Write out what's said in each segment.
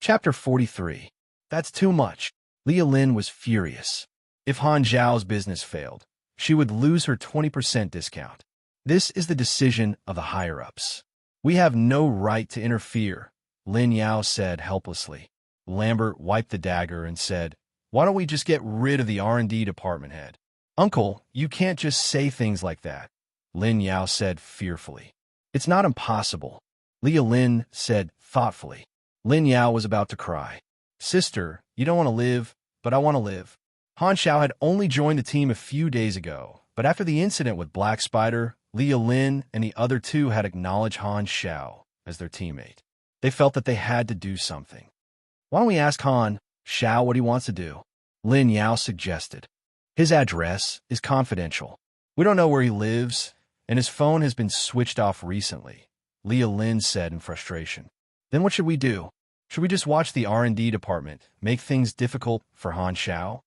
Chapter 43. That's too much. Leah Lin was furious. If Han Zhao's business failed, she would lose her 20% discount. This is the decision of the higher-ups. We have no right to interfere, Lin Yao said helplessly. Lambert wiped the dagger and said, "Why don't we just get rid of the R&D department head?" "Uncle, you can't just say things like that," Lin Yao said fearfully. "It's not impossible," Leah Lin said thoughtfully. Lin Yao was about to cry. "Sister, you don't want to live, but I want to live." Han Xiao had only joined the team a few days ago, but after the incident with Black Spider, Leah Lin and the other two had acknowledged Han Xiao as their teammate. They felt that they had to do something. "Why don't we ask Han Xiao what he wants to do?" Lin Yao suggested. "His address is confidential. We don't know where he lives, and his phone has been switched off recently," Leah Lin said in frustration. "Then what should we do? Should we just watch the R&D department make things difficult for Han Xiao?"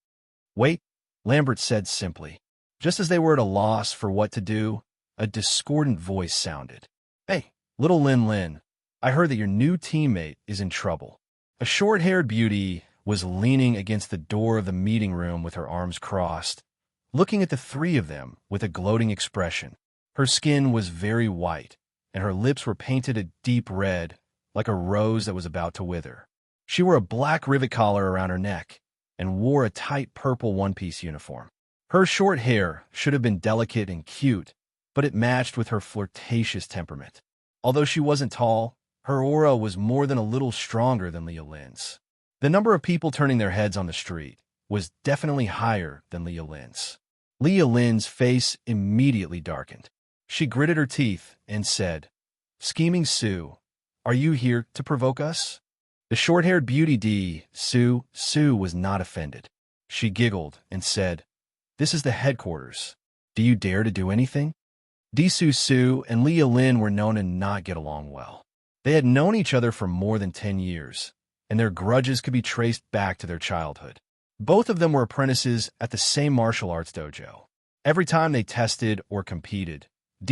"Wait," Lambert said simply. Just as they were at a loss for what to do, a discordant voice sounded. "Hey, little Lin Lin, I heard that your new teammate is in trouble." A short-haired beauty was leaning against the door of the meeting room with her arms crossed, looking at the three of them with a gloating expression. Her skin was very white, and her lips were painted a deep red, like a rose that was about to wither. She wore a black rivet collar around her neck and wore a tight purple one-piece uniform. Her short hair should have been delicate and cute, but it matched with her flirtatious temperament. Although she wasn't tall, her aura was more than a little stronger than Leah Lin's. The number of people turning their heads on the street was definitely higher than Leah Lin's. Leah Lin's face immediately darkened. She gritted her teeth and said, "Scheming Sue, are you here to provoke us?" The short-haired beauty Sue was not offended. She giggled and said, "This is the headquarters. Do you dare to do anything?" Sue and Leah Lin were known to not get along well. They had known each other for more than 10 years, and their grudges could be traced back to their childhood. Both of them were apprentices at the same martial arts dojo. Every time they tested or competed,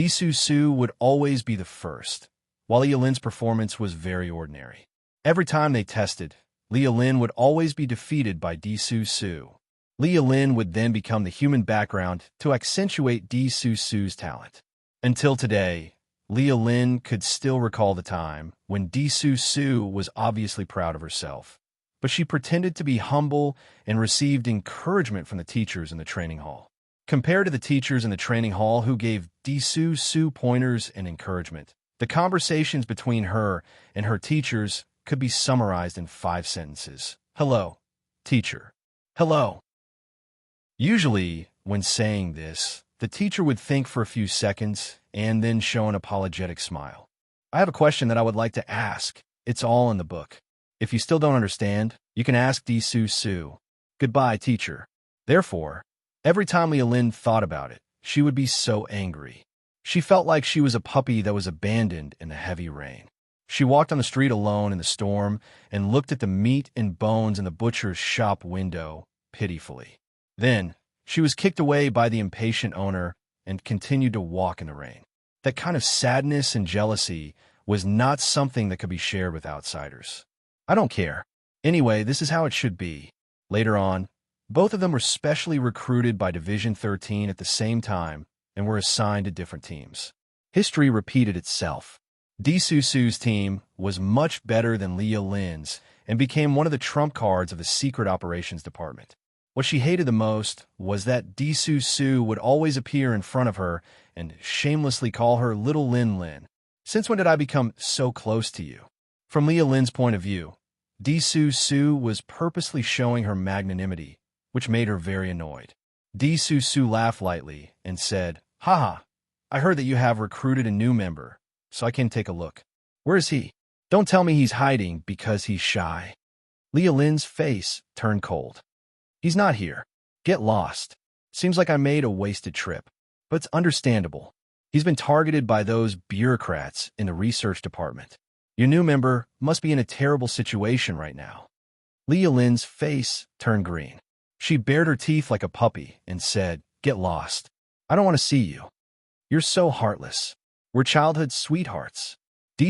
Sue would always be the first, while Leah Lin's performance was very ordinary. Every time they tested, Leah Lin would always be defeated by Sue. Leah Lin would then become the human background to accentuate Sue's talent. Until today, Leah Lin could still recall the time when Sue was obviously proud of herself, but she pretended to be humble and received encouragement from the teachers in the training hall. Compared to the teachers in the training hall who gave Sue pointers and encouragement, the conversations between her and her teachers could be summarized in 5 sentences. "Hello, teacher. Hello." Usually, when saying this, the teacher would think for a few seconds and then show an apologetic smile. "I have a question that I would like to ask. It's all in the book. If you still don't understand, you can ask Sue. Goodbye, teacher." Therefore, every time Leah Lin thought about it, she would be so angry. She felt like she was a puppy that was abandoned in the heavy rain. She walked on the street alone in the storm and looked at the meat and bones in the butcher's shop window pitifully. Then, she was kicked away by the impatient owner and continued to walk in the rain. That kind of sadness and jealousy was not something that could be shared with outsiders. "I don't care. Anyway, this is how it should be." Later on, both of them were specially recruited by Division 13 at the same time and were assigned to different teams. History repeated itself. Sue's team was much better than Leah Lin's and became one of the trump cards of the Secret Operations Department. What she hated the most was that Sue would always appear in front of her and shamelessly call her little Lin Lin. "Since when did I become so close to you?" From Leah Lin's point of view, Sue was purposely showing her magnanimity, which made her very annoyed. Sue laughed lightly and said, "Haha, I heard that you have recruited a new member, so I can take a look. Where is he? Don't tell me he's hiding because he's shy." Leah Lin's face turned cold. "He's not here. Get lost. Seems like I made a wasted trip. But it's understandable. He's been targeted by those bureaucrats in the research department. Your new member must be in a terrible situation right now." Leah Lin's face turned green. She bared her teeth like a puppy and said, "Get lost. I don't want to see you. You're so heartless. We're childhood sweethearts."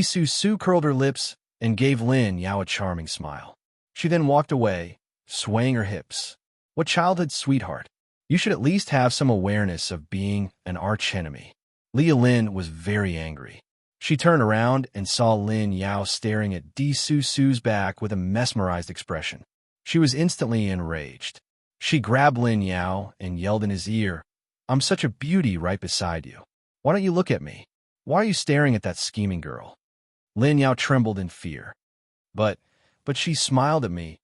Sue curled her lips and gave Lin Yao a charming smile. She then walked away, swaying her hips. What childhood sweetheart! You should at least have some awareness of being an archenemy. Leah Lin was very angry. She turned around and saw Lin Yao staring at Di Su Su's back with a mesmerized expression. She was instantly enraged. She grabbed Lin Yao and yelled in his ear, "I'm such a beauty right beside you. Why don't you look at me? Why are you staring at that scheming girl?" Lin Yao trembled in fear. But she smiled at me.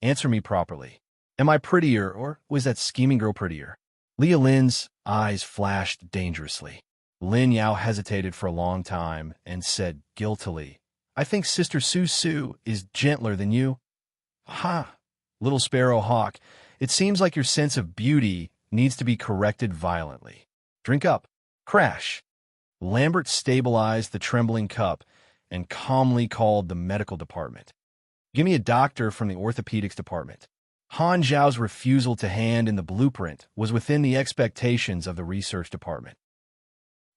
"Answer me properly. Am I prettier, or was that scheming girl prettier?" Leah Lin's eyes flashed dangerously. Lin Yao hesitated for a long time and said guiltily, "I think Sister Su Su is gentler than you." "Ha, little sparrow hawk, it seems like your sense of beauty needs to be corrected violently. Drink up." Crash. Lambert stabilized the trembling cup and calmly called the medical department. "Give me a doctor from the orthopedics department." Han Zhao's refusal to hand in the blueprint was within the expectations of the research department.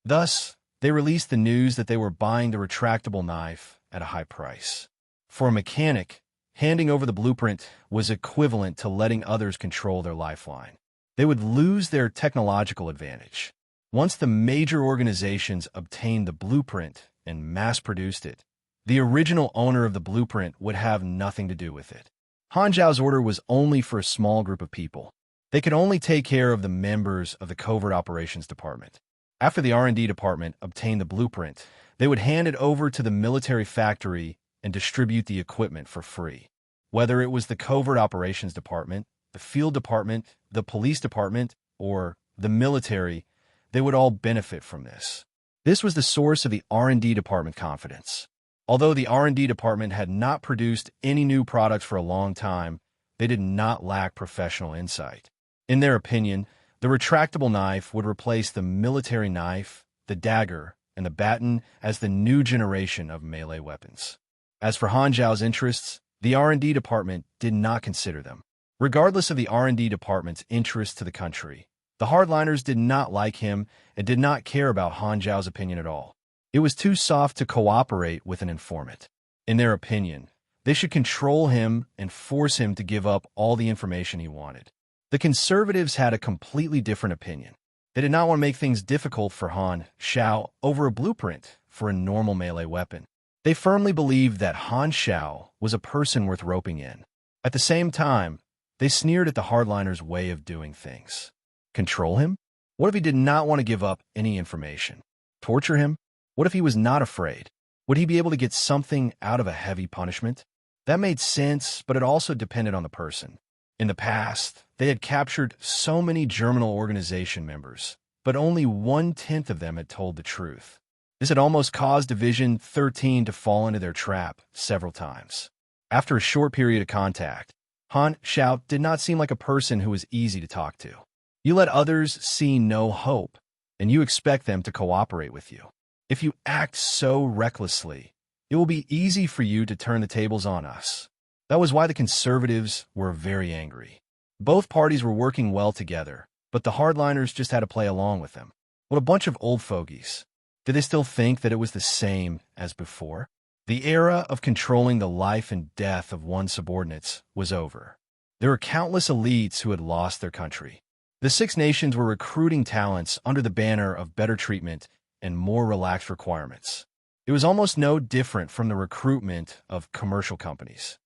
Thus, they released the news that they were buying the retractable knife at a high price. For a mechanic, handing over the blueprint was equivalent to letting others control their lifeline. They would lose their technological advantage. Once the major organizations obtained the blueprint and mass-produced it, the original owner of the blueprint would have nothing to do with it. Han Zhao's order was only for a small group of people. They could only take care of the members of the Covert Operations Department. After the R&D department obtained the blueprint, they would hand it over to the military factory and distribute the equipment for free. Whether it was the Covert Operations Department, the Field Department, the Police Department, or the military, they would all benefit from this. This was the source of the R&D department confidence. Although the R&D department had not produced any new products for a long time, they did not lack professional insight. In their opinion, the retractable knife would replace the military knife, the dagger, and the baton as the new generation of melee weapons. As for Han Zhao's interests, the R&D department did not consider them. Regardless of the R&D department's interest to the country, the hardliners did not like him and did not care about Han Zhao's opinion at all. It was too soft to cooperate with an informant. In their opinion, they should control him and force him to give up all the information he wanted. The conservatives had a completely different opinion. They did not want to make things difficult for Han Zhao over a blueprint for a normal melee weapon. They firmly believed that Han Zhao was a person worth roping in. At the same time, they sneered at the hardliners' way of doing things. Control him? What if he did not want to give up any information? Torture him? What if he was not afraid? Would he be able to get something out of a heavy punishment? That made sense, but it also depended on the person. In the past, they had captured so many Germinal organization members, but only 1/10 of them had told the truth. This had almost caused Division 13 to fall into their trap several times. After a short period of contact, Han Zhao did not seem like a person who was easy to talk to. You let others see no hope, and you expect them to cooperate with you. If you act so recklessly, it will be easy for you to turn the tables on us. That was why the conservatives were very angry. Both parties were working well together, but the hardliners just had to play along with them. What a bunch of old fogies. Did they still think that it was the same as before? The era of controlling the life and death of one's subordinates was over. There were countless elites who had lost their country. The Six Nations were recruiting talents under the banner of better treatment and more relaxed requirements. It was almost no different from the recruitment of commercial companies.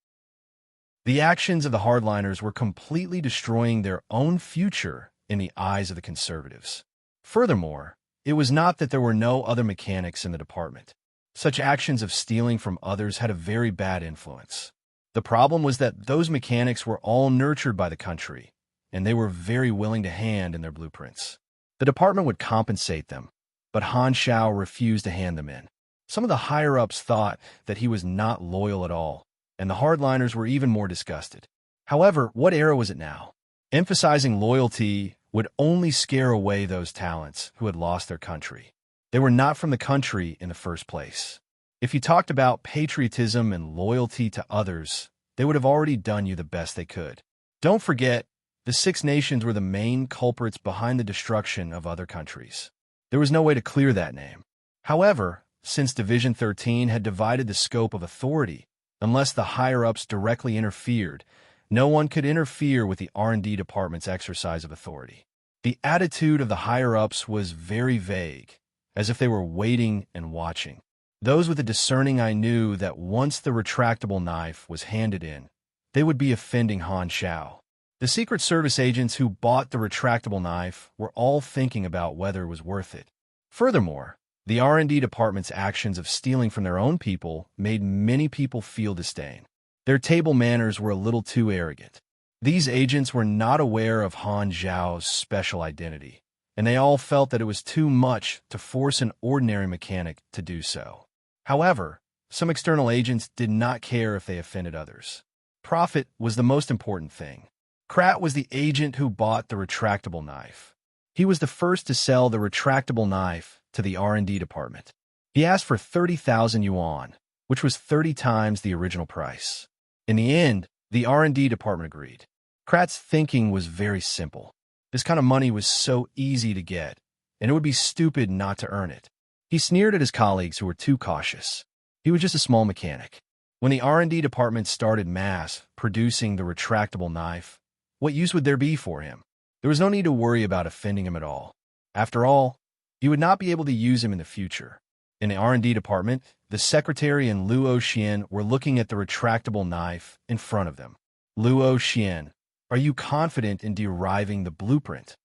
The actions of the hardliners were completely destroying their own future in the eyes of the conservatives. Furthermore, it was not that there were no other mechanics in the department. Such actions of stealing from others had a very bad influence. The problem was that those mechanics were all nurtured by the country, and they were very willing to hand in their blueprints. The department would compensate them, but Han Zhao refused to hand them in. Some of the higher-ups thought that he was not loyal at all, and the hardliners were even more disgusted. However, what era was it now? Emphasizing loyalty would only scare away those talents who had lost their country. They were not from the country in the first place. If you talked about patriotism and loyalty to others, they would have already done you the best they could. Don't forget, the Six Nations were the main culprits behind the destruction of other countries. There was no way to clear that name. However, since Division 13 had divided the scope of authority. Unless the higher-ups directly interfered, no one could interfere with the R&D department's exercise of authority. The attitude of the higher-ups was very vague, as if they were waiting and watching. Those with a discerning eye knew that once the retractable knife was handed in, they would be offending Han Xiao. The Secret Service agents who bought the retractable knife were all thinking about whether it was worth it. Furthermore, the R&D department's actions of stealing from their own people made many people feel disdain. Their table manners were a little too arrogant. These agents were not aware of Han Xiao's special identity, and they all felt that it was too much to force an ordinary mechanic to do so. However, some external agents did not care if they offended others. Profit was the most important thing. Krat was the agent who bought the retractable knife. He was the first to sell the retractable knife to the R&D department. He asked for 30,000 yuan, which was 30 times the original price. In the end, the R&D department agreed. Krat's thinking was very simple. This kind of money was so easy to get, and it would be stupid not to earn it. He sneered at his colleagues who were too cautious. He was just a small mechanic. When the R&D department started mass producing the retractable knife, what use would there be for him? There was no need to worry about offending him at all. After all, he would not be able to use him in the future. In the R&D department, the secretary and Luo Xian were looking at the retractable knife in front of them. Luo Xian, are you confident in deriving the blueprint?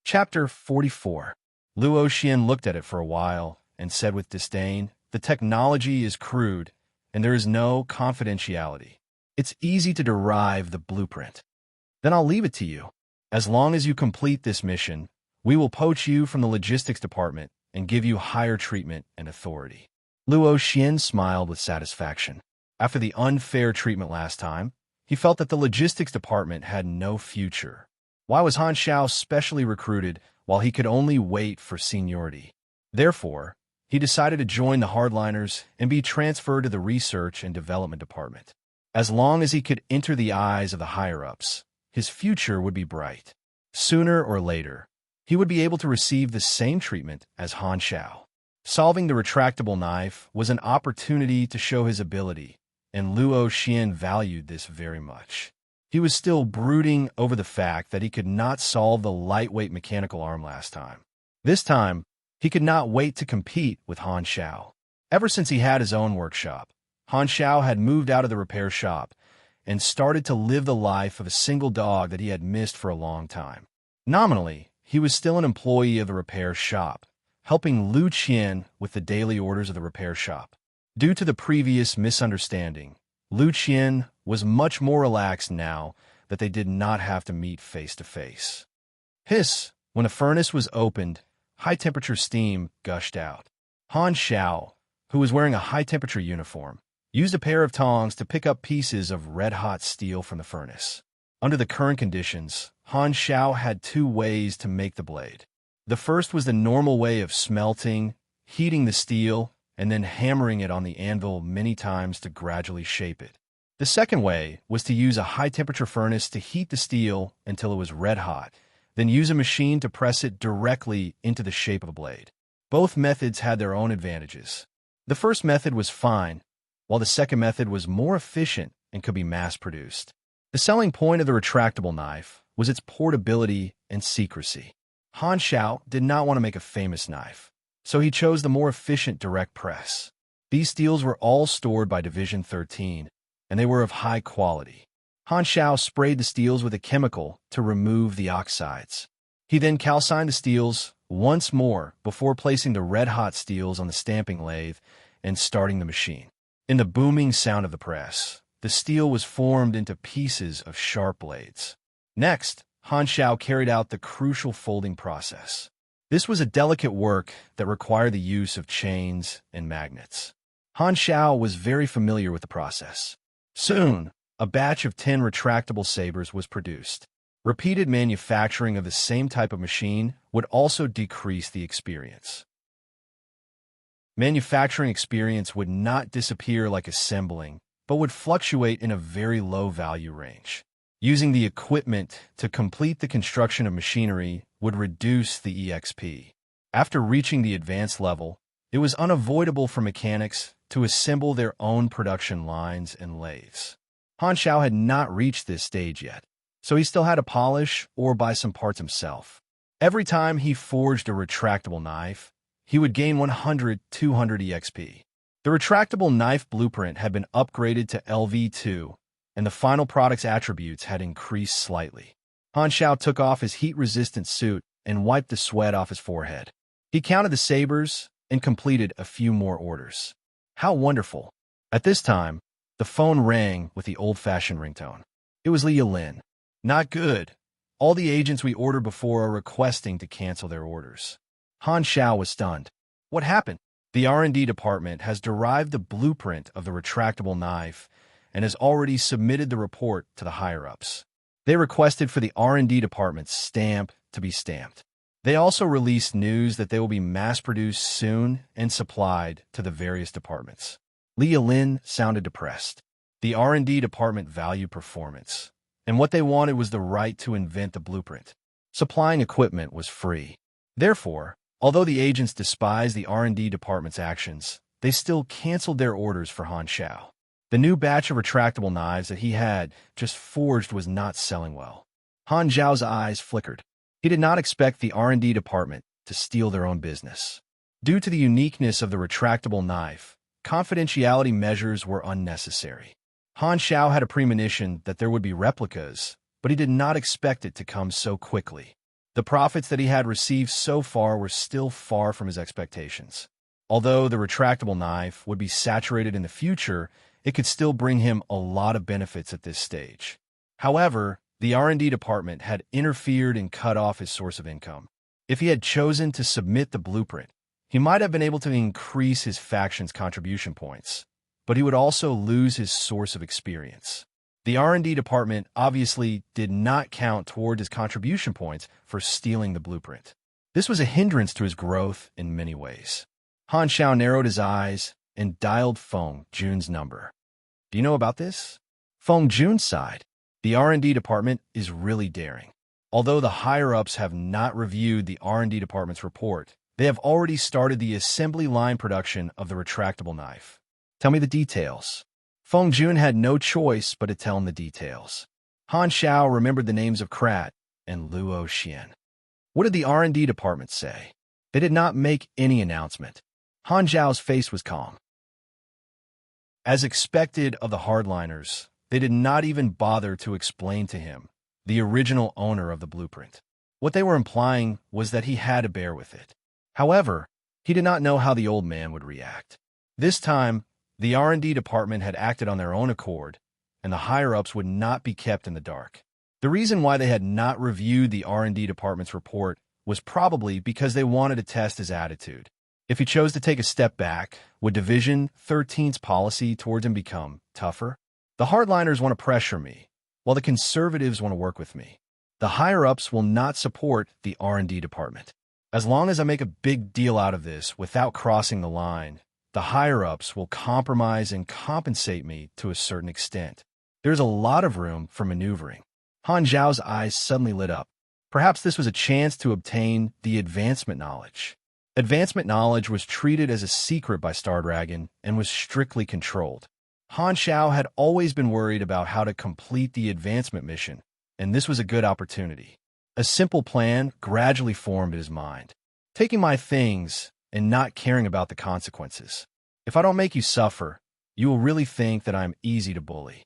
Chapter 44. Luo Xian looked at it for a while and said with disdain, "The technology is crude, and there is no confidentiality. It's easy to derive the blueprint. Then I'll leave it to you. As long as you complete this mission, we will poach you from the logistics department and give you higher treatment and authority." Luo Xian smiled with satisfaction. After the unfair treatment last time, he felt that the logistics department had no future. Why was Han Xiao specially recruited while he could only wait for seniority? Therefore, he decided to join the hardliners and be transferred to the research and development department. As long as he could enter the eyes of the higher-ups, his future would be bright. Sooner or later, he would be able to receive the same treatment as Han Xiao. Solving the retractable knife was an opportunity to show his ability, and Luo Xian valued this very much. He was still brooding over the fact that he could not solve the lightweight mechanical arm last time. This time, he could not wait to compete with Han Xiao. Ever since he had his own workshop, Han Xiao had moved out of the repair shop and started to live the life of a single dog that he had missed for a long time. Nominally, he was still an employee of the repair shop, helping Lu Qian with the daily orders of the repair shop. Due to the previous misunderstanding, Lu Qian was much more relaxed now that they did not have to meet face to face. Hiss! When the furnace was opened, high-temperature steam gushed out. Han Xiao, who was wearing a high-temperature uniform, used a pair of tongs to pick up pieces of red-hot steel from the furnace. Under the current conditions, Han Xiao had two ways to make the blade. The first was the normal way of smelting, heating the steel, and then hammering it on the anvil many times to gradually shape it. The second way was to use a high-temperature furnace to heat the steel until it was red-hot, then use a machine to press it directly into the shape of a blade. Both methods had their own advantages. The first method was fine, while the second method was more efficient and could be mass-produced. The selling point of the retractable knife was its portability and secrecy. Han Xiao did not want to make a famous knife, so he chose the more efficient direct press. These steels were all stored by Division 13, and they were of high quality. Han Xiao sprayed the steels with a chemical to remove the oxides. He then calcined the steels once more before placing the red-hot steels on the stamping lathe and starting the machine. In the booming sound of the press, the steel was formed into pieces of sharp blades. Next, Han Xiao carried out the crucial folding process. This was a delicate work that required the use of chains and magnets. Han Xiao was very familiar with the process. Soon, a batch of 10 retractable sabers was produced. Repeated manufacturing of the same type of machine would also decrease the experience. Manufacturing experience would not disappear like assembling, but would fluctuate in a very low value range. Using the equipment to complete the construction of machinery would reduce the EXP. After reaching the advanced level, it was unavoidable for mechanics to assemble their own production lines and lathes. Han Xiao had not reached this stage yet, so he still had to polish or buy some parts himself. Every time he forged a retractable knife, he would gain 100-200 EXP. The retractable knife blueprint had been upgraded to LV2, and the final product's attributes had increased slightly. Han Xiao took off his heat-resistant suit and wiped the sweat off his forehead. He counted the sabers and completed a few more orders. How wonderful! At this time, the phone rang with the old-fashioned ringtone. It was Li Yilin. Not good. All the agents we ordered before are requesting to cancel their orders. Han Xiao was stunned. What happened? The R&D department has derived the blueprint of the retractable knife and has already submitted the report to the higher-ups. They requested for the R&D department's stamp to be stamped. They also released news that they will be mass-produced soon and supplied to the various departments. Li Yilin sounded depressed. The R&D department valued performance, and what they wanted was the right to invent the blueprint. Supplying equipment was free. Therefore, although the agents despised the R&D department's actions, they still canceled their orders for Han Xiao. The new batch of retractable knives that he had just forged was not selling well. Han Xiao's eyes flickered. He did not expect the R&D department to steal their own business. Due to the uniqueness of the retractable knife, confidentiality measures were unnecessary. Han Xiao had a premonition that there would be replicas, but he did not expect it to come so quickly. The profits that he had received so far were still far from his expectations. Although the retractable knife would be saturated in the future, it could still bring him a lot of benefits at this stage. However, the R&D department had interfered and cut off his source of income. If he had chosen to submit the blueprint, he might have been able to increase his faction's contribution points, but he would also lose his source of experience. The R&D department obviously did not count toward his contribution points for stealing the blueprint. This was a hindrance to his growth in many ways. Han Xiao narrowed his eyes and dialed Feng Jun's number. Do you know about this? Feng Jun sighed. The R&D department is really daring. Although the higher-ups have not reviewed the R&D department's report, they have already started the assembly line production of the retractable knife. Tell me the details. Feng Jun had no choice but to tell him the details. Han Xiao remembered the names of Krat and Luo Xian. What did the R&D department say? They did not make any announcement. Han Xiao's face was calm. As expected of the hardliners, they did not even bother to explain to him, the original owner of the blueprint. What they were implying was that he had to bear with it. However, he did not know how the old man would react. This time, the R&D department had acted on their own accord, and the higher-ups would not be kept in the dark. The reason why they had not reviewed the R&D department's report was probably because they wanted to test his attitude. If he chose to take a step back, would Division 13's policy towards him become tougher? The hardliners want to pressure me, while the conservatives want to work with me. The higher-ups will not support the R&D department. As long as I make a big deal out of this without crossing the line, the higher-ups will compromise and compensate me to a certain extent. There's a lot of room for maneuvering. Han Xiao's eyes suddenly lit up. Perhaps this was a chance to obtain the advancement knowledge. Advancement knowledge was treated as a secret by Star Dragon and was strictly controlled. Han Xiao had always been worried about how to complete the advancement mission, and this was a good opportunity. A simple plan gradually formed in his mind. Taking my things and not caring about the consequences. If I don't make you suffer, you will really think that I'm easy to bully.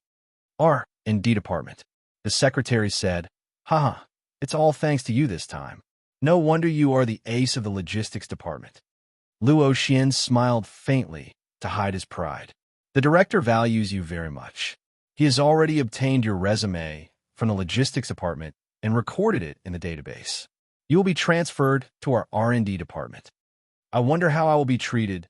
R&D department. The secretary said, Haha, it's all thanks to you this time. No wonder you are the ace of the logistics department. Luo Xian smiled faintly to hide his pride. The director values you very much. He has already obtained your resume from the logistics department and recorded it in the database. You will be transferred to our R&D department. I wonder how I will be treated.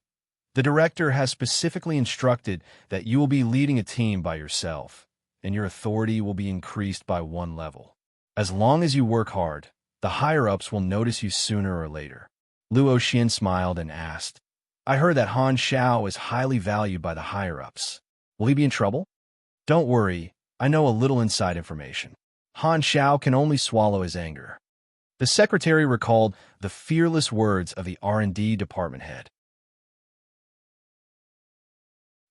The director has specifically instructed that you will be leading a team by yourself, and your authority will be increased by 1 level. As long as you work hard, the higher-ups will notice you sooner or later. Luo Xian smiled and asked, I heard that Han Xiao is highly valued by the higher-ups. Will he be in trouble? Don't worry, I know a little inside information. Han Xiao can only swallow his anger. The secretary recalled the fearless words of the R&D department head.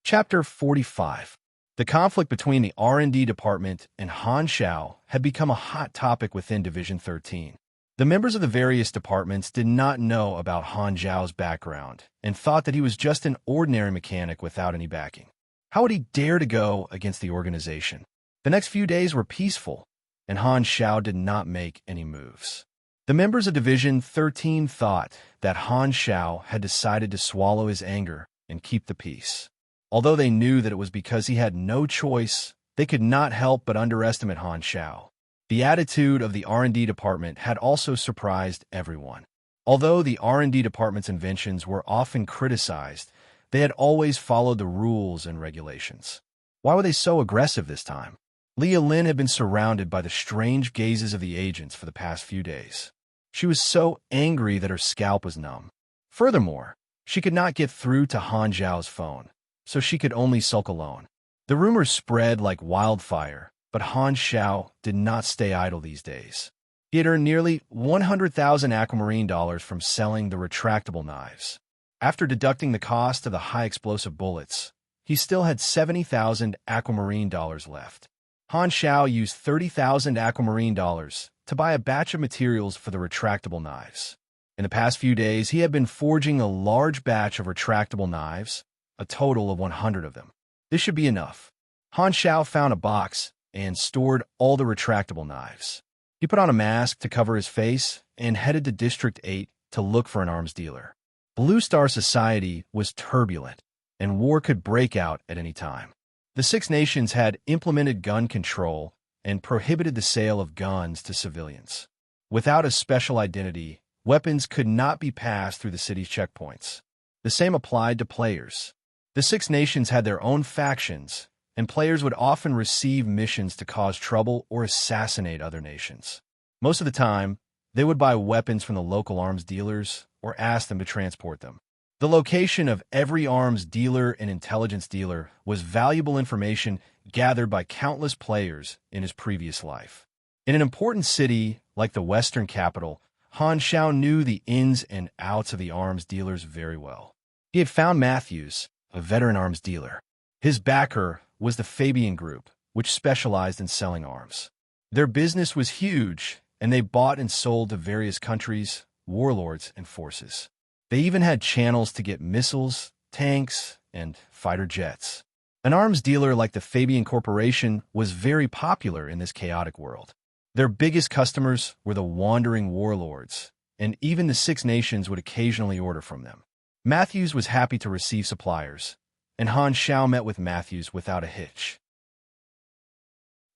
Chapter 45. The conflict between the R&D department and Han Xiao had become a hot topic within Division 13. The members of the various departments did not know about Han Xiao's background and thought that he was just an ordinary mechanic without any backing. How would he dare to go against the organization? The next few days were peaceful, and Han Xiao did not make any moves. The members of Division 13 thought that Han Xiao had decided to swallow his anger and keep the peace. Although they knew that it was because he had no choice, they could not help but underestimate Han Xiao. The attitude of the R&D department had also surprised everyone. Although the R&D department's inventions were often criticized, they had always followed the rules and regulations. Why were they so aggressive this time? Leah Lin had been surrounded by the strange gazes of the agents for the past few days. She was so angry that her scalp was numb. Furthermore, she could not get through to Han Xiao's phone, so she could only sulk alone. The rumors spread like wildfire, but Han Xiao did not stay idle these days. He had earned nearly 100,000 aquamarine dollars from selling the retractable knives. After deducting the cost of the high-explosive bullets, he still had 70,000 aquamarine dollars left. Han Xiao used 30,000 aquamarine dollars to buy a batch of materials for the retractable knives. In the past few days, he had been forging a large batch of retractable knives, a total of 100 of them. This should be enough. Han Xiao found a box and stored all the retractable knives. He put on a mask to cover his face and headed to District 8 to look for an arms dealer. Blue Star Society was turbulent, and war could break out at any time. The Six Nations had implemented gun control and prohibited the sale of guns to civilians. Without a special identity, weapons could not be passed through the city's checkpoints. The same applied to players. The Six Nations had their own factions, and players would often receive missions to cause trouble or assassinate other nations. Most of the time, they would buy weapons from the local arms dealers or ask them to transport them. The location of every arms dealer and intelligence dealer was valuable information gathered by countless players in his previous life. In an important city like the Western capital, Han Xiao knew the ins and outs of the arms dealers very well. He had found Matthews, a veteran arms dealer. His backer was the Fabian Group, which specialized in selling arms. Their business was huge, and they bought and sold to various countries, warlords, and forces. They even had channels to get missiles, tanks, and fighter jets. An arms dealer like the Fabian Corporation was very popular in this chaotic world. Their biggest customers were the wandering warlords, and even the Six Nations would occasionally order from them. Matthews was happy to receive suppliers, and Han Xiao met with Matthews without a hitch.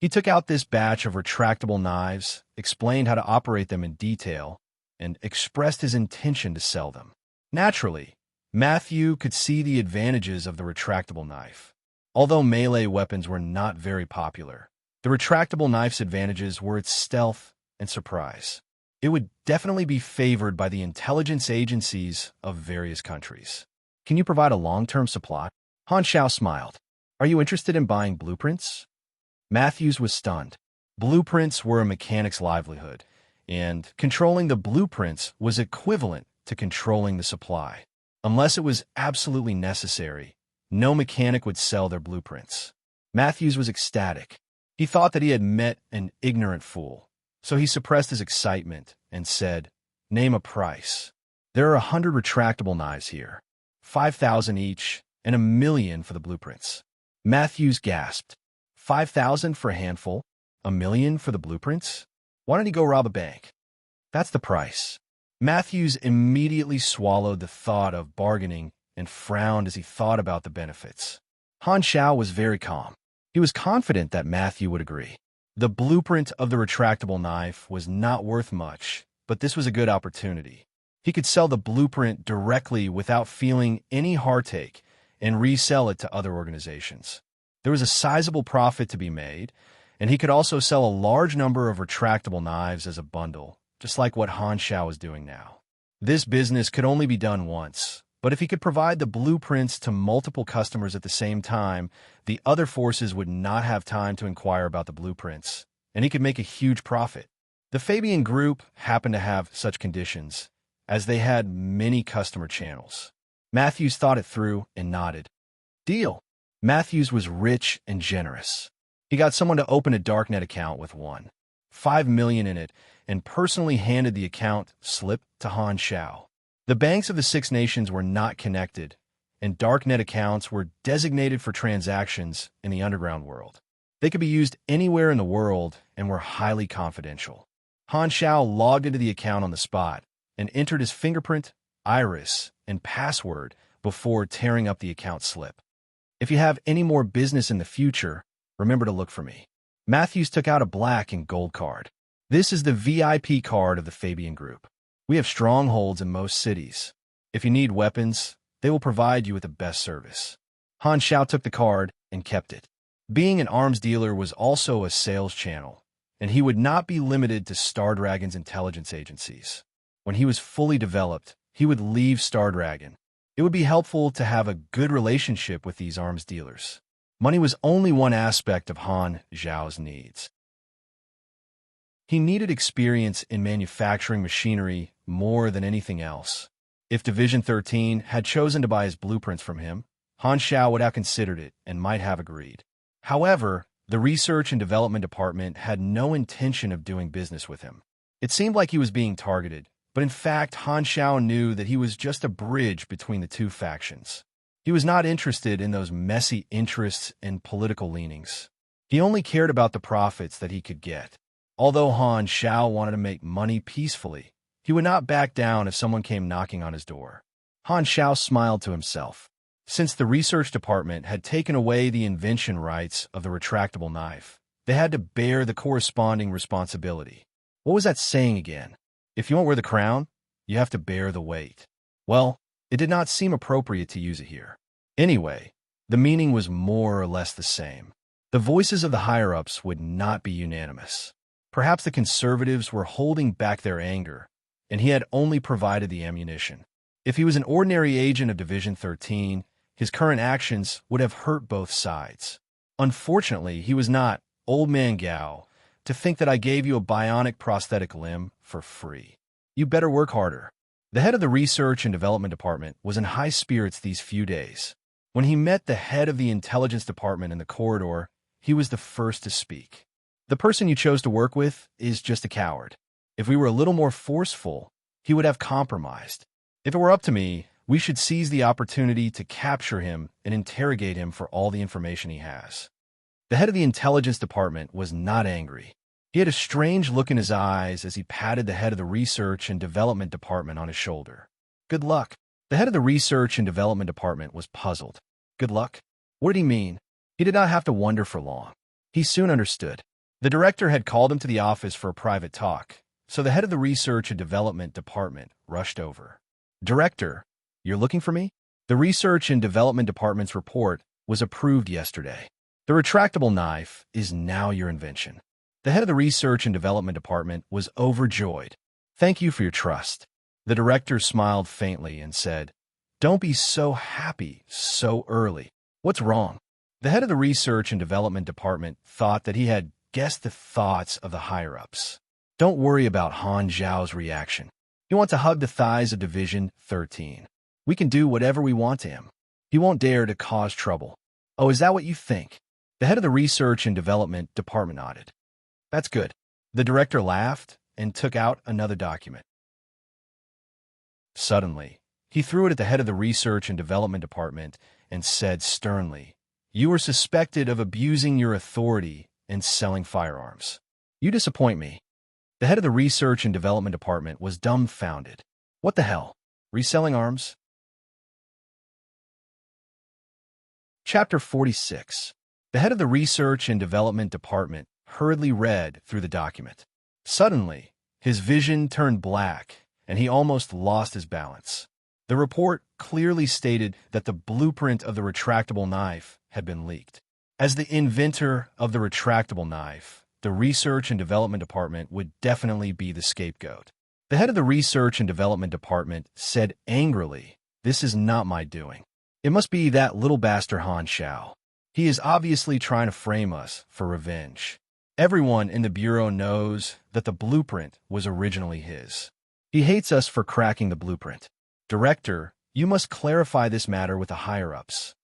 He took out this batch of retractable knives, explained how to operate them in detail, and expressed his intention to sell them. Naturally, Matthew could see the advantages of the retractable knife. Although melee weapons were not very popular, the retractable knife's advantages were its stealth and surprise. It would definitely be favored by the intelligence agencies of various countries. Can you provide a long-term supply? Han Xiao smiled. Are you interested in buying blueprints? Matthews was stunned. Blueprints were a mechanic's livelihood, and controlling the blueprints was equivalent to controlling the supply. Unless it was absolutely necessary, no mechanic would sell their blueprints. Matthews was ecstatic. He thought that he had met an ignorant fool, so he suppressed his excitement and said, "Name a price." "There are 100 retractable knives here, 5,000 each, and 1,000,000 for the blueprints." Matthews gasped. 5,000 for a handful? 1,000,000 for the blueprints? Why don't he go rob a bank? That's the price. Matthews immediately swallowed the thought of bargaining and frowned as he thought about the benefits. Han Xiao was very calm. He was confident that Matthew would agree. The blueprint of the retractable knife was not worth much, but this was a good opportunity. He could sell the blueprint directly without feeling any heartache and resell it to other organizations. There was a sizable profit to be made, and he could also sell a large number of retractable knives as a bundle, just like what Han Xiao was doing now. This business could only be done once, but if he could provide the blueprints to multiple customers at the same time, the other forces would not have time to inquire about the blueprints, and he could make a huge profit. The Fabian Group happened to have such conditions, as they had many customer channels. Matthews thought it through and nodded. Deal. Matthews was rich and generous. He got someone to open a darknet account with $1.5 million in it and personally handed the account slip to Han Xiao. The banks of the Six Nations were not connected, and darknet accounts were designated for transactions in the underground world. They could be used anywhere in the world and were highly confidential. Han Xiao logged into the account on the spot and entered his fingerprint, iris, and password before tearing up the account slip. If you have any more business in the future, remember to look for me. Matthews took out a black and gold card. This is the VIP card of the Fabian Group. We have strongholds in most cities. If you need weapons, they will provide you with the best service. Han Xiao took the card and kept it. Being an arms dealer was also a sales channel, and he would not be limited to Star Dragon's intelligence agencies. When he was fully developed, he would leave Stardragon. It would be helpful to have a good relationship with these arms dealers. Money was only one aspect of Han Xiao's needs. He needed experience in manufacturing machinery more than anything else. If Division 13 had chosen to buy his blueprints from him, Han Xiao would have considered it and might have agreed. However, the Research and Development Department had no intention of doing business with him. It seemed like he was being targeted, but in fact, Han Xiao knew that he was just a bridge between the two factions. He was not interested in those messy interests and political leanings. He only cared about the profits that he could get. Although Han Xiao wanted to make money peacefully, he would not back down if someone came knocking on his door. Han Xiao smiled to himself. Since the research department had taken away the invention rights of the retractable knife, they had to bear the corresponding responsibility. What was that saying again? If you won't wear the crown, you have to bear the weight. Well, it did not seem appropriate to use it here. Anyway, the meaning was more or less the same. The voices of the higher-ups would not be unanimous. Perhaps the conservatives were holding back their anger, and he had only provided the ammunition. If he was an ordinary agent of Division 13, his current actions would have hurt both sides. Unfortunately, he was not Old Man Gao to think that I gave you a bionic prosthetic limb for free. You better work harder. The head of the Research and Development Department was in high spirits these few days. When he met the head of the Intelligence Department in the corridor, he was the first to speak. The person you chose to work with is just a coward. If we were a little more forceful, he would have compromised. If it were up to me, we should seize the opportunity to capture him and interrogate him for all the information he has. The head of the Intelligence Department was not angry. He had a strange look in his eyes as he patted the head of the Research and Development Department on his shoulder. Good luck. The head of the Research and Development Department was puzzled. Good luck? What did he mean? He did not have to wonder for long. He soon understood. The director had called him to the office for a private talk, so the head of the Research and Development Department rushed over. Director, you're looking for me? The Research and Development Department's report was approved yesterday. The retractable knife is now your invention. The head of the Research and Development Department was overjoyed. Thank you for your trust. The director smiled faintly and said, Don't be so happy so early. What's wrong? The head of the Research and Development Department thought that he had guessed the thoughts of the higher-ups. Don't worry about Han Zhao's reaction. He wants to hug the thighs of Division 13. We can do whatever we want to him. He won't dare to cause trouble. Oh, is that what you think? The head of the Research and Development Department nodded. That's good. The director laughed and took out another document. Suddenly, he threw it at the head of the Research and Development Department and said sternly, You are suspected of abusing your authority and selling firearms. You disappoint me. The head of the Research and Development Department was dumbfounded. What the hell? Reselling arms? Chapter 46. The head of the Research and Development Department hurriedly read through the document. Suddenly, his vision turned black, and he almost lost his balance. The report clearly stated that the blueprint of the retractable knife had been leaked. As the inventor of the retractable knife, the Research and Development Department would definitely be the scapegoat. The head of the Research and Development Department said angrily, This is not my doing. It must be that little bastard Han Xiao. He is obviously trying to frame us for revenge. Everyone in the Bureau knows that the blueprint was originally his. He hates us for cracking the blueprint. Director, you must clarify this matter with the higher-ups.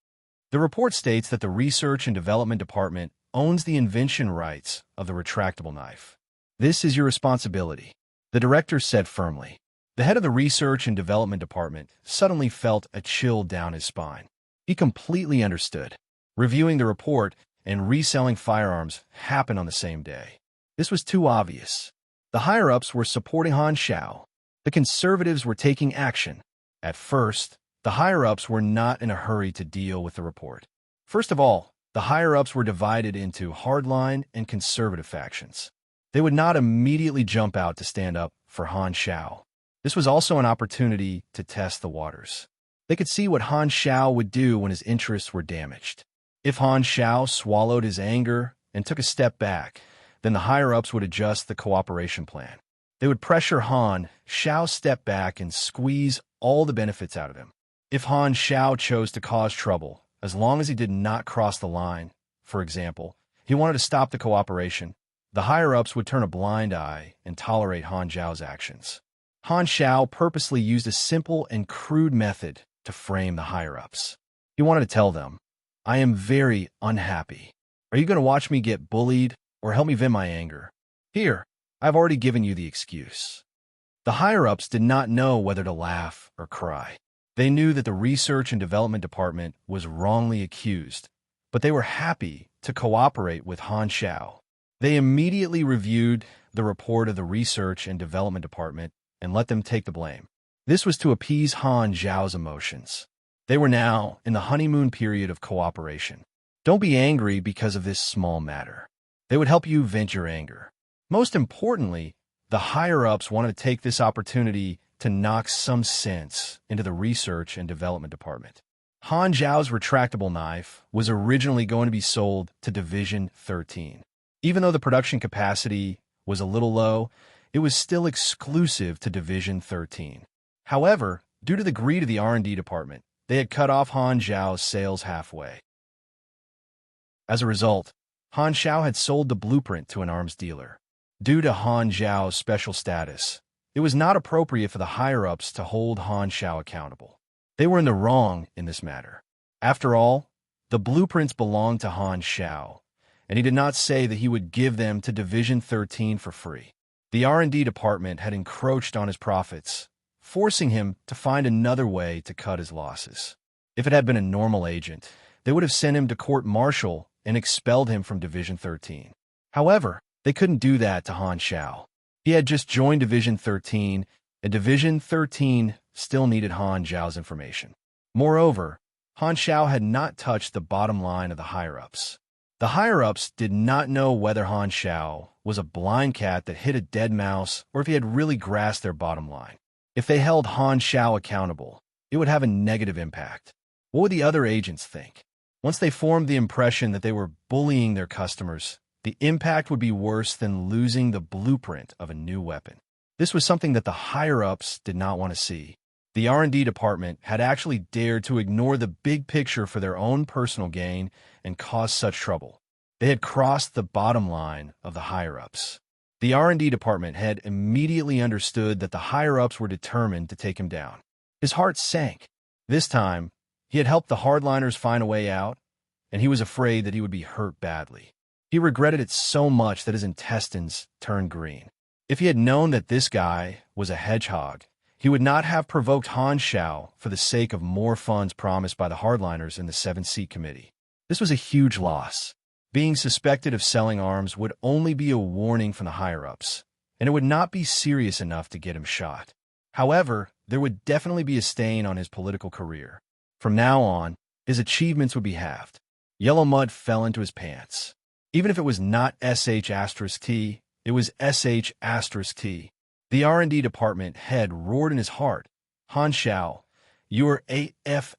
The report states that the Research and Development Department owns the invention rights of the retractable knife. This is your responsibility, the director said firmly. The head of the Research and Development Department suddenly felt a chill down his spine. He completely understood. Reviewing the report and reselling firearms happened on the same day. This was too obvious. The higher-ups were supporting Han Xiao. The conservatives were taking action. At first, the higher-ups were not in a hurry to deal with the report. First of all, the higher-ups were divided into hardline and conservative factions. They would not immediately jump out to stand up for Han Xiao. This was also an opportunity to test the waters. They could see what Han Xiao would do when his interests were damaged. If Han Xiao swallowed his anger and took a step back, then the higher-ups would adjust the cooperation plan. They would pressure Han Xiao step back and squeeze all the benefits out of him. If Han Xiao chose to cause trouble, as long as he did not cross the line, for example, he wanted to stop the cooperation, the higher-ups would turn a blind eye and tolerate Han Xiao's actions. Han Xiao purposely used a simple and crude method to frame the higher-ups. He wanted to tell them, I am very unhappy. Are you going to watch me get bullied or help me vent my anger? Here, I've already given you the excuse. The higher-ups did not know whether to laugh or cry. They knew that the Research and Development Department was wrongly accused, but they were happy to cooperate with Han Xiao. They immediately reviewed the report of the Research and Development Department and let them take the blame. This was to appease Han Xiao's emotions. They were now in the honeymoon period of cooperation. Don't be angry because of this small matter. They would help you vent your anger. Most importantly, the higher-ups wanted to take this opportunity to knock some sense into the Research and Development Department. Han Xiao's retractable knife was originally going to be sold to Division 13. Even though the production capacity was a little low, it was still exclusive to Division 13. However, due to the greed of the R&D department, they had cut off Han Xiao's sales halfway. As a result, Han Xiao had sold the blueprint to an arms dealer. Due to Han Xiao's special status, it was not appropriate for the higher-ups to hold Han Xiao accountable. They were in the wrong in this matter. After all, the blueprints belonged to Han Xiao, and he did not say that he would give them to Division 13 for free. The R&D department had encroached on his profits, forcing him to find another way to cut his losses. If it had been a normal agent, they would have sent him to court-martial and expelled him from Division 13. However, they couldn't do that to Han Xiao. He had just joined Division 13, and Division 13 still needed Han Xiao's information. Moreover, Han Xiao had not touched the bottom line of the higher-ups. The higher-ups did not know whether Han Xiao was a blind cat that hit a dead mouse or if he had really grasped their bottom line. If they held Han Xiao accountable, it would have a negative impact. What would the other agents think? Once they formed the impression that they were bullying their customers, the impact would be worse than losing the blueprint of a new weapon. This was something that the higher-ups did not want to see. The R&D department had actually dared to ignore the big picture for their own personal gain and cause such trouble. They had crossed the bottom line of the higher-ups. The R&D department had immediately understood that the higher-ups were determined to take him down. His heart sank. This time, he had helped the hardliners find a way out, and he was afraid that he would be hurt badly. He regretted it so much that his intestines turned green. If he had known that this guy was a hedgehog, he would not have provoked Han Xiao for the sake of more funds promised by the hardliners in the 7-seat committee. This was a huge loss. Being suspected of selling arms would only be a warning from the higher-ups, and it would not be serious enough to get him shot. However, there would definitely be a stain on his political career. From now on, his achievements would be halved. Yellow mud fell into his pants. Even if it was not SH*T, it was SH*T. The R&D department head roared in his heart. Han Xiao, you're AF**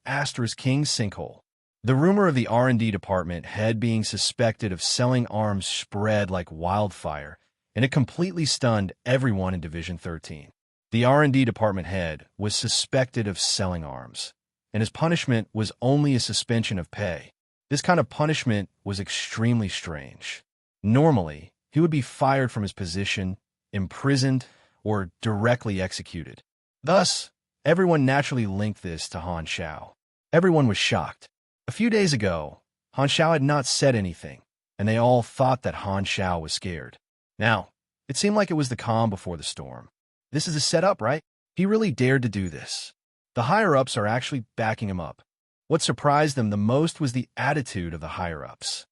King Sinkhole. The rumor of the R&D department head being suspected of selling arms spread like wildfire, and it completely stunned everyone in Division 13. The R&D department head was suspected of selling arms, and his punishment was only a suspension of pay. This kind of punishment was extremely strange. Normally, he would be fired from his position, imprisoned, or directly executed. Thus, everyone naturally linked this to Han Xiao. Everyone was shocked. A few days ago, Han Xiao had not said anything, and they all thought that Han Xiao was scared. Now, it seemed like it was the calm before the storm. This is a setup, right? He really dared to do this. The higher-ups are actually backing him up. What surprised them the most was the attitude of the higher-ups.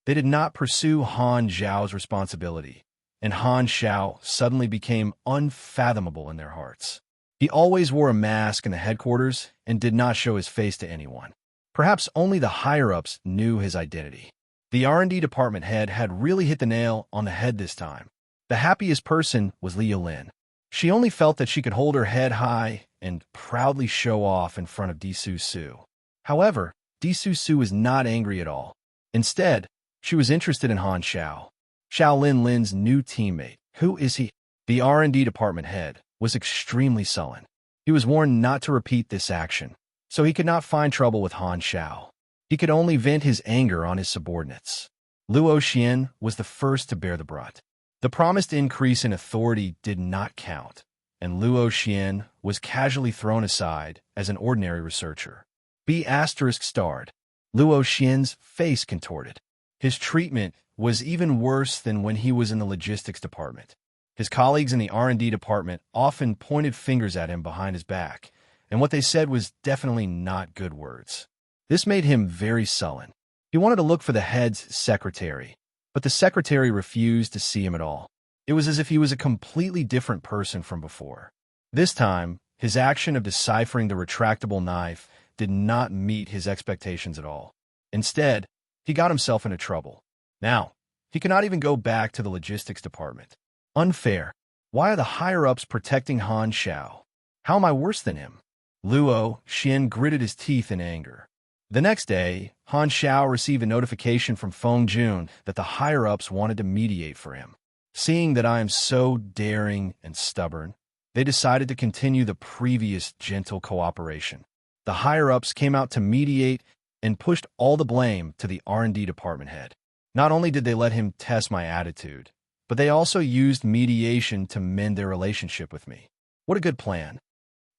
They did not pursue Han Xiao's responsibility, and Han Xiao suddenly became unfathomable in their hearts. He always wore a mask in the headquarters and did not show his face to anyone. Perhaps only the higher-ups knew his identity. The R&D department head had really hit the nail on the head this time. The happiest person was Li Yulin. She only felt that she could hold her head high and proudly show off in front of Disu Su. However, Disu Su was not angry at all. Instead, she was interested in Han Xiao. Xiao Lin's new teammate. Who is he? The R&D department head was extremely sullen. He was warned not to repeat this action, so he could not find trouble with Han Xiao. He could only vent his anger on his subordinates. Luo Xian was the first to bear the brunt. The promised increase in authority did not count, and Luo Xian was casually thrown aside as an ordinary researcher. B** starred. Luo Xian's face contorted. His treatment was even worse than when he was in the logistics department. His colleagues in the R&D department often pointed fingers at him behind his back, and what they said was definitely not good words. This made him very sullen. He wanted to look for the head's secretary, but the secretary refused to see him at all. It was as if he was a completely different person from before. This time, his action of deciphering the retractable knife did not meet his expectations at all. Instead, he got himself into trouble. Now, he could not even go back to the logistics department. Unfair. Why are the higher-ups protecting Han Xiao? How am I worse than him? Luo Xian gritted his teeth in anger. The next day, Han Xiao received a notification from Feng Jun that the higher-ups wanted to mediate for him. Seeing that I am so daring and stubborn, they decided to continue the previous gentle cooperation. The higher-ups came out to mediate and pushed all the blame to the R&D department head. Not only did they let him test my attitude, but they also used mediation to mend their relationship with me. What a good plan.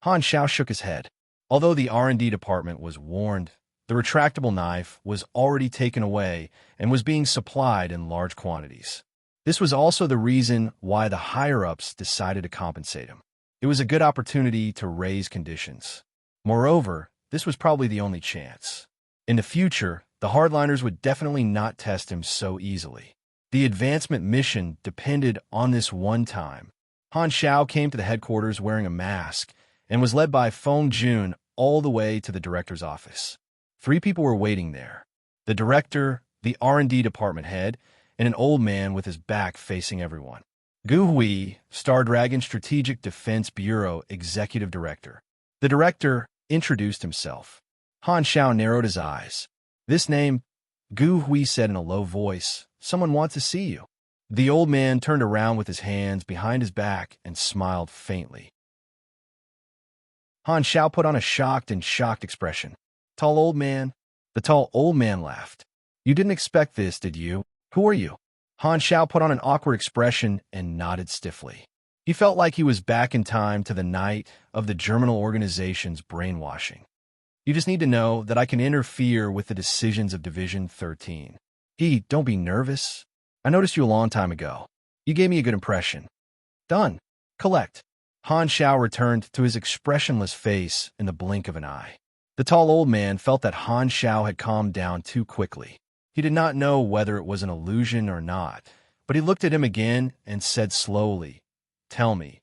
Han Xiao shook his head. Although the R&D department was warned, the retractable knife was already taken away and was being supplied in large quantities. This was also the reason why the higher-ups decided to compensate him. It was a good opportunity to raise conditions. Moreover, this was probably the only chance. In the future, the hardliners would definitely not test him so easily. The advancement mission depended on this one time. Han Xiao came to the headquarters wearing a mask and was led by Feng Jun all the way to the director's office. 3 people were waiting there: the director, the R&D department head, and an old man with his back facing everyone. Gu Hui, Star Dragon Strategic Defense Bureau Executive Director. The director introduced himself. Han Xiao narrowed his eyes. This name, Gu Hui said in a low voice, "Someone wants to see you." The old man turned around with his hands behind his back and smiled faintly. Han Xiao put on a shocked expression. "Tall old man?" The tall old man laughed. "You didn't expect this, did you? Who are you?" Han Xiao put on an awkward expression and nodded stiffly. He felt like he was back in time to the night of the Germinal organization's brainwashing. "You just need to know that I can interfere with the decisions of Division 13. Don't be nervous. I noticed you a long time ago. You gave me a good impression." "Done. Collect." Han Xiao returned to his expressionless face in the blink of an eye. The tall old man felt that Han Xiao had calmed down too quickly. He did not know whether it was an illusion or not, but he looked at him again and said slowly, "Tell me,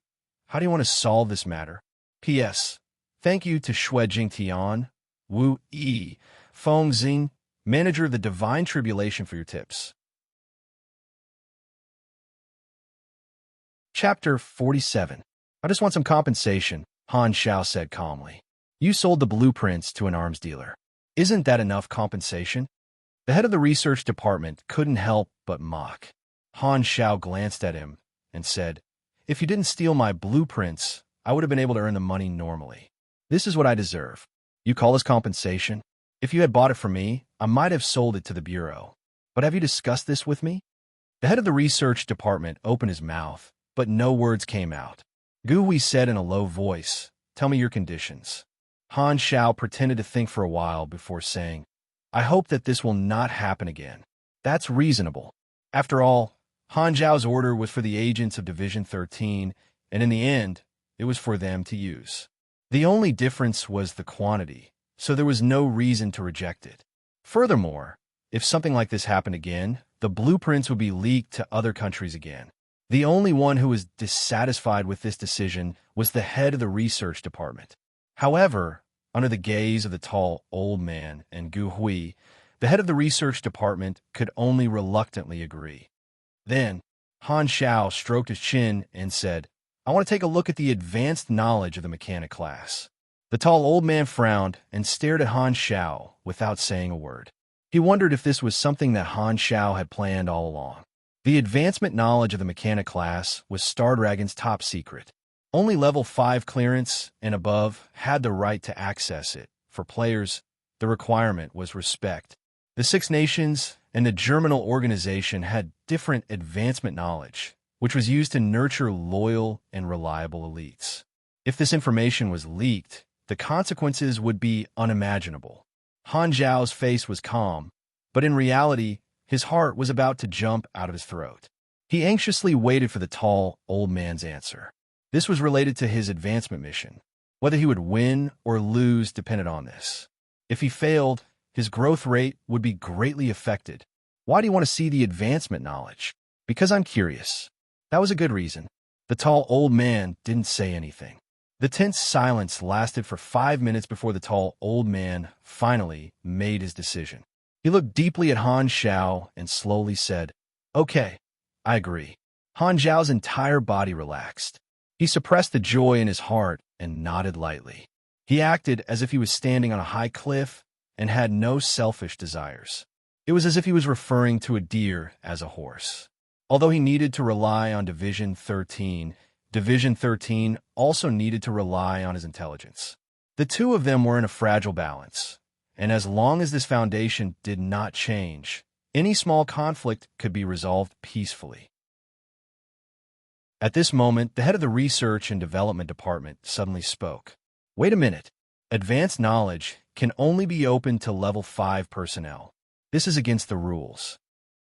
how do you want to solve this matter? P.S. Thank you to Shui Jingtian, Wu Yi, Feng Xing, manager of the Divine Tribulation for your tips." Chapter 47. "I just want some compensation," Han Xiao said calmly. "You sold the blueprints to an arms dealer. Isn't that enough compensation?" The head of the research department couldn't help but mock. Han Xiao glanced at him and said, "If you didn't steal my blueprints, I would have been able to earn the money normally. This is what I deserve. You call this compensation? If you had bought it from me, I might have sold it to the bureau. But have you discussed this with me? The head of the research department opened his mouth, but no words came out. Gu Hui said in a low voice, "Tell me your conditions." Han Xiao pretended to think for a while before saying, "I hope that this will not happen again." That's reasonable. After all, Han Zhao's order was for the agents of Division 13, and in the end, it was for them to use. The only difference was the quantity, so there was no reason to reject it. Furthermore, if something like this happened again, the blueprints would be leaked to other countries again. The only one who was dissatisfied with this decision was the head of the research department. However, under the gaze of the tall old man and Gu Hui, the head of the research department could only reluctantly agree. Then, Han Xiao stroked his chin and said, "I want to take a look at the advanced knowledge of the mechanic class." The tall old man frowned and stared at Han Xiao without saying a word. He wondered if this was something that Han Xiao had planned all along. The advancement knowledge of the mechanic class was Star Dragon's top secret. Only level 5 clearance and above had the right to access it. For players, the requirement was respect. The Six Nations and the Germinal organization had different advancement knowledge, which was used to nurture loyal and reliable elites. If this information was leaked, the consequences would be unimaginable. Han Zhao's face was calm, but in reality, his heart was about to jump out of his throat. He anxiously waited for the tall, old man's answer. This was related to his advancement mission. Whether he would win or lose depended on this. If he failed, his growth rate would be greatly affected. Why do you want to see the advancement knowledge? Because I'm curious. That was a good reason. The tall old man didn't say anything. The tense silence lasted for 5 minutes before the tall old man finally made his decision. He looked deeply at Han Xiao and slowly said, "Okay, I agree." Han Zhao's entire body relaxed. He suppressed the joy in his heart and nodded lightly. He acted as if he was standing on a high cliff and had no selfish desires. It was as if he was referring to a deer as a horse. Although he needed to rely on Division 13 also needed to rely on his intelligence. The two of them were in a fragile balance, and as long as this foundation did not change, any small conflict could be resolved peacefully. At this moment, the head of the Research and Development Department suddenly spoke. "Wait a minute. Advanced knowledge can only be opened to level 5 personnel. This is against the rules."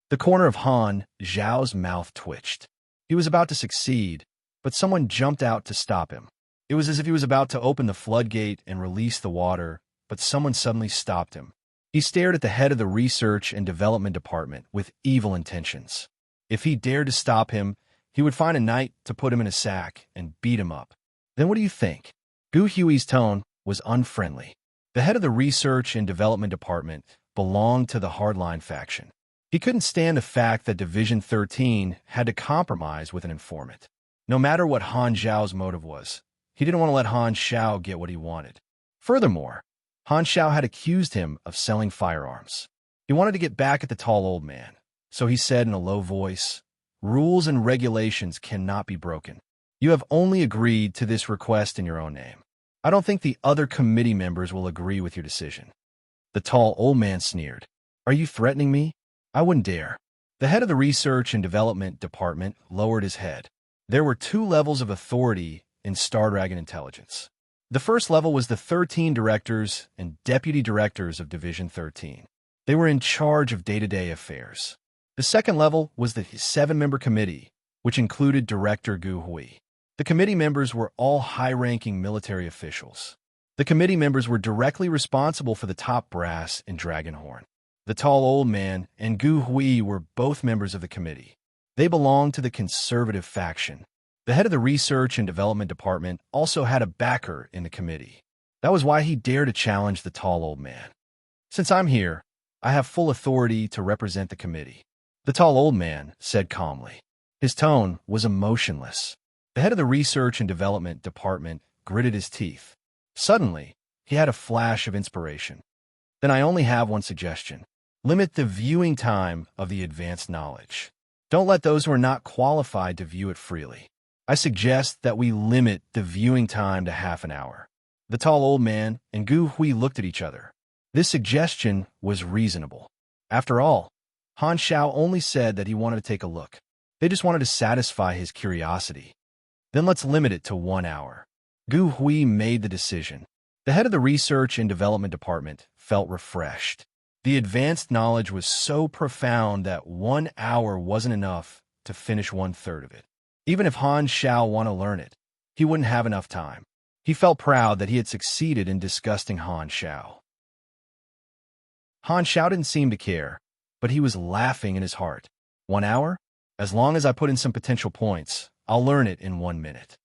The corner of Han Zhao's mouth twitched. He was about to succeed, but someone jumped out to stop him. It was as if he was about to open the floodgate and release the water, but someone suddenly stopped him. He stared at the head of the Research and Development Department with evil intentions. If he dared to stop him, he would find a knight to put him in a sack and beat him up. Then what do you think? Gu Hui's tone was unfriendly. The head of the Research and Development Department belonged to the hardline faction. He couldn't stand the fact that Division 13 had to compromise with an informant. No matter what Han Zhao's motive was, he didn't want to let Han Xiao get what he wanted. Furthermore, Han Xiao had accused him of selling firearms. He wanted to get back at the tall old man, so he said in a low voice, "Rules and regulations cannot be broken. You have only agreed to this request in your own name. I don't think the other committee members will agree with your decision." The tall old man sneered. "Are you threatening me? I wouldn't dare." The head of the Research and Development Department lowered his head. There were 2 levels of authority in Star Dragon intelligence. The first level was the 13 directors and deputy directors of Division 13. They were in charge of day-to-day affairs. The second level was the 7-member committee, which included Director Gu Hui. The committee members were all high-ranking military officials. The committee members were directly responsible for the top brass in Dragonhorn. The tall old man and Gu Hui were both members of the committee. They belonged to the conservative faction. The head of the Research and Development Department also had a backer in the committee. That was why he dared to challenge the tall old man. "Since I'm here, I have full authority to represent the committee," the tall old man said calmly. His tone was emotionless. The head of the Research and Development Department gritted his teeth. Suddenly, he had a flash of inspiration. "Then I only have one suggestion. Limit the viewing time of the advanced knowledge. Don't let those who are not qualified to view it freely. I suggest that we limit the viewing time to half an hour." The tall old man and Gu Hui looked at each other. This suggestion was reasonable. After all, Han Xiao only said that he wanted to take a look. They just wanted to satisfy his curiosity. Then let's limit it to 1 hour. Gu Hui made the decision. The head of the Research and Development Department felt refreshed. The advanced knowledge was so profound that 1 hour wasn't enough to finish 1/3 of it. Even if Han Xiao wanted to learn it, he wouldn't have enough time. He felt proud that he had succeeded in disgusting Han Xiao. Han Xiao didn't seem to care, but he was laughing in his heart. 1 hour? As long as I put in some potential points, I'll learn it in 1 minute.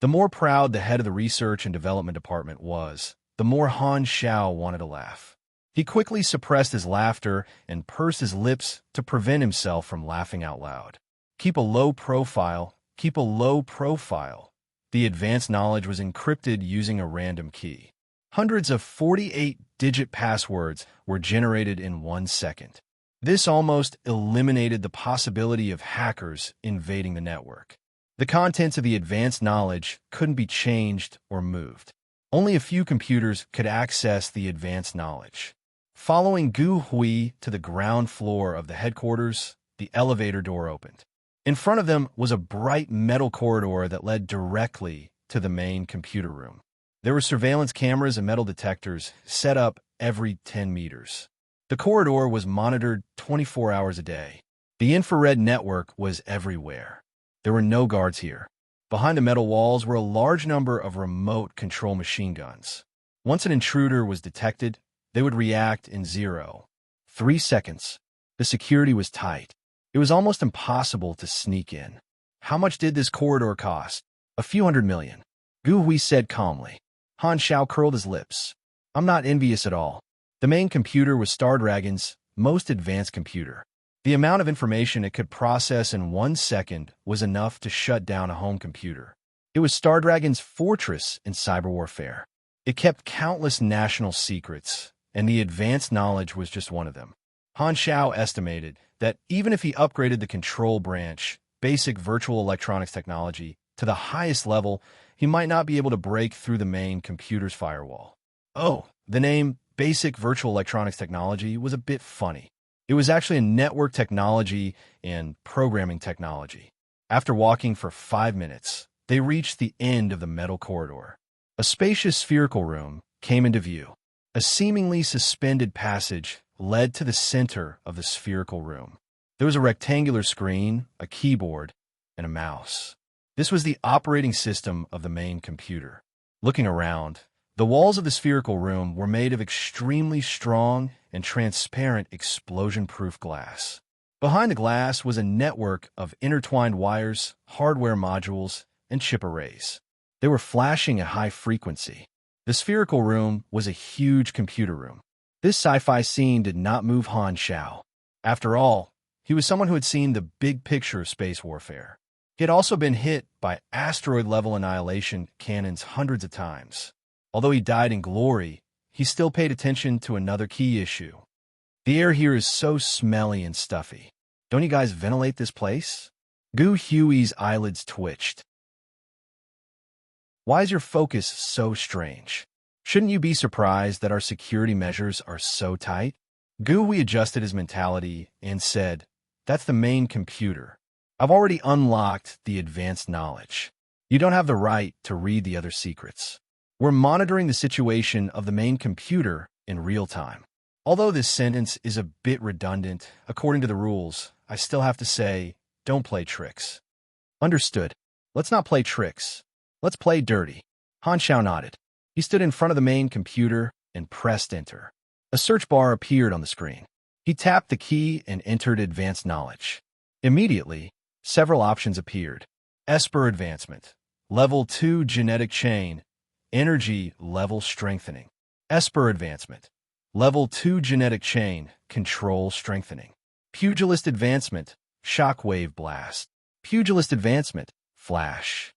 The more proud the head of the Research and Development Department was, the more Han Xiao wanted to laugh. He quickly suppressed his laughter and pursed his lips to prevent himself from laughing out loud. Keep a low profile. Keep a low profile. The advanced knowledge was encrypted using a random key. Hundreds of 48-digit passwords were generated in 1 second. This almost eliminated the possibility of hackers invading the network. The contents of the advanced knowledge couldn't be changed or moved. Only a few computers could access the advanced knowledge. Following Gu Hui to the ground floor of the headquarters, the elevator door opened. In front of them was a bright metal corridor that led directly to the main computer room. There were surveillance cameras and metal detectors set up every 10 meters. The corridor was monitored 24 hours a day. The infrared network was everywhere. There were no guards here. Behind the metal walls were a large number of remote control machine guns. Once an intruder was detected, they would react in 0.3 seconds. The security was tight. It was almost impossible to sneak in. How much did this corridor cost? A few $100 million. Gu Hui said calmly. Han Xiao curled his lips. I'm not envious at all. The main computer was Stardragon's most advanced computer. The amount of information it could process in 1 second was enough to shut down a home computer. It was Stardragon's fortress in cyber warfare. It kept countless national secrets, and the advanced knowledge was just one of them. Han Xiao estimated that even if he upgraded the control branch, basic virtual electronics technology, to the highest level, he might not be able to break through the main computer's firewall. Oh, the name Basic Virtual Electronics Technology was a bit funny. It was actually a network technology and programming technology. After walking for 5 minutes, they reached the end of the metal corridor. A spacious spherical room came into view. A seemingly suspended passage led to the center of the spherical room. There was a rectangular screen, a keyboard, and a mouse. This was the operating system of the main computer. Looking around, the walls of the spherical room were made of extremely strong and transparent explosion-proof glass. Behind the glass was a network of intertwined wires, hardware modules, and chip arrays. They were flashing at high frequency. The spherical room was a huge computer room. This sci-fi scene did not move Han Xiao. After all, he was someone who had seen the big picture of space warfare. He had also been hit by asteroid-level annihilation cannons hundreds of times. Although he died in glory, he still paid attention to another key issue. The air here is so smelly and stuffy. Don't you guys ventilate this place? Gu Hui's eyelids twitched. Why is your focus so strange? Shouldn't you be surprised that our security measures are so tight? Gu Hui adjusted his mentality and said, That's the main computer. I've already unlocked the advanced knowledge. You don't have the right to read the other secrets. We're monitoring the situation of the main computer in real time. Although this sentence is a bit redundant, according to the rules, I still have to say, don't play tricks. Understood. Let's not play tricks. Let's play dirty. Han Xiao nodded. He stood in front of the main computer and pressed enter. A search bar appeared on the screen. He tapped the key and entered advanced knowledge. Immediately, several options appeared. Esper advancement. Level 2 genetic chain. Energy level strengthening. Esper advancement. Level 2 genetic chain. Control strengthening. Pugilist advancement. Shockwave blast. Pugilist advancement. Flash.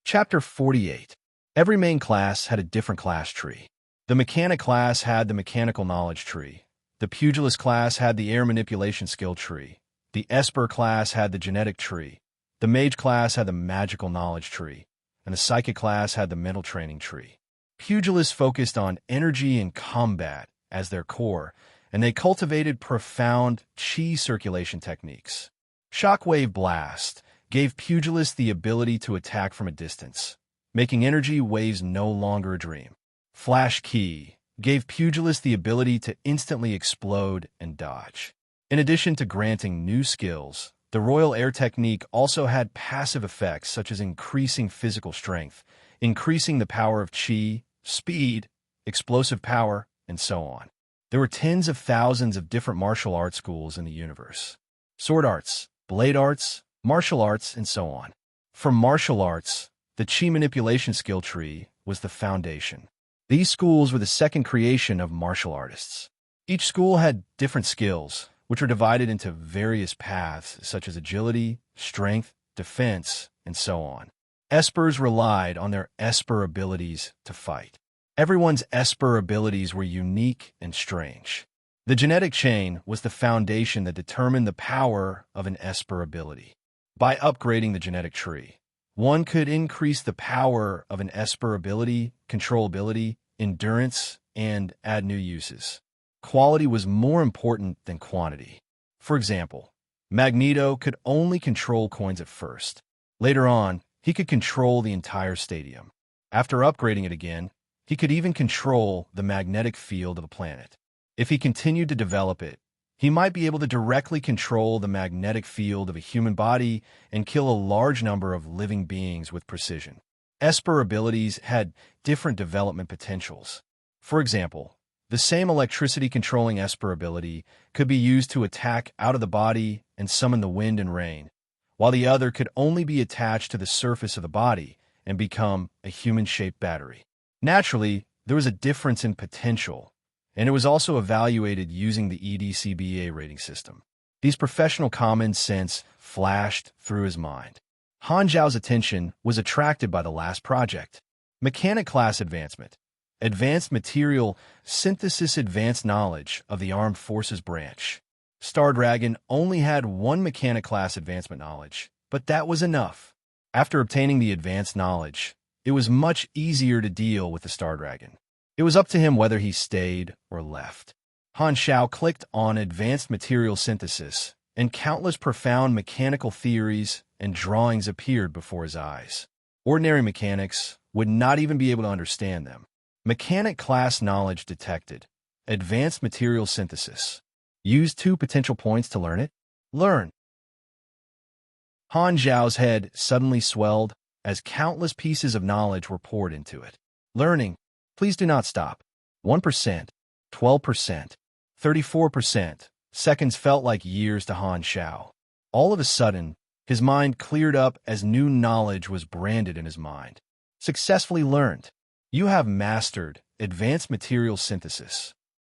Chapter 48. Every main class had a different class tree. The mechanic class had the mechanical knowledge tree. The pugilist class had the air manipulation skill tree. The Esper class had the genetic tree. The mage class had the magical knowledge tree. And the psychic class had the mental training tree. Pugilists focused on energy and combat, as their core, and they cultivated profound chi circulation techniques. Shockwave blast gave pugilists the ability to attack from a distance, making energy waves no longer a dream. Flash ki gave pugilists the ability to instantly explode and dodge. In addition to granting new skills, the Royal Air technique also had passive effects such as increasing physical strength, increasing the power of chi, speed, explosive power, and so on. There were tens of thousands of different martial arts schools in the universe. Sword arts, blade arts, martial arts, and so on. For martial arts, the chi manipulation skill tree was the foundation. These schools were the second creation of martial artists. Each school had different skills, which were divided into various paths such as agility, strength, defense, and so on. Espers relied on their Esper abilities to fight. Everyone's Esper abilities were unique and strange. The genetic chain was the foundation that determined the power of an Esper ability. By upgrading the genetic tree, one could increase the power of an Esper ability, controllability, endurance, and add new uses. Quality was more important than quantity. For example, Magneto could only control coins at first. Later on, he could control the entire stadium. After upgrading it again, he could even control the magnetic field of a planet. If he continued to develop it, he might be able to directly control the magnetic field of a human body and kill a large number of living beings with precision. Esper abilities had different development potentials. For example, the same electricity-controlling Esper ability could be used to attack out of the body and summon the wind and rain, while the other could only be attached to the surface of the body and become a human-shaped battery. Naturally, there was a difference in potential, and it was also evaluated using the EDCBA rating system. These professional common sense flashed through his mind. Han Zhao's attention was attracted by the last project. Mechanic Class Advancement. Advanced Material Synthesis Advanced Knowledge of the Armed Forces Branch. Star Dragon only had one Mechanic Class Advancement knowledge, but that was enough. After obtaining the advanced knowledge, it was much easier to deal with the Star Dragon. It was up to him whether he stayed or left. Han Zhao clicked on Advanced Material Synthesis, and countless profound mechanical theories and drawings appeared before his eyes. Ordinary mechanics would not even be able to understand them. Mechanic Class Knowledge detected. Advanced Material Synthesis. Use 2 potential points to learn it. Learn. Han Zhao's head suddenly swelled as countless pieces of knowledge were poured into it. Learning. Please do not stop. 1%, 12%, 34%. Seconds felt like years to Han Zhao. All of a sudden, his mind cleared up as new knowledge was branded in his mind. Successfully learned. You have mastered Advanced Material Synthesis.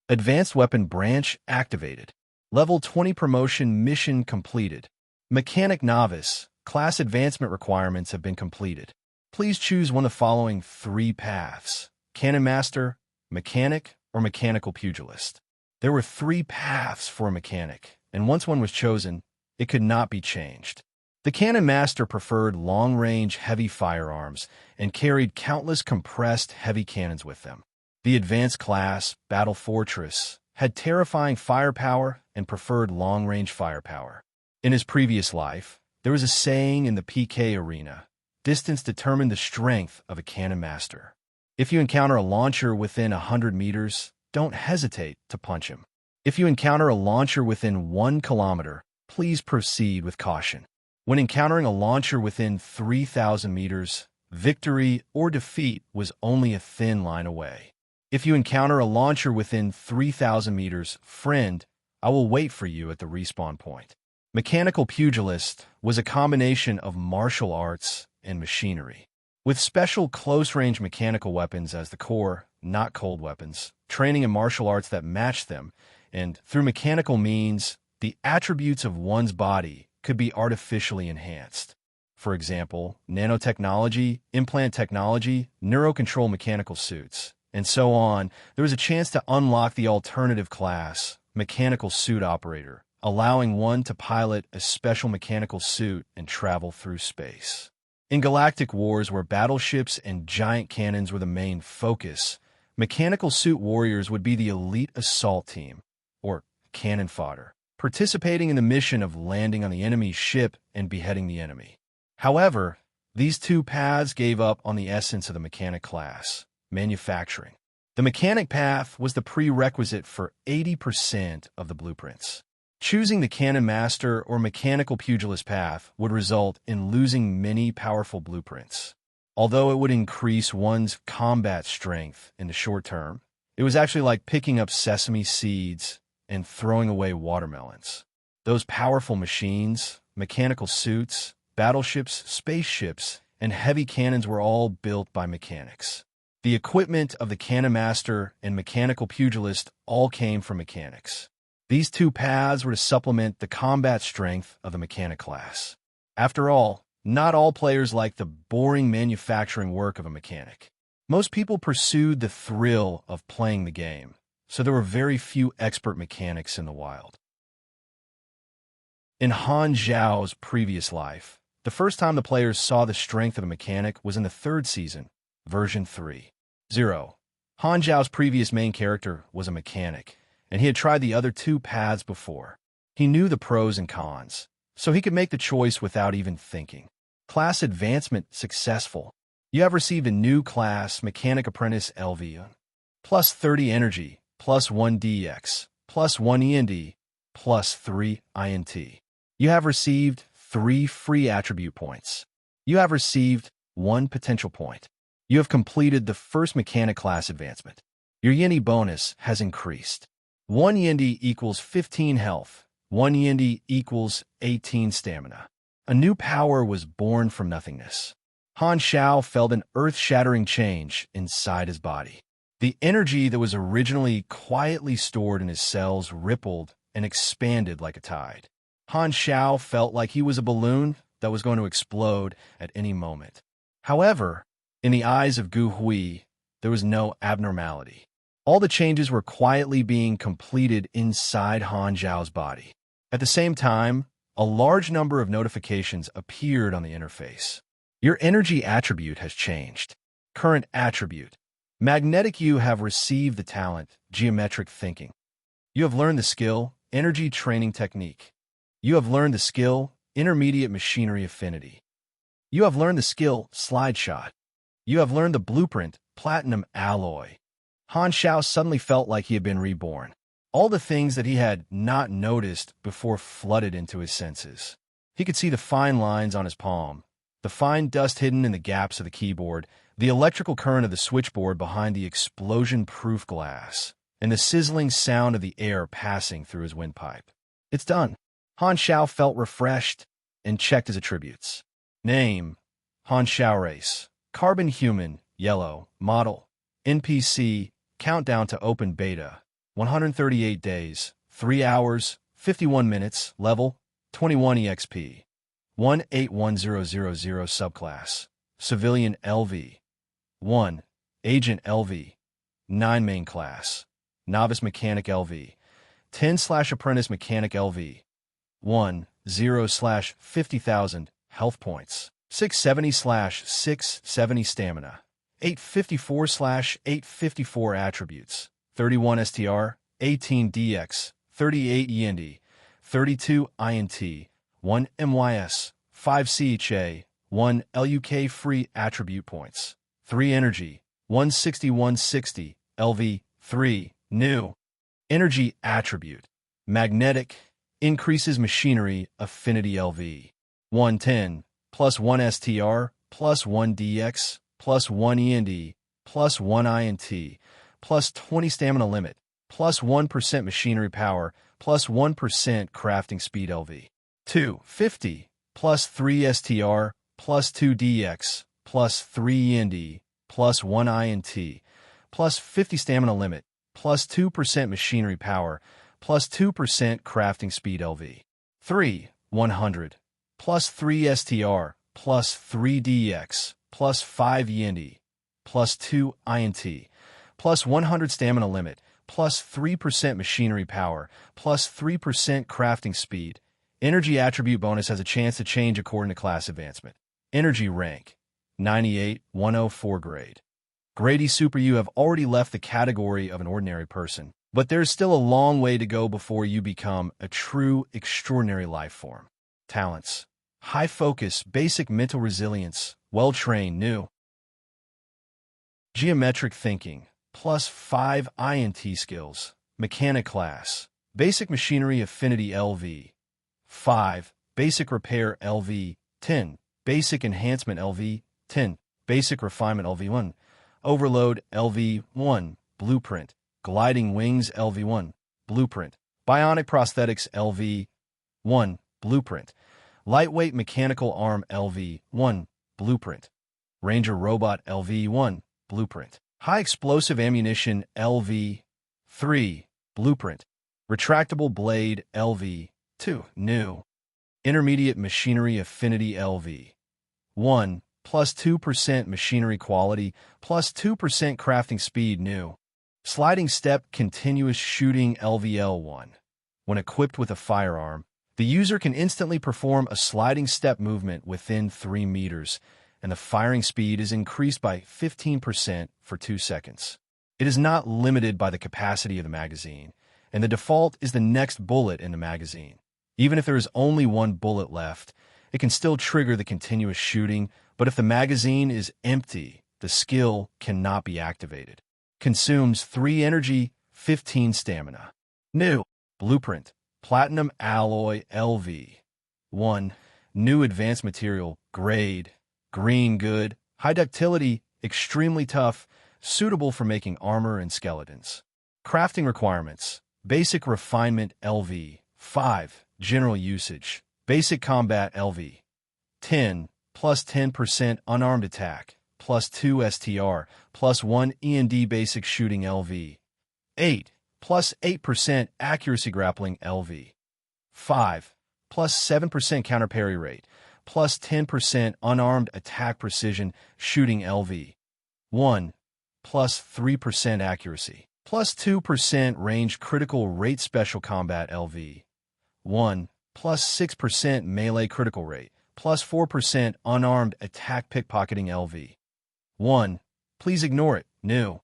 Advanced Weapon Branch activated. Level 20 promotion mission completed. Mechanic Novice. Class advancement requirements have been completed. Please choose one of the following 3 paths: Cannon Master, Mechanic, or Mechanical Pugilist. There were 3 paths for a mechanic, and once one was chosen, it could not be changed. The Cannon Master preferred long-range heavy firearms and carried countless compressed heavy cannons with them. The Advanced Class, Battle Fortress, had terrifying firepower and preferred long-range firepower. In his previous life, there was a saying in the PK arena: distance determined the strength of a Cannon Master. If you encounter a launcher within 100 meters, don't hesitate to punch him. If you encounter a launcher within 1 kilometer, please proceed with caution. When encountering a launcher within 3,000 meters, victory or defeat was only a thin line away. If you encounter a launcher within 3,000 meters, friend, I will wait for you at the respawn point. Mechanical Pugilist was a combination of martial arts and machinery. With special close-range mechanical weapons as the core, not cold weapons, training in martial arts that matched them, and through mechanical means, the attributes of one's body could be artificially enhanced. For example, nanotechnology, implant technology, neurocontrol mechanical suits, and so on. There was a chance to unlock the alternative class, Mechanical Suit Operator, allowing one to pilot a special mechanical suit and travel through space. In galactic wars where battleships and giant cannons were the main focus, Mechanical suit warriors would be the elite assault team, or cannon fodder, participating in the mission of landing on the enemy's ship and beheading the enemy. However, these two paths gave up on the essence of the mechanic class, manufacturing. The mechanic path was the prerequisite for 80% of the blueprints. Choosing the cannon master or mechanical pugilist path would result in losing many powerful blueprints. Although it would increase one's combat strength in the short term, it was actually like picking up sesame seeds and throwing away watermelons. Those powerful machines, mechanical suits, battleships, spaceships, and heavy cannons were all built by mechanics. The equipment of the cannon master and mechanical pugilist all came from mechanics. These two paths were to supplement the combat strength of the mechanic class. After all, not all players liked the boring manufacturing work of a mechanic. Most people pursued the thrill of playing the game, so there were very few expert mechanics in the wild. In Han Zhao's previous life, the first time the players saw the strength of a mechanic was in the third season, version 3.0. Han Zhao's previous main character was a mechanic, and he had tried the other two paths before. He knew the pros and cons, so he could make the choice without even thinking. Class advancement successful. You have received a new class, Mechanic Apprentice LV. Plus 30 energy, plus 1 DX, plus 1 END, plus 3 INT. You have received 3 free attribute points. You have received 1 potential point. You have completed the first mechanic class advancement. Your Yendi bonus has increased. 1 Yendi equals 15 health. 1 Yendi equals 18 stamina. A new power was born from nothingness. Han Zhao felt an earth-shattering change inside his body. The energy that was originally quietly stored in his cells rippled and expanded like a tide. Han Zhao felt like he was a balloon that was going to explode at any moment. However, in the eyes of Gu Hui, there was no abnormality. All the changes were quietly being completed inside Han Zhao's body. At the same time, a large number of notifications appeared on the interface. Your energy attribute has changed. Current attribute. Magnetic. You have received the talent, geometric thinking. You have learned the skill, energy training technique. You have learned the skill, intermediate machinery affinity. You have learned the skill, slide shot. You have learned the blueprint, platinum alloy. Han Zhao suddenly felt like he had been reborn. All the things that he had not noticed before flooded into his senses. He could see the fine lines on his palm, the fine dust hidden in the gaps of the keyboard, the electrical current of the switchboard behind the explosion-proof glass, and the sizzling sound of the air passing through his windpipe. It's done. Han Zhao felt refreshed and checked his attributes. Name, Han Zhao race, carbon human, yellow, model, NPC, countdown to open beta, 138 days, 3 hours, 51 minutes, level, 21 EXP, 181000 subclass, civilian LV, 1, agent LV, 9 main class, novice mechanic LV, 10/apprentice mechanic LV, 1, 0/50,000 health points, 670/670 stamina, 854/854 attributes, 31 STR, 18 DX, 38 END, 32 INT, 1 MYS, 5 CHA, 1 LUK free attribute points, 3 energy, 160/160 LV, 3 new energy attribute, magnetic, increases machinery affinity LV, 110 plus 1 STR plus 1 DX plus 1 END plus 1 INT plus 20 stamina limit plus 1% machinery power plus 1% crafting speed LV. 250 plus 3 STR plus 2 DX plus 3 END plus 1 INT plus 50 stamina limit plus 2% machinery power plus 2% crafting speed LV. 3 100 plus 3 STR plus 3 DX plus 5 END plus 2 INT plus 100 stamina limit plus 3% machinery power plus 3% crafting speed. Energy attribute bonus has a chance to change according to class advancement. Energy rank 98 104 grade. Grady Super, you have already left the category of an ordinary person, but there's still a long way to go before you become a true, extraordinary life form. Talents: high focus, basic mental resilience, well-trained, new. Geometric thinking, +5 INT skills. Mechanic class, basic machinery affinity LV. 5. Basic repair LV. 10. Basic enhancement LV. 10. Basic refinement LV1. Overload LV1. Blueprint. Gliding wings LV1. Blueprint. Bionic prosthetics LV1. Blueprint. Lightweight mechanical arm LV1. Blueprint. Ranger robot LV1. Blueprint. High explosive ammunition LV3. Blueprint. Retractable blade LV2. New. Intermediate machinery affinity LV1. +2% machinery quality, +2% crafting speed, new. Sliding step continuous shooting LVL1. When equipped with a firearm, the user can instantly perform a sliding step movement within 3 meters, and the firing speed is increased by 15% for 2 seconds. It is not limited by the capacity of the magazine, and the default is the next bullet in the magazine. Even if there is only 1 bullet left, it can still trigger the continuous shooting, but if the magazine is empty, the skill cannot be activated. Consumes 3 energy, 15 stamina. New. Blueprint. Platinum alloy LV1. New advanced material, grade. Green good. High ductility, extremely tough, suitable for making armor and skeletons. Crafting requirements. Basic refinement LV5. General usage. Basic combat LV10. +10% unarmed attack. +2 STR. +1 END basic shooting LV8. +8% accuracy grappling LV5. +7% counter parry rate. +10% unarmed attack precision shooting LV1. +3% accuracy. +2% range critical rate special combat LV1. +6% melee critical rate. +4% unarmed attack pickpocketing LV1. Please ignore it. New.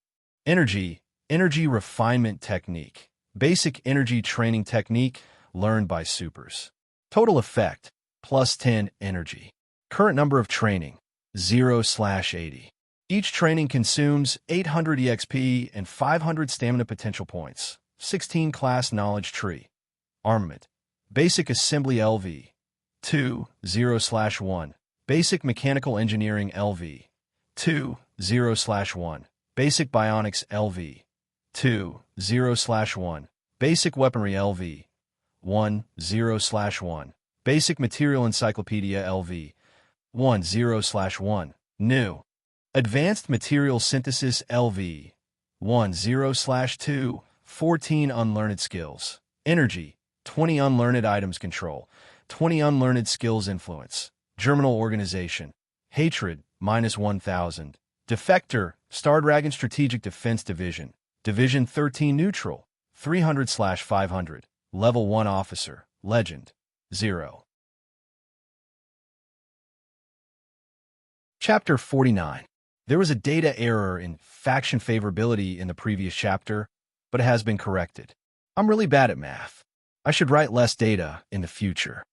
Energy refinement technique. Basic energy training technique learned by supers. Total effect, +10 energy. Current number of training, 0/80. Each training consumes 800 EXP and 500 stamina potential points. 16 class knowledge tree. Armament. Basic assembly LV2, 0/1. Basic mechanical engineering LV2, 0/1. Basic bionics LV2, 0/1. Basic weaponry LV1, 0/1. Basic material encyclopedia LV1, 0/1. New. Advanced material synthesis LV1, 0/2. 14 unlearned skills. Energy, 20 unlearned items control. 20 unlearned skills influence. Germinal organization. Hatred, -1000. Defector, Star Dragon Strategic Defense Division. Division 13 neutral. 300/500. Level 1 officer. Legend. 0. Chapter 49. There was a data error in faction favorability in the previous chapter, but it has been corrected. I'm really bad at math. I should write less data in the future.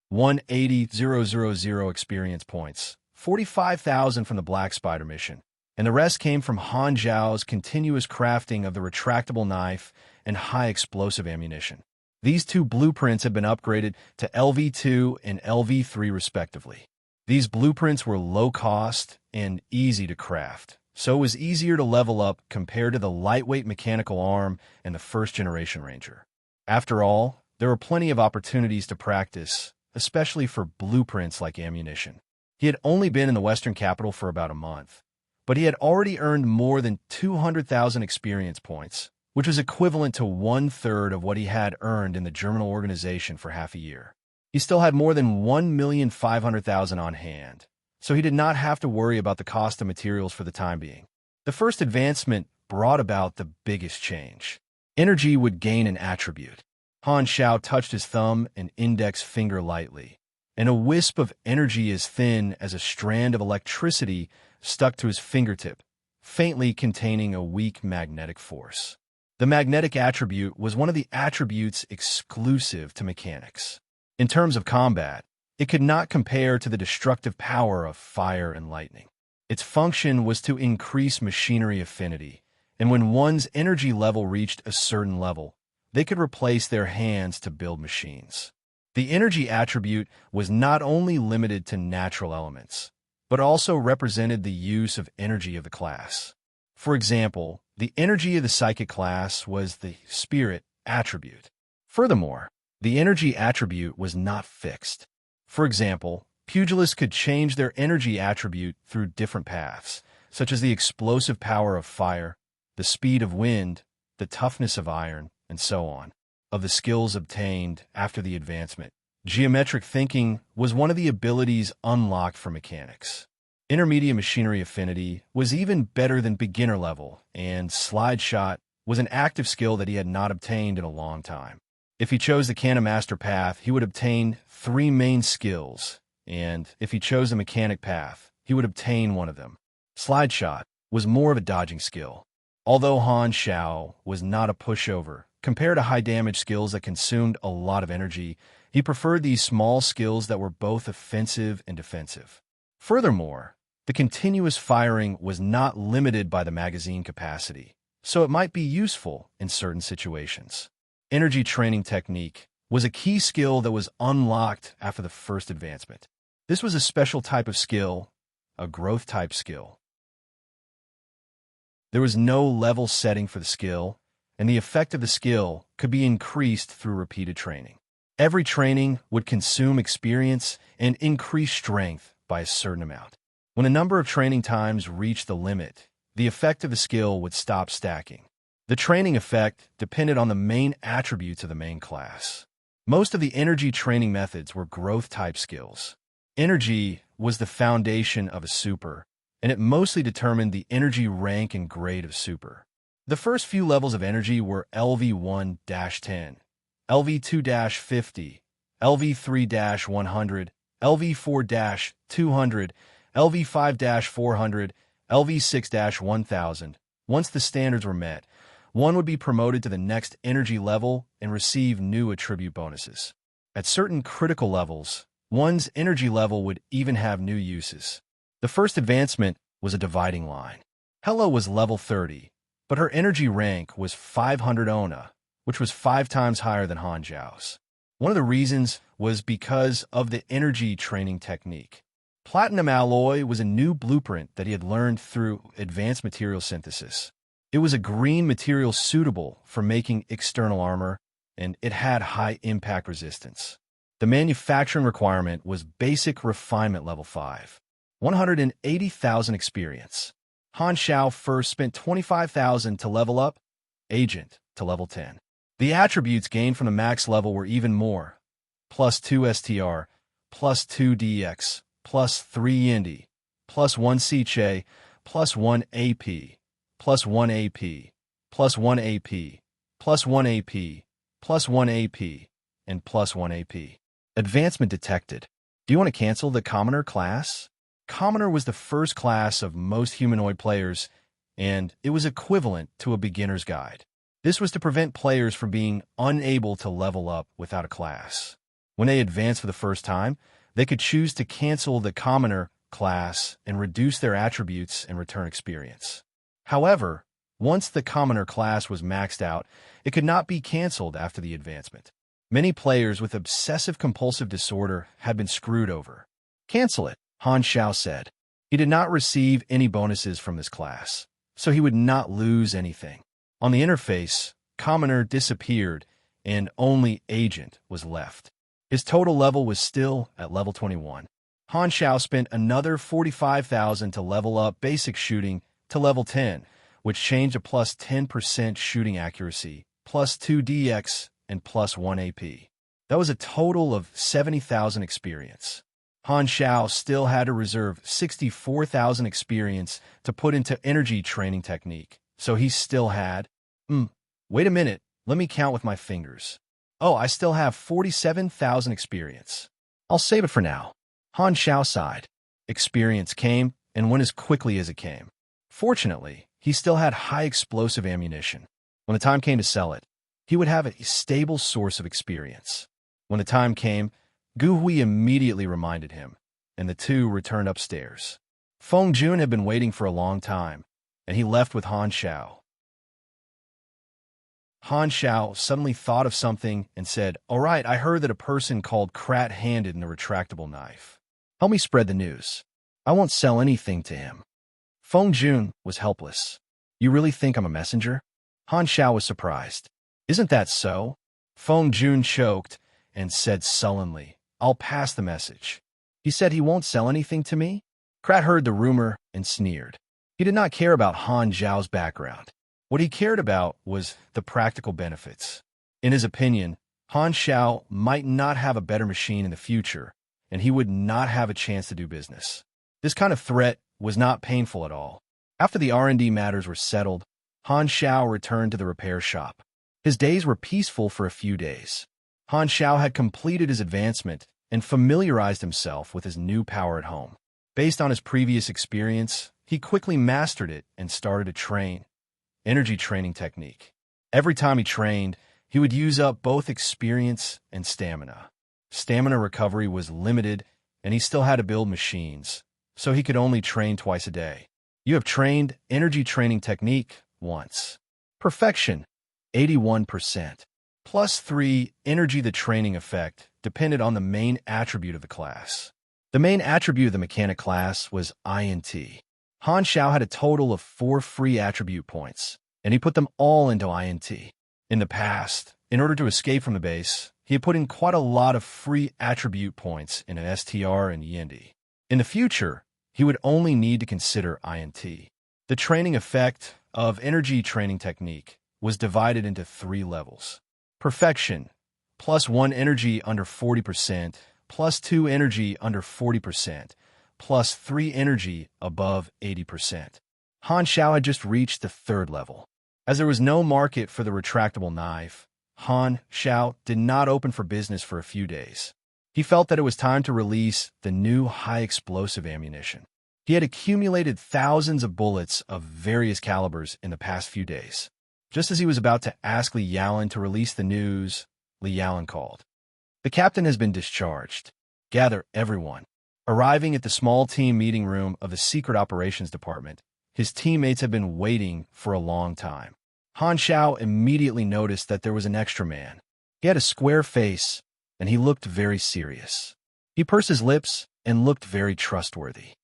180,000 experience points, 45,000 from the Black Spider mission, and the rest came from Han Zhao's continuous crafting of the retractable knife and high explosive ammunition. These 2 blueprints have been upgraded to LV2 and LV3 respectively. These blueprints were low cost and easy to craft, so it was easier to level up compared to the lightweight mechanical arm and the first-generation Ranger. After all, there were plenty of opportunities to practice, especially for blueprints like ammunition. He had only been in the Western capital for about a month, but he had already earned more than 200,000 experience points, which was equivalent to 1/3 of what he had earned in the Germinal organization for half a year. He still had more than 1,500,000 on hand, so he did not have to worry about the cost of materials for the time being. The first advancement brought about the biggest change. Energy would gain an attribute. Han Zhao touched his thumb and index finger lightly, and a wisp of energy as thin as a strand of electricity stuck to his fingertip, faintly containing a weak magnetic force. The magnetic attribute was one of the attributes exclusive to mechanics. In terms of combat, it could not compare to the destructive power of fire and lightning. Its function was to increase machinery affinity, and when one's energy level reached a certain level, they could replace their hands to build machines. The energy attribute was not only limited to natural elements, but also represented the use of energy of the class. For example, the energy of the psychic class was the spirit attribute. Furthermore, the energy attribute was not fixed. For example, pugilists could change their energy attribute through different paths, such as the explosive power of fire, the speed of wind, the toughness of iron, and so on. Of the skills obtained after the advancement, geometric thinking was one of the abilities unlocked for mechanics. Intermediate machinery affinity was even better than beginner level, and slide shot was an active skill that he had not obtained in a long time. If he chose the Cannon Master path, he would obtain 3 main skills, and if he chose the mechanic path, he would obtain one of them. Slide shot was more of a dodging skill. Although Han Xiao was not a pushover, compared to high-damage skills that consumed a lot of energy, he preferred these small skills that were both offensive and defensive. Furthermore, the continuous firing was not limited by the magazine capacity, so it might be useful in certain situations. Energy training technique was a key skill that was unlocked after the first advancement. This was a special type of skill, a growth-type skill. There was no level setting for the skill, and the effect of the skill could be increased through repeated training. Every training would consume experience and increase strength by a certain amount. When a number of training times reached the limit, the effect of the skill would stop stacking. The training effect depended on the main attributes of the main class. Most of the energy training methods were growth-type skills. Energy was the foundation of a super, and it mostly determined the energy rank and grade of super. The first few levels of energy were LV1-10, LV2-50, LV3-100, LV4-200, LV5-400, LV6-1000. Once the standards were met, one would be promoted to the next energy level and receive new attribute bonuses. At certain critical levels, one's energy level would even have new uses. The first advancement was a dividing line. Hela was level 30, but her energy rank was 500 Ona, which was 5 times higher than Han Zhao's. One of the reasons was because of the energy training technique. Platinum alloy was a new blueprint that he had learned through advanced material synthesis. It was a green material suitable for making external armor, and it had high impact resistance. The manufacturing requirement was basic refinement level 5. 180,000 experience. Han Xiao first spent 25,000 to level up, agent to level 10. The attributes gained from the max level were even more. Plus 2 STR, plus 2 DX, plus 3 Indy, plus 1 Siche, plus 1 AP, plus 1 AP, plus 1 AP, plus 1 AP, plus 1 AP, and plus 1 AP. Advancement detected. Do you want to cancel the Commoner class? Commoner was the first class of most humanoid players, and it was equivalent to a beginner's guide. This was to prevent players from being unable to level up without a class. When they advanced for the first time, they could choose to cancel the Commoner class and reduce their attributes and return experience. However, once the Commoner class was maxed out, it could not be canceled after the advancement. Many players with obsessive-compulsive disorder had been screwed over. Cancel it, Han Xiao said. He did not receive any bonuses from this class, so he would not lose anything. On the interface, Commoner disappeared, and only Agent was left. His total level was still at level 21. Han Xiao spent another 45,000 to level up basic shooting to level 10, which changed a plus 10% shooting accuracy, plus 2 DX, and plus 1 AP. That was a total of 70,000 experience. Han Xiao still had to reserve 64,000 experience to put into energy training technique, so he still had... Wait a minute, let me count with my fingers. Oh, I still have 47,000 experience. I'll save it for now. Han Xiao sighed. Experience came and went as quickly as it came. Fortunately, he still had high explosive ammunition. When the time came to sell it, he would have a stable source of experience. When the time came, Gu Hui immediately reminded him, and the two returned upstairs. Feng Jun had been waiting for a long time, and he left with Han Xiao. Han Xiao suddenly thought of something and said, "All right, I heard that a person called Krat handed in a retractable knife. Help me spread the news. I won't sell anything to him." Feng Jun was helpless. "You really think I'm a messenger?" Han Xiao was surprised. "Isn't that so?" Feng Jun choked and said sullenly, "I'll pass the message." "He said he won't sell anything to me?" Krat heard the rumor and sneered. He did not care about Han Xiao's background. What he cared about was the practical benefits. In his opinion, Han Xiao might not have a better machine in the future, and he would not have a chance to do business. This kind of threat was not painful at all. After the R&D matters were settled, Han Xiao returned to the repair shop. His days were peaceful for a few days. Han Xiao had completed his advancement and familiarized himself with his new power at home. Based on his previous experience, he quickly mastered it and started to train. Energy training technique. Every time he trained, he would use up both experience and stamina. Stamina recovery was limited, and he still had to build machines, so he could only train twice a day. You have trained energy training technique once. Perfection, 81%. +3 energy. The training effect depended on the main attribute of the class. The main attribute of the mechanic class was INT. Han Xiao had a total of 4 free attribute points, and he put them all into INT. In the past, in order to escape from the base, he had put in quite a lot of free attribute points in an STR and END. In the future, he would only need to consider INT. The training effect of energy training technique was divided into 3 levels. Perfection, +1 energy under 40%, +2 energy under 40%, +3 energy above 80%. Han Xiao had just reached the 3rd level. As there was no market for the retractable knife, Han Xiao did not open for business for a few days. He felt that it was time to release the new high-explosive ammunition. He had accumulated thousands of bullets of various calibers in the past few days. Just as he was about to ask Li Yaolin to release the news, Li Yaolin called. "The captain has been discharged. Gather everyone." Arriving at the small team meeting room of the Secret Operations Department, his teammates had been waiting for a long time. Han Xiao immediately noticed that there was an extra man. He had a square face, and he looked very serious. He pursed his lips and looked very trustworthy.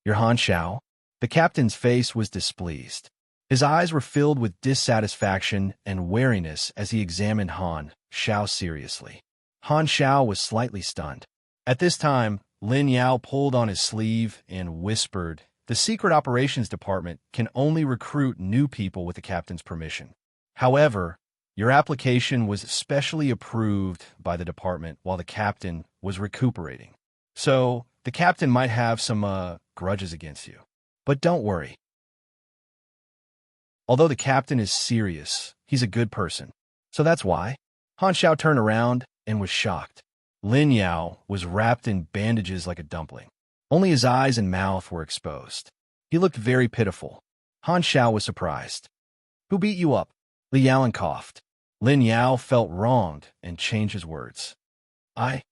"You're Han Xiao?" The captain's face was displeased. His eyes were filled with dissatisfaction and wariness as he examined Han Xiao seriously. Han Xiao was slightly stunned. At this time, Lin Yao pulled on his sleeve and whispered, "The Secret Operations Department can only recruit new people with the captain's permission. However, your application was specially approved by the department while the captain was recuperating. So, the captain might have some grudges against you. But don't worry. Although the captain is serious, he's a good person. So that's why." Han Xiao turned around and was shocked. Lin Yao was wrapped in bandages like a dumpling. Only his eyes and mouth were exposed. He looked very pitiful. Han Xiao was surprised. "Who beat you up?" Li Yaolin coughed. Lin Yao felt wronged and changed his words. I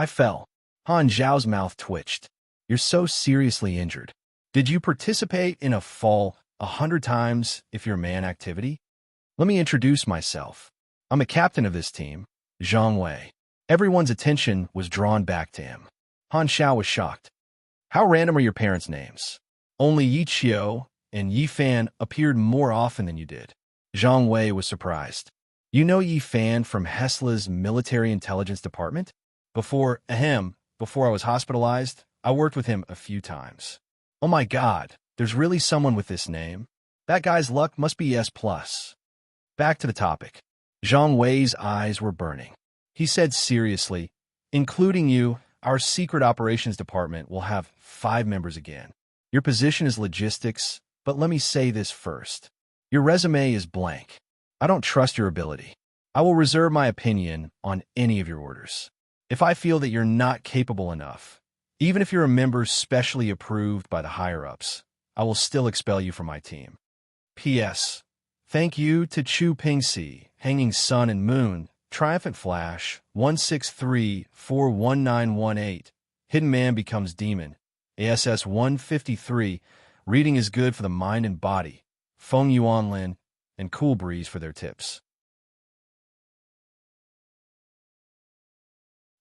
fell." Han Xiao's mouth twitched. "You're so seriously injured. Did you participate in a fall 100 times if you're man activity? Let me introduce myself. I'm a captain of this team, Zhang Wei." Everyone's attention was drawn back to him. Han Xiao was shocked. "How random are your parents' names? Only Yi Qiu and Yi Fan appeared more often than you did." Zhang Wei was surprised. "You know Yi Fan from Hesla's military intelligence department? Before I was hospitalized, I worked with him a few times." "Oh my God, there's really someone with this name? That guy's luck must be S+. Back to the topic." Zhang Wei's eyes were burning. He said seriously, "Including you, our Secret Operations Department will have 5 members again. Your position is logistics, but let me say this first. Your resume is blank. I don't trust your ability. I will reserve my opinion on any of your orders. If I feel that you're not capable enough, even if you're a member specially approved by the higher-ups, I will still expel you from my team. P.S. Thank you to Chu Pingxi, Hanging Sun and Moon, Triumphant Flash, 163-41918, Hidden Man Becomes Demon, ASS 153, Reading is Good for the Mind and Body, Feng Yuanlin, and Cool Breeze for their tips.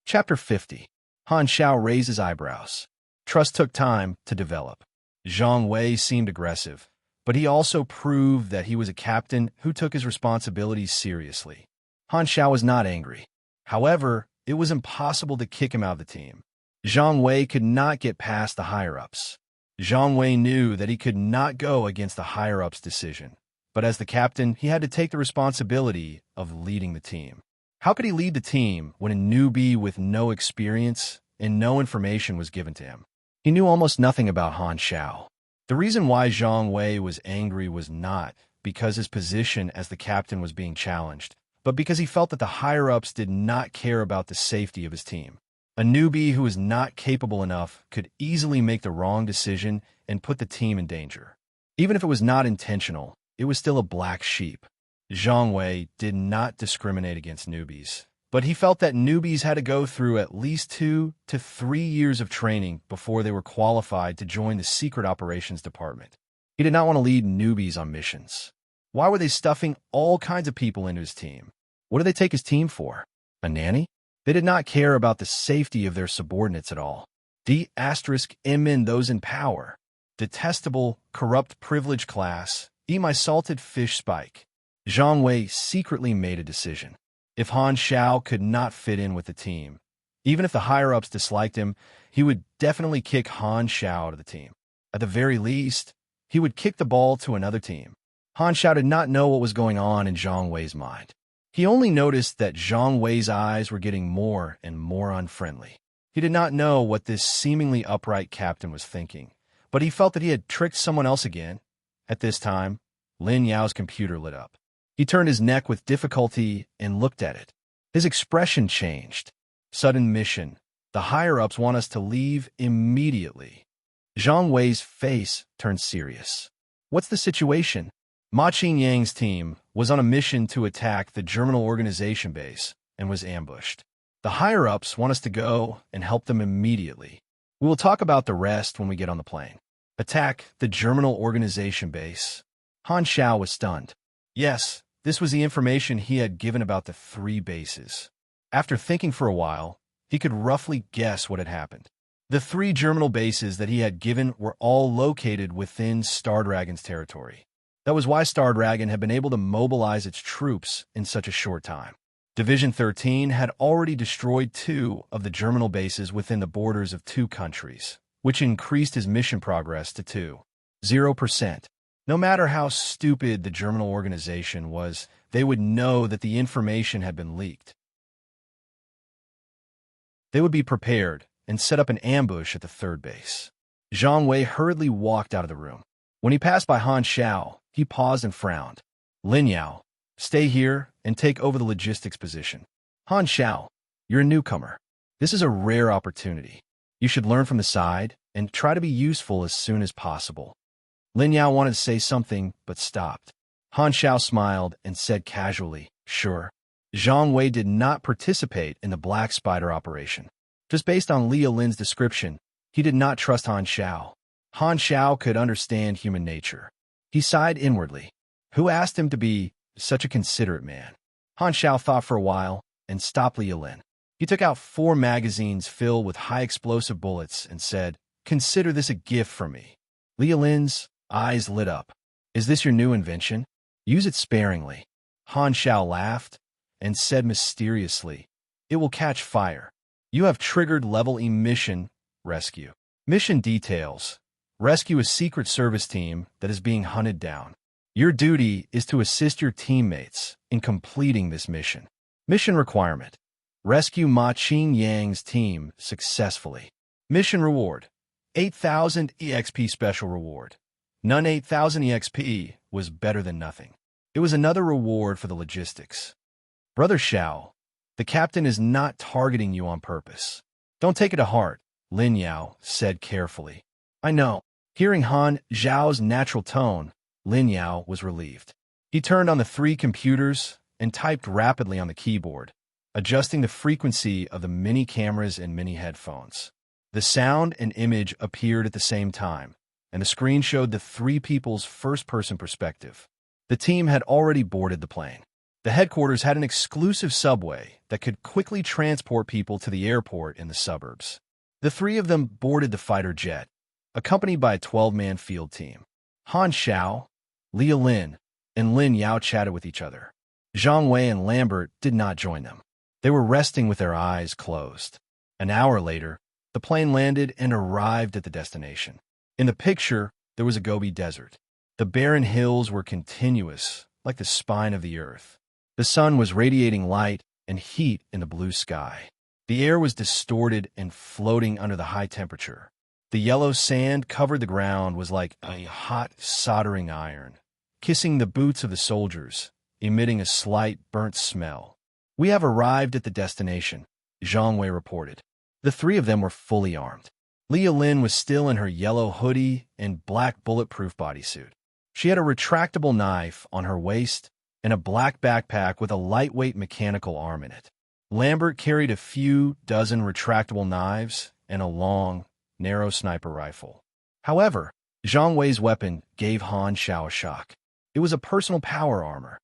Chapter 50. Han Xiao raised his eyebrows. Trust took time to develop. Zhang Wei seemed aggressive, but he also proved that he was a captain who took his responsibilities seriously. Han Xiao was not angry. However, it was impossible to kick him out of the team. Zhang Wei could not get past the higher-ups. Zhang Wei knew that he could not go against the higher-ups' decision, but as the captain, he had to take the responsibility of leading the team. How could he lead the team when a newbie with no experience and no information was given to him? He knew almost nothing about Han Xiao. The reason why Zhang Wei was angry was not because his position as the captain was being challenged, but because he felt that the higher-ups did not care about the safety of his team. A newbie who was not capable enough could easily make the wrong decision and put the team in danger. Even if it was not intentional, it was still a black sheep. Zhang Wei did not discriminate against newbies, but he felt that newbies had to go through at least 2 to 3 years of training before they were qualified to join the Secret Operations Department. He did not want to lead newbies on missions. Why were they stuffing all kinds of people into his team? What did they take his team for? A nanny? They did not care about the safety of their subordinates at all. D***M those in power. Detestable, corrupt privilege class. Eat my salted fish spike. Zhang Wei secretly made a decision. If Han Xiao could not fit in with the team, even if the higher-ups disliked him, he would definitely kick Han Xiao out of the team. At the very least, he would kick the ball to another team. Han Xiao did not know what was going on in Zhang Wei's mind. He only noticed that Zhang Wei's eyes were getting more and more unfriendly. He did not know what this seemingly upright captain was thinking, but he felt that he had tricked someone else again. At this time, Lin Yao's computer lit up. He turned his neck with difficulty and looked at it. His expression changed. Sudden mission. The higher-ups want us to leave immediately. Zhang Wei's face turned serious. What's the situation? Ma Qingyang's team was on a mission to attack the German organization base and was ambushed. The higher-ups want us to go and help them immediately. We will talk about the rest when we get on the plane. Attack the German organization base. Han Xiao was stunned. Yes, this was the information he had given about the 3 bases. After thinking for a while, he could roughly guess what had happened. The 3 Germinal bases that he had given were all located within Star Dragon's territory. That was why Star Dragon had been able to mobilize its troops in such a short time. Division 13 had already destroyed 2 of the Germinal bases within the borders of 2 countries, which increased his mission progress to 0%. No matter how stupid the Germinal organization was, they would know that the information had been leaked. They would be prepared and set up an ambush at the 3rd base. Zhang Wei hurriedly walked out of the room. When he passed by Han Xiao, he paused and frowned. Lin Yao, stay here and take over the logistics position. Han Xiao, you're a newcomer. This is a rare opportunity. You should learn from the side and try to be useful as soon as possible. Lin Yao wanted to say something, but stopped. Han Xiao smiled and said casually, sure. Zhang Wei did not participate in the Black Spider operation. Just based on Liu Lin's description, he did not trust Han Xiao. Han Xiao could understand human nature. He sighed inwardly. Who asked him to be such a considerate man? Han Xiao thought for a while and stopped Liu Lin. He took out 4 magazines filled with high-explosive bullets and said, consider this a gift from me. Liu Lin's eyes lit up. Is this your new invention? Use it sparingly. Han Xiao laughed and said mysteriously, it will catch fire. You have triggered level E mission, rescue. Mission details. Rescue a Secret Service team that is being hunted down. Your duty is to assist your teammates in completing this mission. Mission requirement. Rescue Ma Qingyang's team successfully. Mission reward. 8,000 EXP special reward. None 8,000 EXP was better than nothing. It was another reward for the logistics. Brother Xiao, the captain is not targeting you on purpose. Don't take it to heart, Lin Yao said carefully. I know. Hearing Han Zhao's natural tone, Lin Yao was relieved. He turned on the 3 computers and typed rapidly on the keyboard, adjusting the frequency of the mini cameras and mini headphones. The sound and image appeared at the same time, and the screen showed the 3 people's first-person perspective. The team had already boarded the plane. The headquarters had an exclusive subway that could quickly transport people to the airport in the suburbs. The 3 of them boarded the fighter jet, accompanied by a 12-man field team. Han Xiao, Leah Lin, and Lin Yao chatted with each other. Zhang Wei and Lambert did not join them. They were resting with their eyes closed. An hour later, the plane landed and arrived at the destination. In the picture, there was a Gobi Desert. The barren hills were continuous, like the spine of the earth. The sun was radiating light and heat in the blue sky. The air was distorted and floating under the high temperature. The yellow sand covered the ground was like a hot soldering iron, kissing the boots of the soldiers, emitting a slight burnt smell. "We have arrived at the destination," Zhang Wei reported. The 3 of them were fully armed. Leah Lin was still in her yellow hoodie and black bulletproof bodysuit. She had a retractable knife on her waist and a black backpack with a lightweight mechanical arm in it. Lambert carried a few dozen retractable knives and a long, narrow sniper rifle. However, Zhang Wei's weapon gave Han Xiao a shock. It was a personal power armor.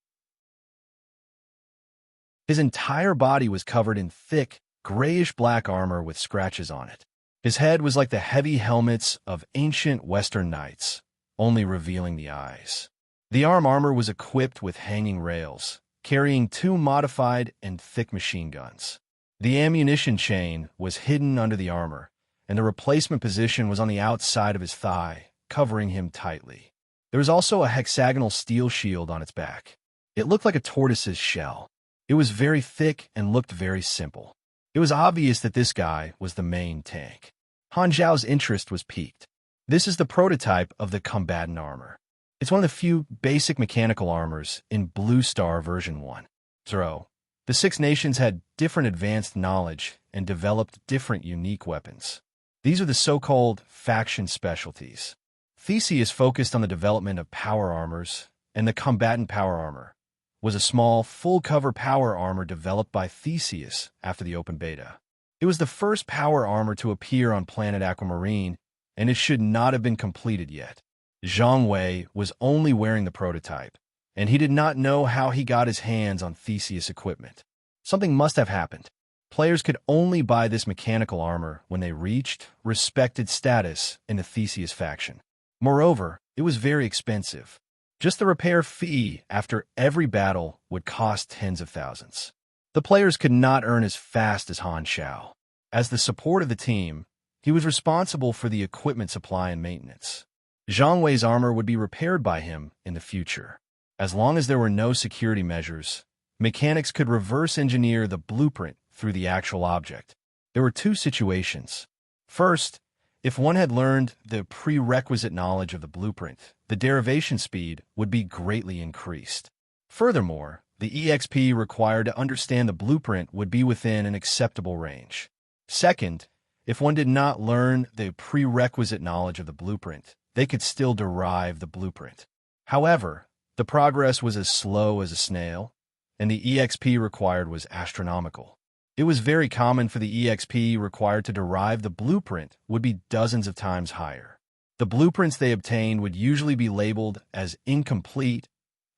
His entire body was covered in thick, grayish-black armor with scratches on it. His head was like the heavy helmets of ancient Western knights, only revealing the eyes. The arm armor was equipped with hanging rails, carrying 2 modified and thick machine guns. The ammunition chain was hidden under the armor, and the replacement position was on the outside of his thigh, covering him tightly. There was also a hexagonal steel shield on its back. It looked like a tortoise's shell. It was very thick and looked very simple. It was obvious that this guy was the main tank. Han Zhao's interest was piqued. This is the prototype of the combatant armor. It's one of the few basic mechanical armors in Blue Star version 1.0. The 6 nations had different advanced knowledge and developed different unique weapons. These are the so-called faction specialties. Theseus focused on the development of power armors, and the combatant power armor was a small, full-cover power armor developed by Theseus after the open beta. It was the first power armor to appear on planet Aquamarine, and it should not have been completed yet. Zhang Wei was only wearing the prototype, and he did not know how he got his hands on Theseus equipment. Something must have happened. Players could only buy this mechanical armor when they reached respected status in the Theseus faction. Moreover, it was very expensive. Just the repair fee after every battle would cost tens of thousands. The players could not earn as fast as Han Xiao. As the support of the team, he was responsible for the equipment supply and maintenance. Zhang Wei's armor would be repaired by him in the future. As long as there were no security measures, mechanics could reverse engineer the blueprint through the actual object. There were 2 situations. First, if one had learned the prerequisite knowledge of the blueprint, the derivation speed would be greatly increased. Furthermore, the EXP required to understand the blueprint would be within an acceptable range. Second, if one did not learn the prerequisite knowledge of the blueprint, they could still derive the blueprint. However, the progress was as slow as a snail, and the EXP required was astronomical. It was very common for the EXP required to derive the blueprint would be dozens of times higher. The blueprints they obtained would usually be labeled as incomplete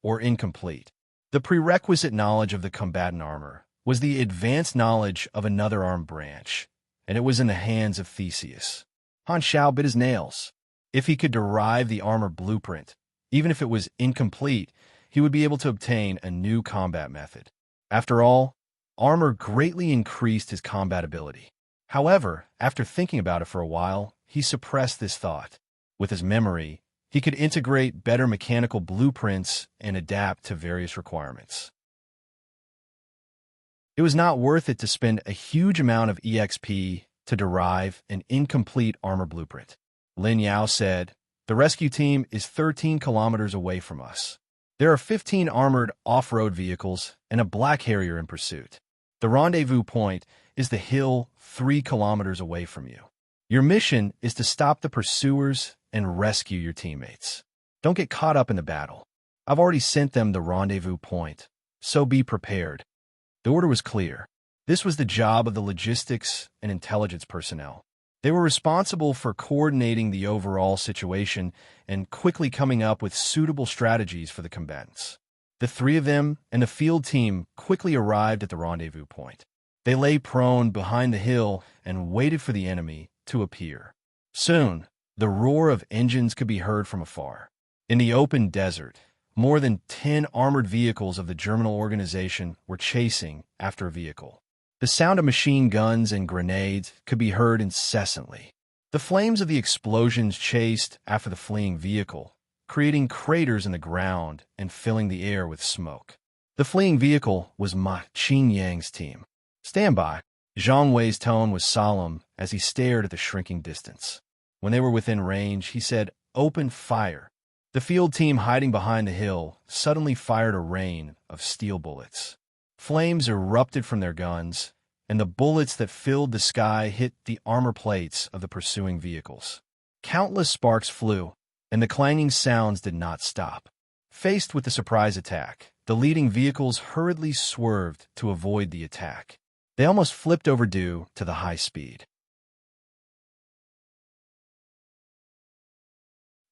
or incomplete. The prerequisite knowledge of the combatant armor was the advanced knowledge of another arm branch, and it was in the hands of Theseus. Han Xiao bit his nails. If he could derive the armor blueprint, even if it was incomplete, he would be able to obtain a new combat method. After all, armor greatly increased his combat ability. However, after thinking about it for a while, he suppressed this thought. With his memory, he could integrate better mechanical blueprints and adapt to various requirements. It was not worth it to spend a huge amount of EXP to derive an incomplete armor blueprint. Lin Yao said, "The rescue team is 13 kilometers away from us. There are 15 armored off-road vehicles and a black harrier in pursuit. The rendezvous point is the hill 3 kilometers away from you. Your mission is to stop the pursuers and rescue your teammates. Don't get caught up in the battle. I've already sent them the rendezvous point, so be prepared. The order was clear. This was the job of the logistics and intelligence personnel. They were responsible for coordinating the overall situation and quickly coming up with suitable strategies for the combatants. The three of them and the field team quickly arrived at the rendezvous point. They lay prone behind the hill and waited for the enemy to appear. Soon, the roar of engines could be heard from afar. In the open desert, more than 10 armored vehicles of the German organization were chasing after a vehicle. The sound of machine guns and grenades could be heard incessantly. The flames of the explosions chased after the fleeing vehicle, creating craters in the ground and filling the air with smoke. The fleeing vehicle was Ma Qingyang's team. "Stand by." Zhang Wei's tone was solemn as he stared at the shrinking distance. When they were within range, he said, "Open fire." The field team hiding behind the hill suddenly fired a rain of steel bullets. Flames erupted from their guns, and the bullets that filled the sky hit the armor plates of the pursuing vehicles. Countless sparks flew, and the clanging sounds did not stop. Faced with the surprise attack, the leading vehicles hurriedly swerved to avoid the attack. They almost flipped over due to the high speed.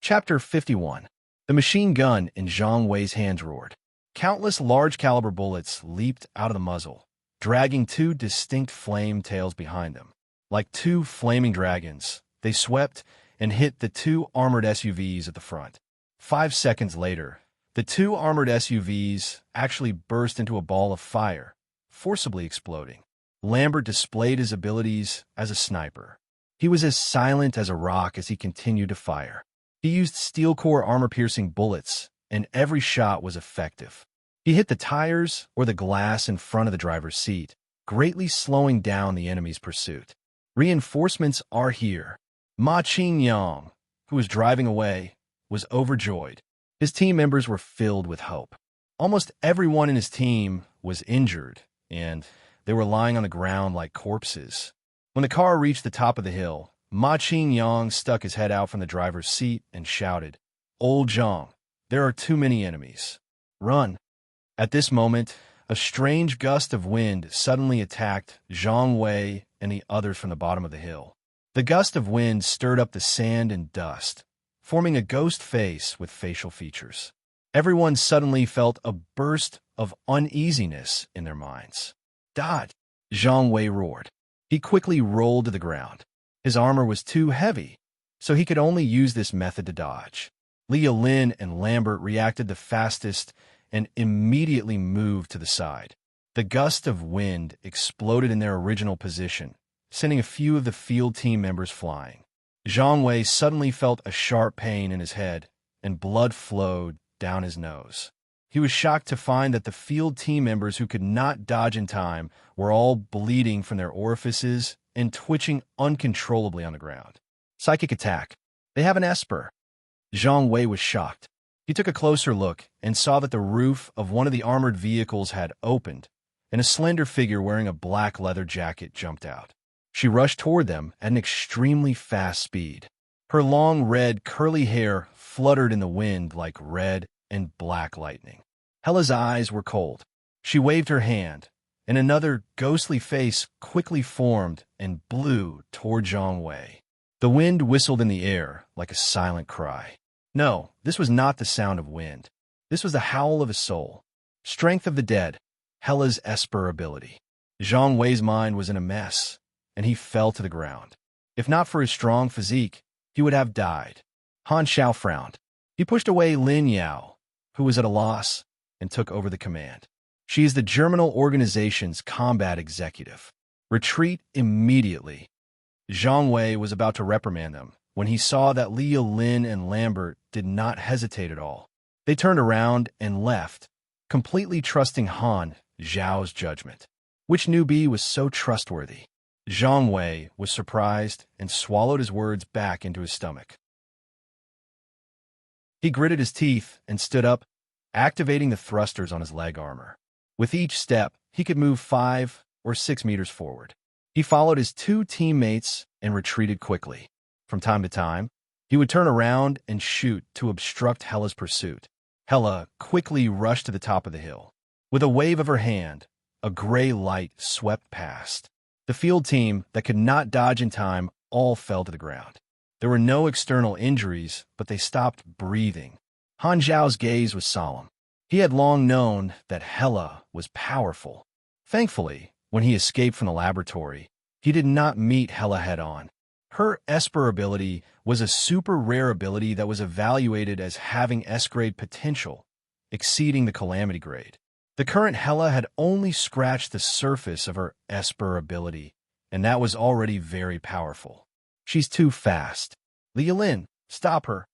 Chapter 51. The machine gun in Zhang Wei's hands roared. Countless large-caliber bullets leaped out of the muzzle, dragging two distinct flame tails behind them. Like two flaming dragons, they swept and hit the two armored SUVs at the front. 5 seconds later, the two armored SUVs actually burst into a ball of fire, forcibly exploding. Lambert displayed his abilities as a sniper. He was as silent as a rock as he continued to fire. He used steel-core armor-piercing bullets, and every shot was effective. He hit the tires or the glass in front of the driver's seat, greatly slowing down the enemy's pursuit. Reinforcements are here. Ma Qingyang, who was driving away, was overjoyed. His team members were filled with hope. Almost everyone in his team was injured, and they were lying on the ground like corpses. When the car reached the top of the hill, Ma Qingyang stuck his head out from the driver's seat and shouted, "Old Zhang, there are too many enemies. Run." At this moment, a strange gust of wind suddenly attacked Zhang Wei and the others from the bottom of the hill. The gust of wind stirred up the sand and dust, forming a ghost face with facial features. Everyone suddenly felt a burst of uneasiness in their minds. "Dodge!" Zhang Wei roared. He quickly rolled to the ground. His armor was too heavy, so he could only use this method to dodge. Li Lin and Lambert reacted the fastest and immediately moved to the side. The gust of wind exploded in their original position, sending a few of the field team members flying. Zhang Wei suddenly felt a sharp pain in his head, and blood flowed down his nose. He was shocked to find that the field team members who could not dodge in time were all bleeding from their orifices and twitching uncontrollably on the ground. Psychic attack. They have an Esper. Zhang Wei was shocked. He took a closer look and saw that the roof of one of the armored vehicles had opened, and a slender figure wearing a black leather jacket jumped out. She rushed toward them at an extremely fast speed. Her long red curly hair fluttered in the wind like red and black lightning. Hela's eyes were cold. She waved her hand, and another ghostly face quickly formed and blew toward Zhang Wei. The wind whistled in the air like a silent cry. No, this was not the sound of wind. This was the howl of a soul. Strength of the dead, Hela's Esper ability. Zhang Wei's mind was in a mess, and he fell to the ground. If not for his strong physique, he would have died. Han Xiao frowned. He pushed away Lin Yao, who was at a loss, and took over the command. She is the Germinal organization's combat executive. Retreat immediately. Zhang Wei was about to reprimand them when he saw that Li Lin and Lambert did not hesitate at all. They turned around and left, completely trusting Han Xiao's judgment. Which newbie was so trustworthy? Zhang Wei was surprised and swallowed his words back into his stomach. He gritted his teeth and stood up, activating the thrusters on his leg armor. With each step, he could move 5 or 6 meters forward. He followed his two teammates and retreated quickly. From time to time, He would turn around and shoot to obstruct Hela's pursuit. Hela quickly rushed to the top of the hill. With a wave of her hand, a gray light swept past. The field team that could not dodge in time all fell to the ground. There were no external injuries, but they stopped breathing. Han Zhao's gaze was solemn. He had long known that Hela was powerful. Thankfully, when he escaped from the laboratory, he did not meet Hela head-on. Her Esper ability was a super rare ability that was evaluated as having S-grade potential, exceeding the Calamity grade. The current Hela had only scratched the surface of her Esper ability, and that was already very powerful. She's too fast. Lialin, stop her.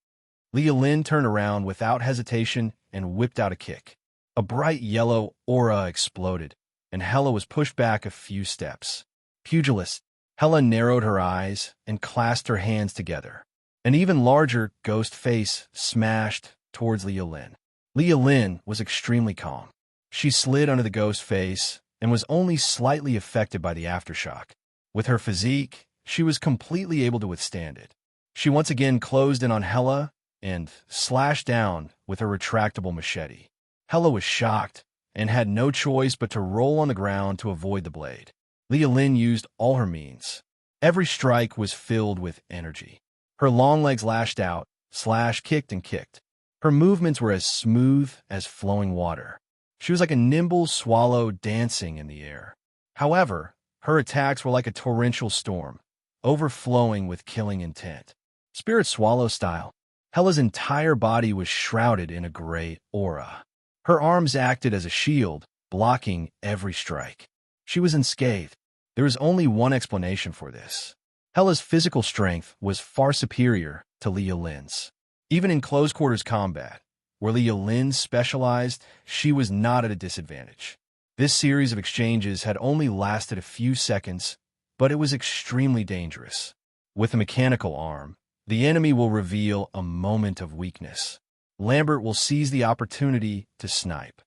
Lialin turned around without hesitation and whipped out a kick. A bright yellow aura exploded, and Hela was pushed back a few steps. Pugilist. Hela narrowed her eyes and clasped her hands together. An even larger ghost face smashed towards Lialin. Lialin was extremely calm. She slid under the ghost face and was only slightly affected by the aftershock. With her physique, she was completely able to withstand it. She once again closed in on Hela and slashed down with her retractable machete. Hela was shocked and had no choice but to roll on the ground to avoid the blade. Lialin used all her means. Every strike was filled with energy. Her long legs lashed out, slashed, kicked, and kicked. Her movements were as smooth as flowing water. She was like a nimble swallow dancing in the air. However, her attacks were like a torrential storm, overflowing with killing intent. Spirit swallow style. Hela's entire body was shrouded in a gray aura. Her arms acted as a shield, blocking every strike. She was unscathed. There is only one explanation for this. Hela's physical strength was far superior to Lialin's. Even in close-quarters combat, where Lialin specialized, she was not at a disadvantage. This series of exchanges had only lasted a few seconds, but it was extremely dangerous. With a mechanical arm, the enemy will reveal a moment of weakness. Lambert will seize the opportunity to snipe.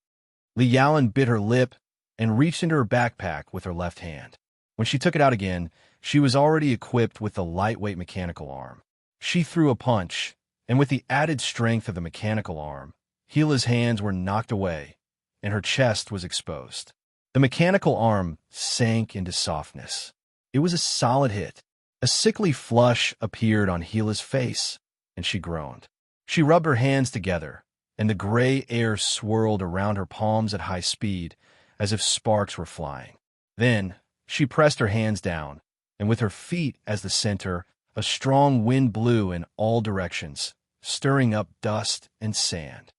Lialin bit her lip and reached into her backpack with her left hand. When she took it out again, she was already equipped with the lightweight mechanical arm. She threw a punch, and with the added strength of the mechanical arm, Hela's hands were knocked away, and her chest was exposed. The mechanical arm sank into softness. It was a solid hit. A sickly flush appeared on Hela's face, and she groaned. She rubbed her hands together, and the gray air swirled around her palms at high speed, as if sparks were flying. Then, she pressed her hands down, and with her feet as the center, a strong wind blew in all directions, stirring up dust and sand.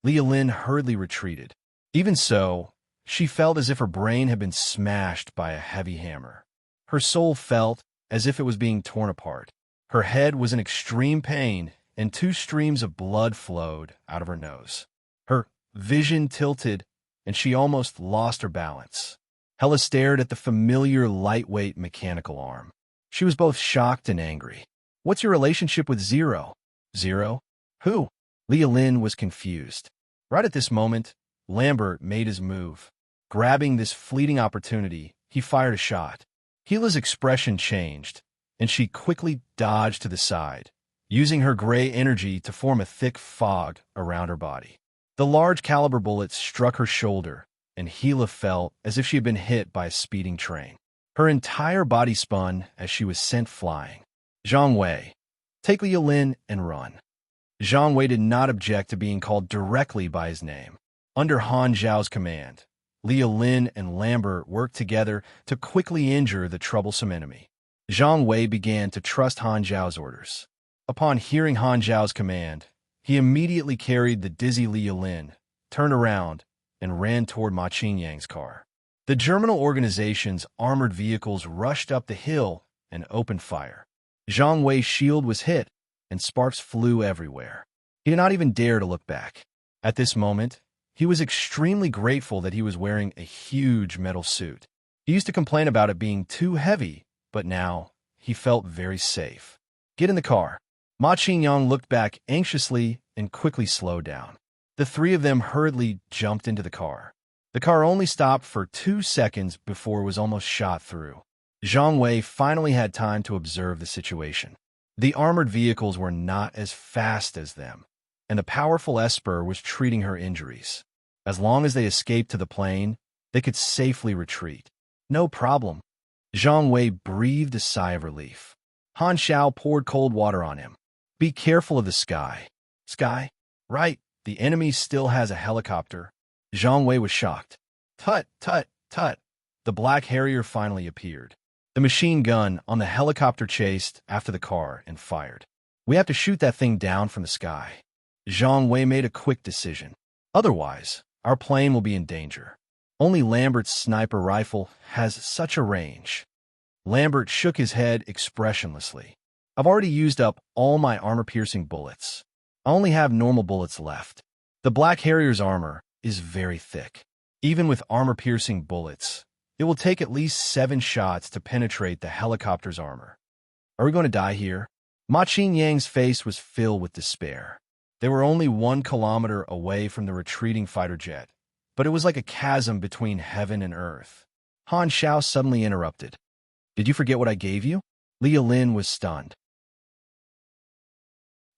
Lialin hurriedly retreated. Even so, she felt as if her brain had been smashed by a heavy hammer. Her soul felt as if it was being torn apart. Her head was in extreme pain, and 2 streams of blood flowed out of her nose. Her vision tilted, and she almost lost her balance. Hela stared at the familiar lightweight mechanical arm. She was both shocked and angry. "What's your relationship with Zero?" "Zero? Who?" Lialin was confused. Right at this moment, Lambert made his move. Grabbing this fleeting opportunity, he fired a shot. Hela's expression changed, and she quickly dodged to the side, using her gray energy to form a thick fog around her body. The large caliber bullet struck her shoulder, and Hela felt as if she had been hit by a speeding train. Her entire body spun as she was sent flying. Zhang Wei, take Lialin and run. Zhang Wei did not object to being called directly by his name. Under Han Zhao's command, Lialin and Lambert worked together to quickly injure the troublesome enemy. Zhang Wei began to trust Han Zhao's orders. Upon hearing Han Zhao's command, he immediately carried the dizzy Lialin, turned around, and ran toward Ma Qinyang's car. The Germinal organization's armored vehicles rushed up the hill and opened fire. Zhang Wei's shield was hit, and sparks flew everywhere. He did not even dare to look back. At this moment, he was extremely grateful that he was wearing a huge metal suit. He used to complain about it being too heavy, but now he felt very safe. "Get in the car." Ma Qinyang looked back anxiously and quickly slowed down. The 3 of them hurriedly jumped into the car. The car only stopped for 2 seconds before it was almost shot through. Zhang Wei finally had time to observe the situation. The armored vehicles were not as fast as them, and the powerful Esper was treating her injuries. As long as they escaped to the plane, they could safely retreat. No problem. Zhang Wei breathed a sigh of relief. Han Xiao poured cold water on him. Be careful of the sky. Sky? Right, the enemy still has a helicopter. Zhang Wei was shocked. Tut, tut, tut. The Black Harrier finally appeared. The machine gun on the helicopter chased after the car and fired. We have to shoot that thing down from the sky. Zhang Wei made a quick decision. Otherwise, our plane will be in danger. Only Lambert's sniper rifle has such a range. Lambert shook his head expressionlessly. I've already used up all my armor-piercing bullets. I only have normal bullets left. The Black Harrier's armor is very thick. Even with armor-piercing bullets, it will take at least 7 shots to penetrate the helicopter's armor. Are we going to die here? Ma Qingyang's face was filled with despair. They were only 1 kilometer away from the retreating fighter jet, but it was like a chasm between heaven and earth. Han Xiao suddenly interrupted. Did you forget what I gave you? Li Lin was stunned.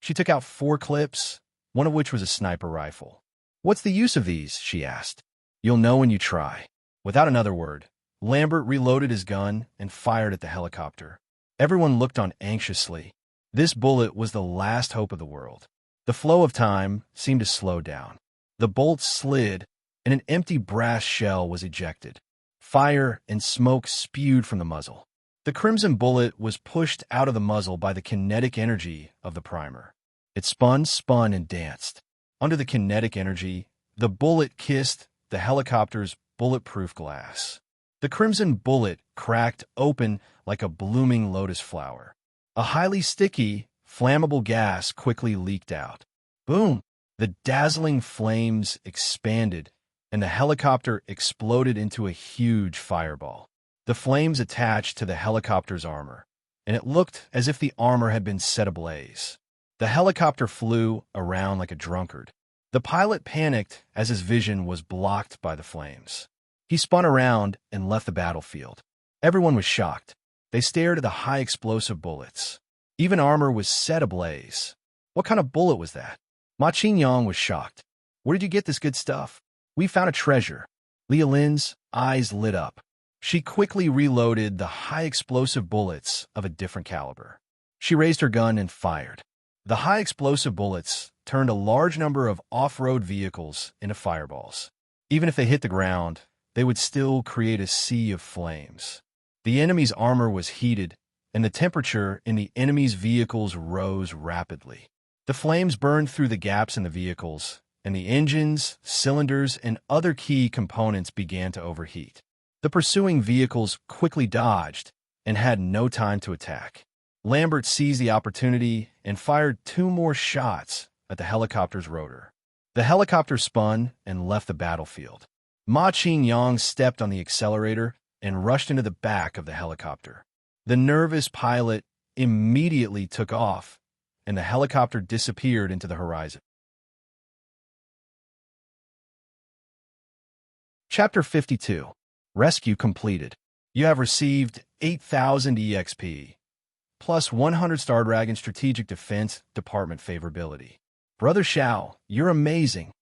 She took out 4 clips, one of which was a sniper rifle. What's the use of these? She asked. You'll know when you try. Without another word, Lambert reloaded his gun and fired at the helicopter. Everyone looked on anxiously. This bullet was the last hope of the world. The flow of time seemed to slow down. The bolt slid, and an empty brass shell was ejected. Fire and smoke spewed from the muzzle. The crimson bullet was pushed out of the muzzle by the kinetic energy of the primer. It spun, and danced. Under the kinetic energy, the bullet kissed the helicopter's bulletproof glass. The crimson bullet cracked open like a blooming lotus flower. A highly sticky, flammable gas quickly leaked out. Boom! The dazzling flames expanded, and the helicopter exploded into a huge fireball. The flames attached to the helicopter's armor, and it looked as if the armor had been set ablaze. The helicopter flew around like a drunkard. The pilot panicked as his vision was blocked by the flames. He spun around and left the battlefield. Everyone was shocked. They stared at the high-explosive bullets. Even armor was set ablaze. What kind of bullet was that? Ma Qingyang was shocked. Where did you get this good stuff? We found a treasure. Li Lin's eyes lit up. She quickly reloaded the high-explosive bullets of a different caliber. She raised her gun and fired. The high-explosive bullets turned a large number of off-road vehicles into fireballs. Even if they hit the ground, they would still create a sea of flames. The enemy's armor was heated, and the temperature in the enemy's vehicles rose rapidly. The flames burned through the gaps in the vehicles, and the engines, cylinders, and other key components began to overheat. The pursuing vehicles quickly dodged and had no time to attack. Lambert seized the opportunity and fired 2 more shots at the helicopter's rotor. The helicopter spun and left the battlefield. Ma Qingyang stepped on the accelerator and rushed into the back of the helicopter. The nervous pilot immediately took off, and the helicopter disappeared into the horizon. Chapter 52. Rescue completed. You have received 8,000 EXP, plus 100 Star Dragon Strategic Defense Department favorability. Brother Xiao, you're amazing.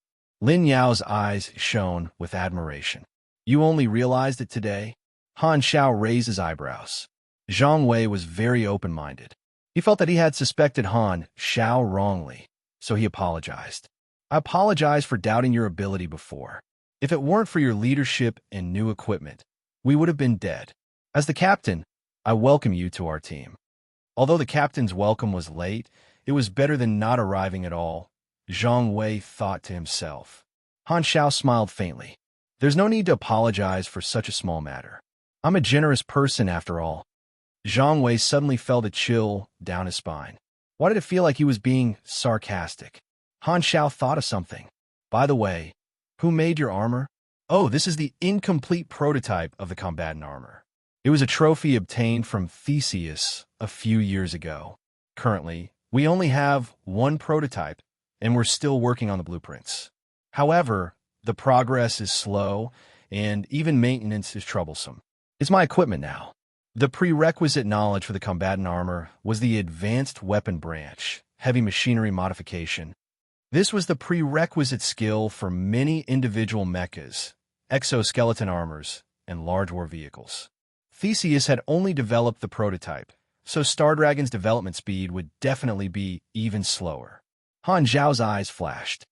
Lin Yao's eyes shone with admiration. You only realized it today? Han Xiao raised his eyebrows. Zhang Wei was very open-minded. He felt that he had suspected Han Xiao wrongly, so he apologized. I apologize for doubting your ability before. If it weren't for your leadership and new equipment, we would have been dead. As the captain, I welcome you to our team. Although the captain's welcome was late, it was better than not arriving at all, Zhang Wei thought to himself. Han Xiao smiled faintly. There's no need to apologize for such a small matter. I'm a generous person after all. Zhang Wei suddenly felt a chill down his spine. Why did it feel like he was being sarcastic? Han Xiao thought of something. By the way, who made your armor? Oh, this is the incomplete prototype of the combatant armor. It was a trophy obtained from Theseus a few years ago. Currently, we only have 1 prototype, and we're still working on the blueprints. However, the progress is slow, and even maintenance is troublesome. It's my equipment now. The prerequisite knowledge for the combatant armor was the advanced weapon branch, heavy machinery modification. This was the prerequisite skill for many individual mechas, exoskeleton armors, and large war vehicles. Theseus had only developed the prototype, so Star Dragon's development speed would definitely be even slower. Han Zhao's eyes flashed.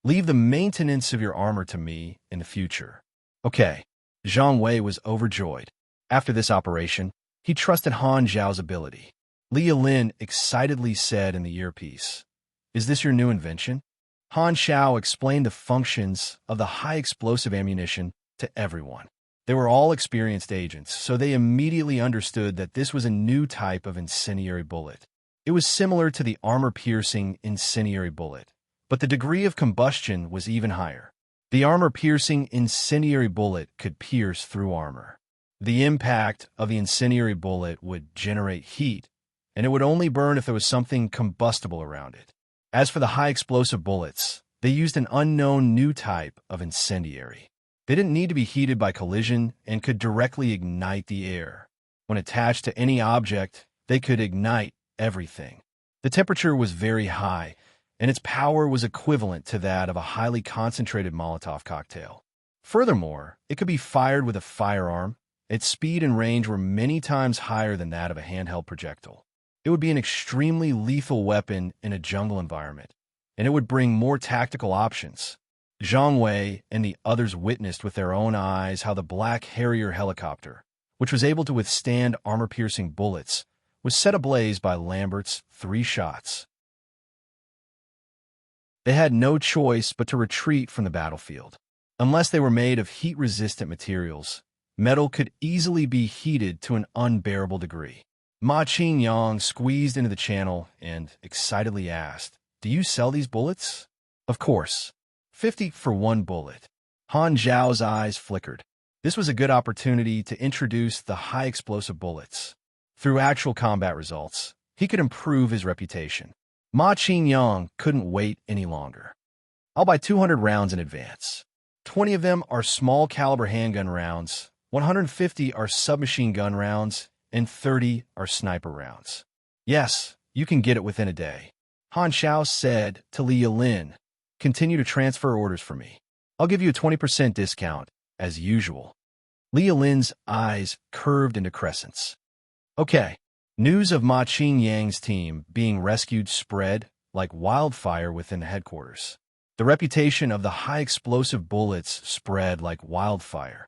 Leave the maintenance of your armor to me in the future. Okay. Zhang Wei was overjoyed. After this operation, he trusted Han Zhao's ability. Li Lin excitedly said in the earpiece, "Is this your new invention?" Han Xiao explained the functions of the high-explosive ammunition to everyone. They were all experienced agents, so they immediately understood that this was a new type of incendiary bullet. It was similar to the armor-piercing incendiary bullet, but the degree of combustion was even higher. The armor-piercing incendiary bullet could pierce through armor. The impact of the incendiary bullet would generate heat, and it would only burn if there was something combustible around it. As for the high-explosive bullets, they used an unknown new type of incendiary. They didn't need to be heated by collision and could directly ignite the air. When attached to any object, they could ignite everything. The temperature was very high, and its power was equivalent to that of a highly concentrated Molotov cocktail. Furthermore, it could be fired with a firearm. Its speed and range were many times higher than that of a handheld projectile. It would be an extremely lethal weapon in a jungle environment, and it would bring more tactical options. Zhang Wei and the others witnessed with their own eyes how the Black Harrier helicopter, which was able to withstand armor-piercing bullets, was set ablaze by Lambert's 3 shots. They had no choice but to retreat from the battlefield. Unless they were made of heat-resistant materials, metal could easily be heated to an unbearable degree. Ma Qingyang squeezed into the channel and excitedly asked, "Do you sell these bullets?" "Of course. 50 for 1 bullet." Han Zhao's eyes flickered. This was a good opportunity to introduce the high-explosive bullets. Through actual combat results, he could improve his reputation. Ma Qingyang couldn't wait any longer. "I'll buy 200 rounds in advance. 20 of them are small-caliber handgun rounds, 150 are submachine gun rounds, and 30 are sniper rounds." "Yes, you can get it within a day," Han Xiao said to Li Lin. "Continue to transfer orders for me. I'll give you a 20% discount, as usual." Li Lin's eyes curved into crescents. Okay. News of Ma Qingyang's team being rescued spread like wildfire within the headquarters. The reputation of the high-explosive bullets spread like wildfire.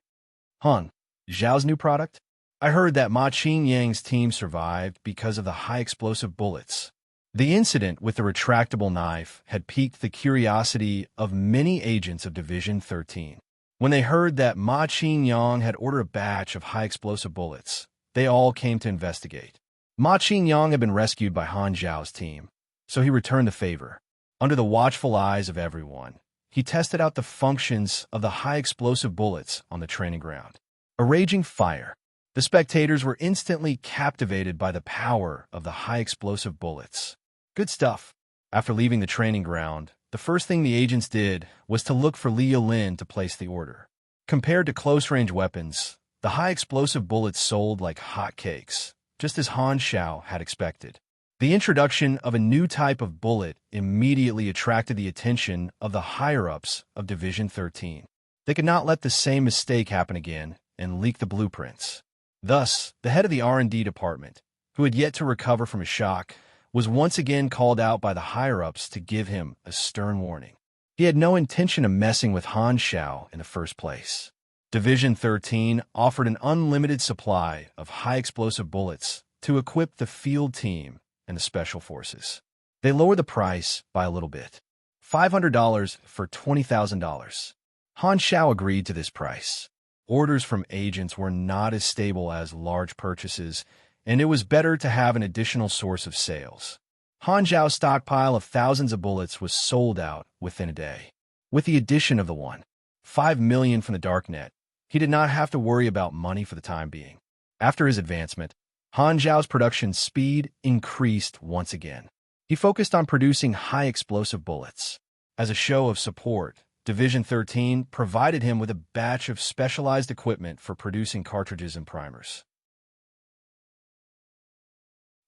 "Han Zhao's new product? I heard that Ma Qingyang's team survived because of the high-explosive bullets." The incident with the retractable knife had piqued the curiosity of many agents of Division 13. When they heard that Ma Qingyang had ordered a batch of high-explosive bullets, they all came to investigate. Ma Qingyang had been rescued by Han Zhao's team, so he returned the favor. Under the watchful eyes of everyone, he tested out the functions of the high-explosive bullets on the training ground. A raging fire. The spectators were instantly captivated by the power of the high-explosive bullets. Good stuff. After leaving the training ground, the first thing the agents did was to look for Li Lin to place the order. Compared to close-range weapons, the high-explosive bullets sold like hotcakes, just as Han Xiao had expected. The introduction of a new type of bullet immediately attracted the attention of the higher-ups of Division 13. They could not let the same mistake happen again and leak the blueprints. Thus, the head of the R&D department, who had yet to recover from a shock, was once again called out by the higher-ups to give him a stern warning. He had no intention of messing with Han Xiao in the first place. Division 13 offered an unlimited supply of high-explosive bullets to equip the field team and the special forces. They lowered the price by a little bit. $500 for $20,000. Han Xiao agreed to this price. Orders from agents were not as stable as large purchases, and it was better to have an additional source of sales. Han Zhao's stockpile of thousands of bullets was sold out within a day. With the addition of the 1.5 million from the Darknet, he did not have to worry about money for the time being. After his advancement, Han Zhao's production speed increased once again. He focused on producing high-explosive bullets. As a show of support, Division 13 provided him with a batch of specialized equipment for producing cartridges and primers.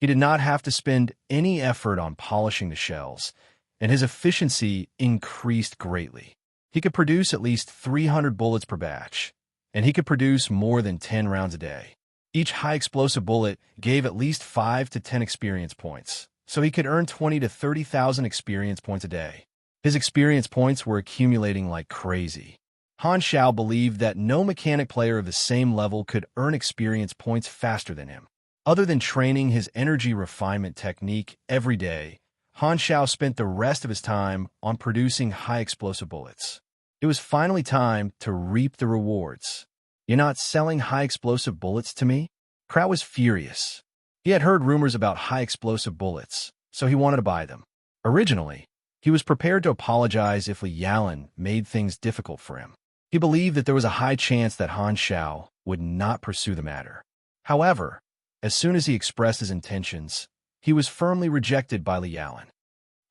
He did not have to spend any effort on polishing the shells, and his efficiency increased greatly. He could produce at least 300 bullets per batch, and he could produce more than 10 rounds a day. Each high-explosive bullet gave at least 5 to 10 experience points, so he could earn 20 to 30,000 experience points a day. His experience points were accumulating like crazy. Han Xiao believed that no mechanic player of the same level could earn experience points faster than him. Other than training his energy refinement technique every day, Han Xiao spent the rest of his time on producing high-explosive bullets. It was finally time to reap the rewards. "You're not selling high-explosive bullets to me?" Krat was furious. He had heard rumors about high-explosive bullets, so he wanted to buy them. Originally, he was prepared to apologize if Li Yalan made things difficult for him. He believed that there was a high chance that Han Xiao would not pursue the matter. However, as soon as he expressed his intentions, he was firmly rejected by Li Yalan.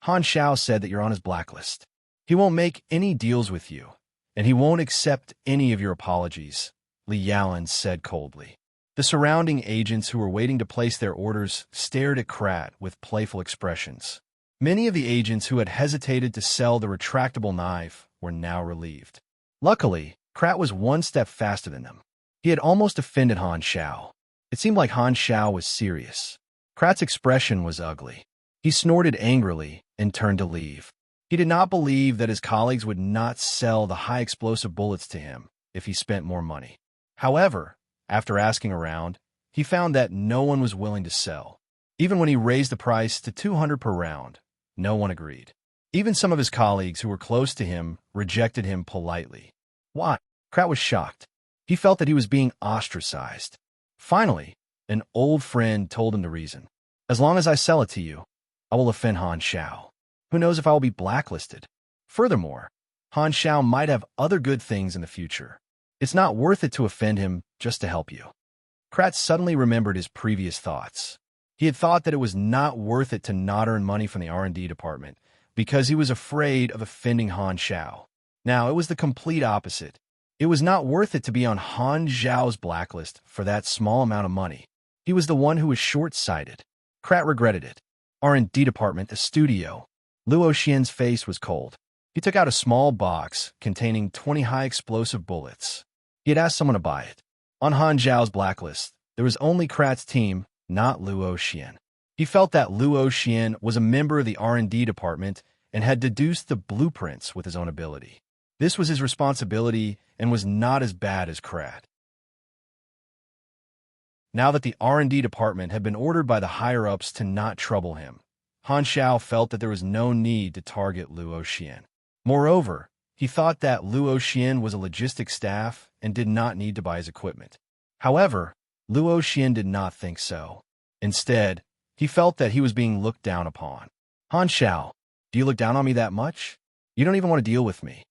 Han Xiao said that you're on his blacklist. He won't make any deals with you, and he won't accept any of your apologies, Li Yalan said coldly. The surrounding agents who were waiting to place their orders stared at Krat with playful expressions. Many of the agents who had hesitated to sell the retractable knife were now relieved. Luckily, Krat was one step faster than them. He had almost offended Han Xiao. It seemed like Han Xiao was serious. Krat's expression was ugly. He snorted angrily and turned to leave. He did not believe that his colleagues would not sell the high-explosive bullets to him if he spent more money. However, after asking around, he found that no one was willing to sell. Even when he raised the price to 200 per round, no one agreed. Even some of his colleagues who were close to him rejected him politely. Why? Krat was shocked. He felt that he was being ostracized. Finally, an old friend told him the reason. "As long as I sell it to you, I will offend Han Xiao. Who knows if I will be blacklisted? Furthermore, Han Xiao might have other good things in the future. It's not worth it to offend him just to help you." Krat suddenly remembered his previous thoughts. He had thought that it was not worth it to not earn money from the R&D department because he was afraid of offending Han Xiao. Now, it was the complete opposite. It was not worth it to be on Han Xiao's blacklist for that small amount of money. He was the one who was short-sighted. Krat regretted it. R&D department, the studio. Luo Xian's face was cold. He took out a small box containing 20 high-explosive bullets. He had asked someone to buy it. On Han Xiao's blacklist, there was only Krat's team, not Luo Xian. He felt that Luo Xian was a member of the R&D department and had deduced the blueprints with his own ability. This was his responsibility and was not as bad as Krat. Now that the R&D department had been ordered by the higher-ups to not trouble him, Han Xiao felt that there was no need to target Luo Xian. Moreover, he thought that Luo Xian was a logistics staff and did not need to buy his equipment. However, Luo Xian did not think so. Instead, he felt that he was being looked down upon. "Han Xiao, do you look down on me that much? You don't even want to deal with me."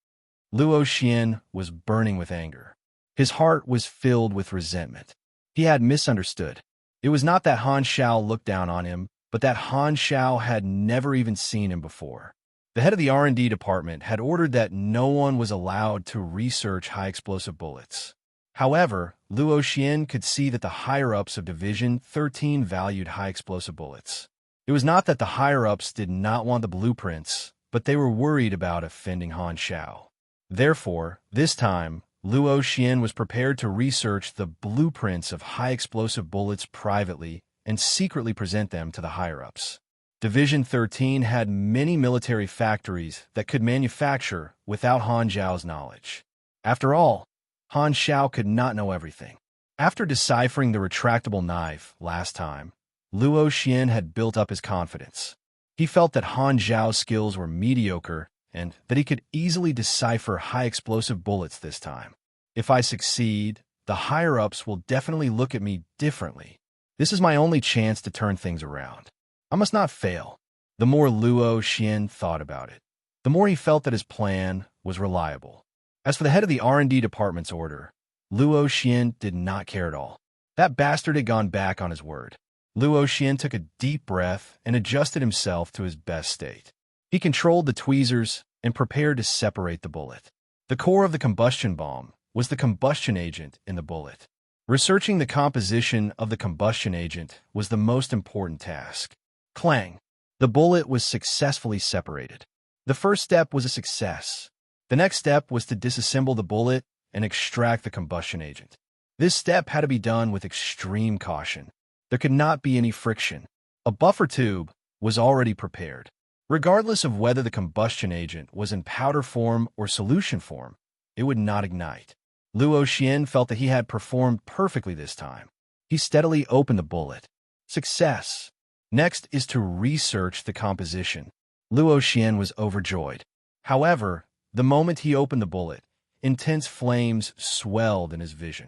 Luo Xian was burning with anger. His heart was filled with resentment. He had misunderstood. It was not that Han Xiao looked down on him, but that Han Xiao had never even seen him before. The head of the R&D department had ordered that no one was allowed to research high-explosive bullets. However, Luo Xian could see that the higher-ups of Division 13 valued high-explosive bullets. It was not that the higher-ups did not want the blueprints, but they were worried about offending Han Xiao. Therefore, this time, Luo Xian was prepared to research the blueprints of high-explosive bullets privately and secretly present them to the higher-ups. Division 13 had many military factories that could manufacture without Han Xiao's knowledge. After all, Han Xiao could not know everything. After deciphering the retractable knife last time, Luo Xian had built up his confidence. He felt that Han Xiao's skills were mediocre and that he could easily decipher high-explosive bullets this time. If I succeed, the higher-ups will definitely look at me differently. This is my only chance to turn things around. I must not fail. The more Luo Xian thought about it, the more he felt that his plan was reliable. As for the head of the R&D department's order, Luo Xian did not care at all. That bastard had gone back on his word. Luo Xian took a deep breath and adjusted himself to his best state. He controlled the tweezers and prepared to separate the bullet. The core of the combustion bomb was the combustion agent in the bullet. Researching the composition of the combustion agent was the most important task. Clang! The bullet was successfully separated. The first step was a success. The next step was to disassemble the bullet and extract the combustion agent. This step had to be done with extreme caution. There could not be any friction. A buffer tube was already prepared. Regardless of whether the combustion agent was in powder form or solution form, it would not ignite. Luo Xian felt that he had performed perfectly this time. He steadily opened the bullet. Success! Next is to research the composition. Luo Xian was overjoyed. However, the moment he opened the bullet, intense flames swelled in his vision.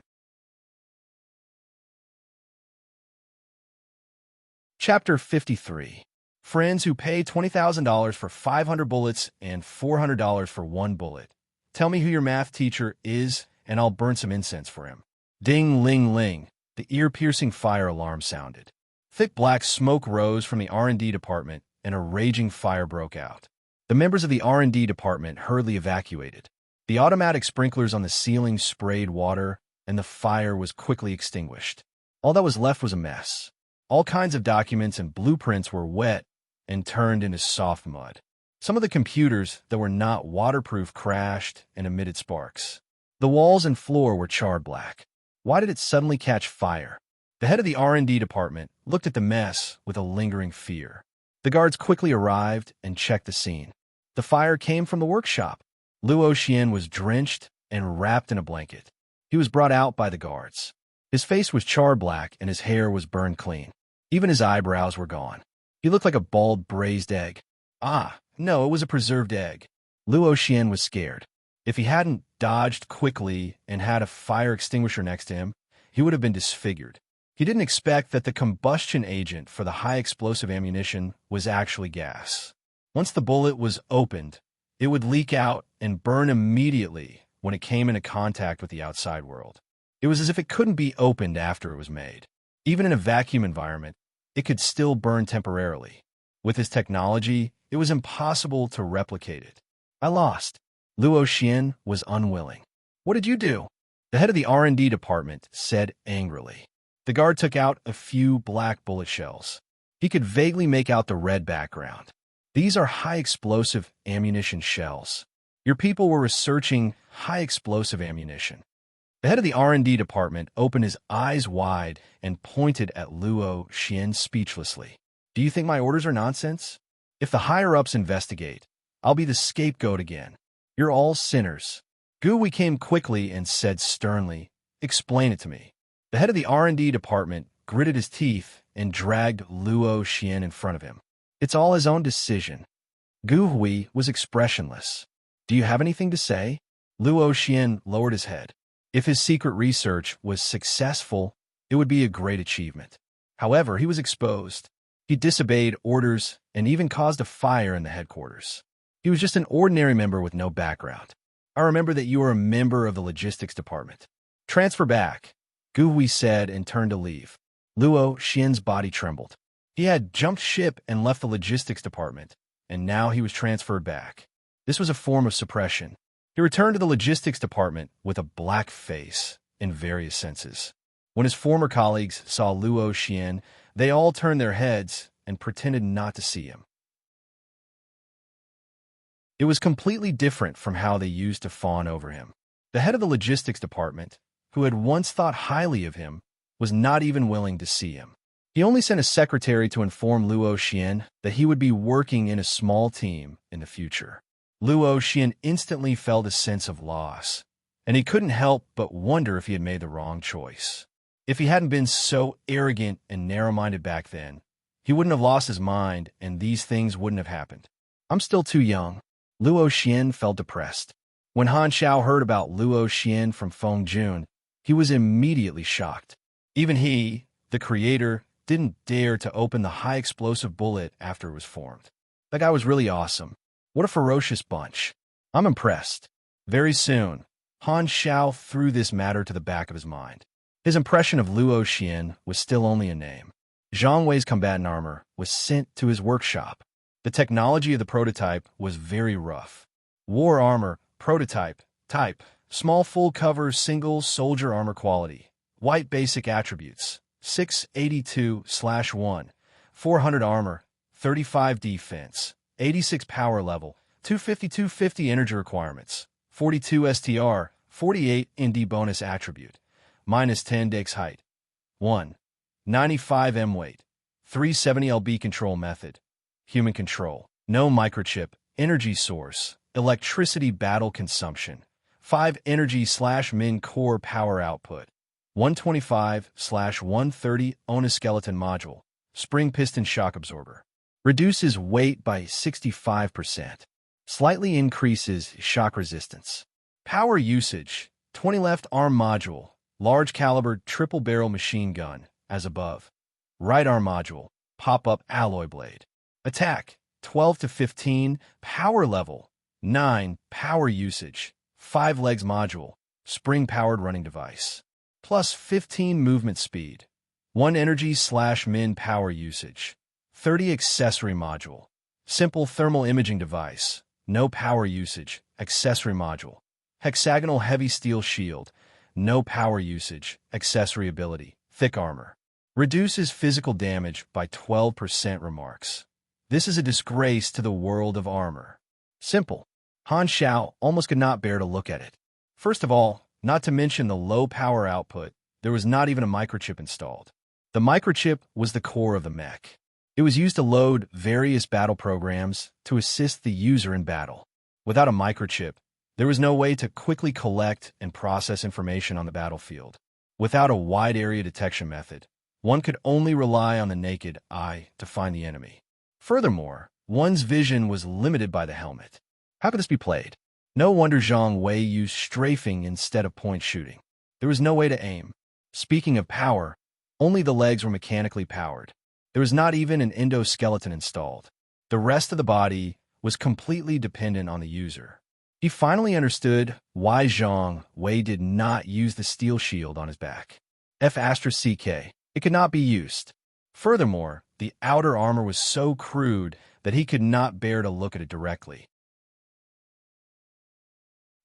Chapter 53. Friends who pay $20,000 for 500 bullets and $400 for one bullet. Tell me who your math teacher is, and I'll burn some incense for him. Ding, ling, ling. The ear-piercing fire alarm sounded. Thick black smoke rose from the R&D department, and a raging fire broke out. The members of the R&D department hurriedly evacuated. The automatic sprinklers on the ceiling sprayed water, and the fire was quickly extinguished. All that was left was a mess. All kinds of documents and blueprints were wet and turned into soft mud. Some of the computers that were not waterproof crashed and emitted sparks. The walls and floor were charred black. Why did it suddenly catch fire? The head of the R&D department looked at the mess with a lingering fear. The guards quickly arrived and checked the scene. The fire came from the workshop. Luo Xian was drenched and wrapped in a blanket. He was brought out by the guards. His face was charred black and his hair was burned clean. Even his eyebrows were gone. He looked like a bald braised egg. Ah, no, it was a preserved egg. Luo Xian was scared. If he hadn't dodged quickly and had a fire extinguisher next to him, he would have been disfigured. He didn't expect that the combustion agent for the high explosive ammunition was actually gas. Once the bullet was opened, it would leak out and burn immediately when it came into contact with the outside world. It was as if it couldn't be opened after it was made. Even in a vacuum environment, it could still burn temporarily. With his technology, it was impossible to replicate it. I lost. Luo Xian was unwilling. What did you do? The head of the R&D department said angrily. The guard took out a few black bullet shells. He could vaguely make out the red background. These are high-explosive ammunition shells. Your people were researching high-explosive ammunition. The head of the R&D department opened his eyes wide and pointed at Luo Xian speechlessly. Do you think my orders are nonsense? If the higher-ups investigate, I'll be the scapegoat again. You're all sinners. Gu Wei came quickly and said sternly, explain it to me. The head of the R&D department gritted his teeth and dragged Luo Xian in front of him. It's all his own decision. Gu Wei was expressionless. Do you have anything to say? Luo Xian lowered his head. If his secret research was successful, it would be a great achievement. However, he was exposed. He disobeyed orders and even caused a fire in the headquarters. He was just an ordinary member with no background. I remember that you are a member of the logistics department. Transfer back, Gu Wei said and turned to leave. Luo Xian's body trembled. He had jumped ship and left the logistics department, and now he was transferred back. This was a form of suppression. He returned to the logistics department with a black face in various senses. When his former colleagues saw Luo Xian, they all turned their heads and pretended not to see him. It was completely different from how they used to fawn over him. The head of the logistics department, who had once thought highly of him, was not even willing to see him. He only sent a secretary to inform Luo Xian that he would be working in a small team in the future. Luo Xian instantly felt a sense of loss, and he couldn't help but wonder if he had made the wrong choice. If he hadn't been so arrogant and narrow-minded back then, he wouldn't have lost his mind and these things wouldn't have happened. I'm still too young. Luo Xian felt depressed. When Han Xiao heard about Luo Xian from Feng Jun, he was immediately shocked. Even he, the creator, didn't dare to open the high-explosive bullet after it was formed. That guy was really awesome. What a ferocious bunch. I'm impressed. Very soon, Han Xiao threw this matter to the back of his mind. His impression of Luo Xian was still only a name. Zhang Wei's combatant armor was sent to his workshop. The technology of the prototype was very rough. War armor, prototype, type, small full cover, single soldier armor quality, White basic attributes. 682/1. 400 armor, 35 defense, 86 power level, 250 energy requirements, 42 STR, 48 ND bonus attribute, minus 10 dex height, 1. 95 M weight, 370 LB control method, human control, no microchip, energy source, electricity battle consumption, 5 energy/min core power output, 125/130 Onoskeleton module, spring piston shock absorber. Reduces weight by 65%. Slightly increases shock resistance. Power usage, 20 left arm module, large caliber triple barrel machine gun, as above. Right arm module, pop-up alloy blade. Attack, 12 to 15, power level, 9, power usage, 5 legs module, spring-powered running device. Plus 15 movement speed, 1 energy/min power usage, 30 accessory module, simple thermal imaging device, no power usage, accessory module, hexagonal heavy steel shield, no power usage, accessory ability, thick armor. Reduces physical damage by 12% remarks. This is a disgrace to the world of armor. Simple. Han Xiao almost could not bear to look at it. First of all, not to mention the low power output, there was not even a microchip installed. The microchip was the core of the mech. It was used to load various battle programs to assist the user in battle. Without a microchip, there was no way to quickly collect and process information on the battlefield. Without a wide area detection method, one could only rely on the naked eye to find the enemy. Furthermore, one's vision was limited by the helmet. How could this be played? No wonder Zhang Wei used strafing instead of point shooting. There was no way to aim. Speaking of power, only the legs were mechanically powered. There was not even an endoskeleton installed. The rest of the body was completely dependent on the user. He finally understood why Zhang Wei did not use the steel shield on his back. F***CK. It could not be used. Furthermore, the outer armor was so crude that he could not bear to look at it directly.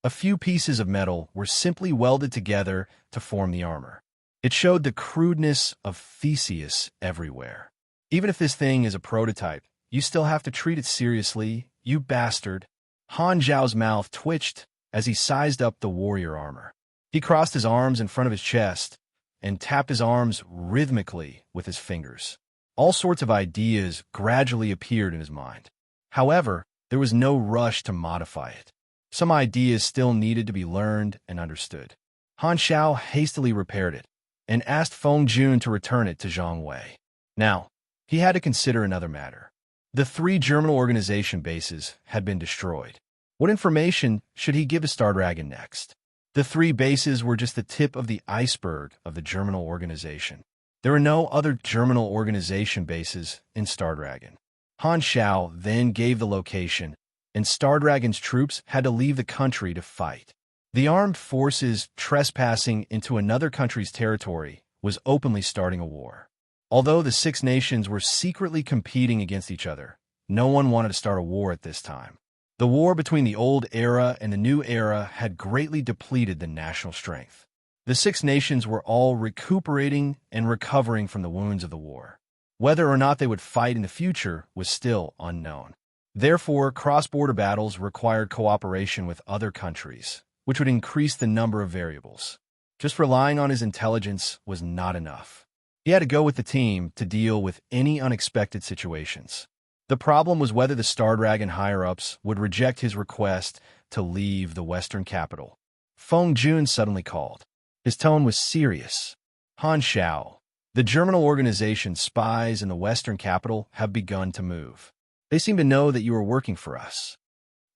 A few pieces of metal were simply welded together to form the armor. It showed the crudeness of Theseus everywhere. Even if this thing is a prototype, you still have to treat it seriously, you bastard. Han Zhao's mouth twitched as he sized up the warrior armor. He crossed his arms in front of his chest and tapped his arms rhythmically with his fingers. All sorts of ideas gradually appeared in his mind. However, there was no rush to modify it. Some ideas still needed to be learned and understood. Han Xiao hastily repaired it and asked Feng Jun to return it to Zhang Wei. Now, he had to consider another matter. The 3 German organization bases had been destroyed. What information should he give to Star Dragon next? The 3 bases were just the tip of the iceberg of the German organization. There were no other German organization bases in Star Dragon. Han Xiao then gave the location, and Star Dragon's troops had to leave the country to fight. The armed forces trespassing into another country's territory was openly starting a war. Although the 6 nations were secretly competing against each other, no one wanted to start a war at this time. The war between the old era and the new era had greatly depleted the national strength. The 6 nations were all recuperating and recovering from the wounds of the war. Whether or not they would fight in the future was still unknown. Therefore, cross-border battles required cooperation with other countries, which would increase the number of variables. Just relying on his intelligence was not enough. He had to go with the team to deal with any unexpected situations. The problem was whether the Star Dragon higher-ups would reject his request to leave the Western capital. Feng Jun suddenly called. His tone was serious. Han Xiao, the German organization spies in the Western capital have begun to move. They seem to know that you are working for us.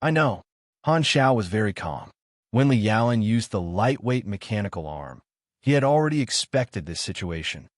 I know. Han Xiao was very calm. When Li Yaolin used the lightweight mechanical arm, he had already expected this situation.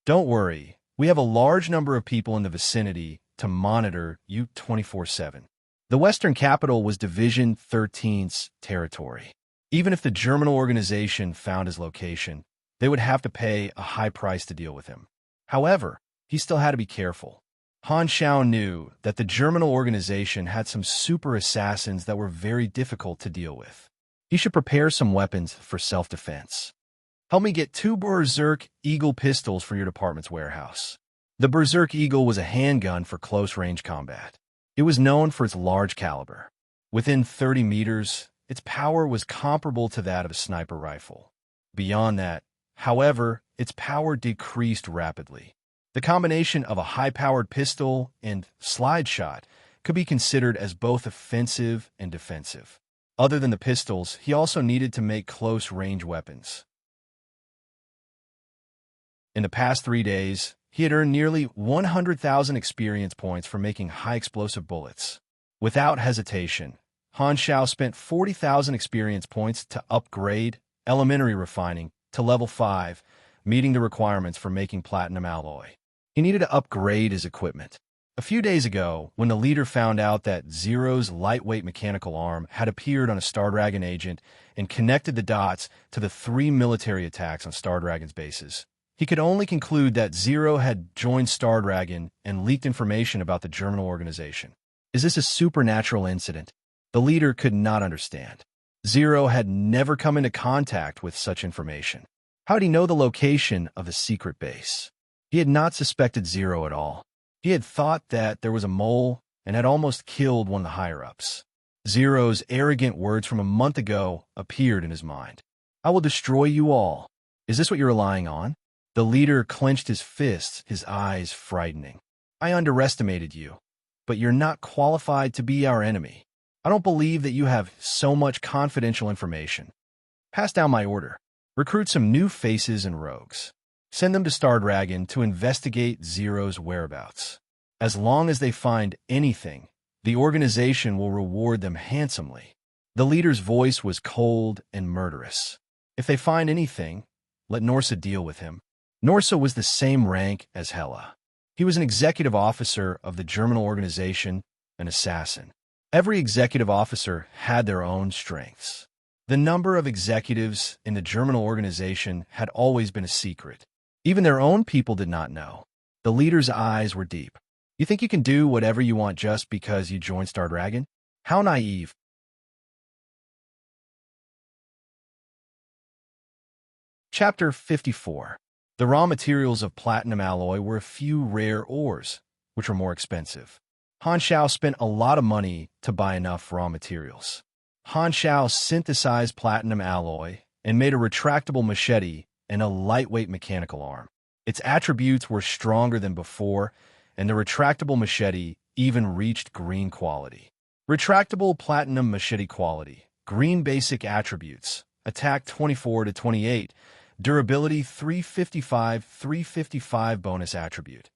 Don't worry, we have a large number of people in the vicinity to monitor you 24/7. The Western capital was Division 13's territory. Even if the German organization found his location, they would have to pay a high price to deal with him. However, he still had to be careful. Han Xiao knew that the German organization had some super assassins that were very difficult to deal with. He should prepare some weapons for self-defense. Help me get 2 Berserk Eagle pistols for your department's warehouse. The Berserk Eagle was a handgun for close-range combat. It was known for its large caliber. Within 30 meters, its power was comparable to that of a sniper rifle. Beyond that, however, its power decreased rapidly. The combination of a high-powered pistol and slide shot could be considered as both offensive and defensive. Other than the pistols, he also needed to make close-range weapons. In the past 3 days, he had earned nearly 100,000 experience points for making high-explosive bullets. Without hesitation, Han Xiao spent 40,000 experience points to upgrade elementary refining to level 5, meeting the requirements for making platinum alloy. He needed to upgrade his equipment. A few days ago, when the leader found out that Zero's lightweight mechanical arm had appeared on a Star Dragon agent and connected the dots to the 3 military attacks on Star Dragon's bases, he could only conclude that Zero had joined Star Dragon and leaked information about the Germinal organization. Is this a supernatural incident? The leader could not understand. Zero had never come into contact with such information. How did he know the location of the secret base? He had not suspected Zero at all. He had thought that there was a mole and had almost killed one of the higher-ups. Zero's arrogant words from a month ago appeared in his mind. I will destroy you all. Is this what you're relying on? The leader clenched his fists, his eyes frightening. I underestimated you, but you're not qualified to be our enemy. I don't believe that you have so much confidential information. Pass down my order. Recruit some new faces and rogues. Send them to Star Dragon to investigate Zero's whereabouts. As long as they find anything, the organization will reward them handsomely. The leader's voice was cold and murderous. If they find anything, let Norsa deal with him. Norsa was the same rank as Hela. He was an executive officer of the Germinal organization, an assassin. Every executive officer had their own strengths. The number of executives in the Germinal organization had always been a secret. Even their own people did not know. The leader's eyes were deep. You think you can do whatever you want just because you joined Star Dragon? How naive. Chapter 54. The raw materials of platinum alloy were a few rare ores, which were more expensive. Han Xiao spent a lot of money to buy enough raw materials. Han Xiao synthesized platinum alloy and made a retractable machete and a lightweight mechanical arm. Its attributes were stronger than before, and the retractable machete even reached green quality. Retractable platinum machete quality, green basic attributes, attack 24 to 28, durability 355 bonus attribute,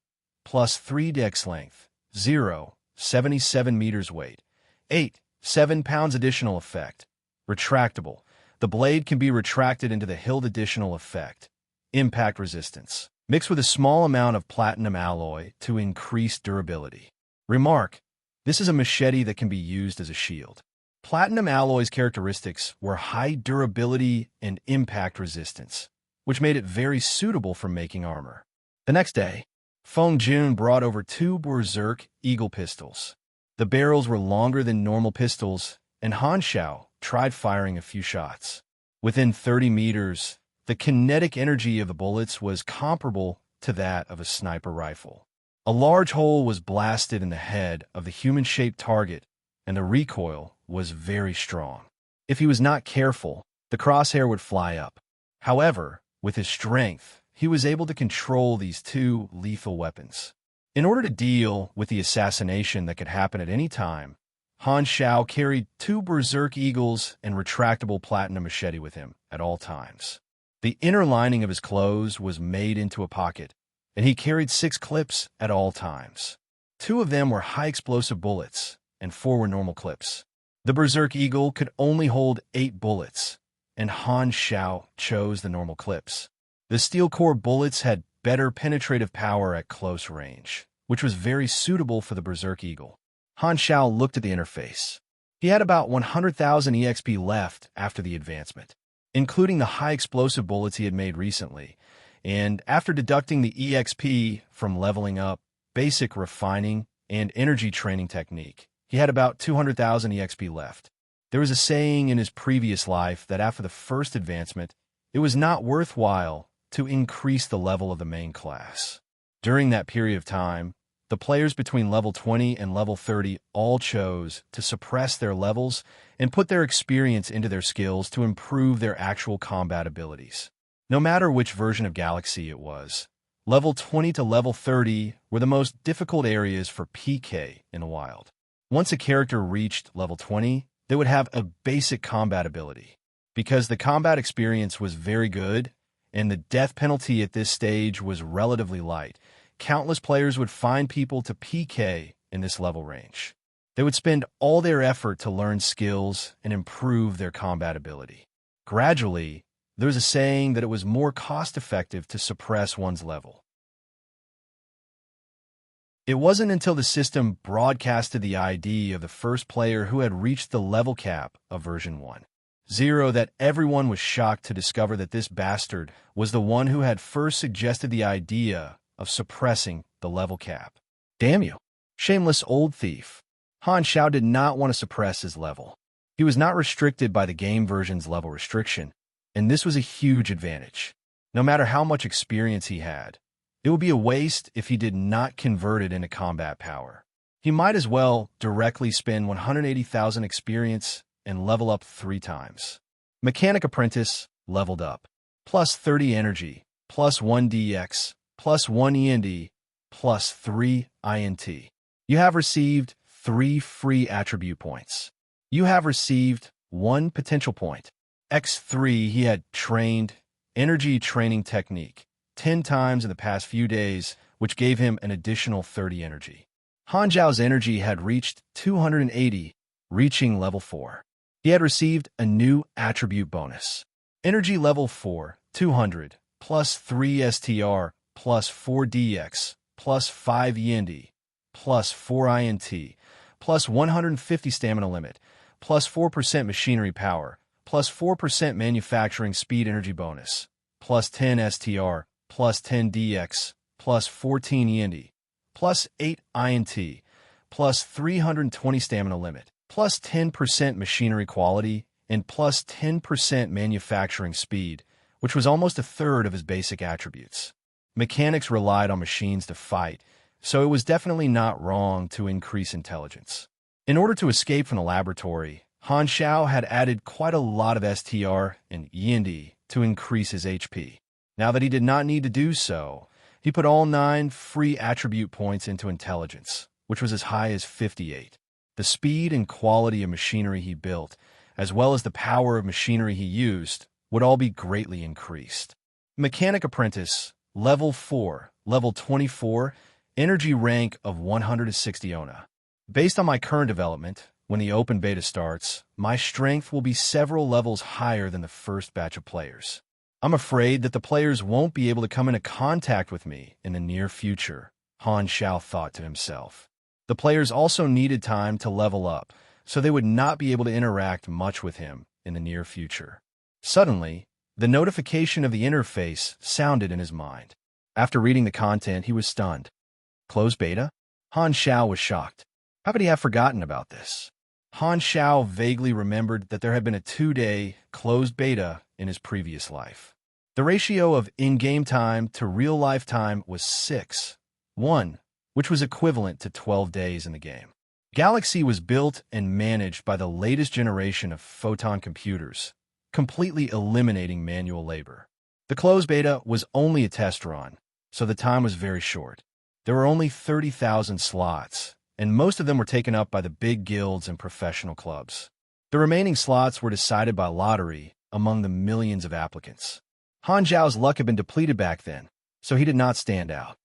plus 3 dex length, 0, 77 meters weight, 8, 7 pounds additional effect. Retractable. The blade can be retracted into the hilt additional effect. Impact resistance. Mixed with a small amount of platinum alloy to increase durability. Remark, this is a machete that can be used as a shield. Platinum alloy's characteristics were high durability and impact resistance, which made it very suitable for making armor. The next day, Feng Jun brought over 2 Berserk Eagle pistols. The barrels were longer than normal pistols, and Han Xiao tried firing a few shots. Within 30 meters, the kinetic energy of the bullets was comparable to that of a sniper rifle. A large hole was blasted in the head of the human-shaped target, and the recoil was very strong. If he was not careful, the crosshair would fly up. However, with his strength, he was able to control these 2 lethal weapons. In order to deal with the assassination that could happen at any time, Han Xiao carried 2 Berserk Eagles and retractable platinum machete with him at all times. The inner lining of his clothes was made into a pocket, and he carried 6 clips at all times. 2 of them were high-explosive bullets, and 4 were normal clips. The Berserk Eagle could only hold 8 bullets, and Han Xiao chose the normal clips. The steel core bullets had better penetrative power at close range, which was very suitable for the Berserk Eagle. Han Xiao looked at the interface. He had about 100,000 EXP left after the advancement, including the high explosive bullets he had made recently, and after deducting the EXP from leveling up, basic refining, and energy training technique, he had about 200,000 EXP left. There was a saying in his previous life that after the first advancement, it was not worthwhile to increase the level of the main class. During that period of time, the players between level 20 and level 30 all chose to suppress their levels and put their experience into their skills to improve their actual combat abilities. No matter which version of Galaxy it was, level 20 to level 30 were the most difficult areas for PK in the wild. Once a character reached level 20, they would have a basic combat ability. Because the combat experience was very good, and the death penalty at this stage was relatively light, countless players would find people to PK in this level range. They would spend all their effort to learn skills and improve their combat ability. Gradually, there was a saying that it was more cost-effective to suppress one's level. It wasn't until the system broadcasted the ID of the first player who had reached the level cap of version 1.0 that everyone was shocked to discover that this bastard was the one who had first suggested the idea of suppressing the level cap. Damn you, shameless old thief. Han Xiao did not want to suppress his level. He was not restricted by the game version's level restriction, and this was a huge advantage. No matter how much experience he had, it would be a waste if he did not convert it into combat power. He might as well directly spend 180,000 experience and level up 3 times. Mechanic Apprentice leveled up. Plus 30 energy, plus 1 DX, plus 1 END, plus 3 INT. You have received 3 free attribute points. You have received 1 potential point. X3 he had trained energy training technique 10 times in the past few days, which gave him an additional 30 energy. Han Zhao's energy had reached 280, reaching level 4. He had received a new attribute bonus. Energy level 4, 200, plus 3 STR, plus 4 DX, plus 5 END, plus 4 INT, plus 150 stamina limit, plus 4% machinery power, plus 4% manufacturing speed energy bonus, plus 10 STR, plus 10 DX, plus 14 END, plus 8 INT, plus 320 stamina limit, plus 10% machinery quality, and plus 10% manufacturing speed, which was almost a third of his basic attributes. Mechanics relied on machines to fight, so it was definitely not wrong to increase intelligence. In order to escape from the laboratory, Han Xiao had added quite a lot of STR and END to increase his HP. Now that he did not need to do so, he put all 9 free attribute points into intelligence, which was as high as 58. The speed and quality of machinery he built, as well as the power of machinery he used, would all be greatly increased. Mechanic Apprentice, level 4, level 24, energy rank of 160 ONA. Based on my current development, when the open beta starts, my strength will be several levels higher than the first batch of players. I'm afraid that the players won't be able to come into contact with me in the near future, Han Xiao thought to himself. The players also needed time to level up, so they would not be able to interact much with him in the near future. Suddenly, the notification of the interface sounded in his mind. After reading the content, he was stunned. Closed beta? Han Xiao was shocked. How could he have forgotten about this? Han Xiao vaguely remembered that there had been a 2-day closed beta in his previous life. The ratio of in-game time to real-life time was 6:1, which was equivalent to 12 days in the game. Galaxy was built and managed by the latest generation of photon computers, completely eliminating manual labor. The closed beta was only a test run, so the time was very short. There were only 30,000 slots, and most of them were taken up by the big guilds and professional clubs. The remaining slots were decided by lottery among the millions of applicants. Han Zhao's luck had been depleted back then, so he did not stand out.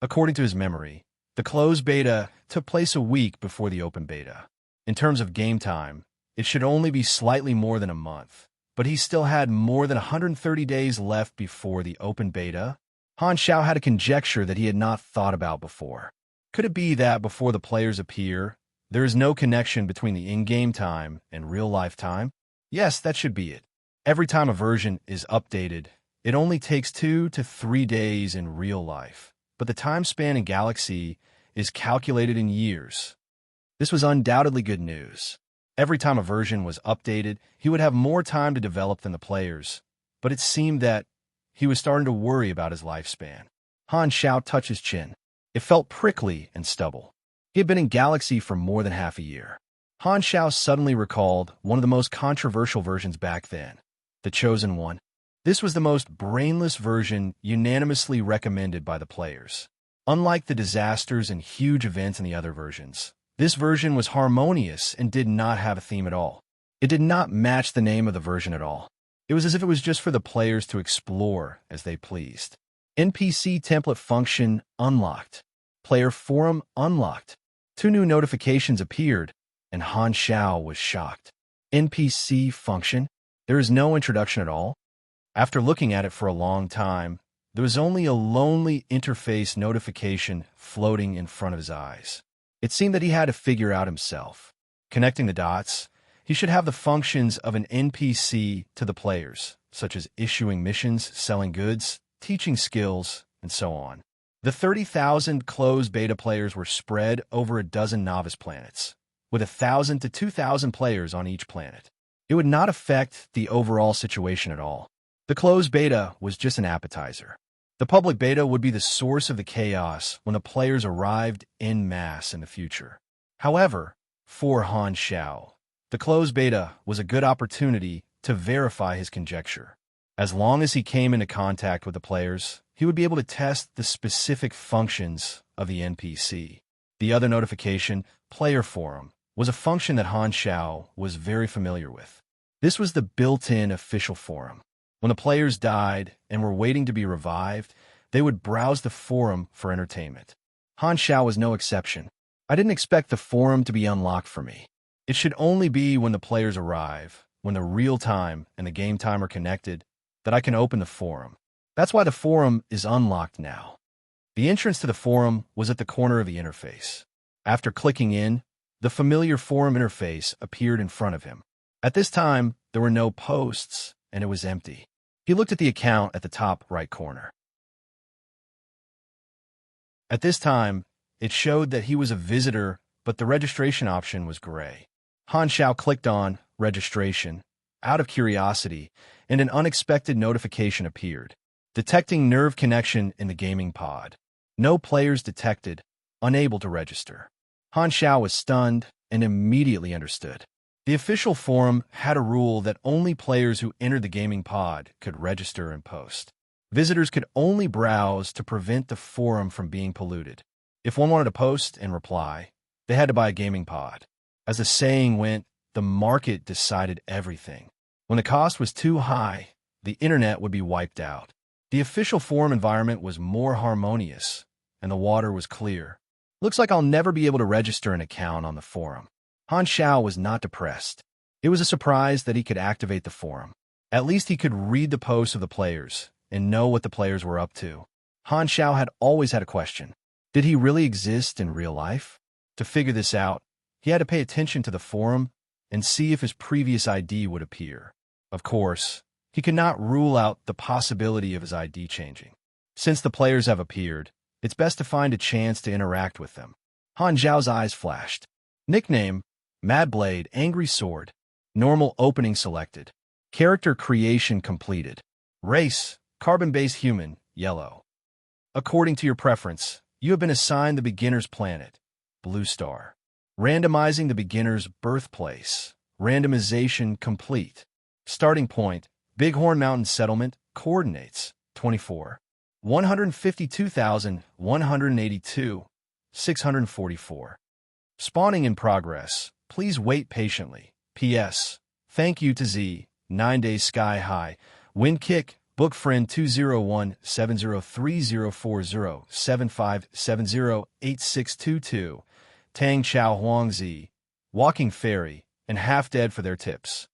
According to his memory, the closed beta took place a week before the open beta. In terms of game time, it should only be slightly more than a month, but he still had more than 130 days left before the open beta. Han Xiao had a conjecture that he had not thought about before. Could it be that before the players appear, there is no connection between the in-game time and real-life time? Yes, that should be it. Every time a version is updated, it only takes 2 to 3 days in real life, but the time span in Galaxy is calculated in years. This was undoubtedly good news. Every time a version was updated, he would have more time to develop than the players, but it seemed that he was starting to worry about his lifespan. Han Xiao touched his chin. It felt prickly and stubble. He had been in Galaxy for more than half a year. Han Xiao suddenly recalled one of the most controversial versions back then, the Chosen One. This was the most brainless version unanimously recommended by the players. Unlike the disasters and huge events in the other versions, this version was harmonious and did not have a theme at all. It did not match the name of the version at all. It was as if it was just for the players to explore as they pleased. NPC template function unlocked. Player forum unlocked. 2 new notifications appeared, and Han Xiao was shocked. NPC function? There is no introduction at all? After looking at it for a long time, there was only a lonely interface notification floating in front of his eyes. It seemed that he had to figure out himself. Connecting the dots, he should have the functions of an NPC to the players, such as issuing missions, selling goods, teaching skills, and so on. The 30,000 closed beta players were spread over a dozen novice planets, with 1,000 to 2,000 players on each planet. It would not affect the overall situation at all. The closed beta was just an appetizer. The public beta would be the source of the chaos when the players arrived en masse in the future. However, for Han Xiao, the closed beta was a good opportunity to verify his conjecture. As long as he came into contact with the players, he would be able to test the specific functions of the NPC. The other notification, Player Forum, was a function that Han Xiao was very familiar with. This was the built-in official forum. When the players died and were waiting to be revived, they would browse the forum for entertainment. Han Xiao was no exception. I didn't expect the forum to be unlocked for me. It should only be when the players arrive, when the real time and the game time are connected, that I can open the forum. That's why the forum is unlocked now. The entrance to the forum was at the corner of the interface. After clicking in, the familiar forum interface appeared in front of him. At this time, there were no posts, and it was empty. He looked at the account at the top right corner. At this time, it showed that he was a visitor, but the registration option was gray. Han Xiao clicked on Registration, out of curiosity, and an unexpected notification appeared. Detecting nerve connection in the gaming pod. No players detected, unable to register. Han Xiao was stunned and immediately understood. The official forum had a rule that only players who entered the gaming pod could register and post. Visitors could only browse to prevent the forum from being polluted. If one wanted to post and reply, they had to buy a gaming pod. As the saying went, the market decided everything. When the cost was too high, the internet would be wiped out. The official forum environment was more harmonious, and the water was clear. Looks like I'll never be able to register an account on the forum. Han Xiao was not depressed. It was a surprise that he could activate the forum. At least he could read the posts of the players and know what the players were up to. Han Xiao had always had a question. Did he really exist in real life? To figure this out, he had to pay attention to the forum and see if his previous ID would appear. Of course, he could not rule out the possibility of his ID changing. Since the players have appeared, it's best to find a chance to interact with them. Han Xiao's eyes flashed. Nickname, Mad Blade, Angry Sword. Normal opening selected. Character creation completed. Race, carbon-based human, yellow. According to your preference, you have been assigned the beginner's planet, blue star. Randomizing the beginner's birthplace. Randomization complete. Starting point, Bighorn Mountain Settlement, coordinates, 24. 152,182, 644. Spawning in progress. Please wait patiently. P.S. Thank you to Z, 9 days sky high. Wind kick, book friend 201-703040-7570-8622. Tang Chao Huang Z, Walking Fairy, and Half Dead for their tips.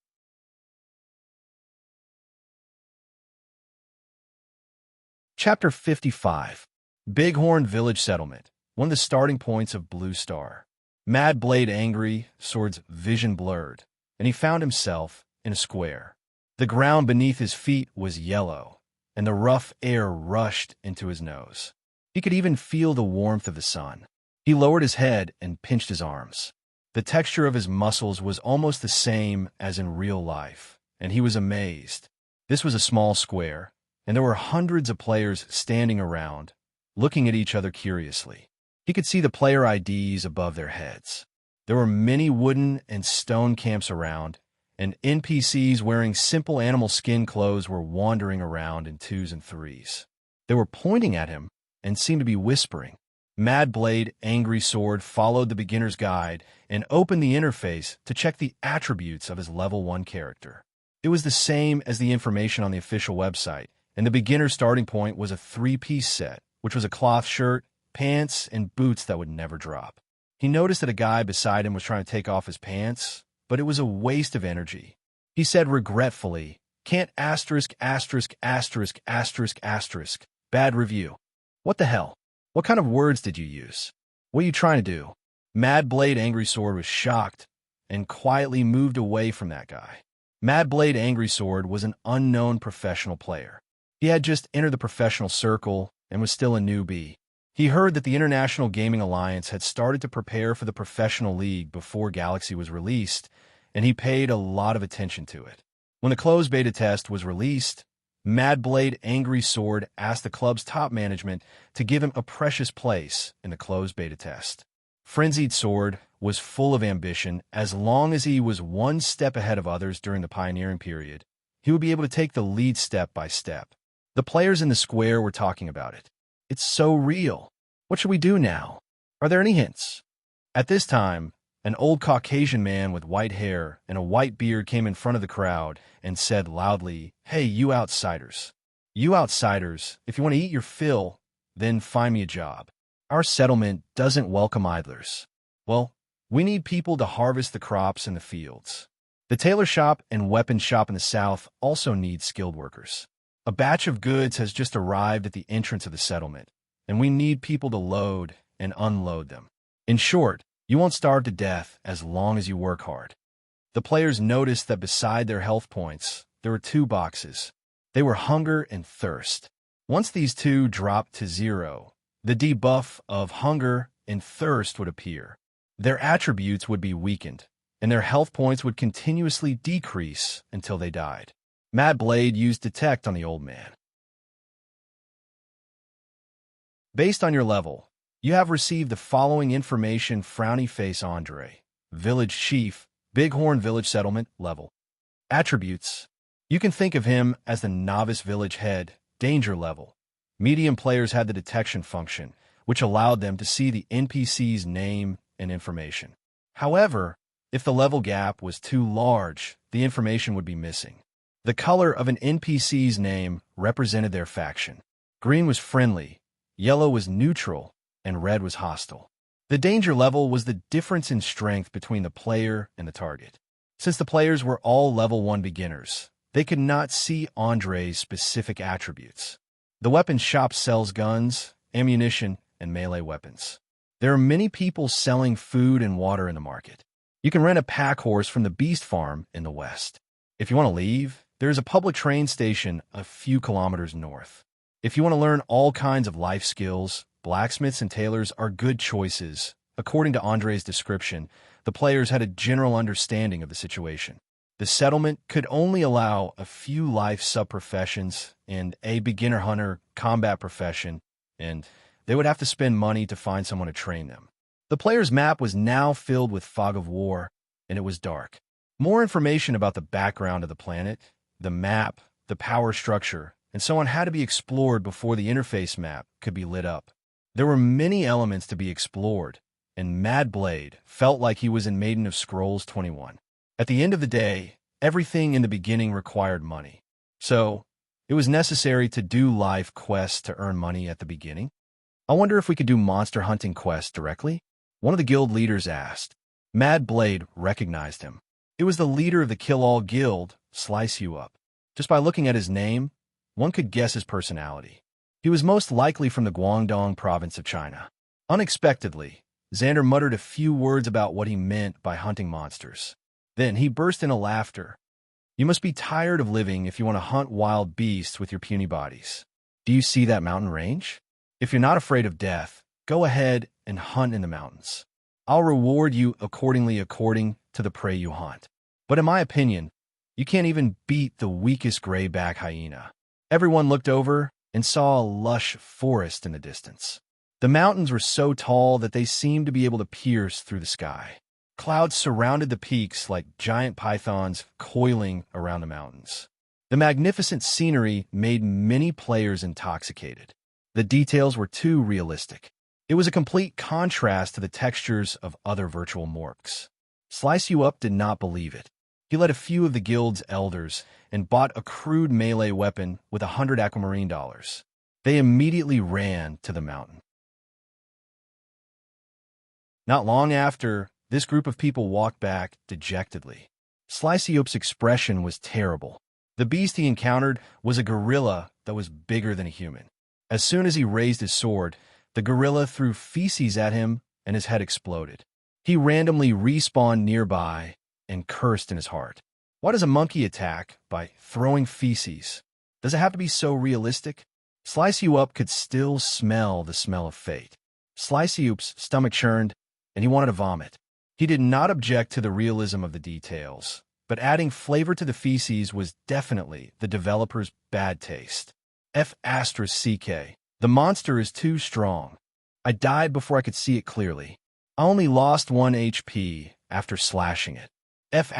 Chapter 55. Bighorn Village Settlement, one of the starting points of Blue Star. Mad Blade angry, Sword's vision blurred, and he found himself in a square. The ground beneath his feet was yellow, and the rough air rushed into his nose. He could even feel the warmth of the sun. He lowered his head and pinched his arms. The texture of his muscles was almost the same as in real life, and he was amazed. This was a small square, and there were hundreds of players standing around, looking at each other curiously. He could see the player IDs above their heads. There were many wooden and stone camps around, and NPCs wearing simple animal skin clothes were wandering around in twos and threes. They were pointing at him and seemed to be whispering. Mad Blade, Angry Sword followed the beginner's guide and opened the interface to check the attributes of his level 1 character. It was the same as the information on the official website, and the beginner's starting point was a 3-piece set, which was a cloth shirt, pants, and boots that would never drop. He noticed that a guy beside him was trying to take off his pants, but it was a waste of energy. He said regretfully, "Can't asterisk, asterisk, asterisk, asterisk, asterisk. Bad review." What the hell? What kind of words did you use? What are you trying to do? Mad Blade Angry Sword was shocked and quietly moved away from that guy. Mad Blade Angry Sword was an unknown professional player. He had just entered the professional circle and was still a newbie. He heard that the International Gaming Alliance had started to prepare for the professional league before Galaxy was released, and he paid a lot of attention to it. When the closed beta test was released, Mad Blade Angry Sword asked the club's top management to give him a precious place in the closed beta test. Frenzied Sword was full of ambition. As long as he was one step ahead of others during the pioneering period, he would be able to take the lead step by step. The players in the square were talking about it. It's so real. What should we do now? Are there any hints? At this time, an old Caucasian man with white hair and a white beard came in front of the crowd and said loudly, "Hey, you outsiders. You outsiders, if you want to eat your fill, then find me a job. Our settlement doesn't welcome idlers. Well, we need people to harvest the crops in the fields. The tailor shop and weapon shop in the south also need skilled workers. A batch of goods has just arrived at the entrance of the settlement, and we need people to load and unload them. In short, you won't starve to death as long as you work hard." The players noticed that beside their health points, there were 2 boxes. They were hunger and thirst. Once these 2 dropped to 0, the debuff of hunger and thirst would appear. Their attributes would be weakened, and their health points would continuously decrease until they died. Mad Blade used Detect on the old man. Based on your level, you have received the following information: Frowny Face Andre, Village Chief, Bighorn Village Settlement, level. Attributes. You can think of him as the Novice Village Head, danger level. Medium players had the detection function, which allowed them to see the NPC's name and information. However, if the level gap was too large, the information would be missing. The color of an NPC's name represented their faction. Green was friendly, yellow was neutral, and red was hostile. The danger level was the difference in strength between the player and the target. Since the players were all level 1 beginners, they could not see Andre's specific attributes. The weapon shop sells guns, ammunition, and melee weapons. There are many people selling food and water in the market. You can rent a pack horse from the Beast Farm in the west. If you want to leave, there is a public train station a few kilometers north. If you want to learn all kinds of life skills, blacksmiths and tailors are good choices. According to Andre's description, the players had a general understanding of the situation. The settlement could only allow a few life sub-professions and a beginner hunter combat profession, and they would have to spend money to find someone to train them. The player's map was now filled with fog of war, and it was dark. More information about the background of the planet, the map, the power structure, and so on had to be explored before the interface map could be lit up. There were many elements to be explored, and Mad Blade felt like he was in Maiden of Scrolls 21. At the end of the day, everything in the beginning required money. So, it was necessary to do life quests to earn money at the beginning. I wonder if we could do monster hunting quests directly? One of the guild leaders asked. Mad Blade recognized him. It was the leader of the Kill All Guild, Slice You Up. Just by looking at his name, one could guess his personality. He was most likely from the Guangdong province of China. Unexpectedly, Xander muttered a few words about what he meant by hunting monsters. Then he burst into laughter. You must be tired of living if you want to hunt wild beasts with your puny bodies. Do you see that mountain range? If you're not afraid of death, go ahead and hunt in the mountains. I'll reward you according to the prey you hunt. But in my opinion, you can't even beat the weakest gray-back hyena. Everyone looked over and saw a lush forest in the distance. The mountains were so tall that they seemed to be able to pierce through the sky. Clouds surrounded the peaks like giant pythons coiling around the mountains. The magnificent scenery made many players intoxicated. The details were too realistic. It was a complete contrast to the textures of other virtual morks. Slice You Up did not believe it. He led a few of the guild's elders and bought a crude melee weapon with 100 aquamarine dollars. They immediately ran to the mountain. Not long after, this group of people walked back dejectedly. Slice You Up's expression was terrible. The beast he encountered was a gorilla that was bigger than a human. As soon as he raised his sword, the gorilla threw feces at him and his head exploded. He randomly respawned nearby and cursed in his heart. Why does a monkey attack by throwing feces? Does it have to be so realistic? Slice You Up could still smell the smell of fate. Slice You Up's stomach churned, and he wanted to vomit. He did not object to the realism of the details, but adding flavor to the feces was definitely the developer's bad taste. F***. The monster is too strong. I died before I could see it clearly. I only lost 1 HP after slashing it. F***.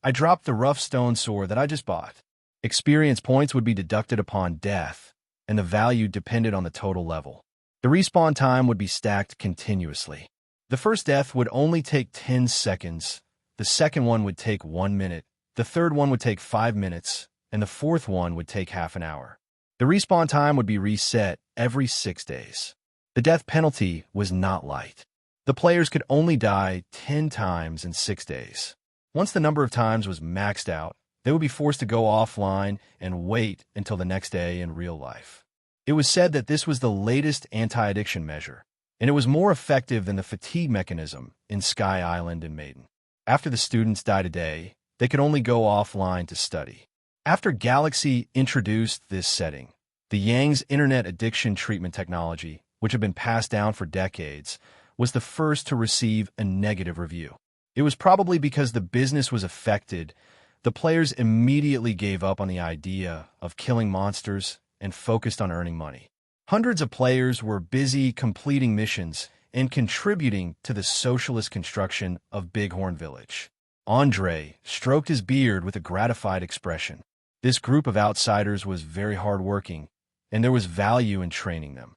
I dropped the rough stone sword that I just bought. Experience points would be deducted upon death, and the value depended on the total level. The respawn time would be stacked continuously. The first death would only take 10 seconds, the second one would take 1 minute, the third one would take 5 minutes, and the fourth one would take half an hour. The respawn time would be reset every 6 days. The death penalty was not light. The players could only die 10 times in 6 days. Once the number of times was maxed out, they would be forced to go offline and wait until the next day in real life. It was said that this was the latest anti-addiction measure, and it was more effective than the fatigue mechanism in Sky Island and Maiden. After the students died a day, they could only go offline to study. After Galaxy introduced this setting, the Yang's internet addiction treatment technology, which had been passed down for decades, was the first to receive a negative review. It was probably because the business was affected. The players immediately gave up on the idea of killing monsters and focused on earning money. Hundreds of players were busy completing missions and contributing to the socialist construction of Bighorn Village. Andre stroked his beard with a gratified expression. This group of outsiders was very hardworking, and there was value in training them.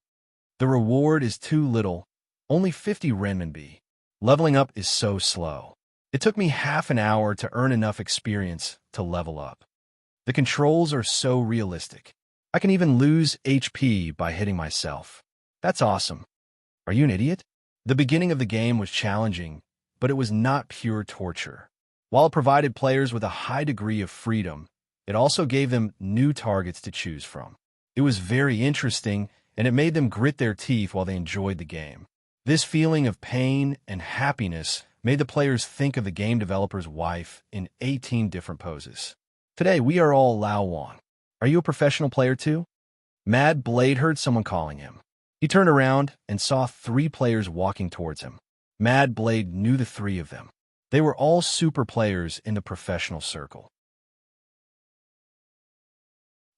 The reward is too little, only 50 renminbi. Leveling up is so slow. It took me half an hour to earn enough experience to level up. The controls are so realistic. I can even lose HP by hitting myself. That's awesome. Are you an idiot? The beginning of the game was challenging, but it was not pure torture. While it provided players with a high degree of freedom, it also gave them new targets to choose from. It was very interesting, and it made them grit their teeth while they enjoyed the game. This feeling of pain and happiness made the players think of the game developer's wife in 18 different poses. Today, we are all Lao Wang. Are you a professional player too? Mad Blade heard someone calling him. He turned around and saw 3 players walking towards him. Mad Blade knew the 3 of them. They were all super players in the professional circle.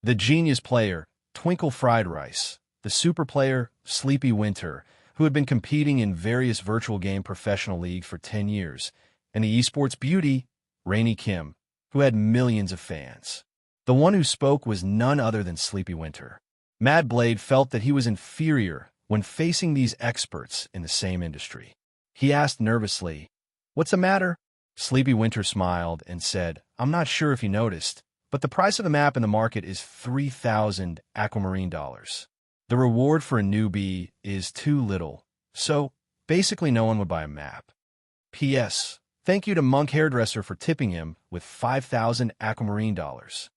The genius player, Twinkle Fried Rice, the super player, Sleepy Winter, who had been competing in various virtual game professional leagues for 10 years, and the esports beauty, Rainy Kim, who had millions of fans. The one who spoke was none other than Sleepy Winter. Mad Blade felt that he was inferior when facing these experts in the same industry. He asked nervously, "What's the matter?" Sleepy Winter smiled and said, "I'm not sure if you noticed, but the price of the map in the market is 3,000 aquamarine dollars. The reward for a newbie is too little, so basically no one would buy a map. P.S. Thank you to Monk Hairdresser for tipping him with 5,000 aquamarine dollars.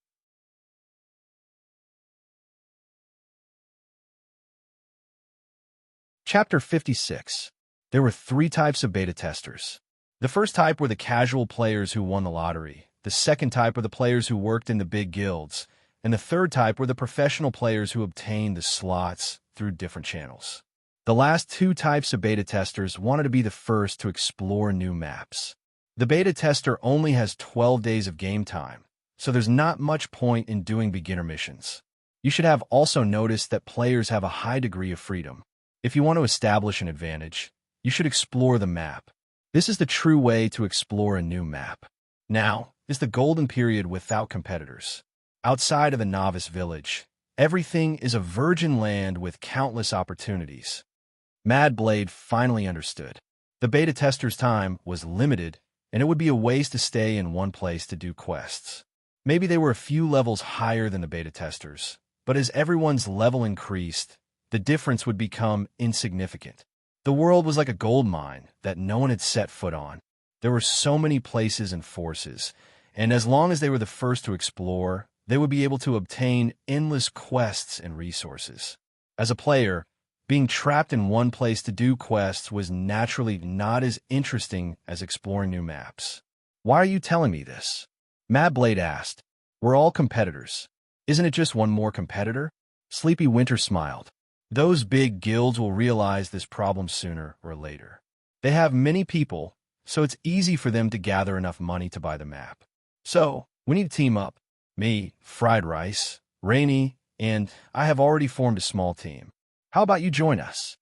Chapter 56. There were 3 types of beta testers. The first type were the casual players who won the lottery. The second type were the players who worked in the big guilds. And the third type were the professional players who obtained the slots through different channels. The last two types of beta testers wanted to be the first to explore new maps. The beta tester only has 12 days of game time, so there's not much point in doing beginner missions. You should have also noticed that players have a high degree of freedom. If you want to establish an advantage, you should explore the map. This is the true way to explore a new map. Now is the golden period without competitors. Outside of the novice village, everything is a virgin land with countless opportunities. Mad Blade finally understood. The beta tester's time was limited, and it would be a waste to stay in one place to do quests. Maybe they were a few levels higher than the beta testers, but as everyone's level increased, the difference would become insignificant. The world was like a gold mine that no one had set foot on. There were so many places and forces, and as long as they were the first to explore, they would be able to obtain endless quests and resources. As a player, being trapped in one place to do quests was naturally not as interesting as exploring new maps. Why are you telling me this? Mad Blade asked. We're all competitors. Isn't it just one more competitor? Sleepy Winter smiled. Those big guilds will realize this problem sooner or later. They have many people, so it's easy for them to gather enough money to buy the map. So, we need to team up. Me, Fried Rice, Rainy, and I have already formed a small team. How about you join us?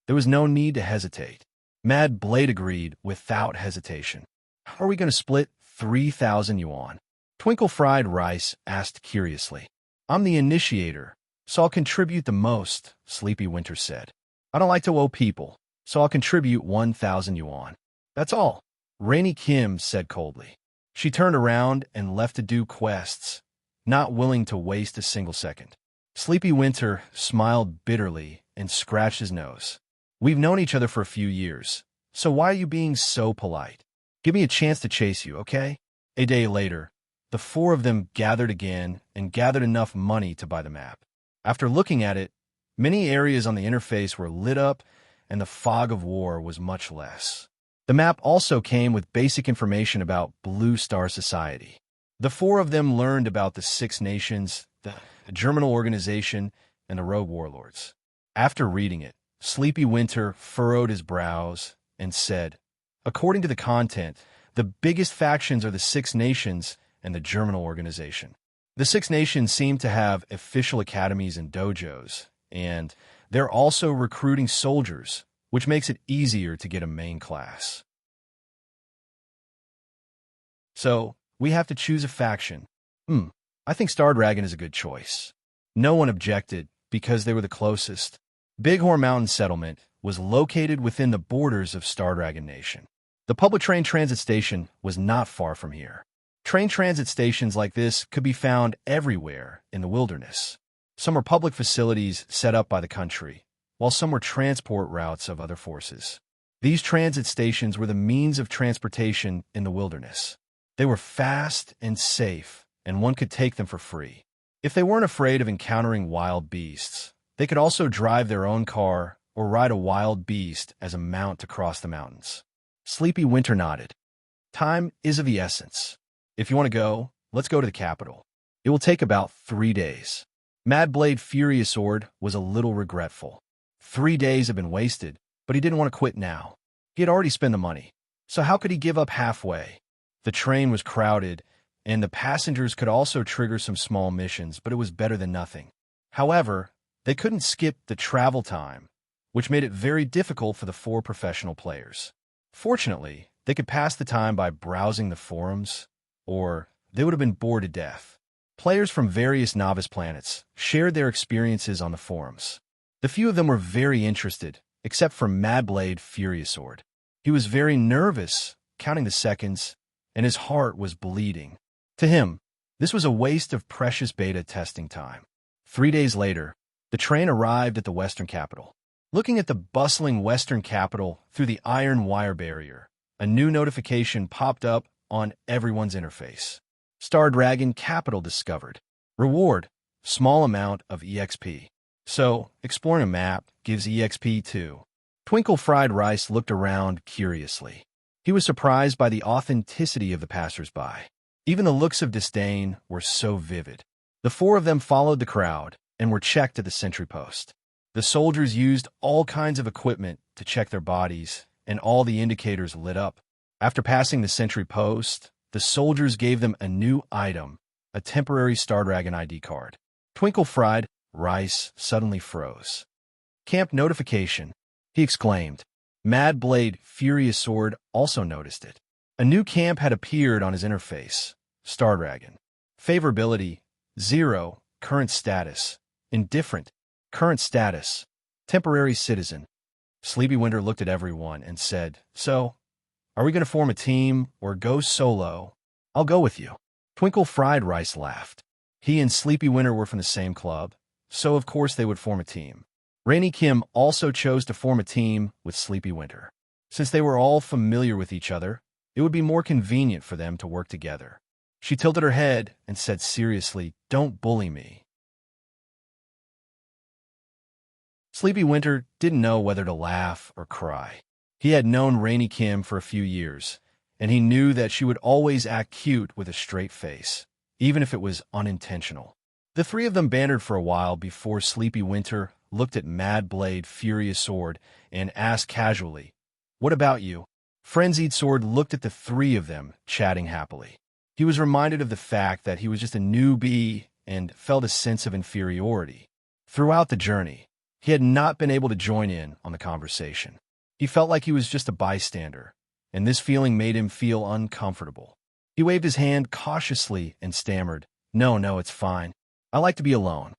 There was no need to hesitate. Mad Blade agreed without hesitation. How are we going to split 3,000 yuan? Twinkle Fried Rice asked curiously. I'm the initiator, so I'll contribute the most, Sleepy Winter said. I don't like to owe people, so I'll contribute 1,000 yuan. That's all, Rainy Kim said coldly. She turned around and left to do quests, not willing to waste a single second. Sleepy Winter smiled bitterly and scratched his nose. We've known each other for a few years, so why are you being so polite? Give me a chance to chase you, okay? A day later, the four of them gathered again and gathered enough money to buy the map. After looking at it, many areas on the interface were lit up and the fog of war was much less. The map also came with basic information about Blue Star Society. The four of them learned about the Six Nations, the Germinal Organization, and the Rogue Warlords. After reading it, Sleepy Winter furrowed his brows and said, according to the content, the biggest factions are the Six Nations and the Germinal Organization. The Six Nations seem to have official academies and dojos, and they're also recruiting soldiers, which makes it easier to get a main class. So, we have to choose a faction. I think Star Dragon is a good choice. No one objected because they were the closest. Bighorn Mountain Settlement was located within the borders of Star Dragon Nation. The public train transit station was not far from here. Train transit stations like this could be found everywhere in the wilderness. Some were public facilities set up by the country, while some were transport routes of other forces. These transit stations were the means of transportation in the wilderness. They were fast and safe, and one could take them for free. If they weren't afraid of encountering wild beasts, they could also drive their own car or ride a wild beast as a mount to cross the mountains. Sleepy Winter nodded. Time is of the essence. If you want to go, let's go to the capital. It will take about 3 days. Mad Blade Furious Sword was a little regretful. 3 days had been wasted, but he didn't want to quit now. He had already spent the money, so how could he give up halfway? The train was crowded, and the passengers could also trigger some small missions, but it was better than nothing. However, they couldn't skip the travel time, which made it very difficult for the four professional players. Fortunately, they could pass the time by browsing the forums, or they would have been bored to death. Players from various novice planets shared their experiences on the forums. The few of them were very interested, except for Mad Blade Furious Sword. He was very nervous, counting the seconds, and his heart was bleeding. To him, this was a waste of precious beta testing time. 3 days later, the train arrived at the Western capital. Looking at the bustling Western capital through the iron wire barrier, a new notification popped up on everyone's interface. Star Dragon Capital discovered. Reward, small amount of EXP. So, exploring a map gives EXP too. Twinkle Fried Rice looked around curiously. He was surprised by the authenticity of the passers-by. Even the looks of disdain were so vivid. The four of them followed the crowd and were checked at the sentry post. The soldiers used all kinds of equipment to check their bodies, and all the indicators lit up. After passing the sentry post, the soldiers gave them a new item, a temporary Star Dragon ID card. Twinkle fried rice suddenly froze. Camp notification, he exclaimed. Mad Blade Furious Sword also noticed it. A new camp had appeared on his interface. Star Dragon. Favorability, 0. Current status, indifferent. Current status, temporary citizen. Sleepy Winter looked at everyone and said, So, are we going to form a team or go solo? I'll go with you. Twinkle Fried Rice laughed. He and Sleepy Winter were from the same club, so of course they would form a team. Rainy Kim also chose to form a team with Sleepy Winter. Since they were all familiar with each other, it would be more convenient for them to work together. She tilted her head and said seriously, Don't bully me. Sleepy Winter didn't know whether to laugh or cry. He had known Rainy Kim for a few years, and he knew that she would always act cute with a straight face, even if it was unintentional. The three of them bantered for a while before Sleepy Winter looked at Mad Blade Furious Sword and asked casually, What about you? Frenzied Sword looked at the three of them, chatting happily. He was reminded of the fact that he was just a newbie and felt a sense of inferiority. Throughout the journey, he had not been able to join in on the conversation. He felt like he was just a bystander, and this feeling made him feel uncomfortable. He waved his hand cautiously and stammered, No, it's fine. I like to be alone.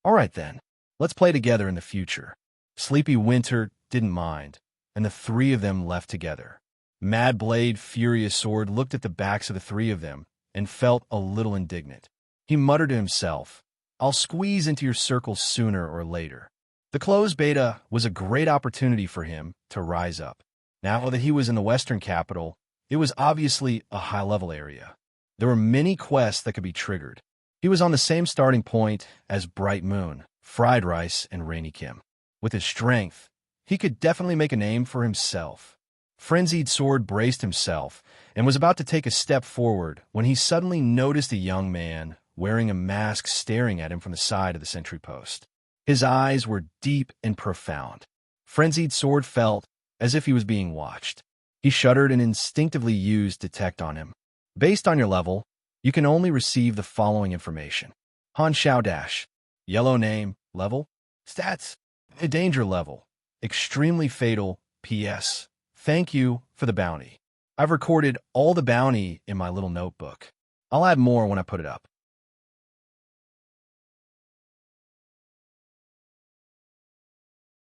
All right then, let's play together in the future. Sleepy Winter didn't mind, and the three of them left together. Mad Blade Furious Sword looked at the backs of the three of them and felt a little indignant. He muttered to himself, I'll squeeze into your circle sooner or later. The closed beta was a great opportunity for him to rise up. Now that he was in the Western capital, it was obviously a high-level area. There were many quests that could be triggered. He was on the same starting point as Bright Moon, Fried Rice, and Rainy Kim. With his strength, he could definitely make a name for himself. Frenzied Sword braced himself and was about to take a step forward when he suddenly noticed a young man wearing a mask staring at him from the side of the sentry post. His eyes were deep and profound. Frenzied Sword felt as if he was being watched. He shuddered and instinctively used Detect on him. Based on your level, you can only receive the following information. Han Xiao Dash. Yellow name, level. Stats. A danger level. Extremely fatal. P.S. Thank you for the bounty. I've recorded all the bounty in my little notebook. I'll add more when I put it up.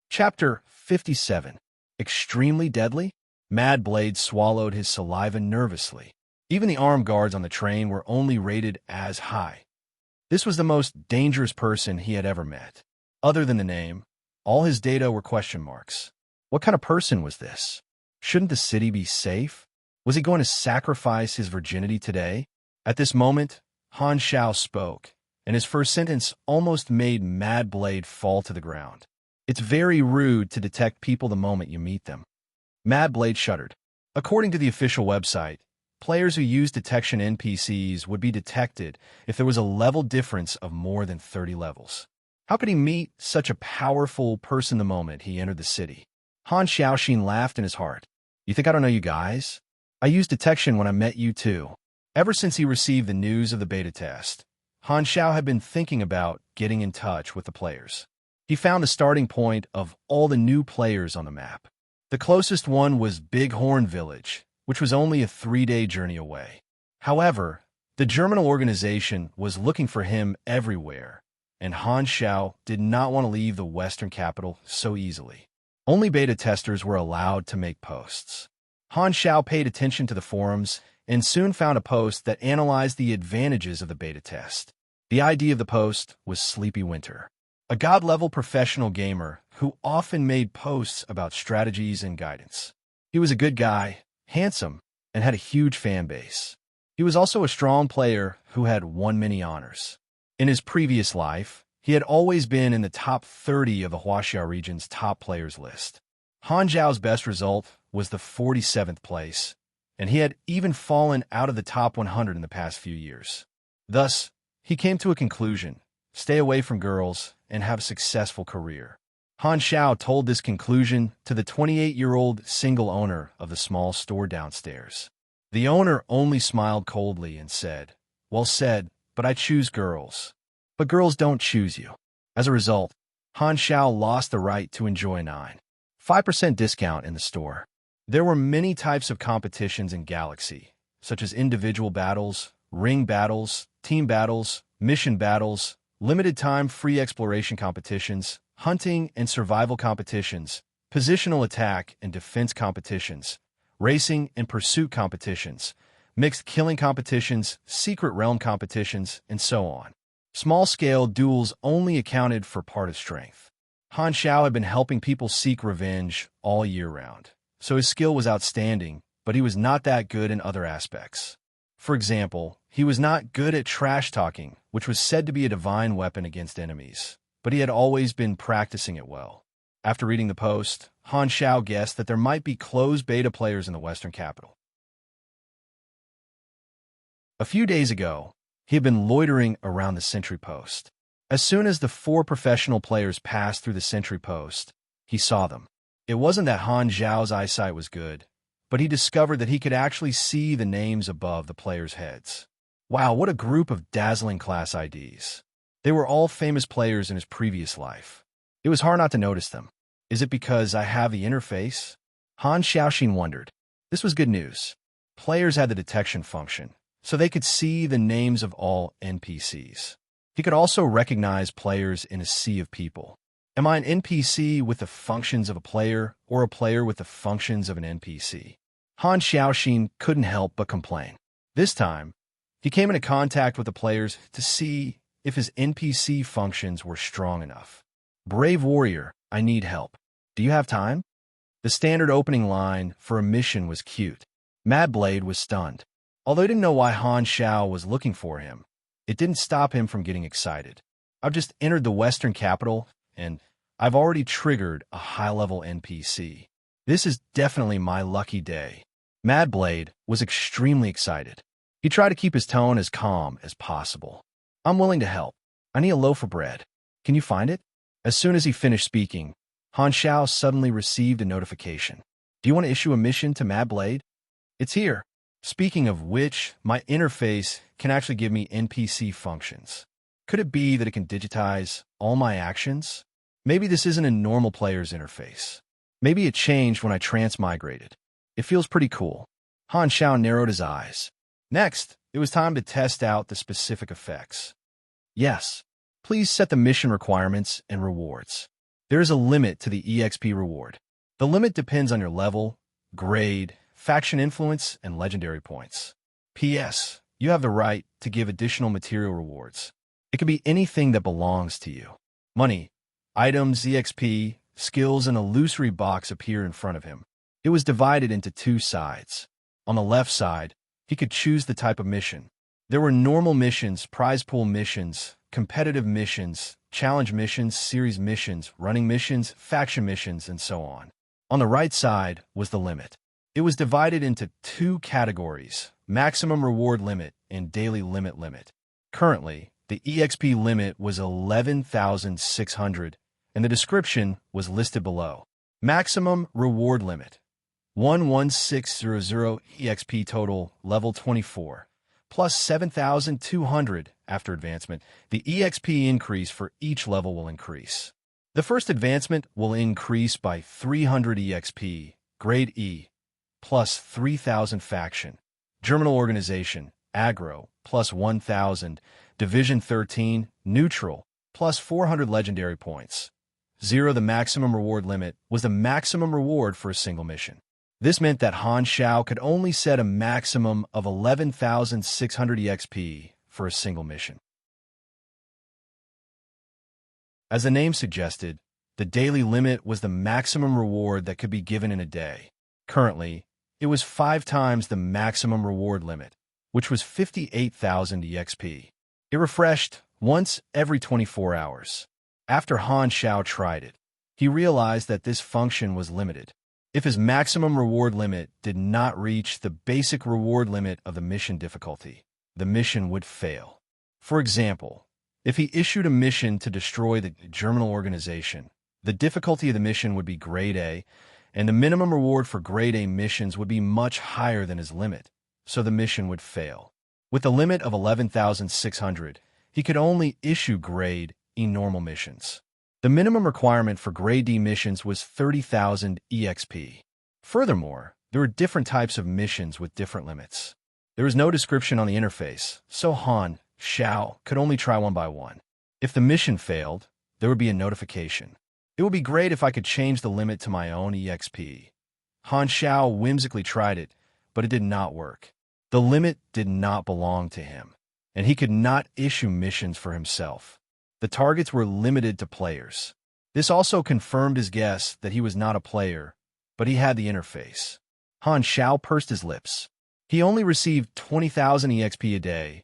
Chapter 57. Extremely Deadly? Mad Blade swallowed his saliva nervously. Even the armed guards on the train were only rated as high. This was the most dangerous person he had ever met. Other than the name, all his data were question marks. What kind of person was this? Shouldn't the city be safe? Was he going to sacrifice his virginity today? At this moment, Han Xiao spoke, and his first sentence almost made Mad Blade fall to the ground. It's very rude to detect people the moment you meet them. Mad Blade shuddered. According to the official website, players who use detection NPCs would be detected if there was a level difference of more than 30 levels. How could he meet such a powerful person the moment he entered the city? Han Xiaoxin laughed in his heart. You think I don't know you guys? I used detection when I met you too. Ever since he received the news of the beta test, Han Xiao had been thinking about getting in touch with the players. He found the starting point of all the new players on the map. The closest one was Bighorn Village, which was only a 3-day journey away. However, the German organization was looking for him everywhere, and Han Xiao did not want to leave the Western capital so easily. Only beta testers were allowed to make posts. Han Xiao paid attention to the forums and soon found a post that analyzed the advantages of the beta test. The ID of the post was Sleepy Winter, a god-level professional gamer who often made posts about strategies and guidance. He was a good guy, handsome, and had a huge fan base. He was also a strong player who had won many honors. In his previous life, he had always been in the top 30 of the Huaxia region's top players list. Han Zhao's best result was the 47th place, and he had even fallen out of the top 100 in the past few years. Thus, he came to a conclusion: stay away from girls and have a successful career. Han Xiao told this conclusion to the 28-year-old single owner of the small store downstairs. The owner only smiled coldly and said, "Well said, but I choose girls." But girls don't choose you. As a result, Han Xiao lost the right to enjoy 5% discount in the store. There were many types of competitions in Galaxy, such as individual battles, ring battles, team battles, mission battles, limited-time free exploration competitions, hunting and survival competitions, positional attack and defense competitions, racing and pursuit competitions, mixed killing competitions, secret realm competitions, and so on. Small-scale duels only accounted for part of strength. Han Xiao had been helping people seek revenge all year round, so his skill was outstanding, but he was not that good in other aspects. For example, he was not good at trash-talking, which was said to be a divine weapon against enemies, but he had always been practicing it well. After reading the post, Han Xiao guessed that there might be closed beta players in the Western capital. A few days ago, he had been loitering around the sentry post. As soon as the 4 professional players passed through the sentry post, he saw them. It wasn't that Han Xiao's eyesight was good, but he discovered that he could actually see the names above the players' heads. Wow, what a group of dazzling class IDs. They were all famous players in his previous life. It was hard not to notice them. Is it because I have the interface? Han Xiaoxin wondered. This was good news. Players had the detection function, so they could see the names of all NPCs. He could also recognize players in a sea of people. Am I an NPC with the functions of a player or a player with the functions of an NPC? Han Xiaoxin couldn't help but complain. This time, he came into contact with the players to see if his NPC functions were strong enough. "Brave warrior, I need help. Do you have time?" The standard opening line for a mission was cute. Mad Blade was stunned. Although he didn't know why Han Xiao was looking for him, it didn't stop him from getting excited. "I've just entered the Western capital, and I've already triggered a high-level NPC. This is definitely my lucky day." Mad Blade was extremely excited. He tried to keep his tone as calm as possible. "I'm willing to help. I need a loaf of bread. Can you find it?" As soon as he finished speaking, Han Xiao suddenly received a notification. "Do you want to issue a mission to Mad Blade? It's here." Speaking of which, my interface can actually give me NPC functions. Could it be that it can digitize all my actions? Maybe this isn't a normal player's interface. Maybe it changed when I transmigrated. It feels pretty cool. Han Xiao narrowed his eyes. Next, it was time to test out the specific effects. Yes, please set the mission requirements and rewards. There is a limit to the EXP reward. The limit depends on your level, grade, faction influence, and legendary points. P.S. You have the right to give additional material rewards. It could be anything that belongs to you. Money, items, EXP, skills, and a illusory box appear in front of him. It was divided into 2 sides. On the left side, he could choose the type of mission. There were normal missions, prize pool missions, competitive missions, challenge missions, series missions, running missions, faction missions, and so on. On the right side was the limit. It was divided into 2 categories, maximum reward limit and daily limit. Currently, the EXP limit was 11,600, and the description was listed below. Maximum reward limit, 11600 EXP total, level 24, plus 7,200 after advancement. The EXP increase for each level will increase. The first advancement will increase by 300 EXP, grade E, plus 3,000 faction. Germinal organization, aggro, plus 1,000. Division 13, neutral, plus 400 legendary points. 0. The maximum reward limit was the maximum reward for a single mission. This meant that Han Xiao could only set a maximum of 11,600 EXP for a single mission. As the name suggested, the daily limit was the maximum reward that could be given in a day. Currently, it was 5 times the maximum reward limit, which was 58,000 EXP. It refreshed once every 24 hours. After Han Xiao tried it, he realized that this function was limited. If his maximum reward limit did not reach the basic reward limit of the mission difficulty, the mission would fail. For example, if he issued a mission to destroy the Germinal organization, The difficulty of the mission would be grade A, and the minimum reward for grade A missions would be much higher than his limit, so the mission would fail. With a limit of 11,600, he could only issue grade E normal missions. The minimum requirement for grade D missions was 30,000 EXP. Furthermore, there were different types of missions with different limits. There was no description on the interface, so Han Xiao could only try one by one. If the mission failed, there would be a notification. It would be great if I could change the limit to my own EXP. Han Xiao whimsically tried it, but it did not work. The limit did not belong to him, and he could not issue missions for himself. The targets were limited to players. This also confirmed his guess that he was not a player, but he had the interface. Han Xiao pursed his lips. He only received 20,000 EXP a day,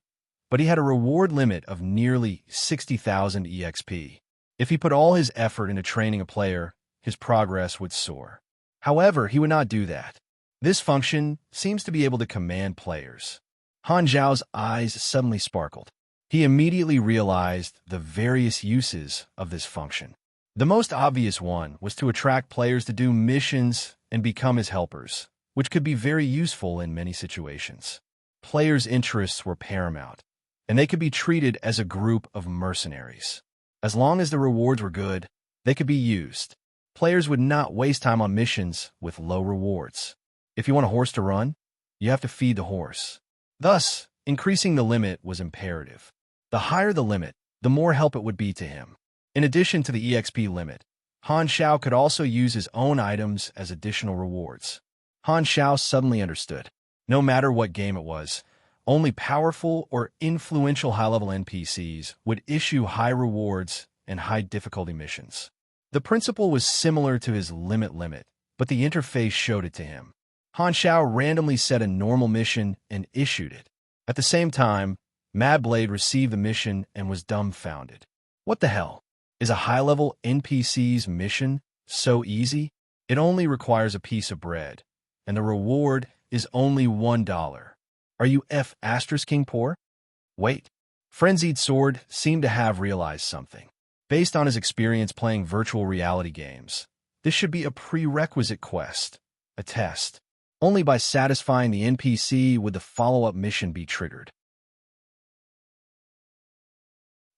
but he had a reward limit of nearly 60,000 EXP. If he put all his effort into training a player, his progress would soar. However, he would not do that. This function seems to be able to command players. Han Zhao's eyes suddenly sparkled. He immediately realized the various uses of this function. The most obvious one was to attract players to do missions and become his helpers, which could be very useful in many situations. Players' interests were paramount, and they could be treated as a group of mercenaries. As long as the rewards were good, they could be used. Players would not waste time on missions with low rewards. If you want a horse to run, you have to feed the horse. Thus, increasing the limit was imperative. The higher the limit, the more help it would be to him. In addition to the EXP limit, Han Xiao could also use his own items as additional rewards. Han Xiao suddenly understood. No matter what game it was, only powerful or influential high-level NPCs would issue high rewards and high difficulty missions. The principle was similar to his limit, but the interface showed it to him. Han Xiao randomly set a normal mission and issued it. At the same time, Mad Blade received the mission and was dumbfounded. What the hell? Is a high-level NPC's mission so easy? It only requires a piece of bread, and the reward is only $1. Are you King poor? Wait. Frenzied Sword seemed to have realized something. Based on his experience playing virtual reality games, this should be a prerequisite quest, a test. Only by satisfying the NPC would the follow-up mission be triggered.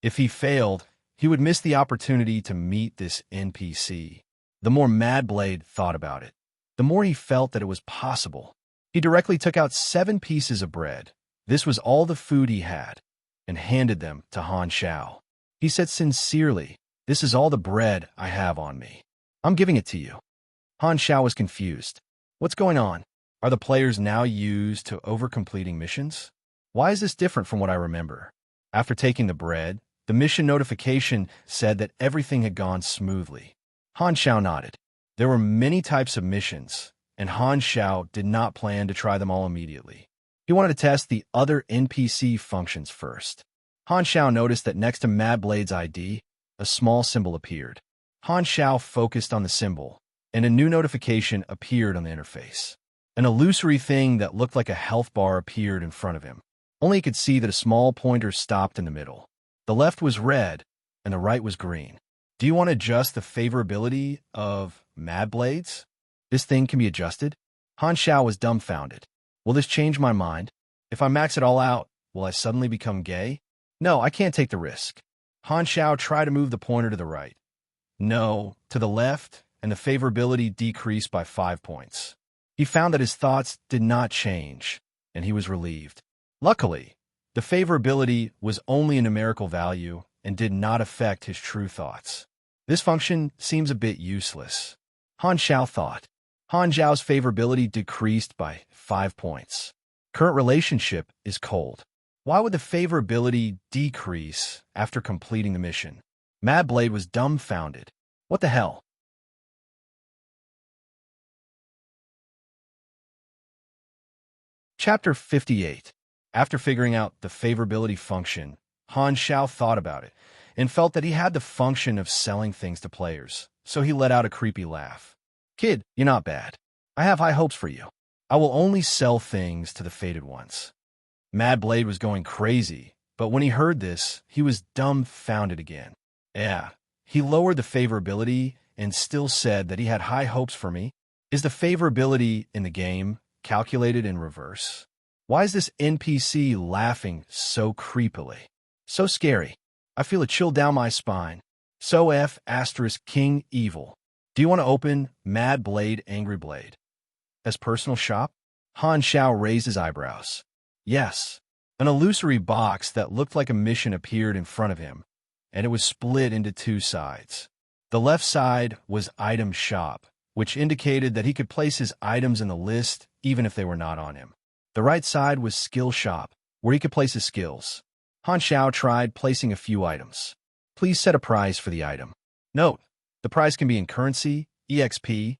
If he failed, he would miss the opportunity to meet this NPC. The more Mad Blade thought about it, the more he felt that it was possible. He directly took out 7 pieces of bread. This was all the food he had, and handed them to Han Xiao. He said sincerely, "This is all the bread I have on me. I'm giving it to you." Han Xiao was confused. What's going on? Are the players now used to overcompleting missions? Why is this different from what I remember? After taking the bread, the mission notification said that everything had gone smoothly. Han Xiao nodded. There were many types of missions, and Han Xiao did not plan to try them all immediately. He wanted to test the other NPC functions first. Han Xiao noticed that next to Mad Blade's ID, a small symbol appeared. Han Xiao focused on the symbol, and a new notification appeared on the interface. An illusory thing that looked like a health bar appeared in front of him. Only he could see that a small pointer stopped in the middle. The left was red, and the right was green. Do you want to adjust the favorability of Mad Blades? This thing can be adjusted? Han Xiao was dumbfounded. Will this change my mind? If I max it all out, will I suddenly become gay? No, I can't take the risk. Han Xiao tried to move the pointer to the right. No, to the left, and the favorability decreased by 5 points. He found that his thoughts did not change, and he was relieved. Luckily, the favorability was only a numerical value and did not affect his true thoughts. This function seems a bit useless. Han Xiao thought. Han Zhao's favorability decreased by 5 points. Current relationship is cold. Why would the favorability decrease after completing the mission? Mad Blade was dumbfounded. What the hell? Chapter 58. After figuring out the favorability function, Han Xiao thought about it and felt that he had the function of selling things to players, so he let out a creepy laugh. Kid, you're not bad. I have high hopes for you. I will only sell things to the fated ones. Mad Blade was going crazy, but when he heard this, he was dumbfounded again. Yeah, he lowered the favorability and still said that he had high hopes for me? Is the favorability in the game calculated in reverse? Why is this NPC laughing so creepily? So scary. I feel a chill down my spine. So F asterisk King Evil. Do you want to open Mad Blade Angry Blade as personal shop? Han Xiao raised his eyebrows. Yes. An illusory box that looked like a mission appeared in front of him, and it was split into two sides. The left side was Item Shop, which indicated that he could place his items in the list even if they were not on him. The right side was Skill Shop, where he could place his skills. Han Xiao tried placing a few items. Please set a price for the item. Note, the price can be in currency, EXP,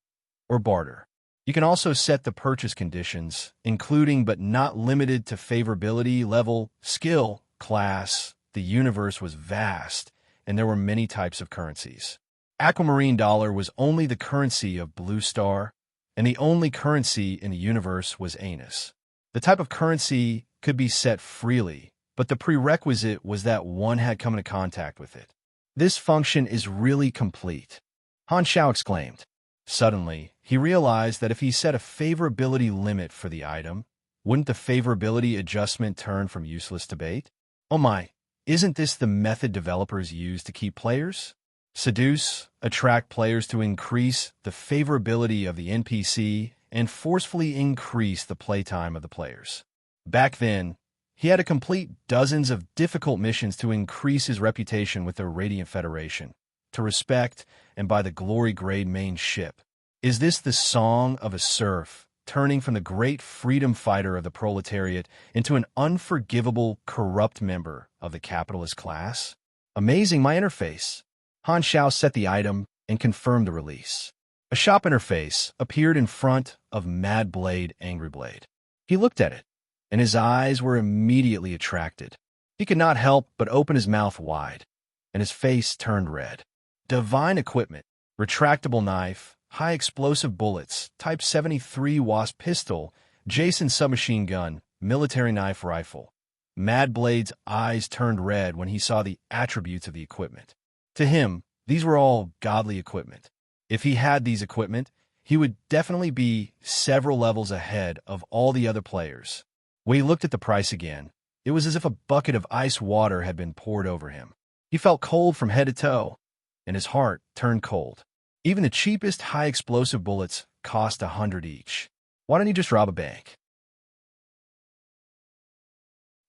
or barter. You can also set the purchase conditions, including but not limited to favorability, level, skill, class. The universe was vast, and there were many types of currencies. Aquamarine dollar was only the currency of Blue Star, and the only currency in the universe was Anus. The type of currency could be set freely, but the prerequisite was that one had come into contact with it. This function is really complete, Han Xiao exclaimed. Suddenly, he realized that if he set a favorability limit for the item, wouldn't the favorability adjustment turn from useless to bait? Oh my, isn't this the method developers use to keep players? Seduce, attract players to increase the favorability of the NPC and forcefully increase the playtime of the players. Back then, he had to complete dozens of difficult missions to increase his reputation with the Radiant Federation, to respect and by the glory grade main ship. Is this the song of a serf, turning from the great freedom fighter of the proletariat into an unforgivable, corrupt member of the capitalist class? Amazing my interface. Han Xiao set the item and confirmed the release. A shop interface appeared in front of Mad Blade Angry Blade. He looked at it, and his eyes were immediately attracted. He could not help but open his mouth wide, and his face turned red. Divine equipment, retractable knife, high explosive bullets, Type 73 Wasp pistol, Jason submachine gun, military knife rifle. Mad Blade's eyes turned red when he saw the attributes of the equipment. To him, these were all godly equipment. If he had these equipment, he would definitely be several levels ahead of all the other players. When he looked at the price again, it was as if a bucket of ice water had been poured over him. He felt cold from head to toe, and his heart turned cold. Even the cheapest high-explosive bullets cost 100 each. Why don't he just rob a bank?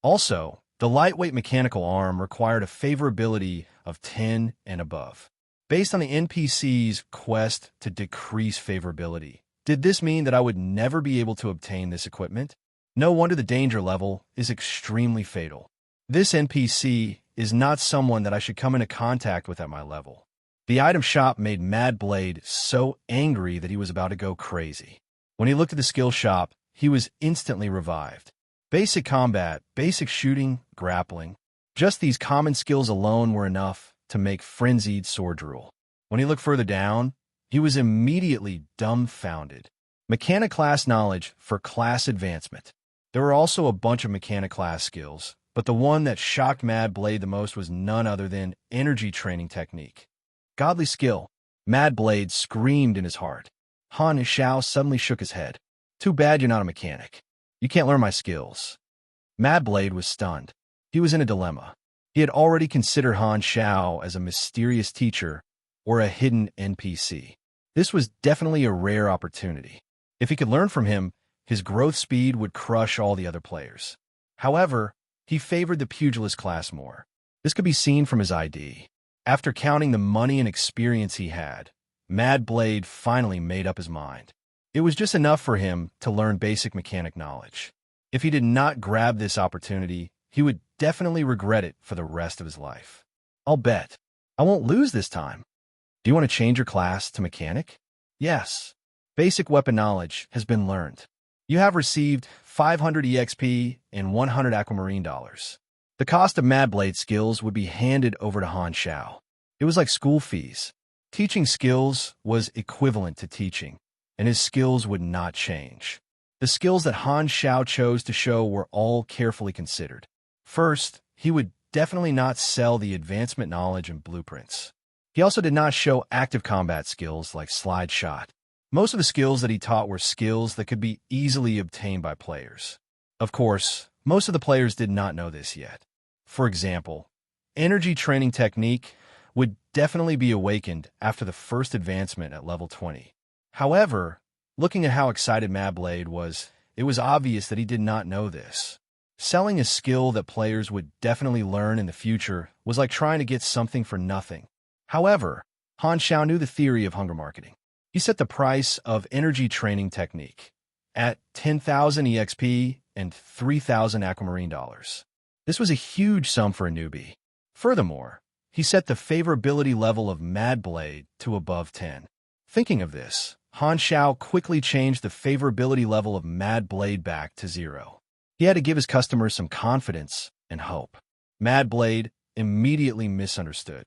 Also, the lightweight mechanical arm required a favorability of 10 and above. Based on the NPC's quest to decrease favorability, did this mean that I would never be able to obtain this equipment? No wonder the danger level is extremely fatal. This NPC is not someone that I should come into contact with at my level. The item shop made Mad Blade so angry that he was about to go crazy. When he looked at the skill shop, he was instantly revived. Basic combat, basic shooting, grappling. Just these common skills alone were enough to make frenzied sword drool. When he looked further down, he was immediately dumbfounded. Mechanic class knowledge for class advancement. There were also a bunch of mechanic class skills, but the one that shocked Mad Blade the most was none other than energy training technique. Godly skill. Mad Blade screamed in his heart. Han Xiao suddenly shook his head. Too bad you're not a mechanic. You can't learn my skills. Mad Blade was stunned. He was in a dilemma. He had already considered Han Xiao as a mysterious teacher or a hidden NPC. This was definitely a rare opportunity. If he could learn from him, his growth speed would crush all the other players. However, he favored the pugilist class more. This could be seen from his ID. After counting the money and experience he had, Mad Blade finally made up his mind. It was just enough for him to learn basic mechanic knowledge. If he did not grab this opportunity, he would definitely regret it for the rest of his life. I'll bet. I won't lose this time. Do you want to change your class to mechanic? Yes. Basic weapon knowledge has been learned. You have received 500 EXP and 100 aquamarine dollars. The cost of Mad Blade skills would be handed over to Han Xiao. It was like school fees. Teaching skills was equivalent to teaching, and his skills would not change. The skills that Han Xiao chose to show were all carefully considered. First, he would definitely not sell the advancement knowledge and blueprints. He also did not show active combat skills like slide shot. Most of the skills that he taught were skills that could be easily obtained by players. Of course, most of the players did not know this yet. For example, energy training technique would definitely be awakened after the first advancement at level 20. However, looking at how excited Mad Blade was, it was obvious that he did not know this. Selling a skill that players would definitely learn in the future was like trying to get something for nothing. However, Han Xiao knew the theory of hunger marketing. He set the price of energy training technique at 10,000 EXP and 3,000 aquamarine dollars. This was a huge sum for a newbie. Furthermore, he set the favorability level of Mad Blade to above 10. Thinking of this, Han Xiao quickly changed the favorability level of Mad Blade back to 0. He had to give his customers some confidence and hope. Mad Blade immediately misunderstood.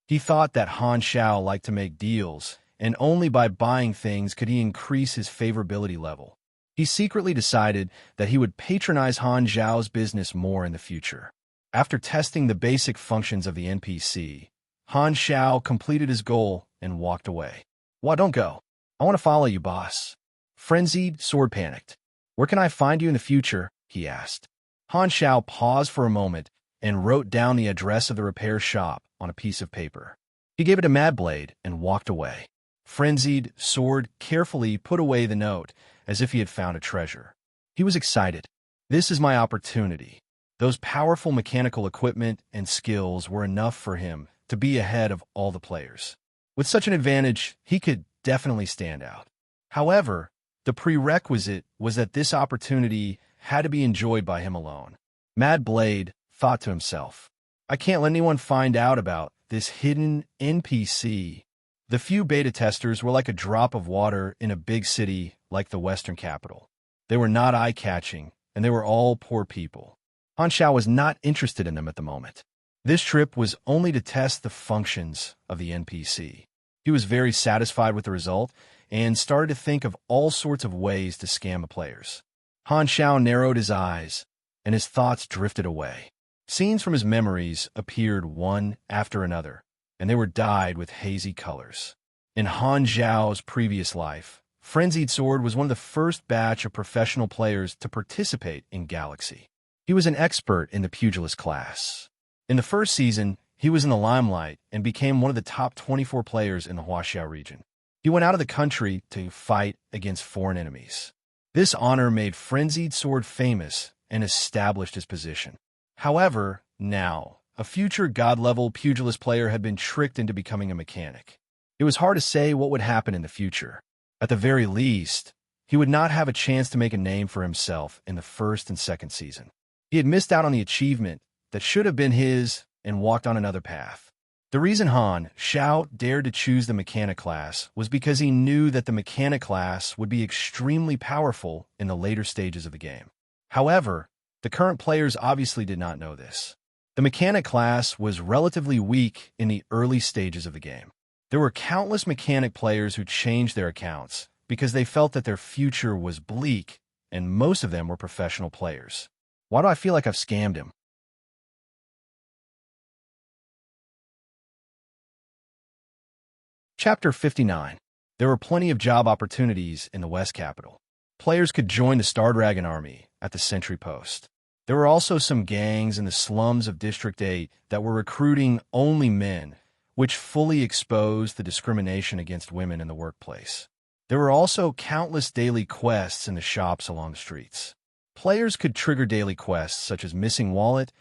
He thought that Han Xiao liked to make deals, and only by buying things could he increase his favorability level. He secretly decided that he would patronize Han Xiao's business more in the future. After testing the basic functions of the NPC, Han Xiao completed his goal and walked away. "What? Don't go. I want to follow you, boss." Frenzied Sword panicked. "Where can I find you in the future?" he asked. Han Xiao paused for a moment and wrote down the address of the repair shop on a piece of paper. He gave it to Mad Blade and walked away. Frenzied Sword carefully put away the note as if he had found a treasure. He was excited. This is my opportunity. Those powerful mechanical equipment and skills were enough for him to be ahead of all the players. With such an advantage, he could definitely stand out. However, the prerequisite was that this opportunity had to be enjoyed by him alone. Mad Blade thought to himself, "I can't let anyone find out about this hidden NPC." The few beta testers were like a drop of water in a big city like the Western capital. They were not eye-catching, and they were all poor people. Han Xiao was not interested in them at the moment. This trip was only to test the functions of the NPC. He was very satisfied with the result and started to think of all sorts of ways to scam the players. Han Xiao narrowed his eyes, and his thoughts drifted away. Scenes from his memories appeared one after another, and they were dyed with hazy colors. In Han Xiao's previous life, Frenzied Sword was one of the first batch of professional players to participate in Galaxy. He was an expert in the pugilist class. In the first season, he was in the limelight and became one of the top 24 players in the Huaxiao region. He went out of the country to fight against foreign enemies. This honor made Frenzied Sword famous and established his position. However, now, a future god-level pugilist player had been tricked into becoming a mechanic. It was hard to say what would happen in the future. At the very least, he would not have a chance to make a name for himself in the first and second season. He had missed out on the achievement that should have been his and walked on another path. The reason Han Xiao dared to choose the mechanic class was because he knew that the mechanic class would be extremely powerful in the later stages of the game. However, the current players obviously did not know this. The mechanic class was relatively weak in the early stages of the game. There were countless mechanic players who changed their accounts because they felt that their future was bleak, and most of them were professional players. Why do I feel like I've scammed him? Chapter 59. There were plenty of job opportunities in the West Capital. Players could join the Star Dragon Army at the Sentry Post. There were also some gangs in the slums of District 8 that were recruiting only men, which fully exposed the discrimination against women in the workplace. There were also countless daily quests in the shops along the streets. Players could trigger daily quests such as missing wallet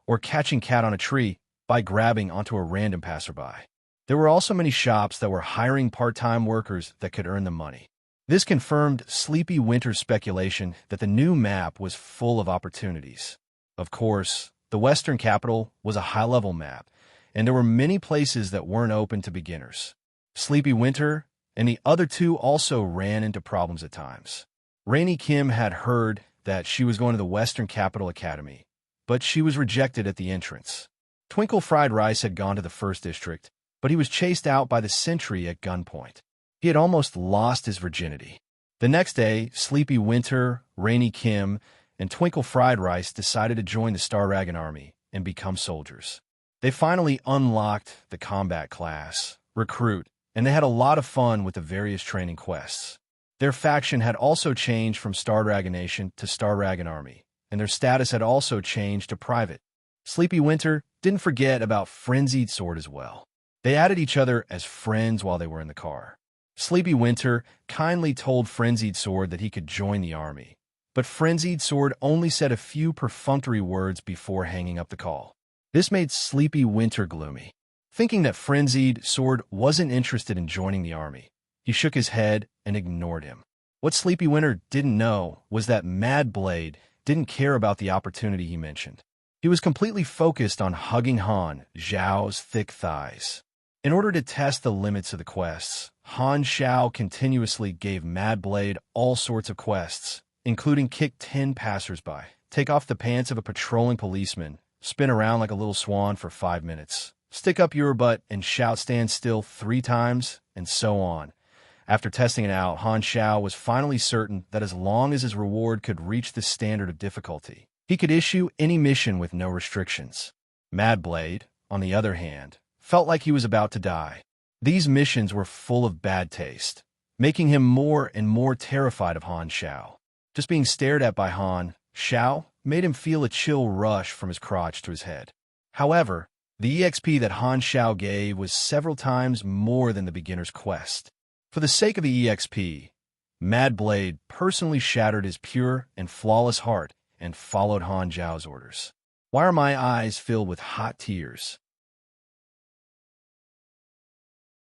or catching cat on a tree by grabbing onto a random passerby. There were also many shops that were hiring part-time workers that could earn them money. This confirmed Sleepy Winter's speculation that the new map was full of opportunities. Of course, the Western Capital was a high-level map, and there were many places that weren't open to beginners. Sleepy Winter and the other two also ran into problems at times. Rainy Kim had heard that she was going to the Western Capital Academy, but she was rejected at the entrance. Twinkle Fried Rice had gone to the First District, but he was chased out by the sentry at gunpoint. He had almost lost his virginity. The next day, Sleepy Winter, Rainy Kim, and Twinkle Fried Rice decided to join the Star Dragon Army and become soldiers. They finally unlocked the combat class, recruit, and they had a lot of fun with the various training quests. Their faction had also changed from Star Dragon Nation to Star Dragon Army, and their status had also changed to private. Sleepy Winter didn't forget about Frenzied Sword as well. They added each other as friends while they were in the car. Sleepy Winter kindly told Frenzied Sword that he could join the army, but Frenzied Sword only said a few perfunctory words before hanging up the call. This made Sleepy Winter gloomy. Thinking that Frenzied Sword wasn't interested in joining the army, he shook his head and ignored him. What Sleepy Winter didn't know was that Mad Blade didn't care about the opportunity he mentioned. He was completely focused on hugging Han Zhao's thick thighs. In order to test the limits of the quests, Han Zhao continuously gave Mad Blade all sorts of quests, including kick 10 passersby, take off the pants of a patrolling policeman, spin around like a little swan for 5 minutes, stick up your butt and shout stand still 3 times, and so on. After testing it out, Han Zhao was finally certain that as long as his reward could reach the standard of difficulty, he could issue any mission with no restrictions. Mad Blade, on the other hand, felt like he was about to die. These missions were full of bad taste, making him more and more terrified of Han Zhao. Just being stared at by Han Zhao made him feel a chill rush from his crotch to his head. However, the EXP that Han Zhao gave was several times more than the beginner's quest. For the sake of the EXP, Mad Blade personally shattered his pure and flawless heart and followed Han Zhao's orders. Why are my eyes filled with hot tears?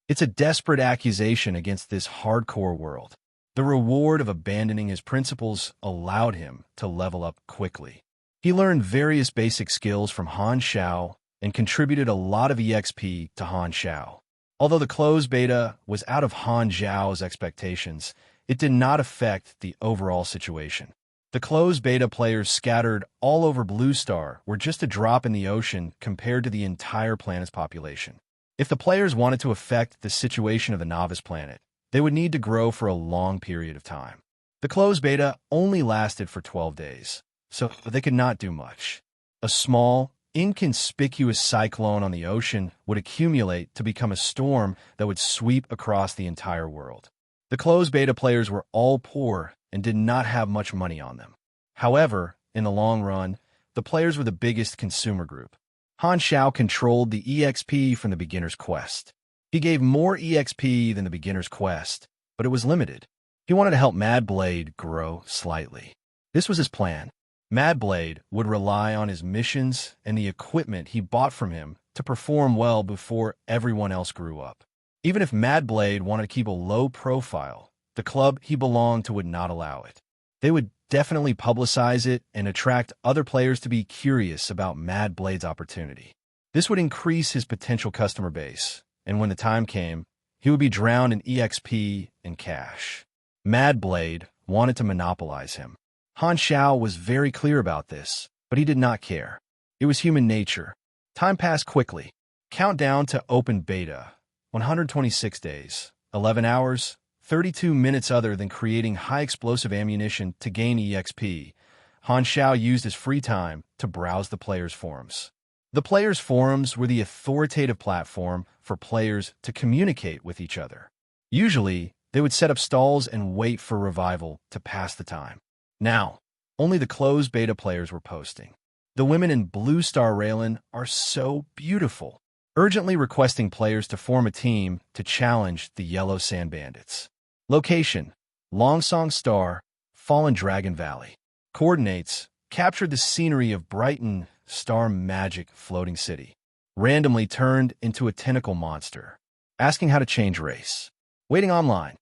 It's a desperate accusation against this hardcore world. The reward of abandoning his principles allowed him to level up quickly. He learned various basic skills from Han Zhao and contributed a lot of EXP to Han Zhao. Although the closed beta was out of Han Zhao's expectations, it did not affect the overall situation. The closed beta players scattered all over Blue Star were just a drop in the ocean compared to the entire planet's population. If the players wanted to affect the situation of the novice planet, they would need to grow for a long period of time. The closed beta only lasted for 12 days, so they could not do much. A small, inconspicuous cyclone on the ocean would accumulate to become a storm that would sweep across the entire world. The closed beta players were all poor and did not have much money on them. However, in the long run, the players were the biggest consumer group. Han Zhao controlled the EXP from the beginner's quest. He gave more EXP than the beginner's quest, but it was limited. He wanted to help Mad Blade grow slightly. This was his plan. Mad Blade would rely on his missions and the equipment he bought from him to perform well before everyone else grew up. Even if Mad Blade wanted to keep a low profile, the club he belonged to would not allow it. They would definitely publicize it and attract other players to be curious about Mad Blade's opportunity. This would increase his potential customer base, and when the time came, he would be drowned in EXP and cash. Mad Blade wanted to monopolize him. Han Zhao was very clear about this, but he did not care. It was human nature. Time passed quickly. Countdown to open beta. 126 days, 11 hours, 32 minutes other than creating high-explosive ammunition to gain EXP. Han Zhao used his free time to browse the players' forums. The players' forums were the authoritative platform for players to communicate with each other. Usually, they would set up stalls and wait for revival to pass the time. Now, only the closed beta players were posting. The women in Blue Star Raylan are so beautiful, urgently requesting players to form a team to challenge the Yellow Sand Bandits. Location: Longsong Star, Fallen Dragon Valley. Coordinates: captured the scenery of Brighton Star Magic Floating City. Randomly turned into a tentacle monster. Asking how to change race. Waiting online.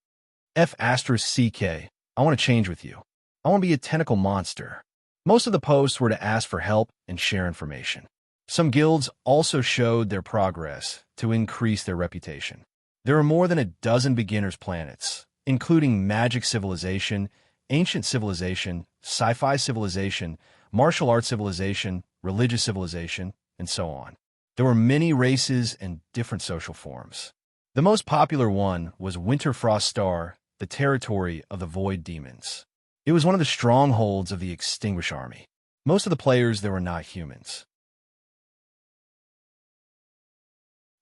F***CK, I want to change with you. I want to be a tentacle monster. Most of the posts were to ask for help and share information. Some guilds also showed their progress to increase their reputation. There are more than a dozen beginners' planets, including Magic Civilization, Ancient Civilization, Sci-Fi Civilization, Martial Arts Civilization, Religious Civilization, and so on. There were many races and different social forms. The most popular one was Winterfrost Star, the territory of the Void Demons. It was one of the strongholds of the Extinguished Army. Most of the players there were not humans.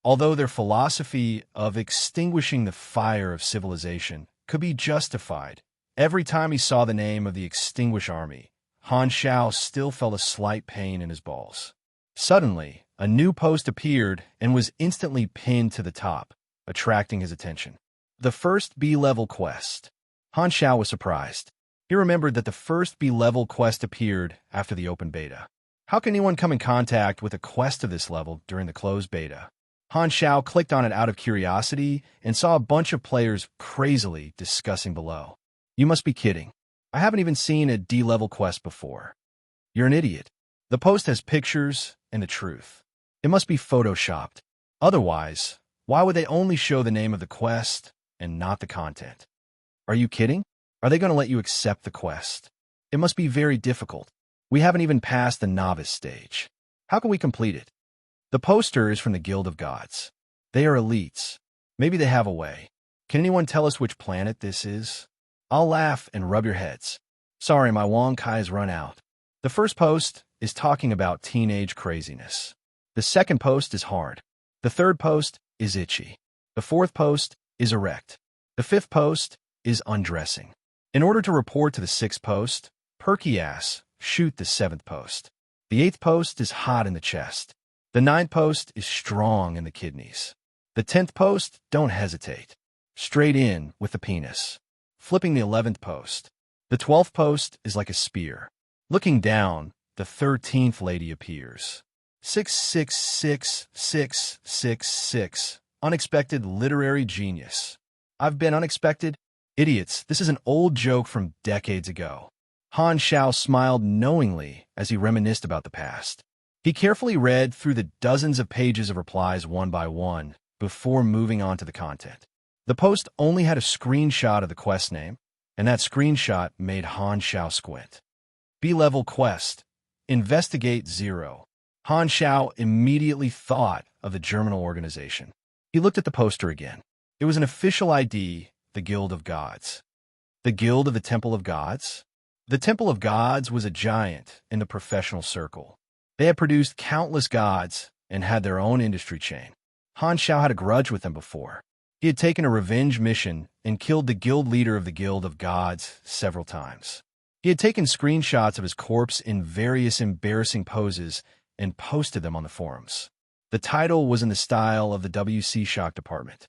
Although their philosophy of extinguishing the fire of civilization could be justified, every time he saw the name of the extinguished army, Han Xiao still felt a slight pain in his balls. Suddenly, a new post appeared and was instantly pinned to the top, attracting his attention. The first B-level quest. Han Xiao was surprised. He remembered that the first B-level quest appeared after the open beta. How can anyone come in contact with a quest of this level during the closed beta? Han Xiao clicked on it out of curiosity and saw a bunch of players crazily discussing below. You must be kidding. I haven't even seen a D-level quest before. You're an idiot. The post has pictures and the truth. It must be photoshopped. Otherwise, why would they only show the name of the quest and not the content? Are you kidding? Are they going to let you accept the quest? It must be very difficult. We haven't even passed the novice stage. How can we complete it? The poster is from the Guild of Gods. They are elites. Maybe they have a way. Can anyone tell us which planet this is? I'll laugh and rub your heads. Sorry, my Wong Kai's run out. The first post is talking about teenage craziness. The second post is hard. The third post is itchy. The fourth post is erect. The fifth post is undressing. In order to report to the sixth post, perky ass, shoot the seventh post. The eighth post is hot in the chest. The ninth post is strong in the kidneys. The 10th post, don't hesitate. Straight in with the penis. Flipping the 11th post. The 12th post is like a spear. Looking down, the 13th lady appears. 666666. Unexpected literary genius. I've been unexpected? Idiots, this is an old joke from decades ago. Han Xiao smiled knowingly as he reminisced about the past. He carefully read through the dozens of pages of replies one by one before moving on to the content. The post only had a screenshot of the quest name, and that screenshot made Han Xiao squint. B-level quest. Investigate 0. Han Xiao immediately thought of the Germinal organization. He looked at the poster again. It was an official ID, the Guild of Gods. The Guild of the Temple of Gods? The Temple of Gods was a giant in the professional circle. They had produced countless gods and had their own industry chain. Han Xiao had a grudge with them before. He had taken a revenge mission and killed the guild leader of the Guild of Gods several times. He had taken screenshots of his corpse in various embarrassing poses and posted them on the forums. The title was in the style of the WC Shock department.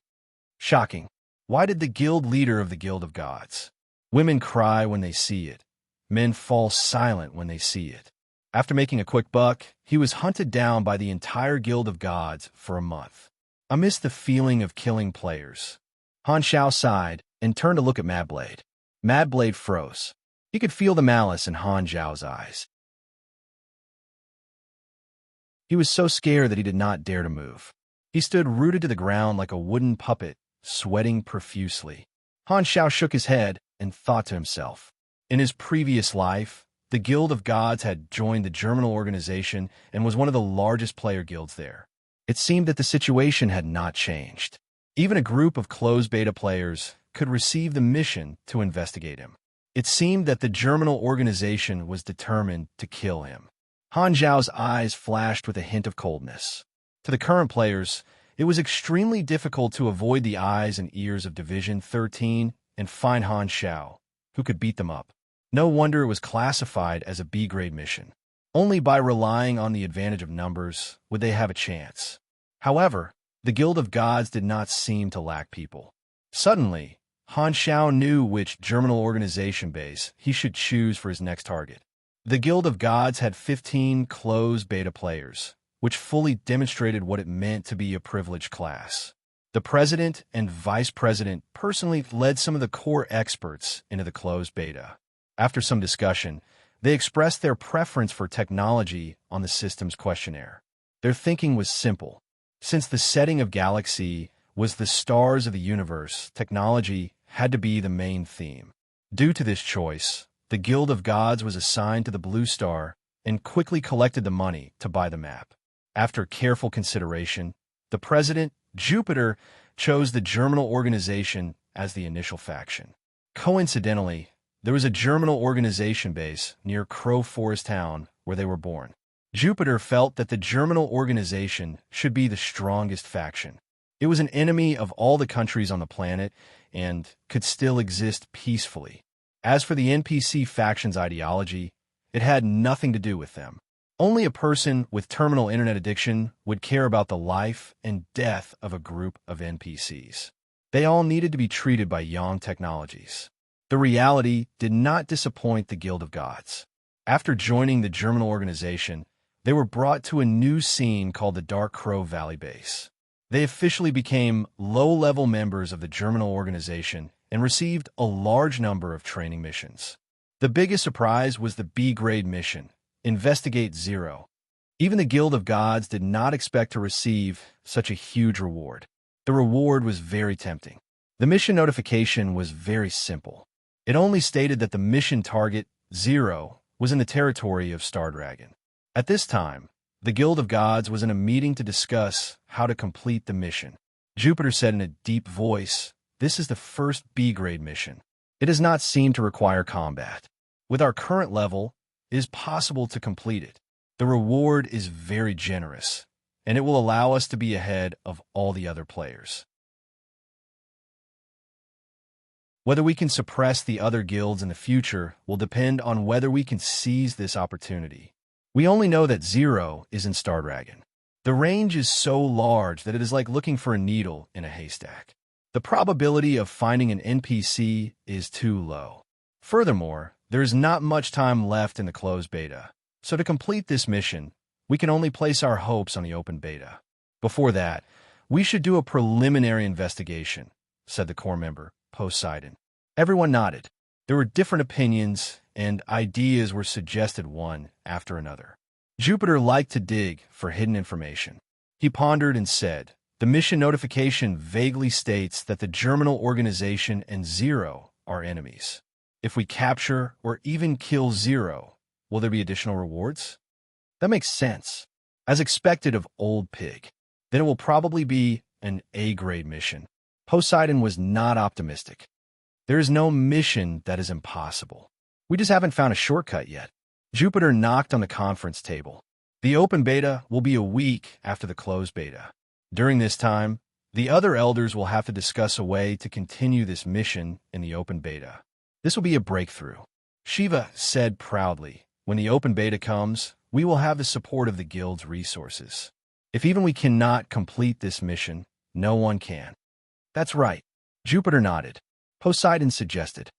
Shocking. Why did the guild leader of the Guild of Gods? Women cry when they see it. Men fall silent when they see it. After making a quick buck, he was hunted down by the entire Guild of Gods for a month. I missed the feeling of killing players. Han Xiao sighed and turned to look at Mad Blade. Mad Blade froze. He could feel the malice in Han Xiao's eyes. He was so scared that he did not dare to move. He stood rooted to the ground like a wooden puppet, sweating profusely. Han Xiao shook his head and thought to himself. In his previous life, the Guild of Gods had joined the Germinal organization and was one of the largest player guilds there. It seemed that the situation had not changed. Even a group of closed beta players could receive the mission to investigate him. It seemed that the Germinal organization was determined to kill him. Han Xiao's eyes flashed with a hint of coldness. To the current players, it was extremely difficult to avoid the eyes and ears of Division 13 and find Han Xiao, who could beat them up. No wonder it was classified as a B-grade mission. Only by relying on the advantage of numbers would they have a chance. However, the Guild of Gods did not seem to lack people. Suddenly, Han Xiao knew which Germinal organization base he should choose for his next target. The Guild of Gods had 15 closed beta players, which fully demonstrated what it meant to be a privileged class. The president and vice president personally led some of the core experts into the closed beta. After some discussion, they expressed their preference for technology on the system's questionnaire. Their thinking was simple. Since the setting of Galaxy was the stars of the universe, technology had to be the main theme. Due to this choice, the Guild of Gods was assigned to the Blue Star and quickly collected the money to buy the map. After careful consideration, the president, Jupiter, chose the Germinal organization as the initial faction. Coincidentally, there was a Germinal organization base near Crow Forest Town where they were born. Jupiter felt that the germinal organization should be the strongest faction. It was an enemy of all the countries on the planet and could still exist peacefully. As for the NPC faction's ideology, it had nothing to do with them. Only a person with terminal internet addiction would care about the life and death of a group of NPCs. They all needed to be treated by Yang Technologies. The reality did not disappoint the Guild of Gods. After joining the germinal organization, they were brought to a new scene called the Dark Crow Valley Base. They officially became low-level members of the germinal organization and received a large number of training missions. The biggest surprise was the B-grade mission, Investigate Zero. Even the Guild of Gods did not expect to receive such a huge reward. The reward was very tempting. The mission notification was very simple. It only stated that the mission target, Zero, was in the territory of Star Dragon. At this time, the Guild of Gods was in a meeting to discuss how to complete the mission. Jupiter said in a deep voice, "This is the first B-grade mission. It does not seem to require combat. With our current level, it is possible to complete it. The reward is very generous, and it will allow us to be ahead of all the other players. Whether we can suppress the other guilds in the future will depend on whether we can seize this opportunity. We only know that Zero is in Star Dragon. The range is so large that it is like looking for a needle in a haystack. The probability of finding an NPC is too low. Furthermore, there is not much time left in the closed beta, so to complete this mission, we can only place our hopes on the open beta. Before that, we should do a preliminary investigation," said the core member, Poseidon. Everyone nodded. There were different opinions, and ideas were suggested one after another. Jupiter liked to dig for hidden information. He pondered and said, "The mission notification vaguely states that the germinal organization and Zero are enemies. If we capture or even kill Zero, will there be additional rewards? That makes sense. As expected of Old Pig. Then it will probably be an A-grade mission." Poseidon was not optimistic. There is no mission that is impossible. We just haven't found a shortcut yet. Jupiter knocked on the conference table. The open beta will be a week after the closed beta. During this time, the other elders will have to discuss a way to continue this mission in the open beta. This will be a breakthrough. Shiva said proudly, "When the open beta comes, we will have the support of the guild's resources. If even we cannot complete this mission, no one can." "That's right." Jupiter nodded. Poseidon suggested,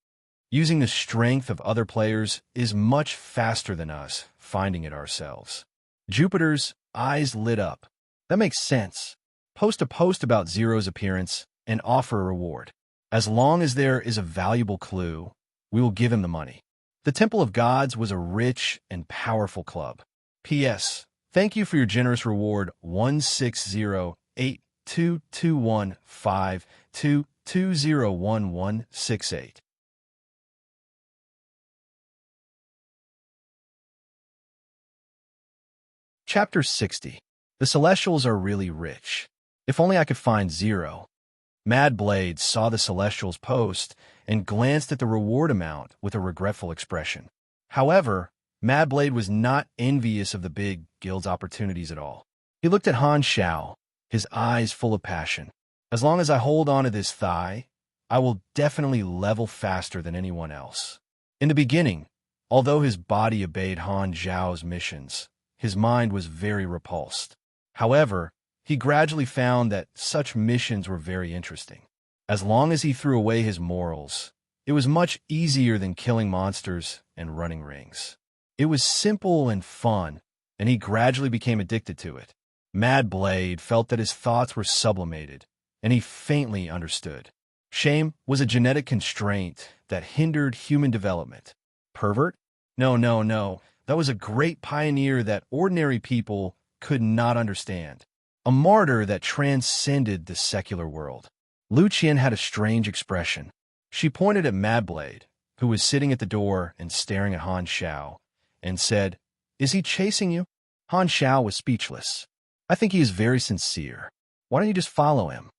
"Using the strength of other players is much faster than us finding it ourselves." Jupiter's eyes lit up. "That makes sense. Post a post about Zero's appearance and offer a reward. As long as there is a valuable clue, we will give him the money." The Temple of Gods was a rich and powerful club. P.S. Thank you for your generous reward 160822152201168. Chapter 60. The Celestials are really rich. If only I could find Zero. Mad Blade saw the Celestials' post and glanced at the reward amount with a regretful expression. However, Mad Blade was not envious of the big guild's opportunities at all. He looked at Han Xiao, his eyes full of passion. "As long as I hold on to this thigh, I will definitely level faster than anyone else." In the beginning, although his body obeyed Han Xiao's missions, his mind was very repulsed. However, he gradually found that such missions were very interesting. As long as he threw away his morals, it was much easier than killing monsters and running rings. It was simple and fun, and he gradually became addicted to it. Mad Blade felt that his thoughts were sublimated, and he faintly understood. Shame was a genetic constraint that hindered human development. Pervert? No. That was a great pioneer that ordinary people could not understand. A martyr that transcended the secular world. Lu Qian had a strange expression. She pointed at Mad Blade, who was sitting at the door and staring at Han Xiao, and said, "Is he chasing you?" Han Xiao was speechless. "I think he is very sincere. Why don't you just follow him?"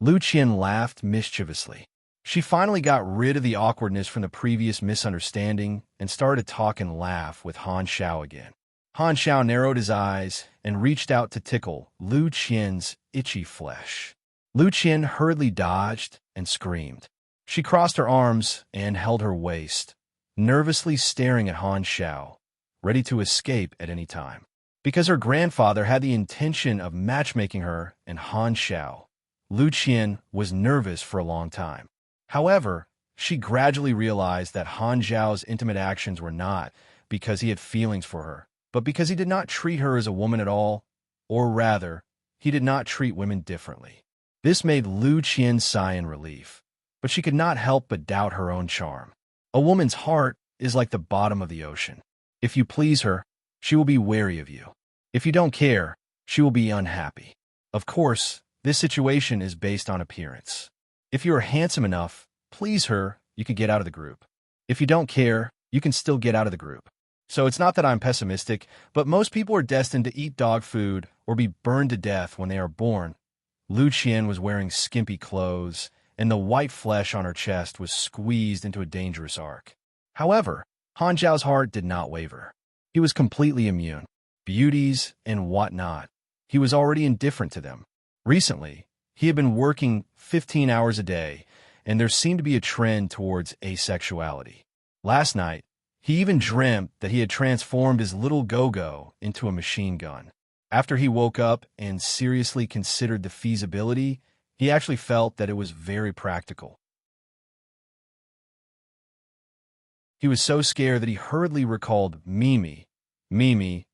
Lu Qian laughed mischievously. She finally got rid of the awkwardness from the previous misunderstanding and started to talk and laugh with Han Xiao again. Han Xiao narrowed his eyes and reached out to tickle Lu Qian's itchy flesh. Lu Qian hurriedly dodged and screamed. She crossed her arms and held her waist, nervously staring at Han Xiao, ready to escape at any time. Because her grandfather had the intention of matchmaking her and Han Xiao, Lu Qian was nervous for a long time. However, she gradually realized that Han Xiao's intimate actions were not because he had feelings for her, but because he did not treat her as a woman at all, or rather, he did not treat women differently. This made Lu Qian sigh in relief, but she could not help but doubt her own charm. A woman's heart is like the bottom of the ocean. If you please her, she will be wary of you. If you don't care, she will be unhappy. Of course, this situation is based on appearance. If you are handsome enough, please her, you could get out of the group. If you don't care, you can still get out of the group. So it's not that I'm pessimistic, but most people are destined to eat dog food or be burned to death when they are born. Lu Qian was wearing skimpy clothes, and the white flesh on her chest was squeezed into a dangerous arc. However, Han Zhao's heart did not waver. He was completely immune. Beauties and whatnot, he was already indifferent to them. Recently, he had been working 15 hours a day, and there seemed to be a trend towards asexuality. Last night, he even dreamt that he had transformed his little go-go into a machine gun. After he woke up and seriously considered the feasibility, he actually felt that it was very practical. He was so scared that he hurriedly recalled Mimi, Barry,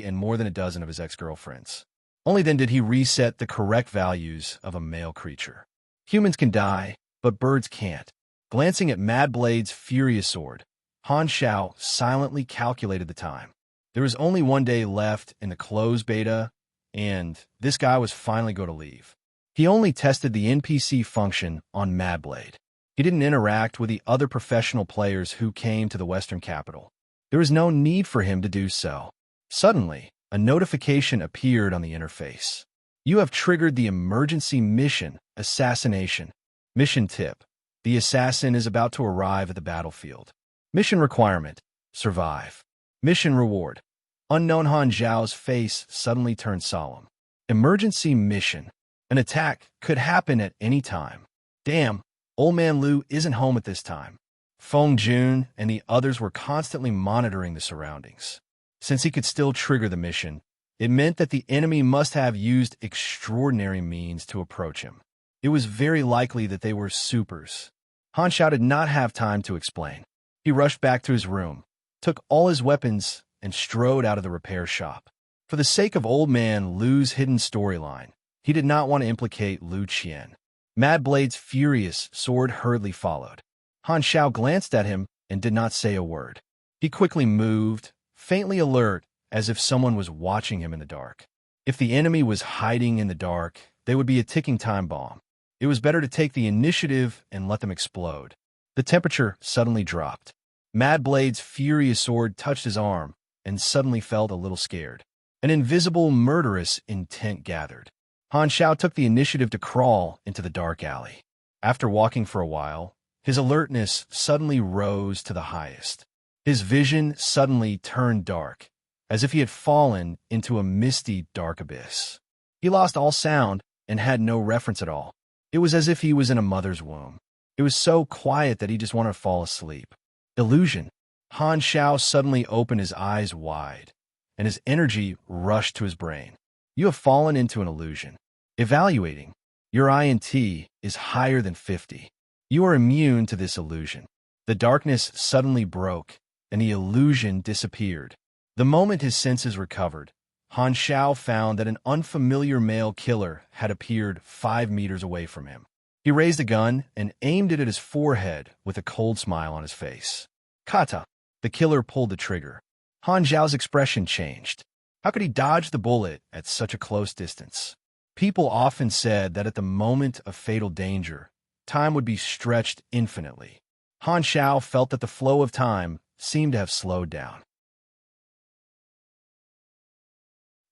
and more than a dozen of his ex-girlfriends. Only then did he reset the correct values of a male creature. Humans can die, but birds can't. Glancing at Mad Blade's furious sword, Han Xiao silently calculated the time. There was only one day left in the closed beta, and this guy was finally going to leave. He only tested the NPC function on Mad Blade. He didn't interact with the other professional players who came to the Western capital. There was no need for him to do so. Suddenly, a notification appeared on the interface. You have triggered the emergency mission, assassination. Mission tip. The assassin is about to arrive at the battlefield. Mission requirement. Survive. Mission reward. Unknown Han Zhao's face suddenly turned solemn. Emergency mission. An attack could happen at any time. Damn, old man Lu isn't home at this time. Feng Jun and the others were constantly monitoring the surroundings. Since he could still trigger the mission, it meant that the enemy must have used extraordinary means to approach him. It was very likely that they were supers. Han Xiao did not have time to explain. He rushed back to his room, took all his weapons, and strode out of the repair shop. For the sake of old man Lu's hidden storyline, he did not want to implicate Lu Qian. Mad Blade's furious sword hurriedly followed. Han Xiao glanced at him and did not say a word. He quickly moved, faintly alert, as if someone was watching him in the dark. If the enemy was hiding in the dark, they would be a ticking time bomb. It was better to take the initiative and let them explode. The temperature suddenly dropped. Mad Blade's furious sword touched his arm and suddenly felt a little scared. An invisible, murderous intent gathered. Han Xiao took the initiative to crawl into the dark alley. After walking for a while, his alertness suddenly rose to the highest. His vision suddenly turned dark, as if he had fallen into a misty, dark abyss. He lost all sound and had no reference at all. It was as if he was in a mother's womb. It was so quiet that he just wanted to fall asleep. Illusion. Han Xiao suddenly opened his eyes wide, and his energy rushed to his brain. You have fallen into an illusion. Evaluating. Your INT is higher than 50. You are immune to this illusion. The darkness suddenly broke, and the illusion disappeared. The moment his senses recovered, Han Xiao found that an unfamiliar male killer had appeared 5 meters away from him. He raised a gun and aimed it at his forehead with a cold smile on his face. Kata. The killer pulled the trigger. Han Zhao's expression changed. How could he dodge the bullet at such a close distance? People often said that at the moment of fatal danger, time would be stretched infinitely. Han Xiao felt that the flow of time seemed to have slowed down.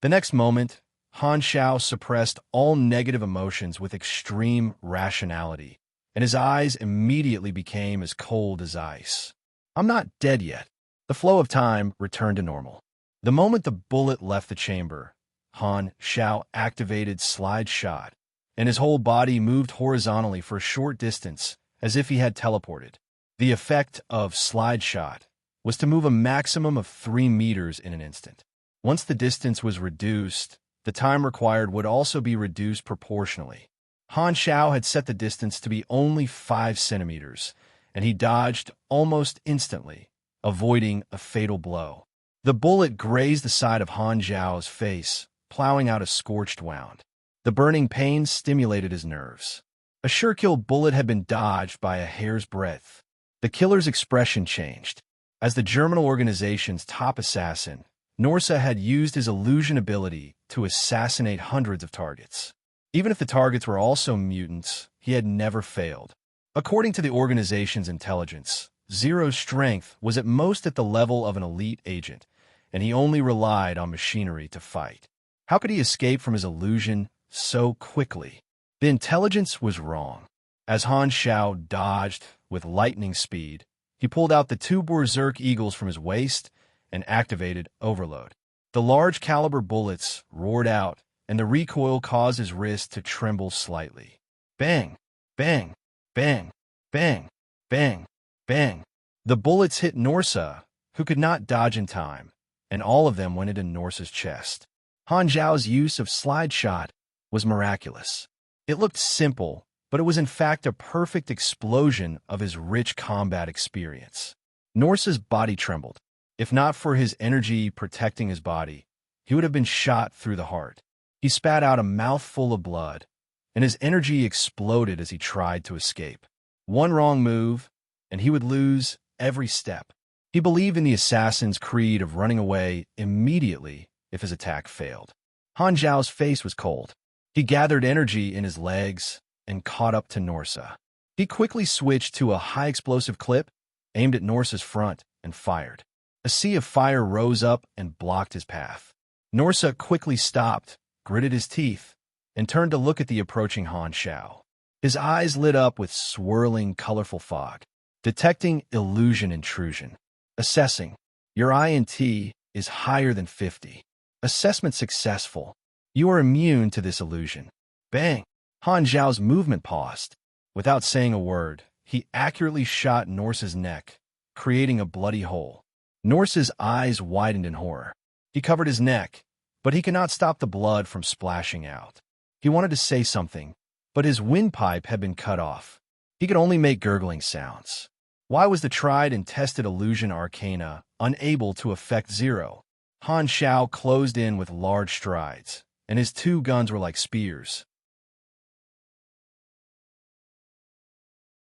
The next moment, Han Xiao suppressed all negative emotions with extreme rationality, and his eyes immediately became as cold as ice. I'm not dead yet. The flow of time returned to normal. The moment the bullet left the chamber, Han Xiao activated slide shot, and his whole body moved horizontally for a short distance, as if he had teleported. The effect of slide shot was to move a maximum of 3 meters in an instant. Once the distance was reduced, the time required would also be reduced proportionally. Han Xiao had set the distance to be only 5 centimeters, and he dodged almost instantly, avoiding a fatal blow. The bullet grazed the side of Han Xiao's face, plowing out a scorched wound. The burning pain stimulated his nerves. A sure-kill bullet had been dodged by a hair's breadth. The killer's expression changed. As the German organization's top assassin, Norsa had used his illusion ability to assassinate hundreds of targets. Even if the targets were also mutants, he had never failed. According to the organization's intelligence, Zero's strength was at most at the level of an elite agent, and he only relied on machinery to fight. How could he escape from his illusion so quickly? The intelligence was wrong. As Han Xiao dodged with lightning speed, he pulled out the 2 Berserk Eagles from his waist and activated Overload. The large caliber bullets roared out, and the recoil caused his wrist to tremble slightly. Bang! Bang! Bang! Bang! Bang! Bang! The bullets hit Norsa, who could not dodge in time, and all of them went into Norsa's chest. Han Zhao's use of slide shot was miraculous. It looked simple, but it was in fact a perfect explosion of his rich combat experience. Norsa's body trembled. If not for his energy protecting his body, he would have been shot through the heart. He spat out a mouthful of blood, and his energy exploded as he tried to escape. One wrong move, and he would lose every step. He believed in the assassin's creed of running away immediately if his attack failed. Han Zhao's face was cold. He gathered energy in his legs and caught up to Norsa. He quickly switched to a high-explosive clip, aimed at Norsa's front, and fired. A sea of fire rose up and blocked his path. Norsa quickly stopped, gritted his teeth, and turned to look at the approaching Han Xiao. His eyes lit up with swirling, colorful fog. Detecting illusion intrusion. Assessing. Your INT is higher than 50. Assessment successful. You are immune to this illusion. Bang! Han Zhao's movement paused. Without saying a word, he accurately shot Norsa's neck, creating a bloody hole. Norsa's eyes widened in horror. He covered his neck, but he could not stop the blood from splashing out. He wanted to say something, but his windpipe had been cut off. He could only make gurgling sounds. Why was the tried and tested illusion arcana unable to affect Zero? Han Xiao closed in with large strides, and his 2 guns were like spears.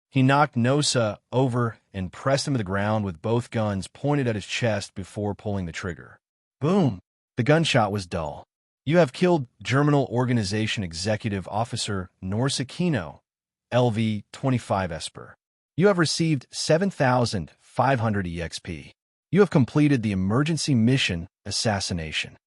He knocked Norsa over and pressed him to the ground with both guns pointed at his chest before pulling the trigger. Boom! The gunshot was dull. You have killed Germinal Organization Executive Officer Norsa Kino, LV 25 Esper. You have received 7,500 EXP. You have completed the emergency mission assassination.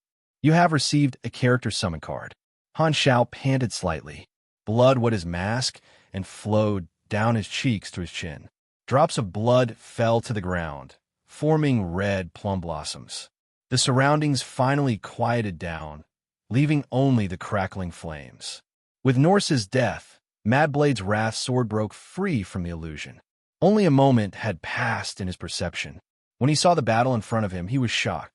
You have received a character summon card. Han Xiao panted slightly. Blood wet his mask and flowed down his cheeks to his chin. Drops of blood fell to the ground, forming red plum blossoms. The surroundings finally quieted down, leaving only the crackling flames. With Norsa's death, Madblade's wrath sword broke free from the illusion. Only a moment had passed in his perception. When he saw the battle in front of him, he was shocked.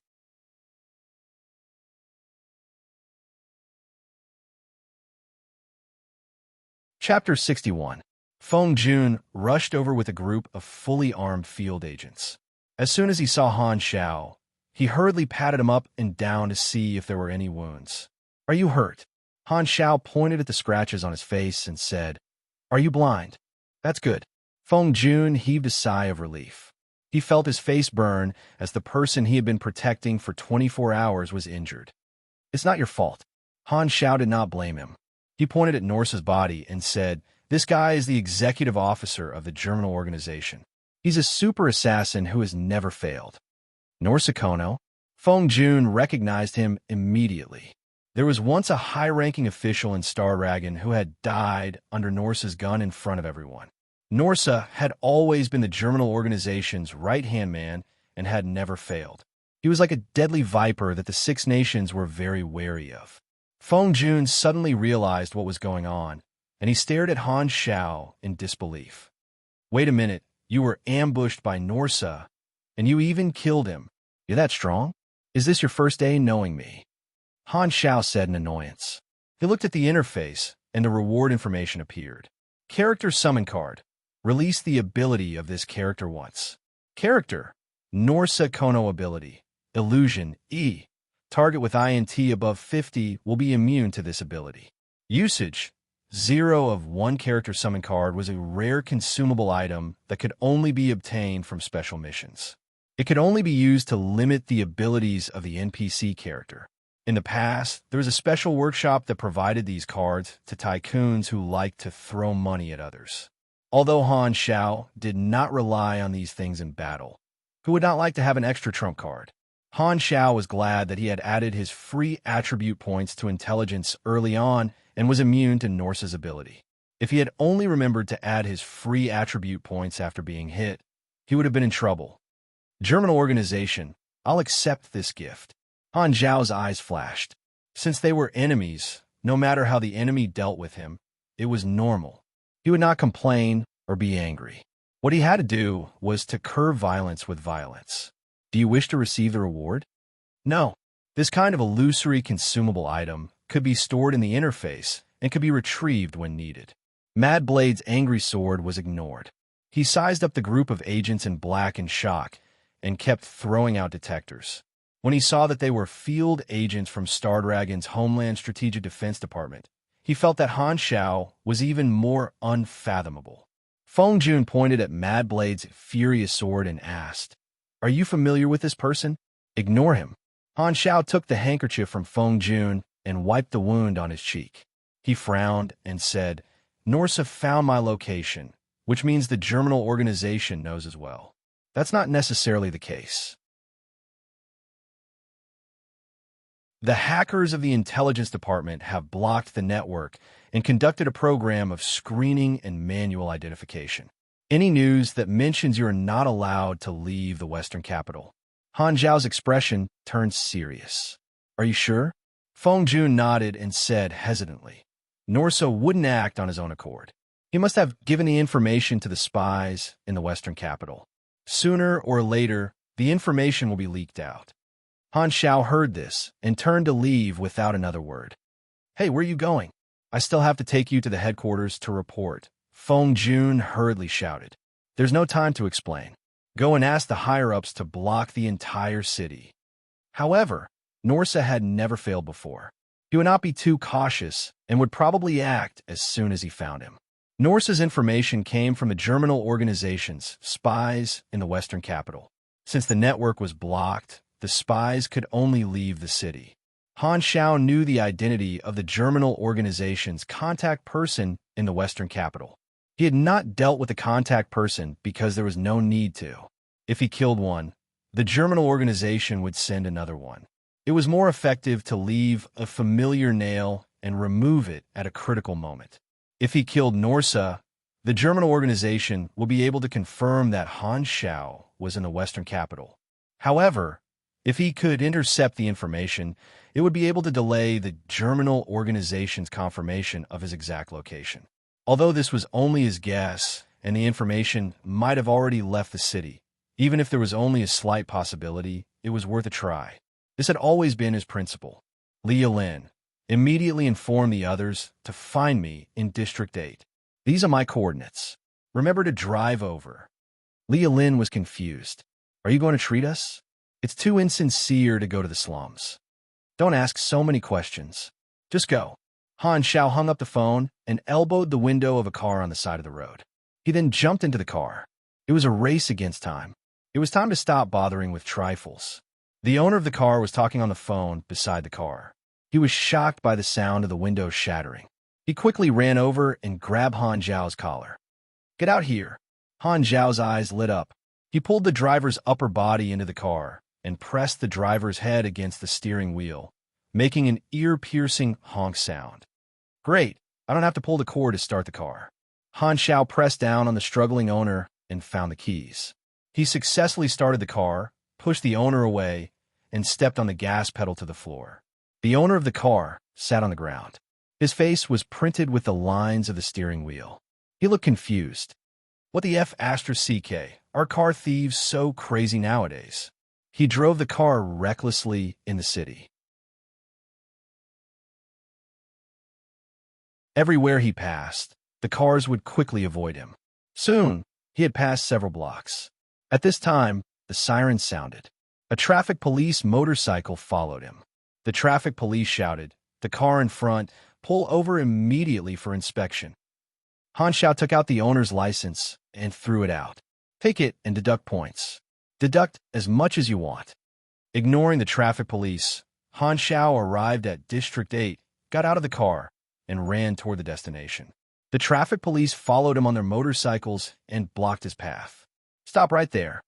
Chapter 61. Feng Jun rushed over with a group of fully armed field agents. As soon as he saw Han Xiao, he hurriedly patted him up and down to see if there were any wounds. Are you hurt? Han Xiao pointed at the scratches on his face and said, Are you blind? That's good. Feng Jun heaved a sigh of relief. He felt his face burn as the person he had been protecting for 24 hours was injured. It's not your fault. Han Xiao did not blame him. He pointed at Norsa's body and said, This guy is the executive officer of the Germinal Organization. He's a super assassin who has never failed. Norsa Kono? Feng Jun recognized him immediately. There was once a high-ranking official in Star Dragon who had died under Norsa's gun in front of everyone. Norsa had always been the Germinal Organization's right-hand man and had never failed. He was like a deadly viper that the Six Nations were very wary of. Feng Jun suddenly realized what was going on, and he stared at Han Xiao in disbelief. Wait a minute, you were ambushed by Norsa, and you even killed him. You're that strong? Is this your first day knowing me? Han Xiao said in annoyance. He looked at the interface, and the reward information appeared. Character summon card. Release the ability of this character once. Character. Norsa Kono ability. Illusion E. Target with INT above 50 will be immune to this ability. Usage. 0 of 1 character summon card was a rare consumable item that could only be obtained from special missions. It could only be used to limit the abilities of the NPC character. In the past, there was a special workshop that provided these cards to tycoons who liked to throw money at others. Although Han Xiao did not rely on these things in battle, who would not like to have an extra trump card? Han Xiao was glad that he had added his free attribute points to intelligence early on and was immune to Norsa's ability. If he had only remembered to add his free attribute points after being hit, he would have been in trouble. German organization, I'll accept this gift. Han Xiao's eyes flashed. Since they were enemies, no matter how the enemy dealt with him, it was normal. He would not complain or be angry. What he had to do was to curb violence with violence. Do you wish to receive the reward? No. This kind of illusory consumable item could be stored in the interface and could be retrieved when needed. Mad Blade's angry sword was ignored. He sized up the group of agents in black in shock and kept throwing out detectors. When he saw that they were field agents from Stardragon's Homeland Strategic Defense Department, he felt that Han Xiao was even more unfathomable. Feng Jun pointed at Mad Blade's furious sword and asked, "Are you familiar with this person?" "Ignore him." Han Xiao took the handkerchief from Feng Jun and wiped the wound on his cheek. He frowned and said, "Norsa found my location, which means the Germinal organization knows as well." That's not necessarily the case. The hackers of the intelligence department have blocked the network and conducted a program of screening and manual identification. Any news that mentions you are not allowed to leave the Western capital. Han Zhao's expression turned serious. Are you sure? Feng Jun nodded and said hesitantly. Norsa wouldn't act on his own accord. He must have given the information to the spies in the Western capital. Sooner or later, the information will be leaked out. Han Xiao heard this and turned to leave without another word. Hey, where are you going? I still have to take you to the headquarters to report. Feng Jun hurriedly shouted. There's no time to explain. Go and ask the higher-ups to block the entire city. However, Norsa had never failed before. He would not be too cautious and would probably act as soon as he found him. Norsa's information came from the Germinal organization's spies in the Western capital. Since the network was blocked, the spies could only leave the city. Han Xiao knew the identity of the Germinal organization's contact person in the Western capital. He had not dealt with the contact person because there was no need to. If he killed one, the Germinal organization would send another one. It was more effective to leave a familiar nail and remove it at a critical moment. If he killed Norsa, the German organization will be able to confirm that Han Xiao was in the Western capital. However, if he could intercept the information, it would be able to delay the Germinal organization's confirmation of his exact location. Although this was only his guess, and the information might have already left the city, even if there was only a slight possibility, it was worth a try. This had always been his principle. Li Lin, immediately inform the others to find me in District 8. These are my coordinates. Remember to drive over. Li Lin was confused. Are you going to treat us? It's too insincere to go to the slums. Don't ask so many questions. Just go. Han Xiao hung up the phone and elbowed the window of a car on the side of the road. He then jumped into the car. It was a race against time. It was time to stop bothering with trifles. The owner of the car was talking on the phone beside the car. He was shocked by the sound of the window shattering. He quickly ran over and grabbed Han Zhao's collar. Get out here. Han Zhao's eyes lit up. He pulled the driver's upper body into the car and pressed the driver's head against the steering wheel, making an ear-piercing honk sound. Great, I don't have to pull the cord to start the car. Han Xiao pressed down on the struggling owner and found the keys. He successfully started the car, pushed the owner away, and stepped on the gas pedal to the floor. The owner of the car sat on the ground. His face was printed with the lines of the steering wheel. He looked confused. What the F asterisk CK? Are car thieves so crazy nowadays? He drove the car recklessly in the city. Everywhere he passed, the cars would quickly avoid him. Soon, he had passed several blocks. At this time, the siren sounded. A traffic police motorcycle followed him. The traffic police shouted, "The car in front, pull over immediately for inspection." Han Xiao took out the owner's license and threw it out. "Take it and deduct points. Deduct as much as you want." Ignoring the traffic police, Han Xiao arrived at District 8, got out of the car, and ran toward the destination. The traffic police followed him on their motorcycles and blocked his path. "Stop right there,"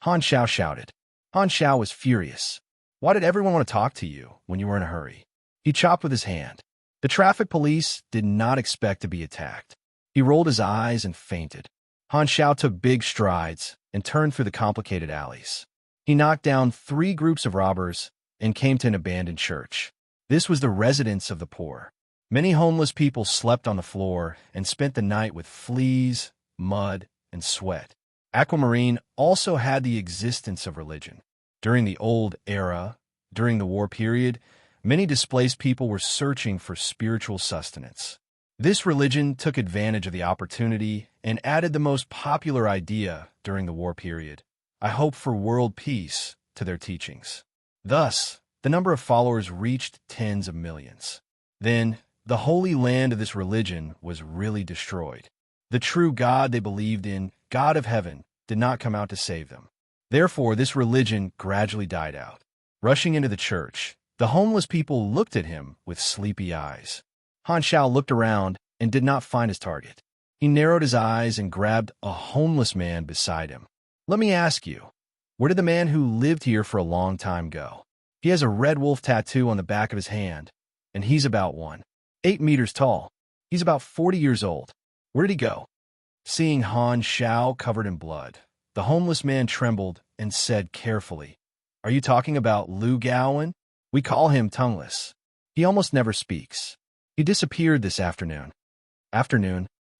Han Xiao shouted. Han Xiao was furious. Why did everyone want to talk to you when you were in a hurry? He chopped with his hand. The traffic police did not expect to be attacked. He rolled his eyes and fainted. Han Xiao took big strides and turned through the complicated alleys. He knocked down 3 groups of robbers and came to an abandoned church. This was the residence of the poor. Many homeless people slept on the floor and spent the night with fleas, mud, and sweat. Aquamarine also had the existence of religion. During the old era, during the war period, many displaced people were searching for spiritual sustenance. This religion took advantage of the opportunity and added the most popular idea during the war period, a hope for world peace, to their teachings. Thus, the number of followers reached tens of millions. Then, the holy land of this religion was really destroyed. The true God they believed in, God of heaven, did not come out to save them. Therefore, this religion gradually died out. Rushing into the church, the homeless people looked at him with sleepy eyes. Han Xiao looked around and did not find his target. He narrowed his eyes and grabbed a homeless man beside him. "Let me ask you, where did the man who lived here for a long time go? He has a red wolf tattoo on the back of his hand, and he's about 1.8 meters tall. He's about 40 years old. Where did he go?" Seeing Han Xiao covered in blood, the homeless man trembled and said carefully, "Are you talking about Lu Gaoan? We call him tongueless. He almost never speaks. He disappeared this afternoon."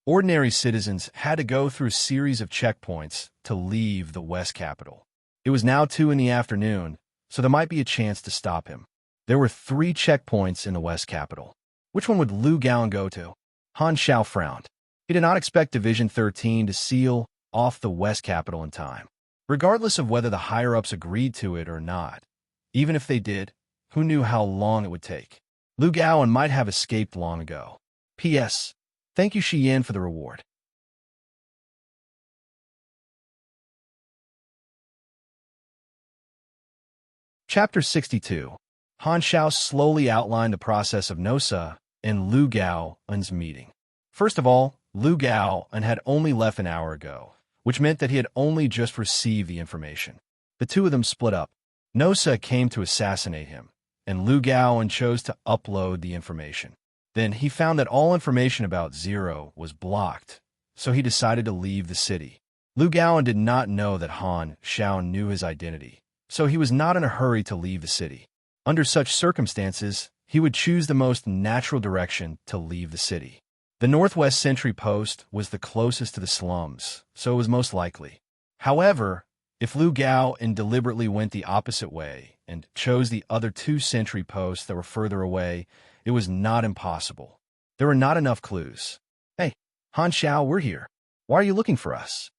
Ordinary citizens had to go through a series of checkpoints to leave the West capital. It was now 2 in the afternoon, so there might be a chance to stop him. There were 3 checkpoints in the West capital. Which one would Lu Gaoan go to? Han Xiao frowned. He did not expect Division 13 to seal off the West capital in time. Regardless of whether the higher-ups agreed to it or not, even if they did, who knew how long it would take? Lu Gaoan might have escaped long ago. P.S. Thank you, Shi Yan, for the reward. Chapter 62. Han Xiao slowly outlined the process of Nosa and Lu Gaoan's meeting. First of all, Lu Gaoan had only left an hour ago, which meant that he had only just received the information. The two of them split up. Nosa came to assassinate him, and Lu Gaoan chose to upload the information. Then he found that all information about Zero was blocked, so he decided to leave the city. Lu Gaoan did not know that Han Xiao knew his identity, so he was not in a hurry to leave the city. Under such circumstances, he would choose the most natural direction to leave the city. The Northwest Sentry Post was the closest to the slums, so it was most likely. However, if Lu Gaoan deliberately went the opposite way and chose the other 2 sentry posts that were further away, it was not impossible. There were not enough clues. "Hey, Han Xiao, we're here. Why are you looking for us?"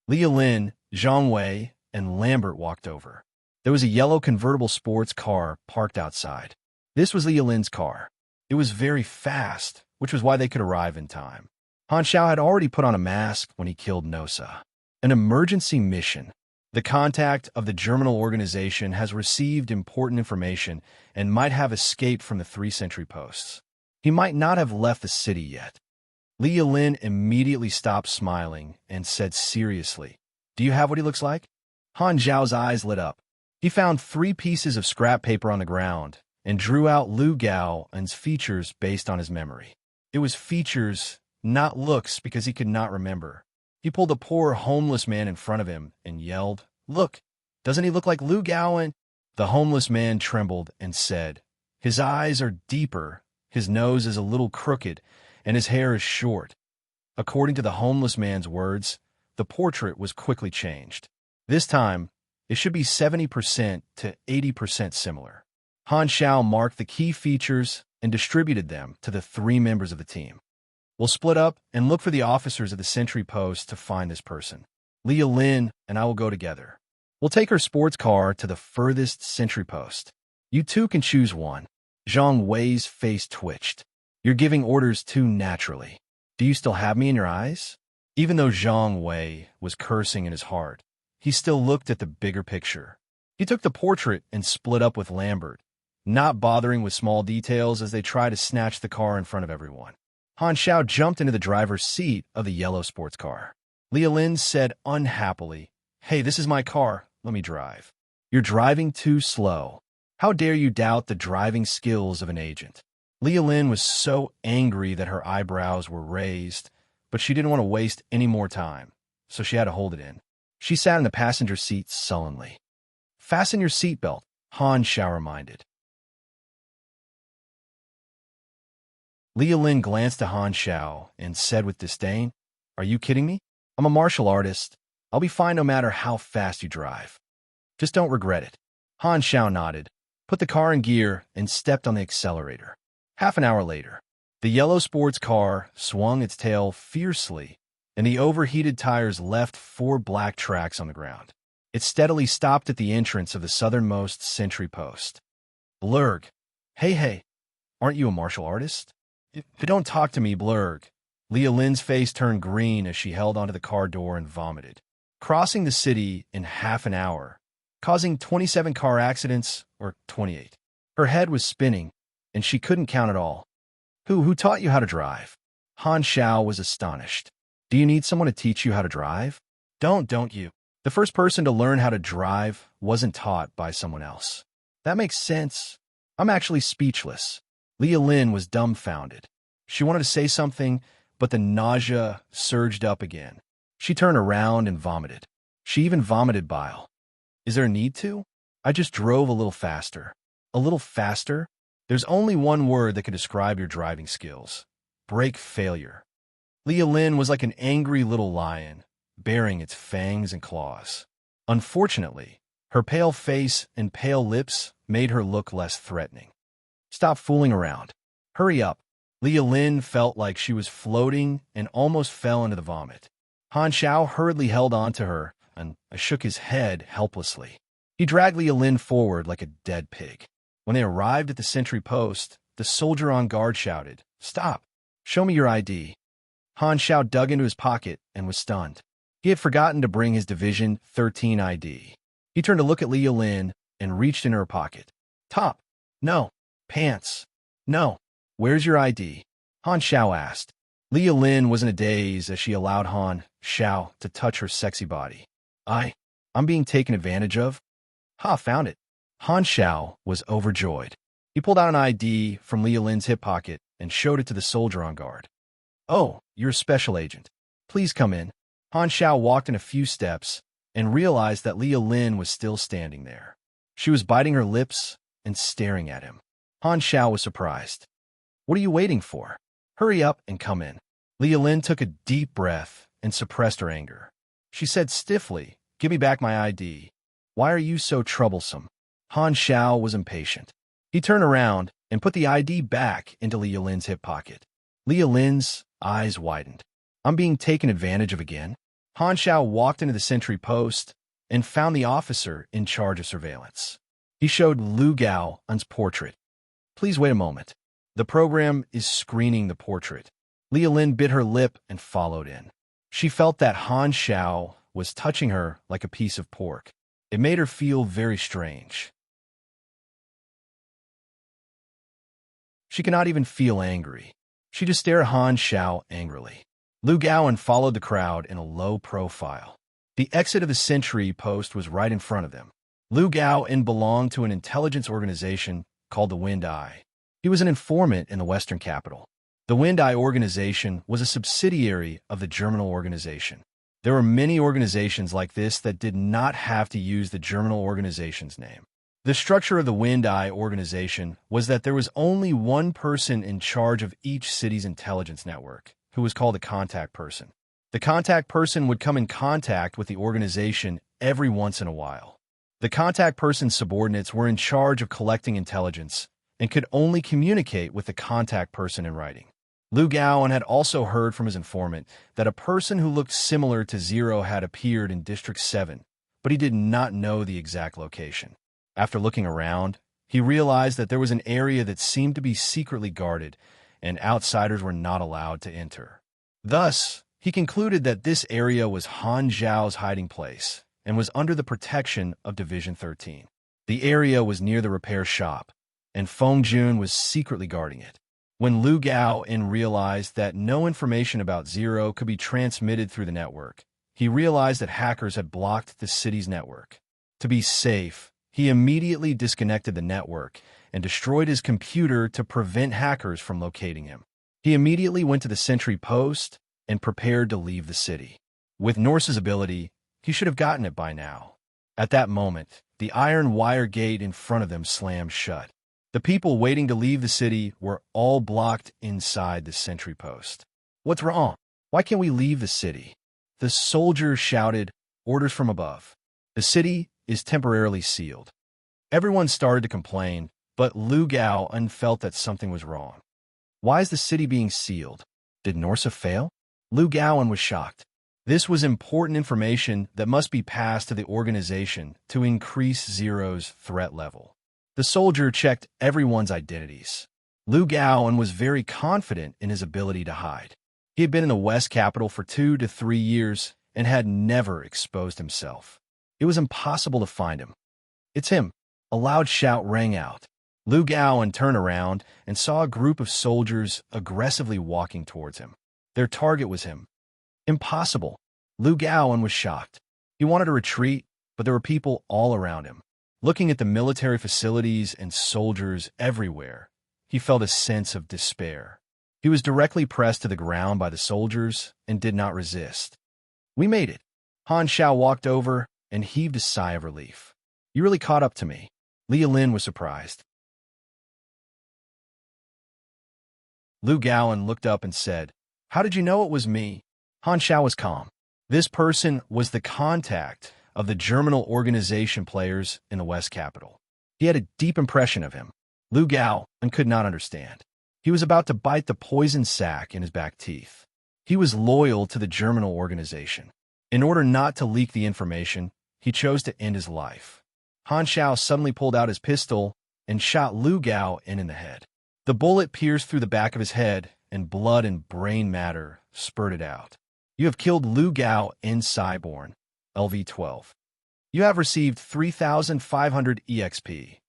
Lia Lin, Zhang Wei, and Lambert walked over. There was a yellow convertible sports car parked outside. This was Lia Lin's car. It was very fast, which was why they could arrive in time. Han Xiao had already put on a mask when he killed Nosa. An emergency mission. The contact of the Germinal organization has received important information and might have escaped from the 3 sentry posts. He might not have left the city yet. Lia Lin immediately stopped smiling and said seriously, "Do you have what he looks like?" Han Xiao's eyes lit up. He found 3 pieces of scrap paper on the ground and drew out Lu Gaoan's features based on his memory. It was features, not looks, because he could not remember. He pulled a poor homeless man in front of him and yelled, "Look, Doesn't he look like Lu Gowan? The homeless man trembled and said, his eyes are deeper, his nose is a little crooked, and his hair is short. According to the homeless man's words, the portrait was quickly changed. This time, it should be 70% to 80% similar. Han Xiao marked the key features and distributed them to the 3 members of the team. We'll split up and look for the officers at the sentry post to find this person. Leah Lin and I will go together. We'll take her sports car to the furthest sentry post. You two can choose one. Zhang Wei's face twitched. You're giving orders too naturally. Do you still have me in your eyes? Even though Zhang Wei was cursing in his heart, he still looked at the bigger picture. He took the portrait and split up with Lambert, not bothering with small details as they tried to snatch the car in front of everyone. Han Xiao jumped into the driver's seat of the yellow sports car. Leah Lin said unhappily, "Hey, this is my car. Let me drive." "You're driving too slow. How dare you doubt the driving skills of an agent?" Leah Lin was so angry that her eyebrows were raised, but she didn't want to waste any more time, so she had to hold it in. She sat in the passenger seat sullenly. "Fasten your seatbelt," Han Xiao reminded. Leah Lin glanced to Han Xiao and said with disdain, "Are you kidding me? I'm a martial artist. I'll be fine no matter how fast you drive. Just don't regret it." Han Xiao nodded, put the car in gear, and stepped on the accelerator. Half an hour later, the yellow sports car swung its tail fiercely, and the overheated tires left 4 black tracks on the ground. It steadily stopped at the entrance of the southernmost sentry post. "Blurg. Hey, aren't you a martial artist?" Don't talk to me, Blurg." Leah Lin's face turned green as she held onto the car door and vomited. Crossing the city in half an hour, causing 27 car accidents, or 28. Her head was spinning, and she couldn't count it all. Who taught you how to drive?" Han Xiao was astonished. "Do you need someone to teach you how to drive?" Don't you? The first person to learn how to drive wasn't taught by someone else. That makes sense. I'm actually speechless." Leah Lin was dumbfounded. She wanted to say something, but the nausea surged up again. She turned around and vomited. She even vomited bile. "Is there a need to? I just drove a little faster." "A little faster?" There's only one word that can describe your driving skills. Brake failure. Leah Lin was like an angry little lion, baring its fangs and claws. Unfortunately, her pale face and pale lips made her look less threatening. "Stop fooling around. Hurry up." Leah Lin felt like she was floating and almost fell into the vomit. Han Xiao hurriedly held on to her and shook his head helplessly. He dragged Leah Lin forward like a dead pig. When they arrived at the sentry post, the soldier on guard shouted, "Stop! Show me your ID." Han Xiao dug into his pocket and was stunned. He had forgotten to bring his Division 13 ID. He turned to look at Leah Lin and reached in her pocket. "Top? No. Pants? No. Where's your ID?" Han Xiao asked. Leah Lin was in a daze as she allowed Han Xiao to touch her sexy body. I'm being taken advantage of?" "Ha, found it." Han Xiao was overjoyed. He pulled out an ID from Leah Lin's hip pocket and showed it to the soldier on guard. "Oh, you're a special agent. Please come in." Han Xiao walked in a few steps and realized that Leah Lin was still standing there. She was biting her lips and staring at him. Han Xiao was surprised. "What are you waiting for? Hurry up and come in." Leah Lin took a deep breath and suppressed her anger. She said stiffly, "Give me back my ID. Why are you so troublesome?" Han Xiao was impatient. He turned around and put the ID back into Leah Lin's hip pocket. Leah Lin's eyes widened. "I'm being taken advantage of again?" Han Xiao walked into the sentry post and found the officer in charge of surveillance. He showed Lu Gao's portrait. "Please wait a moment. The program is screening the portrait." Leah Lin bit her lip and followed in. She felt that Han Xiao was touching her like a piece of pork. It made her feel very strange. She could not even feel angry. She just stared at Han Xiao angrily. Lu Gaoan followed the crowd in a low profile. The exit of the sentry post was right in front of them. Lu Gaoan belonged to an intelligence organization called the Wind Eye. He was an informant in the Western capital. The Wind Eye organization was a subsidiary of the Germinal organization. There were many organizations like this that did not have to use the German organization's name. The structure of the Wind Eye organization was that there was only one person in charge of each city's intelligence network, who was called a contact person. The contact person would come in contact with the organization every once in a while. The contact person's subordinates were in charge of collecting intelligence and could only communicate with the contact person in writing. Lu Gaoan had also heard from his informant that a person who looked similar to Zero had appeared in District 7, but he did not know the exact location. After looking around, he realized that there was an area that seemed to be secretly guarded, and outsiders were not allowed to enter. Thus, he concluded that this area was Han Zhao's hiding place and was under the protection of Division 13. The area was near the repair shop, and Feng Jun was secretly guarding it. When Lu Gaoan realized that no information about Zero could be transmitted through the network, he realized that hackers had blocked the city's network. To be safe, he immediately disconnected the network and destroyed his computer to prevent hackers from locating him. He immediately went to the sentry post and prepared to leave the city. With Norse's ability, he should have gotten it by now. At that moment, the iron wire gate in front of them slammed shut. The people waiting to leave the city were all blocked inside the sentry post. "What's wrong? Why can't we leave the city?" The soldier shouted, "Orders from above. The city is temporarily sealed." Everyone started to complain, but Lu Gaoan felt that something was wrong. Why is the city being sealed? Did Norsa fail? Lu Gaoan was shocked. This was important information that must be passed to the organization to increase Zero's threat level. The soldier checked everyone's identities. Lu Gaoan was very confident in his ability to hide. He had been in the West Capital for 2 to 3 years and had never exposed himself. It was impossible to find him. "It's him!" A loud shout rang out. Lu Gaoan turned around and saw a group of soldiers aggressively walking towards him. Their target was him. Impossible. Lu Gaoan was shocked. He wanted to retreat, but there were people all around him. Looking at the military facilities and soldiers everywhere, he felt a sense of despair. He was directly pressed to the ground by the soldiers and did not resist. "We made it." Han Xiao walked over and heaved a sigh of relief. "You really caught up to me." Li Lin was surprised. Lu Gaoan looked up and said, "How did you know it was me?" Han Xiao was calm. This person was the contact of the Germinal organization players in the West Capital. He had a deep impression of him. Lu Gaoan could not understand. He was about to bite the poison sac in his back teeth. He was loyal to the Germinal organization. In order not to leak the information, he chose to end his life. Han Xiao suddenly pulled out his pistol and shot Lu Gaoan in the head. The bullet pierced through the back of his head, and blood and brain matter spurted out. "You have killed Lu Gaoan Cyborn, LV-12. You have received 3,500 EXP.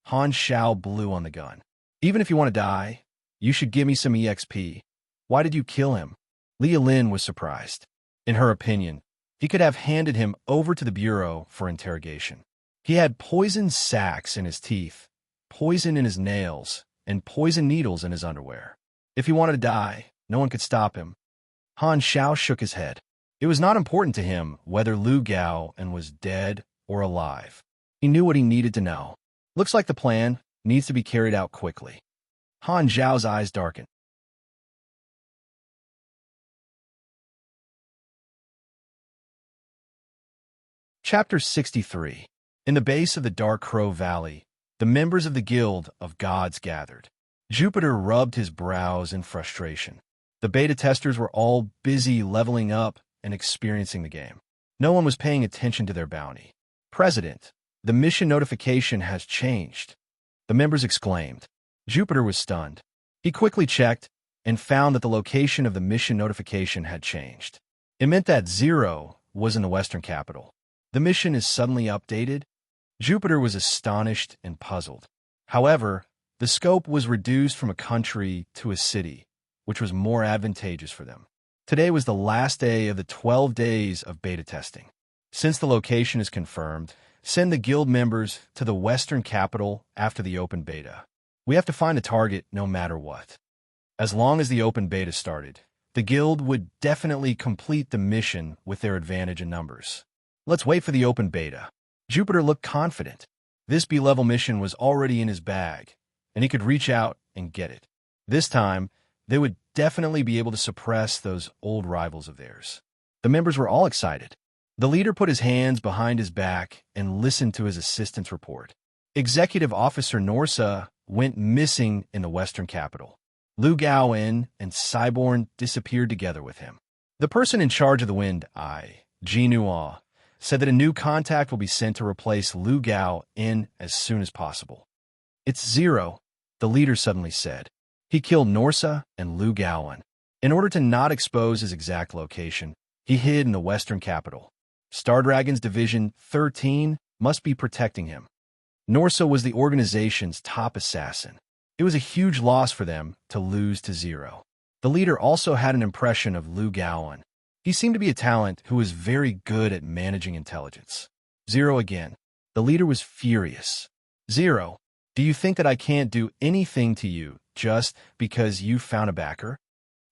Han Xiao blew on the gun. "Even if you want to die, you should give me some EXP. Why did you kill him?" Li Lin was surprised. In her opinion, he could have handed him over to the bureau for interrogation. He had poison sacs in his teeth, poison in his nails, and poison needles in his underwear. If he wanted to die, no one could stop him. Han Xiao shook his head. It was not important to him whether Lu Gaoan was dead or alive. He knew what he needed to know. "Looks like the plan needs to be carried out quickly." Han Zhao's eyes darkened. Chapter 63. In the base of the Dark Crow Valley, the members of the Guild of Gods gathered. Jupiter rubbed his brows in frustration. The beta testers were all busy leveling up and experiencing the game. No one was paying attention to their bounty. "President, the mission notification has changed," the members exclaimed. Jupiter was stunned. He quickly checked and found that the location of the mission notification had changed. It meant that Zero was in the Western Capital. The mission is suddenly updated? Jupiter was astonished and puzzled. However, the scope was reduced from a country to a city, which was more advantageous for them. Today was the last day of the 12 days of beta testing. Since the location is confirmed, send the guild members to the Western Capital after the open beta. We have to find a target no matter what. As long as the open beta started, The guild would definitely complete the mission with their advantage in numbers. Let's wait for the open beta. Jupiter looked confident. This B-level mission was already in his bag, and he could reach out and get it. This time, they would definitely be able to suppress those old rivals of theirs. The members were all excited. The leader put his hands behind his back and listened to his assistant's report. Executive Officer Norsa went missing in the western capital. Lu Gaoin and Cyborn disappeared together with him. The person in charge of the Wind Eye, Ji Nua, said that a new contact will be sent to replace Lu Gaoin as soon as possible. It's Zero, the leader suddenly said. He killed Norsa and Lu Gaoin. In order to not expose his exact location, he hid in the western capital. Star Dragon's Division 13 must be protecting him. Norsa was the organization's top assassin. It was a huge loss for them to lose to Zero. The leader also had an impression of Lu Gaoin. He seemed to be a talent who was very good at managing intelligence. Zero again. The leader was furious. Zero, do you think that I can't do anything to you just because you found a backer?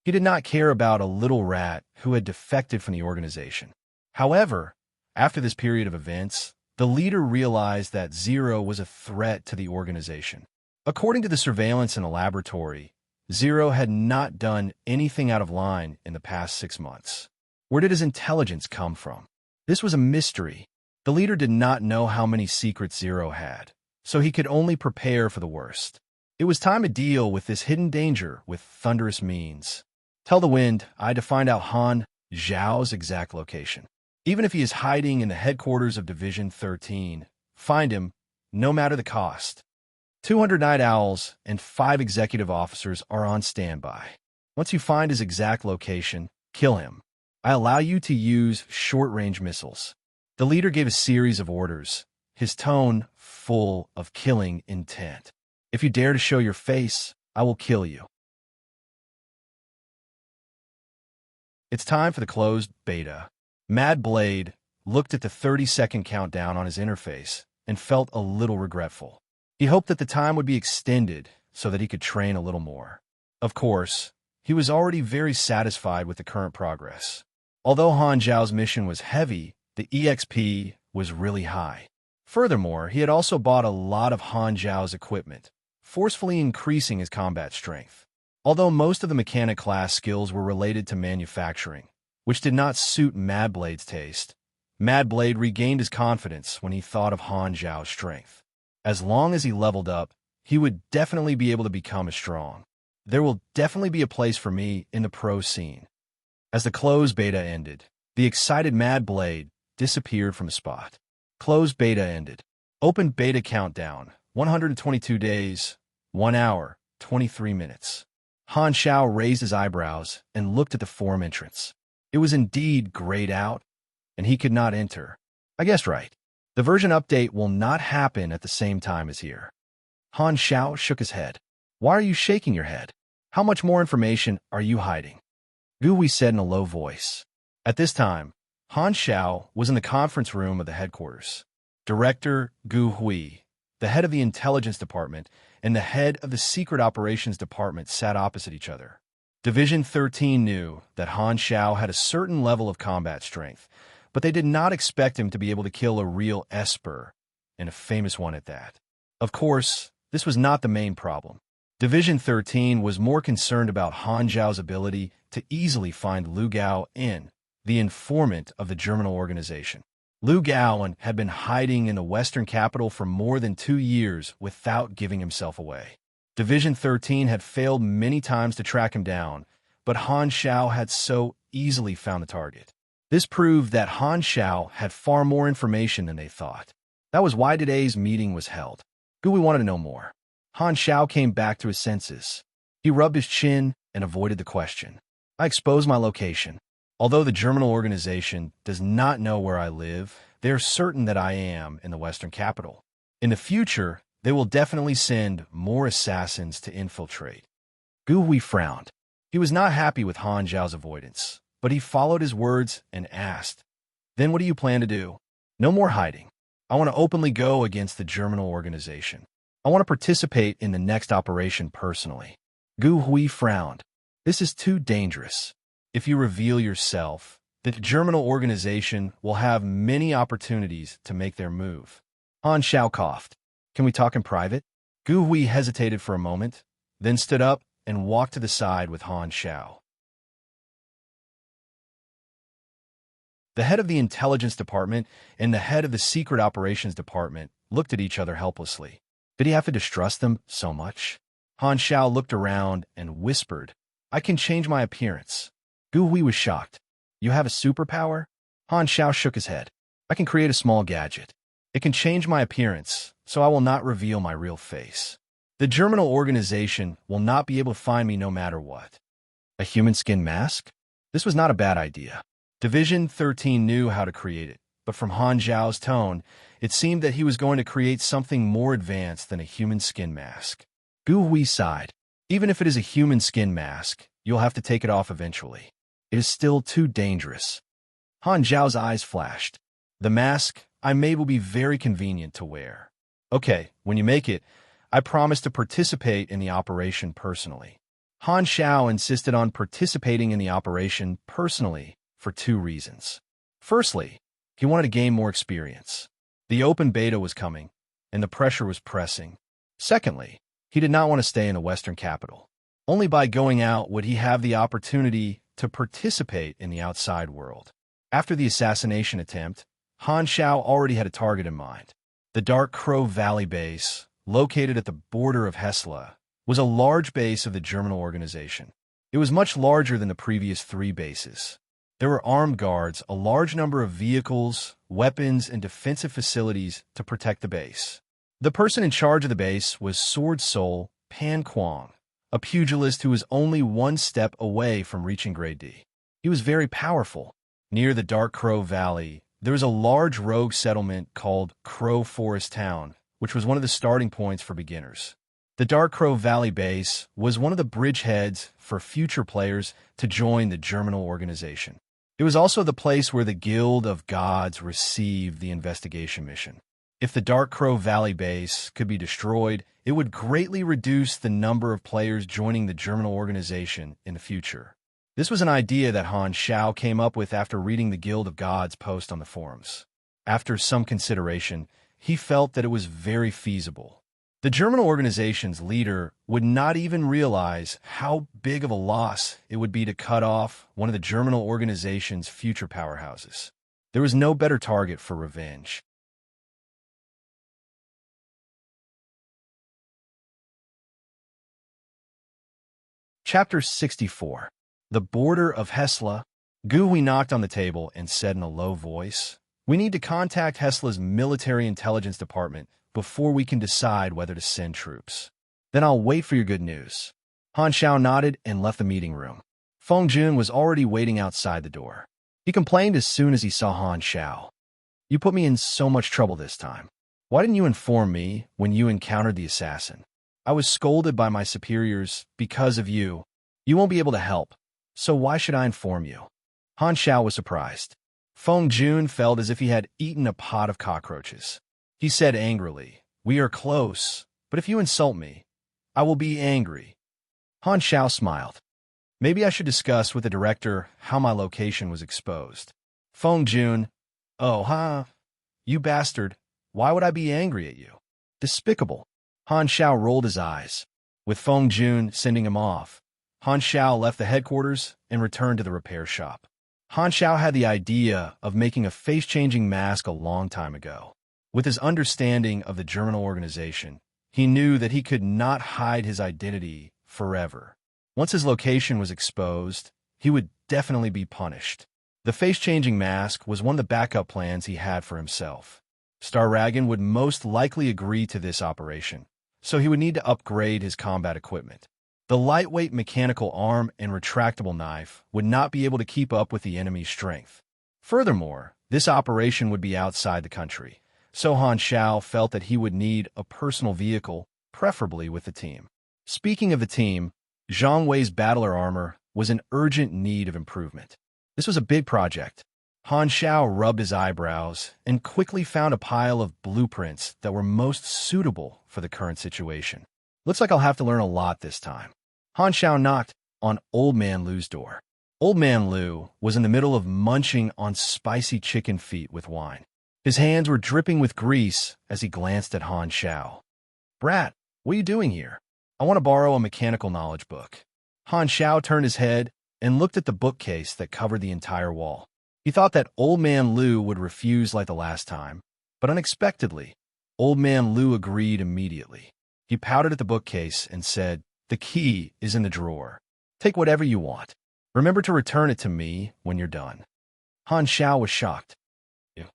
He did not care about a little rat who had defected from the organization. However, after this period of events, the leader realized that Zero was a threat to the organization. According to the surveillance in the laboratory, Zero had not done anything out of line in the past 6 months. Where did his intelligence come from? This was a mystery. The leader did not know how many secrets Zero had, so he could only prepare for the worst. It was time to deal with this hidden danger with thunderous means. Tell the Wind Eye to find out Han Zhao's exact location. Even if he is hiding in the headquarters of Division 13, find him, no matter the cost. 200 night owls and 5 executive officers are on standby. Once you find his exact location, kill him. I allow you to use short-range missiles. The leader gave a series of orders, his tone full of killing intent. If you dare to show your face, I will kill you. It's time for the closed beta. Mad Blade looked at the 30-second countdown on his interface and felt a little regretful. He hoped that the time would be extended so that he could train a little more. Of course, he was already very satisfied with the current progress. Although Han Zhao's mission was heavy, the EXP was really high. Furthermore, he had also bought a lot of Han Zhao's equipment, forcefully increasing his combat strength. Although most of the mechanic class skills were related to manufacturing, which did not suit Mad Blade's taste, Mad Blade regained his confidence when he thought of Han Zhao's strength. As long as he leveled up, he would definitely be able to become as strong. There will definitely be a place for me in the pro scene. As the closed beta ended, the excited Mad Blade disappeared from the spot. Closed beta ended. Open beta countdown, 122 days, 1 hour, 23 minutes. Han Zhao raised his eyebrows and looked at the forum entrance. It was indeed grayed out, and he could not enter. I guessed right. The version update will not happen at the same time as here. Han Zhao shook his head. Why are you shaking your head? How much more information are you hiding? Gu Hui said in a low voice. At this time, Han Zhao was in the conference room of the headquarters. Director Gu Hui, the head of the intelligence department, and the head of the secret operations department sat opposite each other. Division 13 knew that Han Zhao had a certain level of combat strength, but they did not expect him to be able to kill a real Esper, and a famous one at that. Of course, this was not the main problem. Division 13 was more concerned about Han Zhao's ability to easily find Lu Gaoin, the informant of the German organization. Lu Gaoin had been hiding in the western capital for more than 2 years without giving himself away. Division 13 had failed many times to track him down, but Han Zhao had so easily found the target. This proved that Han Zhao had far more information than they thought. That was why today's meeting was held. Gu Hui wanted to know more. Han Zhao came back to his senses. He rubbed his chin and avoided the question. I exposed my location. Although the German organization does not know where I live, they are certain that I am in the western capital. In the future, they will definitely send more assassins to infiltrate. Gu Hui frowned. He was not happy with Han Zhao's avoidance, but he followed his words and asked, Then what do you plan to do? No more hiding. I want to openly go against the German organization. I want to participate in the next operation personally. Gu Hui frowned. This is too dangerous. If you reveal yourself, the Germinal organization will have many opportunities to make their move. Han Xiao coughed. Can we talk in private? Gu Hui hesitated for a moment, then stood up and walked to the side with Han Xiao. The head of the intelligence department and the head of the secret operations department looked at each other helplessly. Did he have to distrust them so much? Han Xiao looked around and whispered, I can change my appearance. Gu Hui was shocked. You have a superpower? Han Xiao shook his head. I can create a small gadget. It can change my appearance, so I will not reveal my real face. The Germinal organization will not be able to find me no matter what. A human skin mask? This was not a bad idea. Division 13 knew how to create it, but from Han Xiao's tone, it seemed that he was going to create something more advanced than a human skin mask. Gu Hui sighed. Even if it is a human skin mask, you'll have to take it off eventually. It is still too dangerous. Han Xiao's eyes flashed. The mask I made will be very convenient to wear. Okay, when you make it, I promise to participate in the operation personally. Han Xiao insisted on participating in the operation personally for 2 reasons. Firstly, he wanted to gain more experience. The open beta was coming, and the pressure was pressing. Secondly, he did not want to stay in the Western capital. Only by going out would he have the opportunity to participate in the outside world. After the assassination attempt, Han Xiao already had a target in mind. The Dark Crow Valley base, located at the border of Hesla, was a large base of the Germinal organization. It was much larger than the previous 3 bases. There were armed guards, a large number of vehicles, weapons, and defensive facilities to protect the base. The person in charge of the base was Sword Soul Pan Kuang, a pugilist who was only 1 step away from reaching Grade D. He was very powerful. Near the Dark Crow Valley, there was a large rogue settlement called Crow Forest Town, which was one of the starting points for beginners. The Dark Crow Valley base was one of the bridgeheads for future players to join the Germinal organization. It was also the place where the Guild of Gods received the investigation mission. If the Dark Crow Valley base could be destroyed, it would greatly reduce the number of players joining the Germinal organization in the future. This was an idea that Han Xiao came up with after reading the Guild of Gods post on the forums. After some consideration, he felt that it was very feasible. The Germinal organization's leader would not even realize how big of a loss it would be to cut off one of the Germinal organization's future powerhouses. There was no better target for revenge. Chapter 64. The Border of Hesla. Gu Hui knocked on the table and said in a low voice, We need to contact Hesla's military intelligence department before we can decide whether to send troops. Then I'll wait for your good news. Han Xiao nodded and left the meeting room. Feng Jun was already waiting outside the door. He complained as soon as he saw Han Xiao. You put me in so much trouble this time. Why didn't you inform me when you encountered the assassin? I was scolded by my superiors because of you. You won't be able to help, so why should I inform you? Han Xiao was surprised. Feng Jun felt as if he had eaten a pot of cockroaches. He said angrily, We are close, but if you insult me, I will be angry. Han Xiao smiled. Maybe I should discuss with the director how my location was exposed. Feng Jun, Oh, huh? You bastard. Why would I be angry at you? Despicable. Han Xiao rolled his eyes. With Feng Jun sending him off, Han Xiao left the headquarters and returned to the repair shop. Han Xiao had the idea of making a face-changing mask a long time ago. With his understanding of the Germinal organization, he knew that he could not hide his identity forever. Once his location was exposed, he would definitely be punished. The face-changing mask was one of the backup plans he had for himself. Starragon would most likely agree to this operation, so he would need to upgrade his combat equipment. The lightweight mechanical arm and retractable knife would not be able to keep up with the enemy's strength. Furthermore, this operation would be outside the country, so Han Xiao felt that he would need a personal vehicle, preferably with the team. Speaking of the team, Zhang Wei's battler armor was in urgent need of improvement. This was a big project. Han Xiao rubbed his eyebrows and quickly found a pile of blueprints that were most suitable for the current situation. Looks like I'll have to learn a lot this time. Han Xiao knocked on Old Man Lu's door. Old Man Lu was in the middle of munching on spicy chicken feet with wine. His hands were dripping with grease as he glanced at Han Xiao. "Brat, what are you doing here? I want to borrow a mechanical knowledge book." Han Xiao turned his head and looked at the bookcase that covered the entire wall. He thought that Old Man Lu would refuse like the last time, but unexpectedly, Old Man Lu agreed immediately. He pouted at the bookcase and said, "The key is in the drawer. Take whatever you want. Remember to return it to me when you're done." Han Xiao was shocked. "You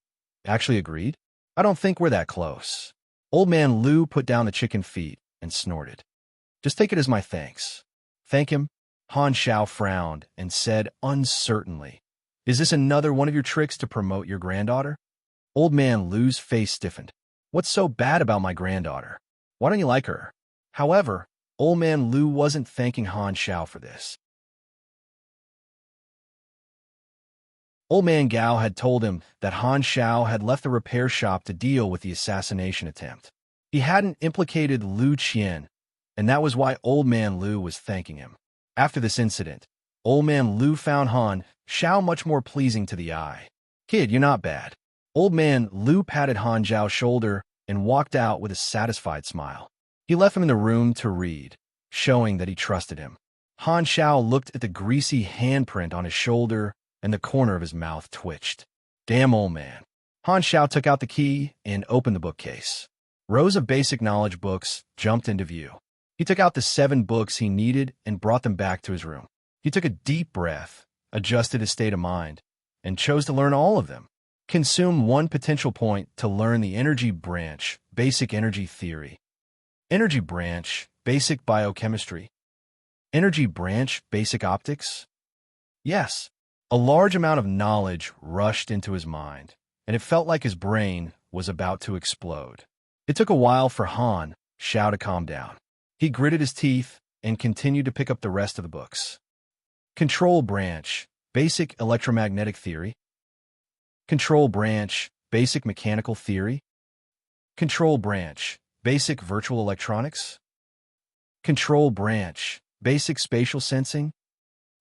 actually agreed? I don't think we're that close." Old Man Lu put down the chicken feet and snorted. "Just take it as my thanks." "Thank him?" Han Xiao frowned and said uncertainly, "Is this another one of your tricks to promote your granddaughter?" Old Man Lu's face stiffened. "What's so bad about my granddaughter? Why don't you like her?" However, Old Man Lu wasn't thanking Han Xiao for this. Old Man Gao had told him that Han Xiao had left the repair shop to deal with the assassination attempt. He hadn't implicated Lu Qian, and that was why Old Man Lu was thanking him. After this incident, Old Man Lu found Han Xiao much more pleasing to the eye. "Kid, you're not bad." Old Man Lu patted Han Xiao's shoulder and walked out with a satisfied smile. He left him in the room to read, showing that he trusted him. Han Xiao looked at the greasy handprint on his shoulder, and the corner of his mouth twitched. "Damn old man." Han Xiao took out the key and opened the bookcase. Rows of basic knowledge books jumped into view. He took out the 7 books he needed and brought them back to his room. He took a deep breath, adjusted his state of mind, and chose to learn all of them. Consume 1 potential point to learn the energy branch, basic energy theory. Energy branch, basic biochemistry. Energy branch, basic optics. Yes. A large amount of knowledge rushed into his mind, and it felt like his brain was about to explode. It took a while for Han Xiao to calm down. He gritted his teeth and continued to pick up the rest of the books. Control branch, basic electromagnetic theory. Control branch, basic mechanical theory. Control branch, basic virtual electronics. Control branch, basic spatial sensing.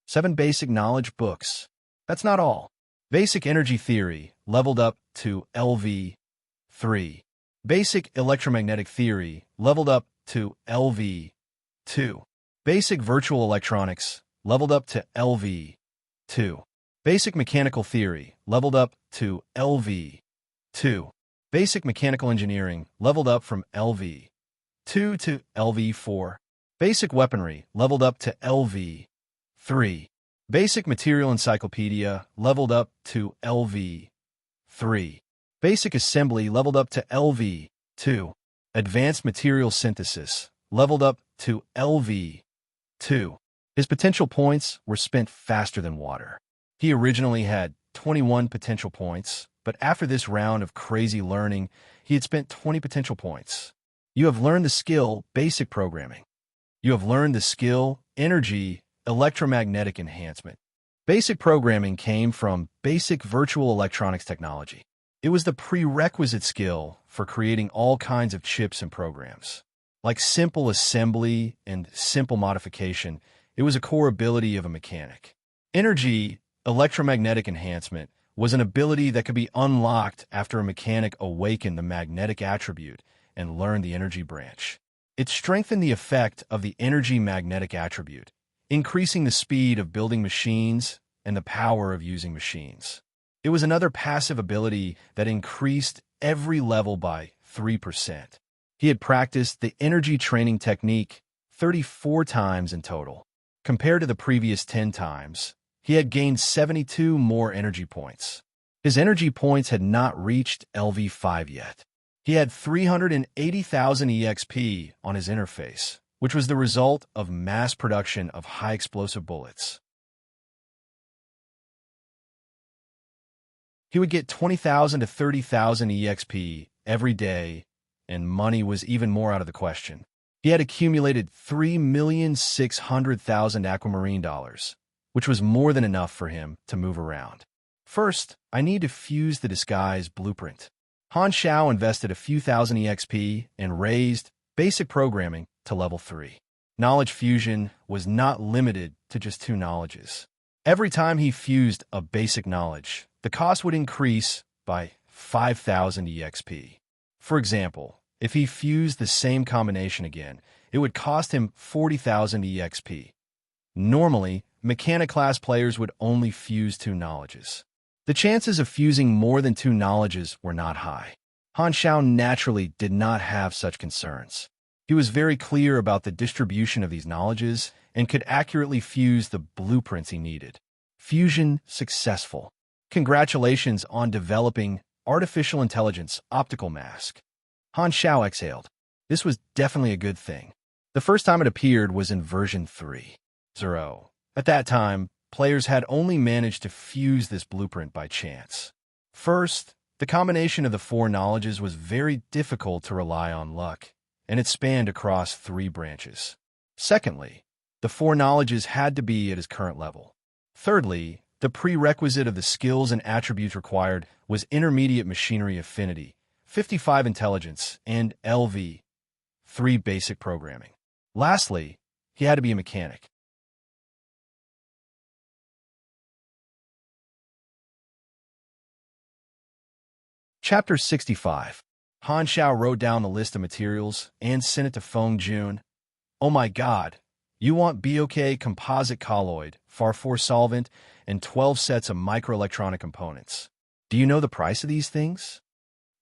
7 basic knowledge books. That's not all. Basic energy theory leveled up to LV3. Basic electromagnetic theory leveled up to LV2. Basic virtual electronics leveled up to LV2. Basic mechanical theory leveled up to LV2. Basic mechanical engineering leveled up from LV2 to LV4. Basic weaponry leveled up to LV3. Basic material encyclopedia leveled up to LV3. Basic assembly leveled up to LV2. Advanced material synthesis leveled up to LV2. His potential points were spent faster than water. He originally had 21 potential points, but after this round of crazy learning, he had spent 20 potential points. You have learned the skill basic programming. You have learned the skill energy electromagnetic enhancement. Basic programming came from basic virtual electronics technology. It was the prerequisite skill for creating all kinds of chips and programs. Like simple assembly and simple modification, it was a core ability of a mechanic. Energy electromagnetic enhancement was an ability that could be unlocked after a mechanic awakened the magnetic attribute and learned the energy branch. It strengthened the effect of the energy magnetic attribute, increasing the speed of building machines and the power of using machines. It was another passive ability that increased every level by 3%. He had practiced the energy training technique 34 times in total. Compared to the previous 10 times, he had gained 72 more energy points. His energy points had not reached LV5 yet. He had 380,000 EXP on his interface, which was the result of mass production of high-explosive bullets. He would get 20,000 to 30,000 EXP every day, and money was even more out of the question. He had accumulated 3,600,000 aquamarine dollars, which was more than enough for him to move around. First, I need to fuse the disguise blueprint. Han Xiao invested a few thousand EXP and raised basic programming to level 3. Knowledge fusion was not limited to just 2 knowledges. Every time he fused a basic knowledge, the cost would increase by 5,000 EXP. For example, if he fused the same combination again, it would cost him 40,000 EXP. Normally, mechanic class players would only fuse 2 knowledges. The chances of fusing more than 2 knowledges were not high. Han Xiao naturally did not have such concerns. He was very clear about the distribution of these knowledges and could accurately fuse the blueprints he needed. Fusion successful. Congratulations on developing artificial intelligence optical mask. Han Xiao exhaled. This was definitely a good thing. The first time it appeared was in version 3.0. At that time, players had only managed to fuse this blueprint by chance. First, the combination of the 4 knowledges was very difficult to rely on luck, and it spanned across 3 branches. Secondly, the 4 knowledges had to be at his current level. Thirdly, the prerequisite of the skills and attributes required was intermediate machinery affinity, 55 intelligence, and LV, 3 basic programming. Lastly, he had to be a mechanic. Chapter 65. Han Xiao wrote down the list of materials and sent it to Feng Jun. Oh my god, you want BOK composite colloid, FAR4 solvent, and 12 sets of microelectronic components. Do you know the price of these things?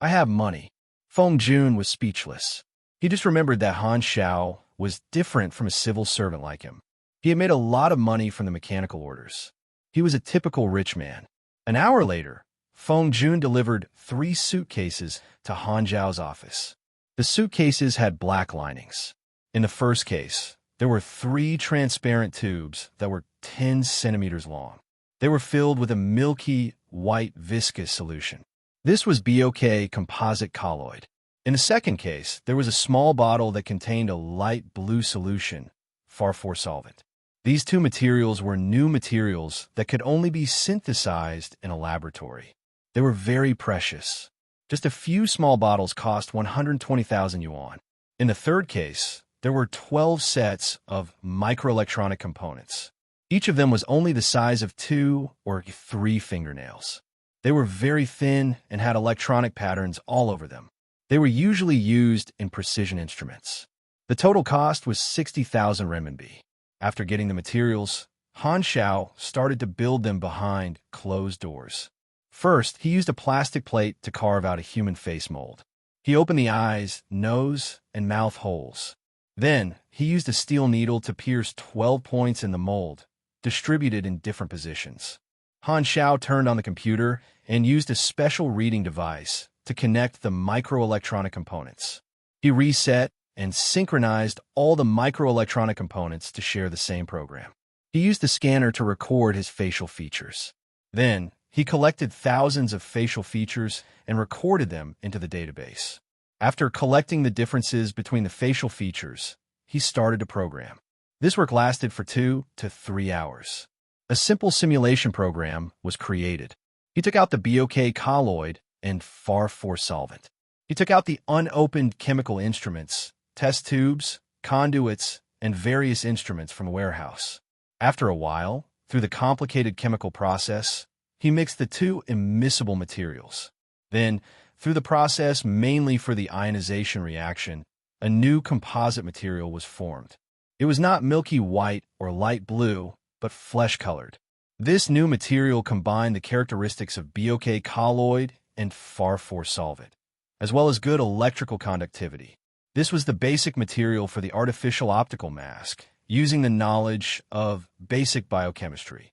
I have money. Feng Jun was speechless. He just remembered that Han Xiao was different from a civil servant like him. He had made a lot of money from the mechanical orders. He was a typical rich man. An hour later, Feng Jun delivered 3 suitcases to Han Xiao's office. The suitcases had black linings. In the first case, there were 3 transparent tubes that were 10 centimeters long. They were filled with a milky, white, viscous solution. This was BOK composite colloid. In the second case, there was a small bottle that contained a light blue solution, FAR4 solvent. These 2 materials were new materials that could only be synthesized in a laboratory. They were very precious. Just a few small bottles cost 120,000 yuan. In the third case, there were 12 sets of microelectronic components. Each of them was only the size of 2 or 3 fingernails. They were very thin and had electronic patterns all over them. They were usually used in precision instruments. The total cost was 60,000 renminbi. After getting the materials, Han Xiao started to build them behind closed doors. First, he used a plastic plate to carve out a human face mold. He opened the eyes, nose, and mouth holes. Then, he used a steel needle to pierce 12 points in the mold, distributed in different positions. Han Xiao turned on the computer and used a special reading device to connect the microelectronic components. He reset and synchronized all the microelectronic components to share the same program. He used the scanner to record his facial features. Then, he collected thousands of facial features and recorded them into the database. After collecting the differences between the facial features, he started to program. This work lasted for 2 to 3 hours. A simple simulation program was created. He took out the BOK colloid and FAR4 solvent. He took out the unopened chemical instruments, test tubes, conduits, and various instruments from a warehouse. After a while, through the complicated chemical process, he mixed the 2 immiscible materials. Then, through the process mainly for the ionization reaction, a new composite material was formed. It was not milky white or light blue, but flesh-colored. This new material combined the characteristics of BOK colloid and FAR4 solvent, as well as good electrical conductivity. This was the basic material for the artificial optical mask, using the knowledge of basic biochemistry.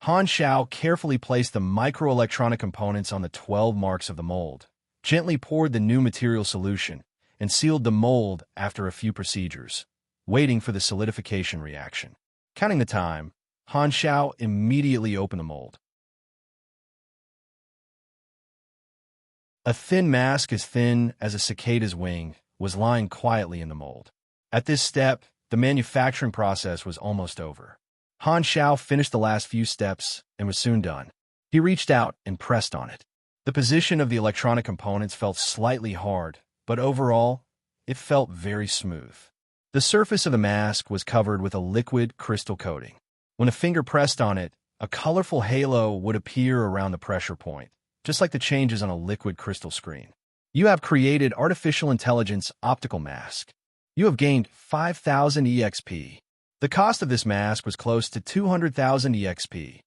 Han Xiao carefully placed the microelectronic components on the 12 marks of the mold, gently poured the new material solution, and sealed the mold after a few procedures, waiting for the solidification reaction. Counting the time, Han Xiao immediately opened the mold. A thin mask as thin as a cicada's wing was lying quietly in the mold. At this step, the manufacturing process was almost over. Han Xiao finished the last few steps and was soon done. He reached out and pressed on it. The position of the electronic components felt slightly hard, but overall, it felt very smooth. The surface of the mask was covered with a liquid crystal coating. When a finger pressed on it, A colorful halo would appear around the pressure point, just like the changes on a liquid crystal screen. You have created artificial intelligence optical mask. You have gained 5,000 EXP. The cost of this mask was close to 200,000 EXP.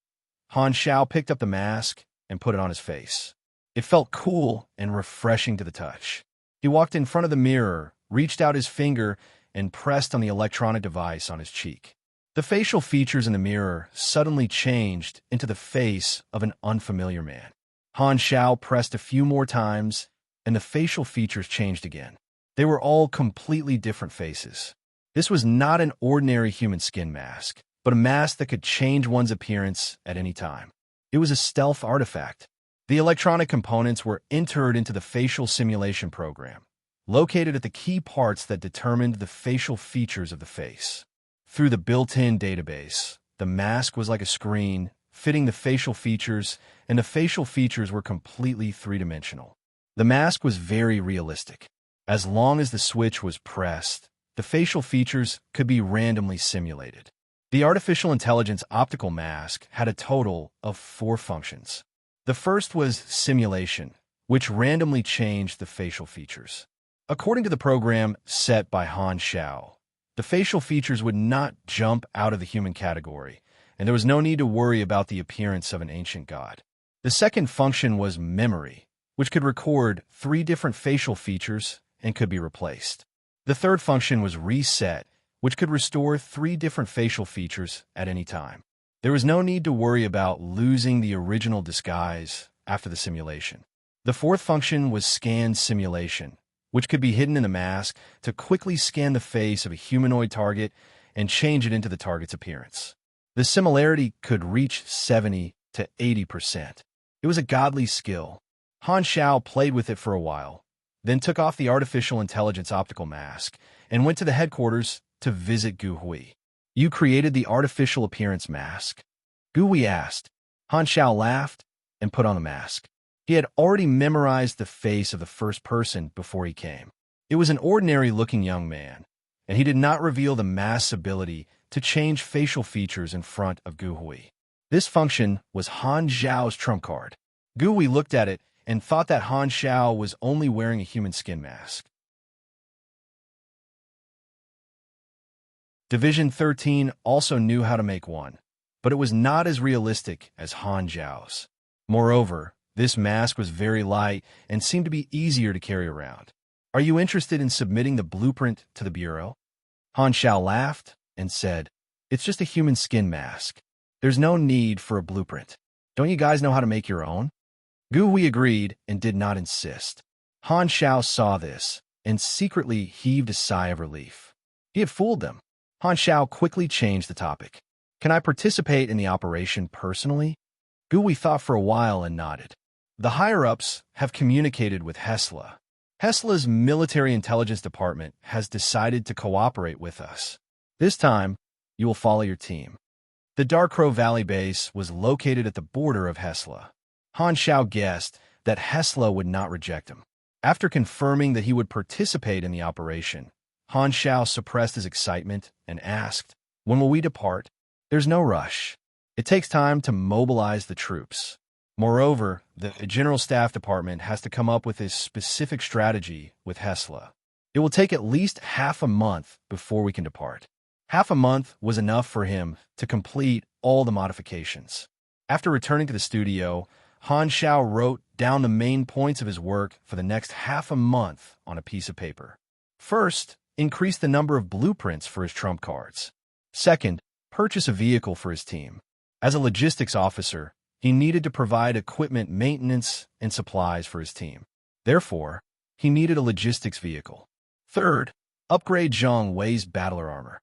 Han Xiao picked up the mask and put it on his face. It felt cool and refreshing to the touch. He walked in front of the mirror, reached out his finger, and pressed on the electronic device on his cheek. The facial features in the mirror suddenly changed into the face of an unfamiliar man. Han Xiao pressed a few more times, and the facial features changed again. They were all completely different faces. This was not an ordinary human skin mask, but a mask that could change one's appearance at any time. It was a stealth artifact. The electronic components were entered into the facial simulation program, located at the key parts that determined the facial features of the face. Through the built-in database, the mask was like a screen, fitting the facial features, and the facial features were completely three-dimensional. The mask was very realistic. As long as the switch was pressed, the facial features could be randomly simulated. The artificial intelligence optical mask had a total of 4 functions. The first was simulation, which randomly changed the facial features. According to the program set by Han Xiao, the facial features would not jump out of the human category, and there was no need to worry about the appearance of an ancient god. The second function was memory, which could record 3 different facial features and could be replaced. The third function was reset, which could restore 3 different facial features at any time. There was no need to worry about losing the original disguise after the simulation. The fourth function was scan simulation, which could be hidden in the mask to quickly scan the face of a humanoid target and change it into the target's appearance. The similarity could reach 70 to 80%. It was a godly skill. Han Xiao played with it for a while, then took off the artificial intelligence optical mask and went to the headquarters to visit Gu Hui. You created the artificial appearance mask? Gu Hui asked. Han Xiao laughed and put on the mask. He had already memorized the face of the first person before he came. It was an ordinary-looking young man, and he did not reveal the mask's ability to change facial features in front of Gu Hui. This function was Han Xiao's trump card. Gu Hui looked at it and thought that Han Xiao was only wearing a human skin mask. Division 13 also knew how to make one, but it was not as realistic as Han Xiao's. Moreover, this mask was very light and seemed to be easier to carry around. Are you interested in submitting the blueprint to the Bureau? Han Xiao laughed and said, It's just a human skin mask. There's no need for a blueprint. Don't you guys know how to make your own? Gu Hui agreed and did not insist. Han Xiao saw this and secretly heaved a sigh of relief. He had fooled them. Han Xiao quickly changed the topic. Can I participate in the operation personally? Gu Hui thought for a while and nodded. The higher-ups have communicated with Hesla. Hesla's military intelligence department has decided to cooperate with us. This time, you will follow your team. The Dark Crow Valley base was located at the border of Hesla. Han Xiao guessed that Hesla would not reject him. After confirming that he would participate in the operation, Han Xiao suppressed his excitement and asked, When will we depart? There's no rush. It takes time to mobilize the troops. Moreover, the General Staff Department has to come up with a specific strategy with Hesla. It will take at least half a month before we can depart. Half a month was enough for him to complete all the modifications. After returning to the studio, Han Xiao wrote down the main points of his work for the next half a month on a piece of paper. First, increase the number of blueprints for his trump cards. Second, purchase a vehicle for his team. As a logistics officer, he needed to provide equipment maintenance and supplies for his team. Therefore, he needed a logistics vehicle. Third, upgrade Zhang Wei's battler armor.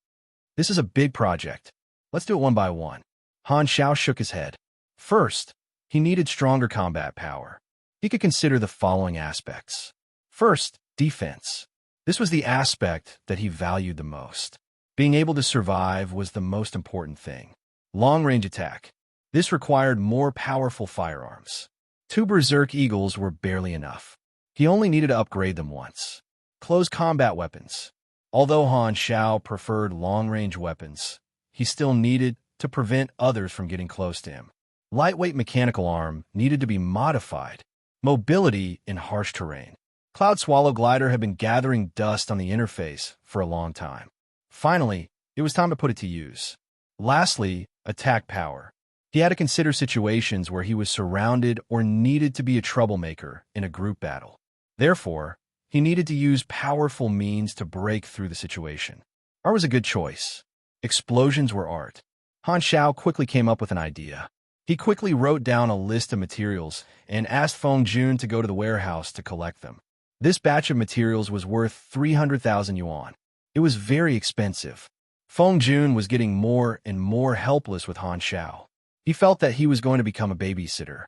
This is a big project. Let's do it one by one. Han Xiao shook his head. First, he needed stronger combat power. He could consider the following aspects. First, defense. This was the aspect that he valued the most. Being able to survive was the most important thing. Long-range attack. This required more powerful firearms. 2 Berserk Eagles were barely enough. He only needed to upgrade them once. Close combat weapons. Although Han Xiao preferred long-range weapons, he still needed to prevent others from getting close to him. Lightweight mechanical arm needed to be modified. Mobility in harsh terrain. Cloud Swallow Glider had been gathering dust on the interface for a long time. Finally, it was time to put it to use. Lastly, attack power. He had to consider situations where he was surrounded or needed to be a troublemaker in a group battle. Therefore, he needed to use powerful means to break through the situation. Art was a good choice. Explosions were art. Han Xiao quickly came up with an idea. He quickly wrote down a list of materials and asked Feng Jun to go to the warehouse to collect them. This batch of materials was worth 300,000 yuan. It was very expensive. Feng Jun was getting more and more helpless with Han Xiao. He felt that he was going to become a babysitter.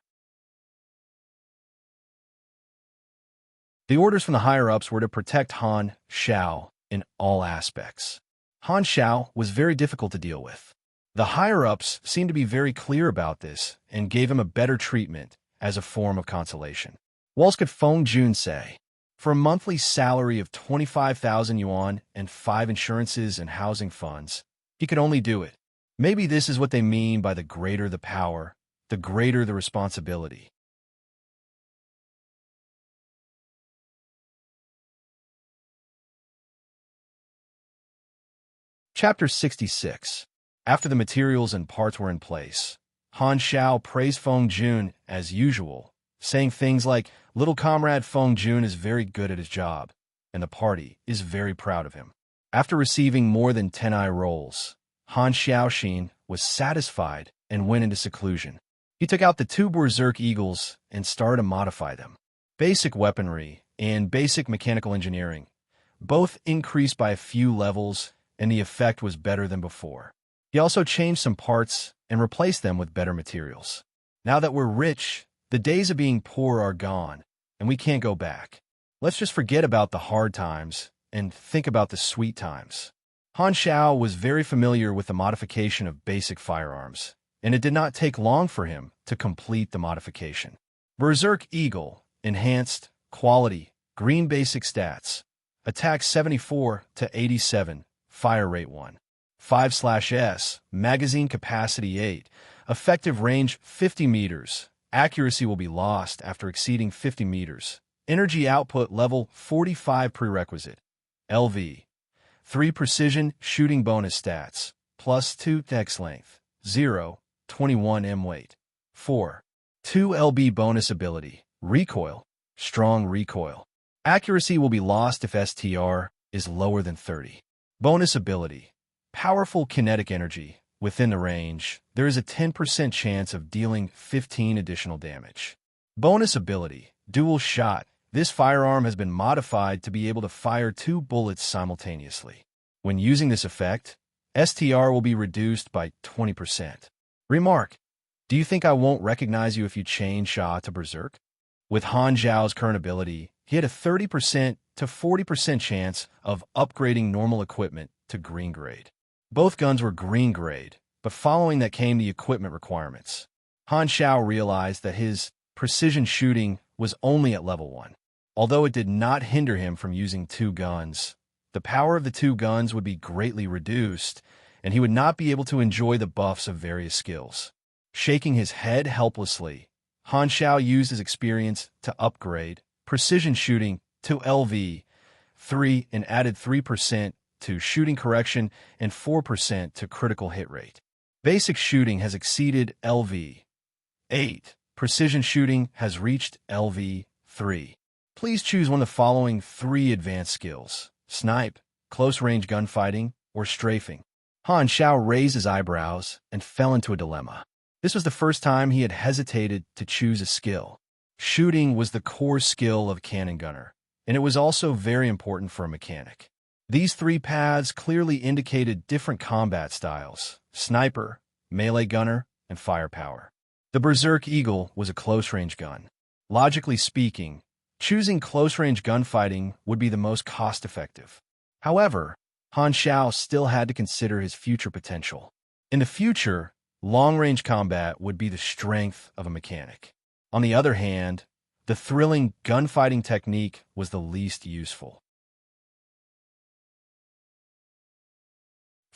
The orders from the higher-ups were to protect Han Xiao in all aspects. Han Xiao was very difficult to deal with. The higher-ups seemed to be very clear about this and gave him a better treatment as a form of consolation. What else could Feng Jun say? For a monthly salary of 25,000 yuan and 5 insurances and housing funds, he could only do it. Maybe this is what they mean by the greater the power, the greater the responsibility. Chapter 66. After the materials and parts were in place, Han Xiao praised Feng Jun as usual, saying things like, "Little comrade Feng Jun is very good at his job, and the party is very proud of him." After receiving more than 10 eye rolls, Han Xiaoxin was satisfied and went into seclusion. He took out the 2 Berserk Eagles and started to modify them. Basic weaponry and basic mechanical engineering both increased by a few levels, and the effect was better than before. He also changed some parts and replaced them with better materials. Now that we're rich, the days of being poor are gone, and we can't go back. Let's just forget about the hard times and think about the sweet times. Han Xiao was very familiar with the modification of basic firearms, and it did not take long for him to complete the modification. Berserk Eagle, enhanced, quality, green basic stats, attack 74 to 87, fire rate 1. 5/S, magazine capacity 8, effective range 50 meters, accuracy will be lost after exceeding 50 meters, energy output level 45 prerequisite, LV. 3 precision shooting bonus stats, plus 2 dex length, 0, 21 m weight. 4. 2 LB bonus ability, recoil, strong recoil. Accuracy will be lost if STR is lower than 30. Bonus ability, powerful kinetic energy. Within the range, there is a 10% chance of dealing 15 additional damage. Bonus ability, dual shot. This firearm has been modified to be able to fire 2 bullets simultaneously. When using this effect, STR will be reduced by 20%. Remark, do you think I won't recognize you if you change Sha to Berserk? With Han Zhao's current ability, he had a 30% to 40% chance of upgrading normal equipment to green grade. Both guns were green grade, but following that came the equipment requirements. Han Xiao realized that his precision shooting was only at level 1. Although it did not hinder him from using 2 guns, the power of the 2 guns would be greatly reduced, and he would not be able to enjoy the buffs of various skills. Shaking his head helplessly, Han Xiao used his experience to upgrade precision shooting to LV 3 and added 3% to shooting correction and 4% to critical hit rate. Basic shooting has exceeded LV 8. Precision shooting has reached LV 3. Please choose one of the following 3 advanced skills: snipe, close-range gunfighting, or strafing. Han Xiao raised his eyebrows and fell into a dilemma. This was the first time he had hesitated to choose a skill. Shooting was the core skill of a cannon gunner, and it was also very important for a mechanic. These 3 paths clearly indicated different combat styles: sniper, melee gunner, and firepower. The Berserk Eagle was a close-range gun. Logically speaking, choosing close-range gunfighting would be the most cost-effective. However, Han Xiao still had to consider his future potential. In the future, long-range combat would be the strength of a mechanic. On the other hand, the thrilling gunfighting technique was the least useful.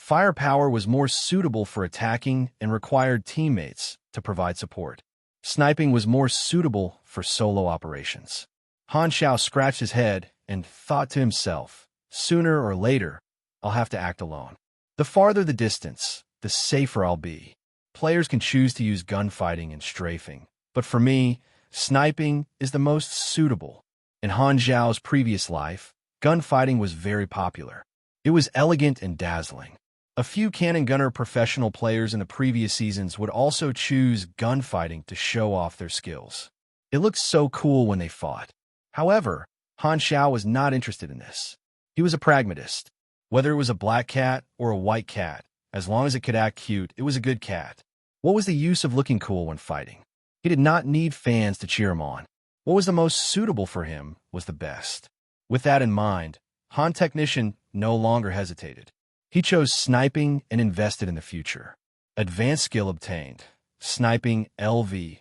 Firepower was more suitable for attacking and required teammates to provide support. Sniping was more suitable for solo operations. Han Xiao scratched his head and thought to himself, sooner or later, I'll have to act alone. The farther the distance, the safer I'll be. Players can choose to use gunfighting and strafing, but for me, sniping is the most suitable. In Han Xiao's previous life, gunfighting was very popular. It was elegant and dazzling. A few cannon gunner professional players in the previous seasons would also choose gunfighting to show off their skills. It looked so cool when they fought. However, Han Xiao was not interested in this. He was a pragmatist. Whether it was a black cat or a white cat, as long as it could act cute, it was a good cat. What was the use of looking cool when fighting? He did not need fans to cheer him on. What was the most suitable for him was the best. With that in mind, Han Technician no longer hesitated. He chose sniping and invested in the future. Advanced skill obtained. Sniping LV.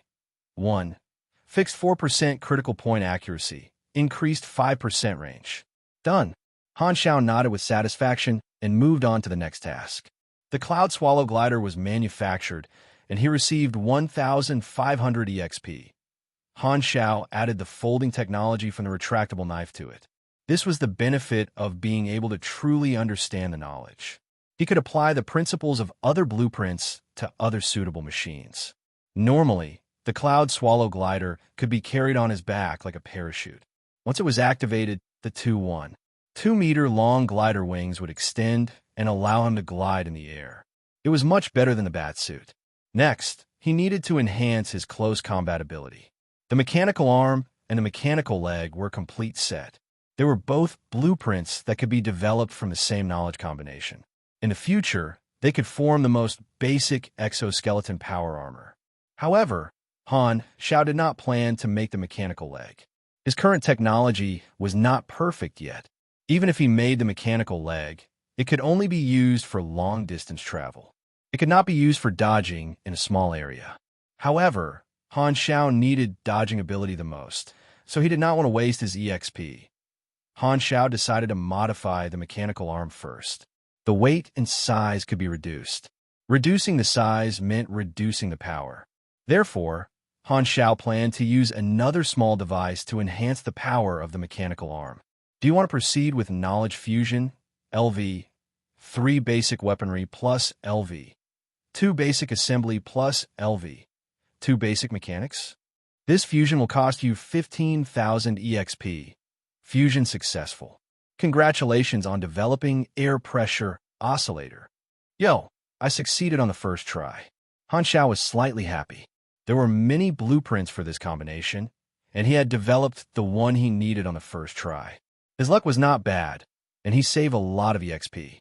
1. Fixed 4% critical point accuracy. Increased 5% range. Done. Han Xiao nodded with satisfaction and moved on to the next task. The Cloud Swallow glider was manufactured, and he received 1,500 EXP. Han Xiao added the folding technology from the retractable knife to it. This was the benefit of being able to truly understand the knowledge. He could apply the principles of other blueprints to other suitable machines. Normally, the Cloud Swallow glider could be carried on his back like a parachute. Once it was activated, the 2-meter-long glider wings would extend and allow him to glide in the air. It was much better than the batsuit. Next, he needed to enhance his close combat ability. The mechanical arm and the mechanical leg were a complete set. They were both blueprints that could be developed from the same knowledge combination. In the future, they could form the most basic exoskeleton power armor. However, Han Xiao did not plan to make the mechanical leg. His current technology was not perfect yet. Even if he made the mechanical leg, it could only be used for long-distance travel. It could not be used for dodging in a small area. However, Han Xiao needed dodging ability the most, so he did not want to waste his EXP. Han Xiao decided to modify the mechanical arm first. The weight and size could be reduced. Reducing the size meant reducing the power. Therefore, Han Xiao planned to use another small device to enhance the power of the mechanical arm. Do you want to proceed with Knowledge Fusion, LV, 3 basic weaponry plus LV, 2 basic assembly plus LV, 2 basic mechanics? This fusion will cost you 15,000 EXP. Fusion successful. Congratulations on developing air pressure oscillator. Yo, I succeeded on the first try. Han Xiao was slightly happy. There were many blueprints for this combination, and he had developed the one he needed on the first try. His luck was not bad, and he saved a lot of EXP.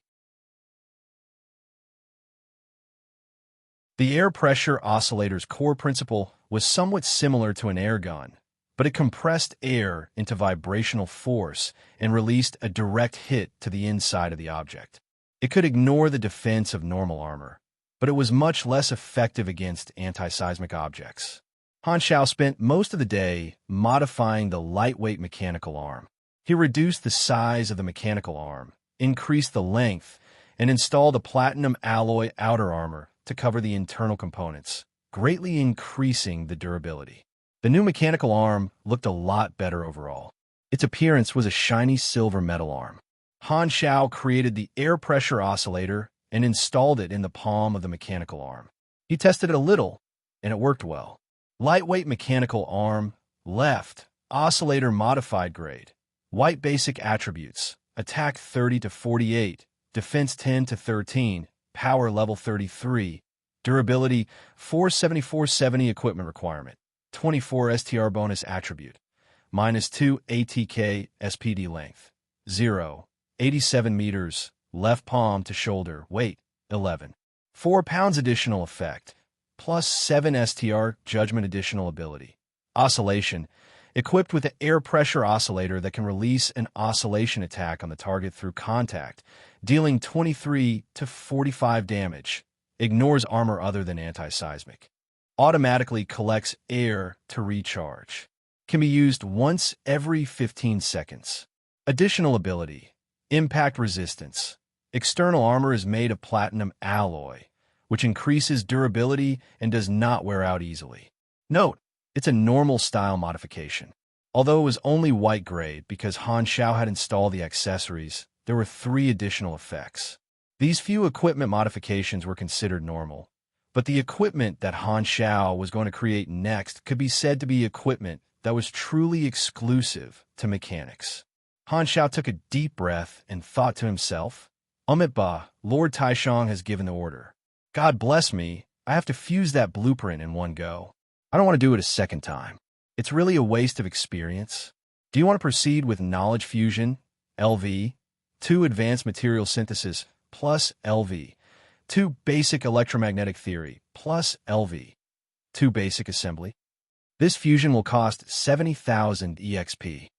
The air pressure oscillator's core principle was somewhat similar to an air gun, but it compressed air into vibrational force and released a direct hit to the inside of the object. It could ignore the defense of normal armor, but it was much less effective against anti-seismic objects. Han Xiao spent most of the day modifying the lightweight mechanical arm. He reduced the size of the mechanical arm, increased the length, and installed a platinum alloy outer armor to cover the internal components, greatly increasing the durability. The new mechanical arm looked a lot better overall. Its appearance was a shiny silver metal arm. Han Xiao created the air pressure oscillator and installed it in the palm of the mechanical arm. He tested it a little, and it worked well. Lightweight mechanical arm, left, oscillator modified grade, white basic attributes, attack 30 to 48, defense 10 to 13, power level 33, durability 470 equipment requirement, 24 STR bonus attribute, -2 ATK SPD length, 0, 87 meters, left palm to shoulder, weight 11, 4 pounds additional effect, +7 STR judgment additional ability. Oscillation, equipped with an air pressure oscillator that can release an oscillation attack on the target through contact, dealing 23 to 45 damage, ignores armor other than anti-seismic. Automatically collects air to recharge. Can be used once every 15 seconds. Additional ability, impact resistance. External armor is made of platinum alloy, which increases durability and does not wear out easily. Note, it's a normal style modification. Although it was only white grade because Han Xiao had installed the accessories, there were 3 additional effects. These few equipment modifications were considered normal, but the equipment that Han Xiao was going to create next could be said to be equipment that was truly exclusive to mechanics. Han Xiao took a deep breath and thought to himself, Ba, Lord Taishang has given the order. God bless me, I have to fuse that blueprint in one go. I don't want to do it a second time. It's really a waste of experience. Do you want to proceed with knowledge fusion, LV, 2 advanced material synthesis, plus LV, 2 basic electromagnetic theory, plus LV, 2 basic assembly? This fusion will cost 70,000 EXP.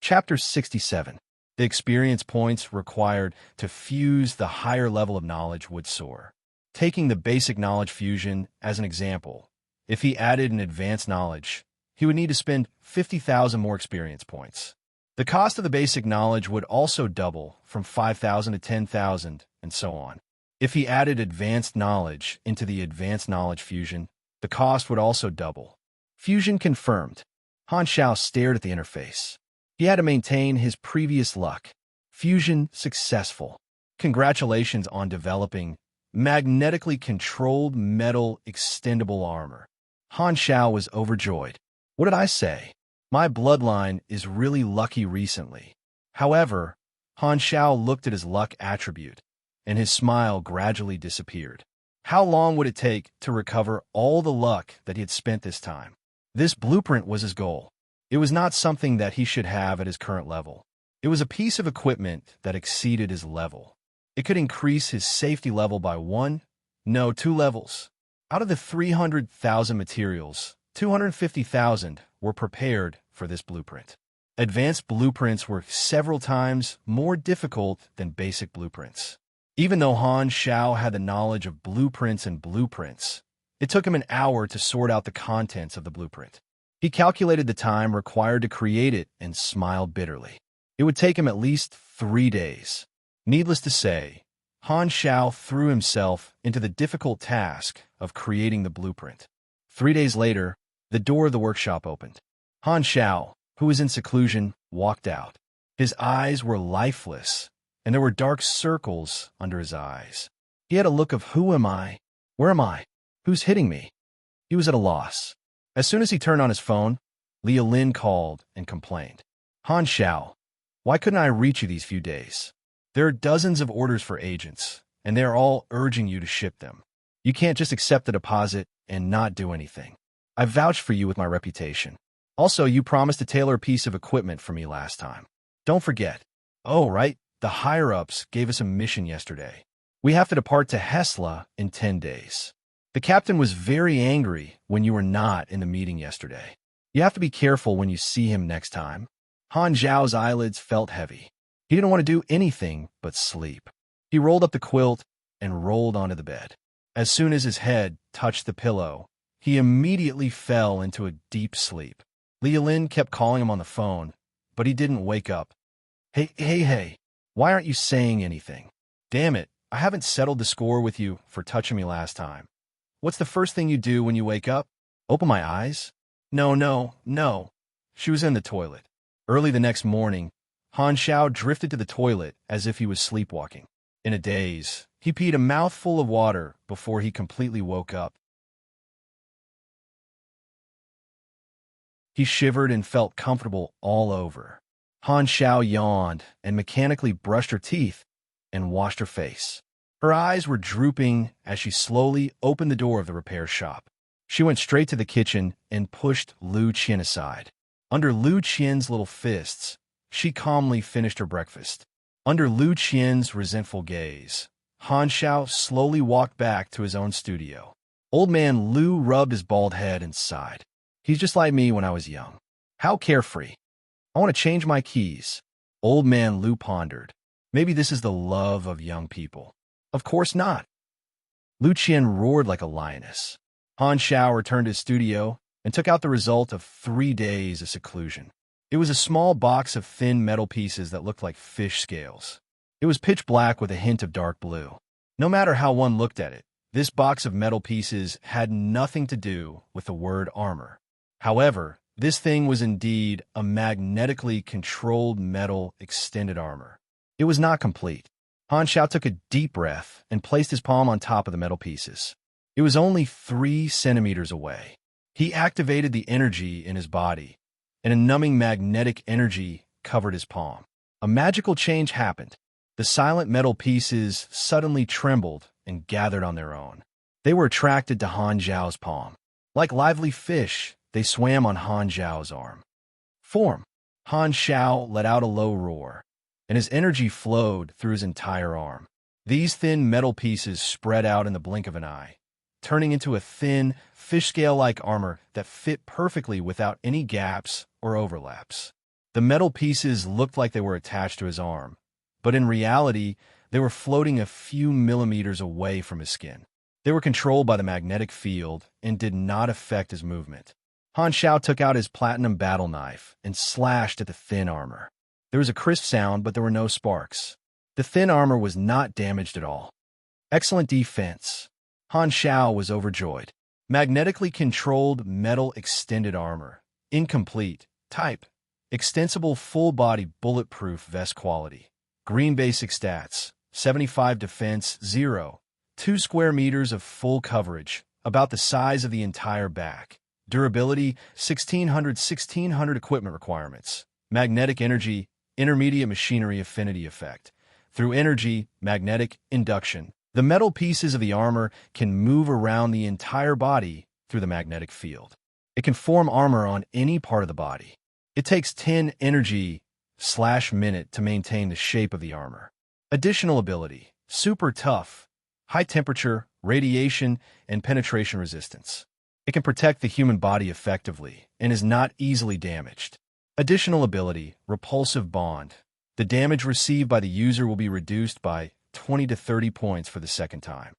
Chapter 67. The experience points required to fuse the higher level of knowledge would soar. Taking the basic knowledge fusion as an example, if he added an advanced knowledge, he would need to spend 50,000 more experience points. The cost of the basic knowledge would also double from 5,000 to 10,000, and so on. If he added advanced knowledge into the advanced knowledge fusion, the cost would also double. Fusion confirmed. Han Xiao stared at the interface. He had to maintain his previous luck. Fusion successful. Congratulations on developing magnetically controlled metal extendable armor. Han Xiao was overjoyed. What did I say? My bloodline is really lucky recently. However, Han Xiao looked at his luck attribute, and his smile gradually disappeared. How long would it take to recover all the luck that he had spent this time? This blueprint was his goal. It was not something that he should have at his current level. It was a piece of equipment that exceeded his level. It could increase his safety level by 2 levels. Out of the 300,000 materials, 250,000 were prepared for this blueprint. Advanced blueprints were several times more difficult than basic blueprints. Even though Han Xiao had the knowledge of blueprints and blueprints, it took him an hour to sort out the contents of the blueprint. He calculated the time required to create it and smiled bitterly. It would take him at least 3 days. Needless to say, Han Xiao threw himself into the difficult task of creating the blueprint. 3 days later, the door of the workshop opened. Han Xiao, who was in seclusion, walked out. His eyes were lifeless, and there were dark circles under his eyes. He had a look of who am I? Where am I? Who's hitting me? He was at a loss. As soon as he turned on his phone, Leah Lin called and complained. Han Xiao, why couldn't I reach you these few days? There are dozens of orders for agents, and they are all urging you to ship them. You can't just accept the deposit and not do anything. I vouched for you with my reputation. Also, you promised to tailor a piece of equipment for me last time. Don't forget. Oh, right, the higher-ups gave us a mission yesterday. We have to depart to Hesla in 10 days. The captain was very angry when you were not in the meeting yesterday. You have to be careful when you see him next time. Han Zhao's eyelids felt heavy. He didn't want to do anything but sleep. He rolled up the quilt and rolled onto the bed. As soon as his head touched the pillow, he immediately fell into a deep sleep. Leah Lin kept calling him on the phone, but he didn't wake up. Hey, why aren't you saying anything? Damn it, I haven't settled the score with you for touching me last time. What's the first thing you do when you wake up? Open my eyes? No. She was in the toilet. Early the next morning, Han Xiao drifted to the toilet as if he was sleepwalking. In a daze, he peed a mouthful of water before he completely woke up. He shivered and felt comfortable all over. Han Xiao yawned and mechanically brushed her teeth and washed her face. Her eyes were drooping as she slowly opened the door of the repair shop. She went straight to the kitchen and pushed Lu Qian aside. Under Lu Qian's little fists, she calmly finished her breakfast. Under Lu Qian's resentful gaze, Han Xiao slowly walked back to his own studio. Old man Lu rubbed his bald head and sighed. He's just like me when I was young. How carefree. I want to change my keys. Old man Lu pondered. Maybe this is the love of young people. Of course not. Lu Qian roared like a lioness. Han Xiao returned to his studio and took out the result of 3 days of seclusion. It was a small box of thin metal pieces that looked like fish scales. It was pitch black with a hint of dark blue. No matter how one looked at it, this box of metal pieces had nothing to do with the word armor. However, this thing was indeed a magnetically controlled metal extended armor. It was not complete. Han Xiao took a deep breath and placed his palm on top of the metal pieces. It was only 3 centimeters away. He activated the energy in his body, and a numbing magnetic energy covered his palm. A magical change happened. The silent metal pieces suddenly trembled and gathered on their own. They were attracted to Han Zhao's palm. Like lively fish, they swam on Han Zhao's arm. Form. Han Xiao let out a low roar, and his energy flowed through his entire arm. These thin metal pieces spread out in the blink of an eye, turning into a thin, fish scale-like armor that fit perfectly without any gaps or overlaps. The metal pieces looked like they were attached to his arm, but in reality, they were floating a few millimeters away from his skin. They were controlled by the magnetic field and did not affect his movement. Han Xiao took out his platinum battle knife and slashed at the thin armor. There was a crisp sound, but there were no sparks. The thin armor was not damaged at all. Excellent defense. Han Xiao was overjoyed. Magnetically controlled metal extended armor. Incomplete. Type. Extensible full-body bulletproof vest quality. Green basic stats. 75 defense, 0. 2 square meters of full coverage, about the size of the entire back. Durability, 1600 equipment requirements. Magnetic energy, intermediate machinery affinity effect. Through energy, magnetic induction. The metal pieces of the armor can move around the entire body through the magnetic field. It can form armor on any part of the body. It takes 10 energy/minute to maintain the shape of the armor. Additional ability, super tough, high temperature, radiation, and penetration resistance. It can protect the human body effectively and is not easily damaged. Additional ability, repulsive bond. The damage received by the user will be reduced by 20 to 30 points for the second time.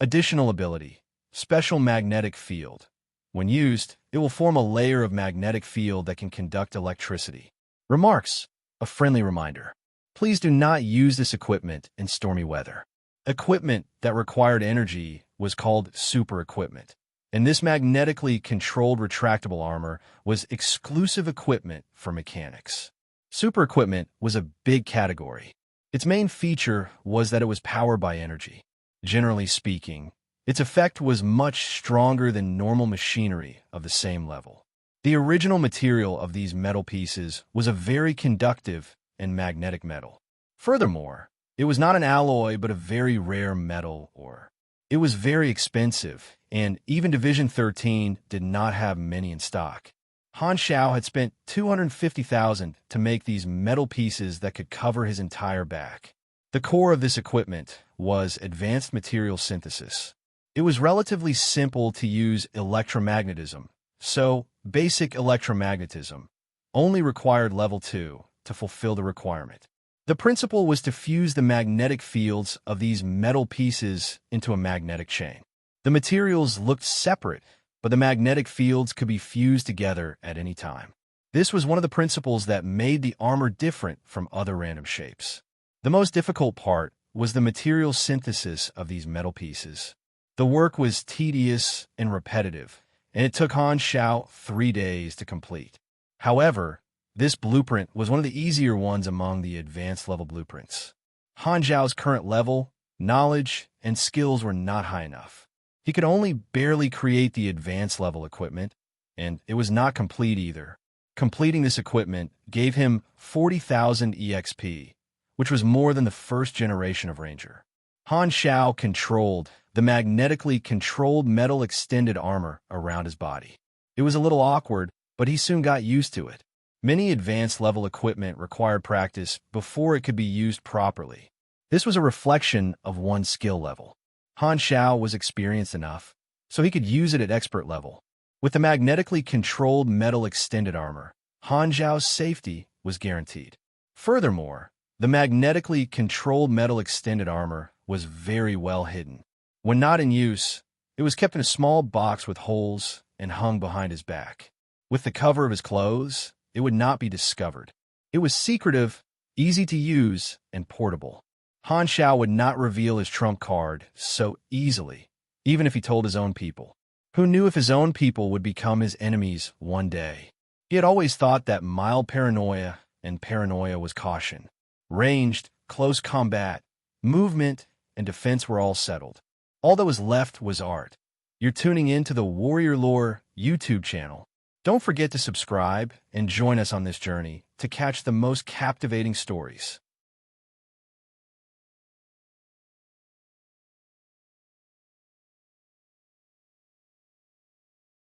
Additional ability, special magnetic field. When used, it will form a layer of magnetic field that can conduct electricity. Remarks, a friendly reminder. Please do not use this equipment in stormy weather. Equipment that required energy was called super equipment, and this magnetically controlled retractable armor was exclusive equipment for mechanics. Super equipment was a big category. Its main feature was that it was powered by energy. Generally speaking, its effect was much stronger than normal machinery of the same level. The original material of these metal pieces was a very conductive and magnetic metal. Furthermore, it was not an alloy but a very rare metal ore. It was very expensive, and even Division 13 did not have many in stock. Han Xiao had spent 250,000 to make these metal pieces that could cover his entire back. The core of this equipment was advanced material synthesis. It was relatively simple to use electromagnetism, so basic electromagnetism only required level 2 to fulfill the requirement. The principle was to fuse the magnetic fields of these metal pieces into a magnetic chain. The materials looked separate, but the magnetic fields could be fused together at any time. This was one of the principles that made the armor different from other random shapes. The most difficult part was the material synthesis of these metal pieces. The work was tedious and repetitive, and it took Han Xiao 3 days to complete. However, this blueprint was one of the easier ones among the advanced level blueprints. Han Zhao's current level, knowledge, and skills were not high enough. He could only barely create the advanced level equipment, and it was not complete either. Completing this equipment gave him 40,000 EXP, which was more than the first generation of Ranger. Han Xiao controlled the magnetically controlled metal extended armor around his body. It was a little awkward, but he soon got used to it. Many advanced level equipment required practice before it could be used properly. This was a reflection of one's skill level. Han Xiao was experienced enough, so he could use it at expert level. With the magnetically controlled metal extended armor, Han Xiao's safety was guaranteed. Furthermore, the magnetically controlled metal extended armor was very well hidden. When not in use, It was kept in a small box with holes and hung behind his back. With the cover of his clothes, it would not be discovered. It was secretive, easy to use, and portable. Han Xiao would not reveal his trump card so easily, even if he told his own people. Who knew if his own people would become his enemies one day? He had always thought that mild paranoia and paranoia was caution. Ranged, close combat, movement, and defense were all settled. All that was left was art. You're tuning in to the Warrior Lore YouTube channel. Don't forget to subscribe and join us on this journey to catch the most captivating stories.